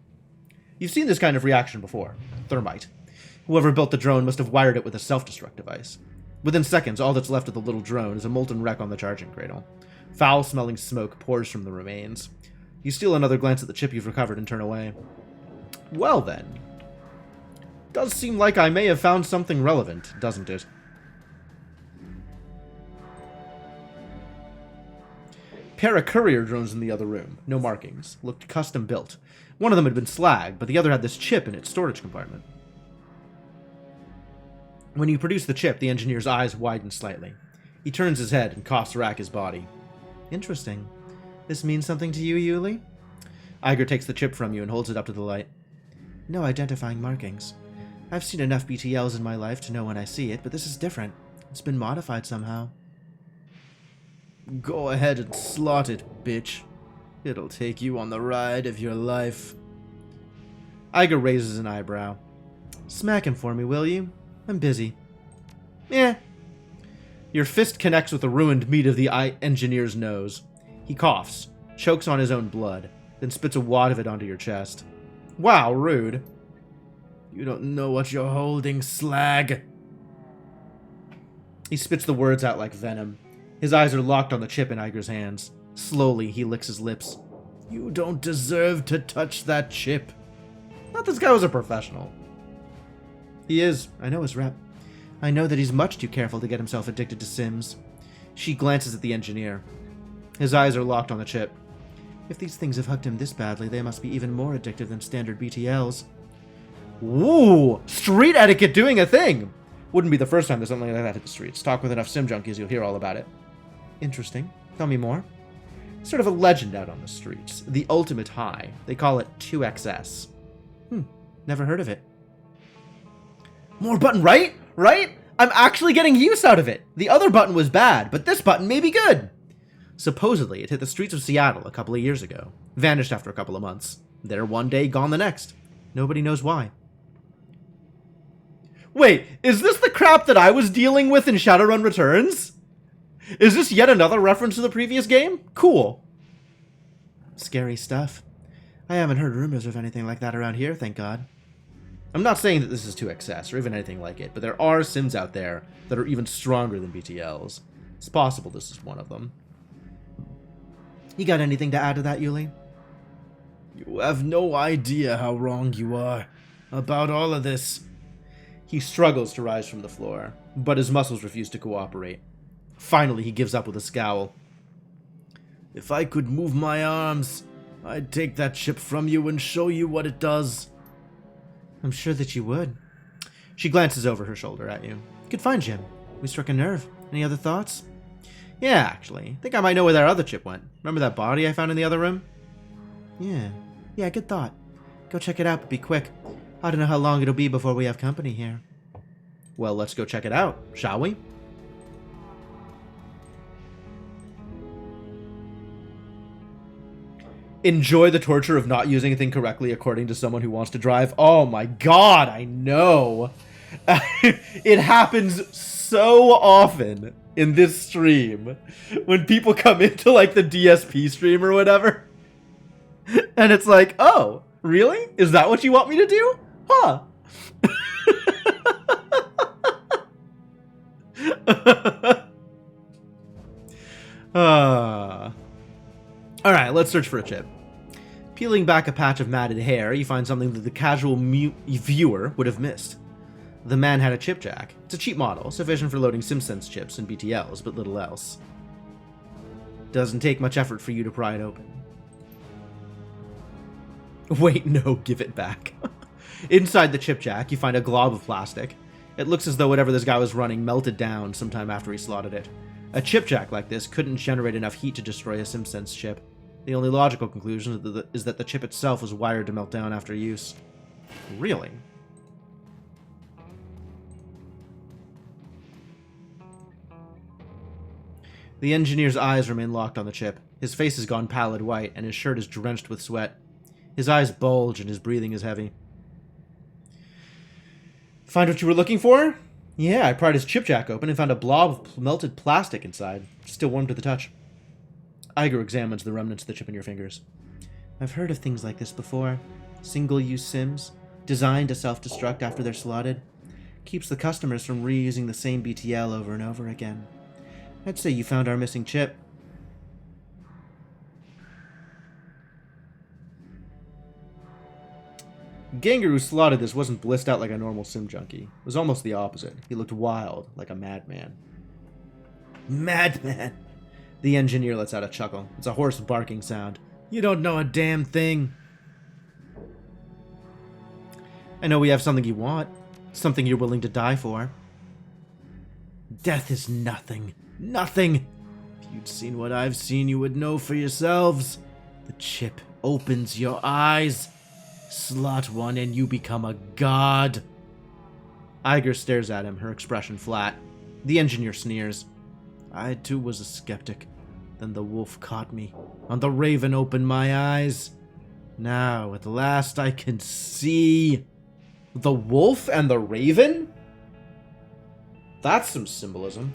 You've seen this kind of reaction before. Thermite. Whoever built the drone must have wired it with a self-destruct device. Within seconds, all that's left of the little drone is a molten wreck on the charging cradle. Foul-smelling smoke pours from the remains. You steal another glance at the chip you've recovered and turn away. Well then. Does seem like I may have found something relevant, doesn't it? Pair of courier drones in the other room. No markings. Looked custom built. One of them had been slag, but the other had this chip in its storage compartment. When you produce the chip, the engineer's eyes widen slightly. He turns his head and coughs rack his body. Interesting. This means something to you, Yuli? Iger takes the chip from you and holds it up to the light. No identifying markings. I've seen enough BTLs in my life to know when I see it, but this is different. It's been modified somehow. Go ahead and slot it, bitch. It'll take you on the ride of your life. Iger raises an eyebrow. Smack him for me, will you? I'm busy. Eh. Your fist connects with the ruined meat of the engineer's nose. He coughs, chokes on his own blood, then spits a wad of it onto your chest. Wow, rude. You don't know what you're holding, slag. He spits the words out like venom. His eyes are locked on the chip in Iger's hands. Slowly, he licks his lips. You don't deserve to touch that chip. Thought this guy was a professional. He is. I know his rep. I know that he's much too careful to get himself addicted to Sims. She glances at the engineer. His eyes are locked on the chip. If these things have hooked him this badly, they must be even more addictive than standard BTLs. Ooh! Street etiquette doing a thing! Wouldn't be the first time there's something like that hit the streets. Talk with enough sim junkies, you'll hear all about it. Interesting. Tell me more. Sort of a legend out on the streets. The ultimate high. They call it 2XS. Never heard of it. More button, right? Right? I'm actually getting use out of it. The other button was bad, but this button may be good. Supposedly, it hit the streets of Seattle a couple of years ago. Vanished after a couple of months. There one day, gone the next. Nobody knows why. Wait, is this the crap that I was dealing with in Shadowrun Returns? Is this yet another reference to the previous game? Cool. Scary stuff. I haven't heard rumors of anything like that around here, thank God. I'm not saying that this is 2XS or even anything like it, but there are Sims out there that are even stronger than BTLs. It's possible this is one of them. You got anything to add to that, Yuli? You have no idea how wrong you are about all of this. He struggles to rise from the floor, but his muscles refuse to cooperate. Finally, he gives up with a scowl. If I could move my arms, I'd take that chip from you and show you what it does. I'm sure that you would. She glances over her shoulder at you. Good find, Jim. We struck a nerve. Any other thoughts? Yeah, actually. Think I might know where that other chip went. Remember that body I found in the other room? Yeah, good thought. Go check it out, but be quick. I don't know how long it'll be before we have company here. Well, let's go check it out, shall we? Enjoy the torture of not using anything correctly according to someone who wants to drive. Oh my god, I know. It happens so often in this stream when people come into like the DSP stream or whatever. And it's like, oh, really? Is that what you want me to do? Huh. Alright, let's search for a chip. Peeling back a patch of matted hair, you find something that the casual viewer would have missed. The man had a chip jack. It's a cheap model, sufficient for loading SimSense chips and BTLs, but little else. Doesn't take much effort for you to pry it open. Wait, no, give it back. Inside the chip jack, you find a glob of plastic. It looks as though whatever this guy was running melted down sometime after he slotted it. A chipjack like this couldn't generate enough heat to destroy a SimSense chip. The only logical conclusion is that the chip itself was wired to melt down after use. Really? The engineer's eyes remain locked on the chip. His face has gone pallid white, and his shirt is drenched with sweat. His eyes bulge, and his breathing is heavy. Find what you were looking for? Yeah, I pried his chipjack open and found a blob of melted plastic inside. Still warm to the touch. Iger examines the remnants of the chip in your fingers. I've heard of things like this before. Single-use Sims, designed to self-destruct after they're slotted. Keeps the customers from reusing the same BTL over and over again. I'd say you found our missing chip. Ganger who slotted this wasn't blissed out like a normal sim junkie. It was almost the opposite. He looked wild, like a madman. Madman! The engineer lets out a chuckle. It's a hoarse barking sound. You don't know a damn thing. I know we have something you want. Something you're willing to die for. Death is nothing. Nothing! If you'd seen what I've seen, you would know for yourselves. The chip opens your eyes. Slot one and you become a god. Iger stares at him, her expression flat. The engineer sneers. I too was a skeptic. Then the wolf caught me, and the raven opened my eyes. Now, at last, I can see. The wolf and the raven? That's some symbolism.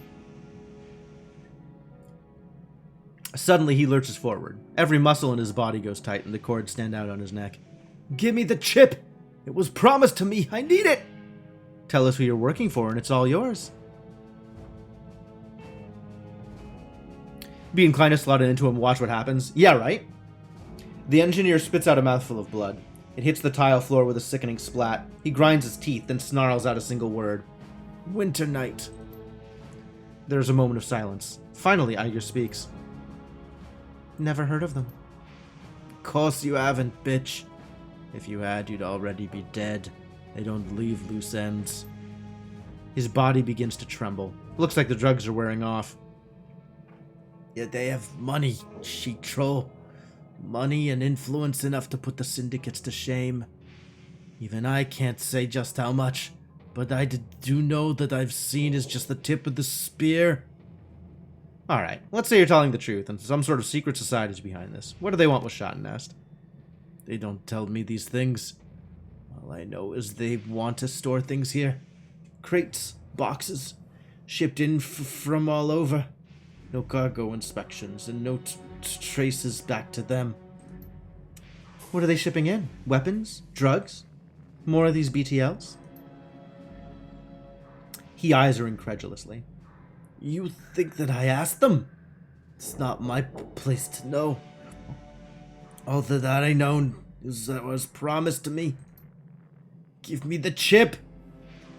Suddenly, he lurches forward. Every muscle in his body goes tight, and the cords stand out on his neck. Give me the chip! It was promised to me! I need it! Tell us who you're working for, and it's all yours. Be inclined to slot it into him, watch what happens. Yeah, right? The engineer spits out a mouthful of blood. It hits the tile floor with a sickening splat. He grinds his teeth, then snarls out a single word. Winter night. There's a moment of silence. Finally, Iger speaks. Never heard of them. Course you haven't, bitch. If you had, you'd already be dead. They don't leave loose ends. His body begins to tremble. Looks like the drugs are wearing off. Yet they have money, sheep troll. Money and influence enough to put the syndicates to shame. Even I can't say just how much, but I do know that I've seen is just the tip of the spear. Alright, let's say you're telling the truth, and some sort of secret society's behind this. What do they want with Shot and Nest? They don't tell me these things. All I know is they want to store things here. Crates, boxes, shipped in from all over. No cargo inspections, and no traces back to them. What are they shipping in? Weapons? Drugs? More of these BTLs? He eyes her incredulously. You think that I asked them? It's not my place to know. All that I know is that was promised to me. Give me the chip!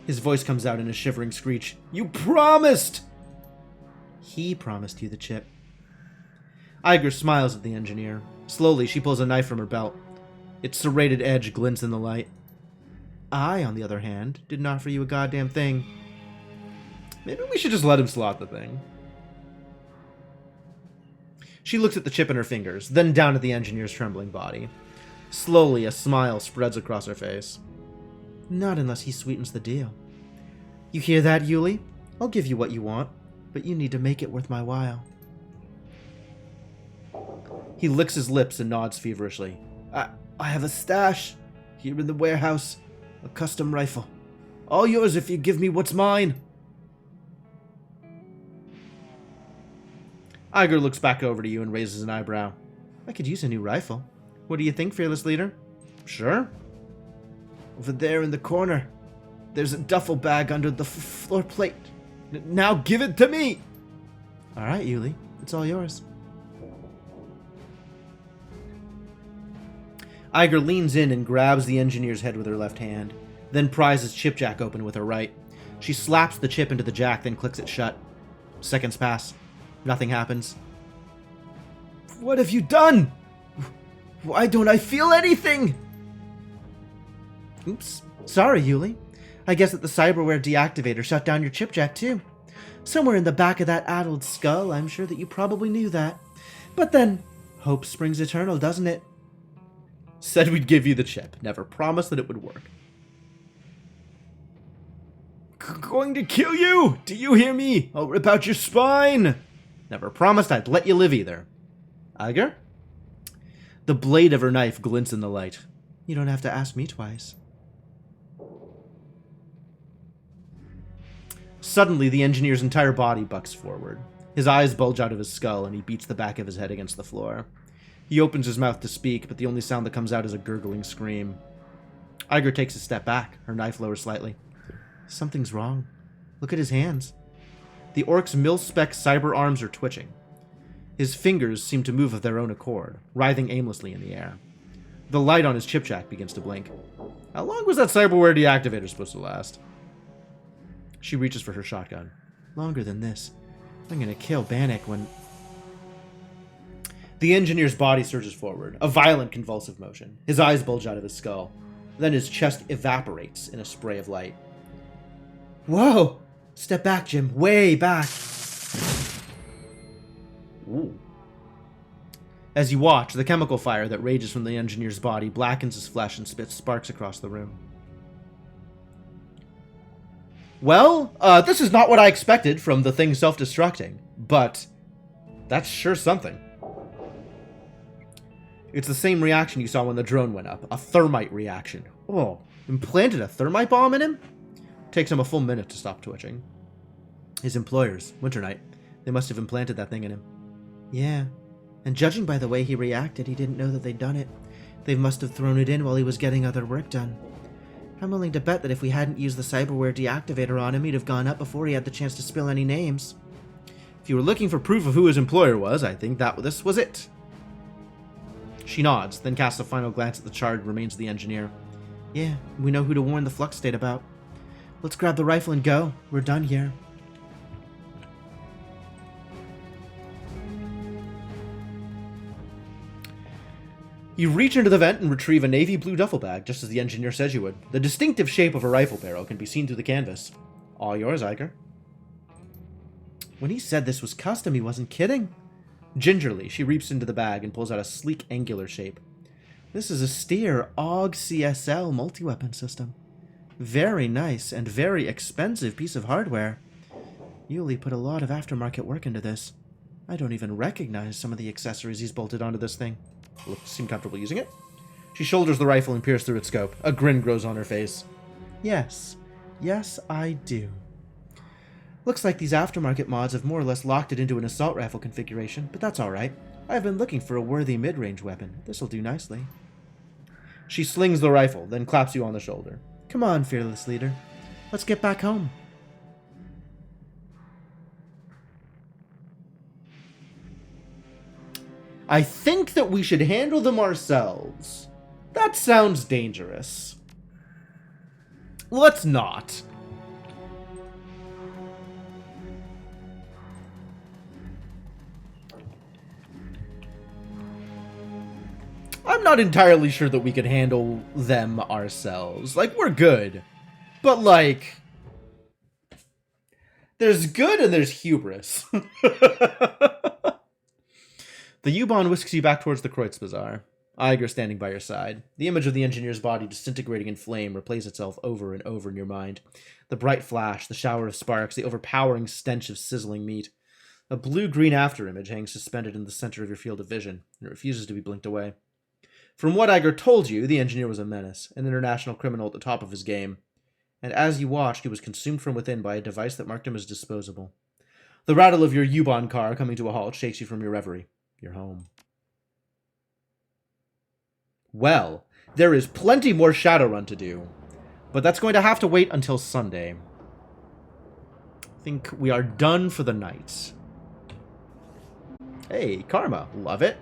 His voice comes out in a shivering screech. You promised! He promised you the chip. Iger smiles at the engineer. Slowly, she pulls a knife from her belt. Its serrated edge glints in the light. I, on the other hand, didn't offer you a goddamn thing. Maybe we should just let him slot the thing. She looks at the chip in her fingers, then down at the engineer's trembling body. Slowly, a smile spreads across her face. Not unless he sweetens the deal. You hear that, Yuli? I'll give you what you want, but you need to make it worth my while. He licks his lips and nods feverishly. I have a stash. Here in the warehouse. A custom rifle. All yours if you give me what's mine. Iger looks back over to you and raises an eyebrow. I could use a new rifle. What do you think, fearless leader? Sure. Over there in the corner. There's a duffel bag under the floor plate. Now give it to me! Alright, Yuli. It's all yours. Iger leans in and grabs the engineer's head with her left hand, then pries his chip jack open with her right. She slaps the chip into the jack, then clicks it shut. Seconds pass. Nothing happens. What have you done? Why don't I feel anything? Oops. Sorry, Yuli. I guess that the cyberware deactivator shut down your chip jack too. Somewhere in the back of that addled skull, I'm sure that you probably knew that. But then, hope springs eternal, doesn't it? Said we'd give you the chip. Never promised that it would work. Going to kill you! Do you hear me? I'll rip out your spine! Never promised I'd let you live either. Iger? The blade of her knife glints in the light. You don't have to ask me twice. Suddenly, the engineer's entire body bucks forward. His eyes bulge out of his skull, and he beats the back of his head against the floor. He opens his mouth to speak, but the only sound that comes out is a gurgling scream. Iger takes a step back, her knife lowers slightly. Something's wrong. Look at his hands. The orc's mil-spec cyber arms are twitching. His fingers seem to move of their own accord, writhing aimlessly in the air. The light on his chipjack begins to blink. How long was that cyberware deactivator supposed to last? She reaches for her shotgun. Longer than this. I'm gonna kill Bannock when... The engineer's body surges forward, a violent convulsive motion. His eyes bulge out of his skull. Then his chest evaporates in a spray of light. Whoa! Step back, Jim. Way back. Ooh. As you watch, the chemical fire that rages from the engineer's body blackens his flesh and spits sparks across the room. Well, this is not what I expected from the thing self-destructing, but that's sure something. It's the same reaction you saw when the drone went up, a thermite reaction. Oh, implanted a thermite bomb in him? Takes him a full minute to stop twitching. His employers, Winternight, they must have implanted that thing in him. Yeah, and judging by the way he reacted, he didn't know that they'd done it. They must have thrown it in while he was getting other work done. I'm willing to bet that if we hadn't used the cyberware deactivator on him, he'd have gone up before he had the chance to spill any names. If you were looking for proof of who his employer was, I think that this was it. She nods, then casts a final glance at the charred remains of the engineer. Yeah, we know who to warn the Flux State about. Let's grab the rifle and go. We're done here. You reach into the vent and retrieve a navy blue duffel bag, just as the engineer says you would. The distinctive shape of a rifle barrel can be seen through the canvas. All yours, Iger. When he said this was custom, he wasn't kidding. Gingerly, she reaches into the bag and pulls out a sleek, angular shape. This is a Steer AUG CSL multi-weapon system. Very nice and very expensive piece of hardware. Yuli put a lot of aftermarket work into this. I don't even recognize some of the accessories he's bolted onto this thing. Seem comfortable using it. She shoulders the rifle and peers through its scope. A grin grows on her face. Yes. Yes, I do. Looks like these aftermarket mods have more or less locked it into an assault rifle configuration, but that's alright. I've been looking for a worthy mid-range weapon. This'll do nicely. She slings the rifle, then claps you on the shoulder. Come on, fearless leader. Let's get back home. I think that we should handle them ourselves. That sounds dangerous. Let's not. I'm not entirely sure that we can handle them ourselves. Like, we're good. But, like, there's good and there's hubris. The U-Bahn whisks you back towards the Kreutz Bazaar. Iger standing by your side. The image of the engineer's body disintegrating in flame replays itself over and over in your mind. The bright flash, the shower of sparks, the overpowering stench of sizzling meat. A blue-green afterimage hangs suspended in the center of your field of vision, and it refuses to be blinked away. From what Iger told you, the engineer was a menace, an international criminal at the top of his game. And as you watched, he was consumed from within by a device that marked him as disposable. The rattle of your U-Bahn car coming to a halt shakes you from your reverie. You're home. Well, there is plenty more Shadowrun to do, but that's going to have to wait until Sunday. I think we are done for the night. Hey, Karma. Love it.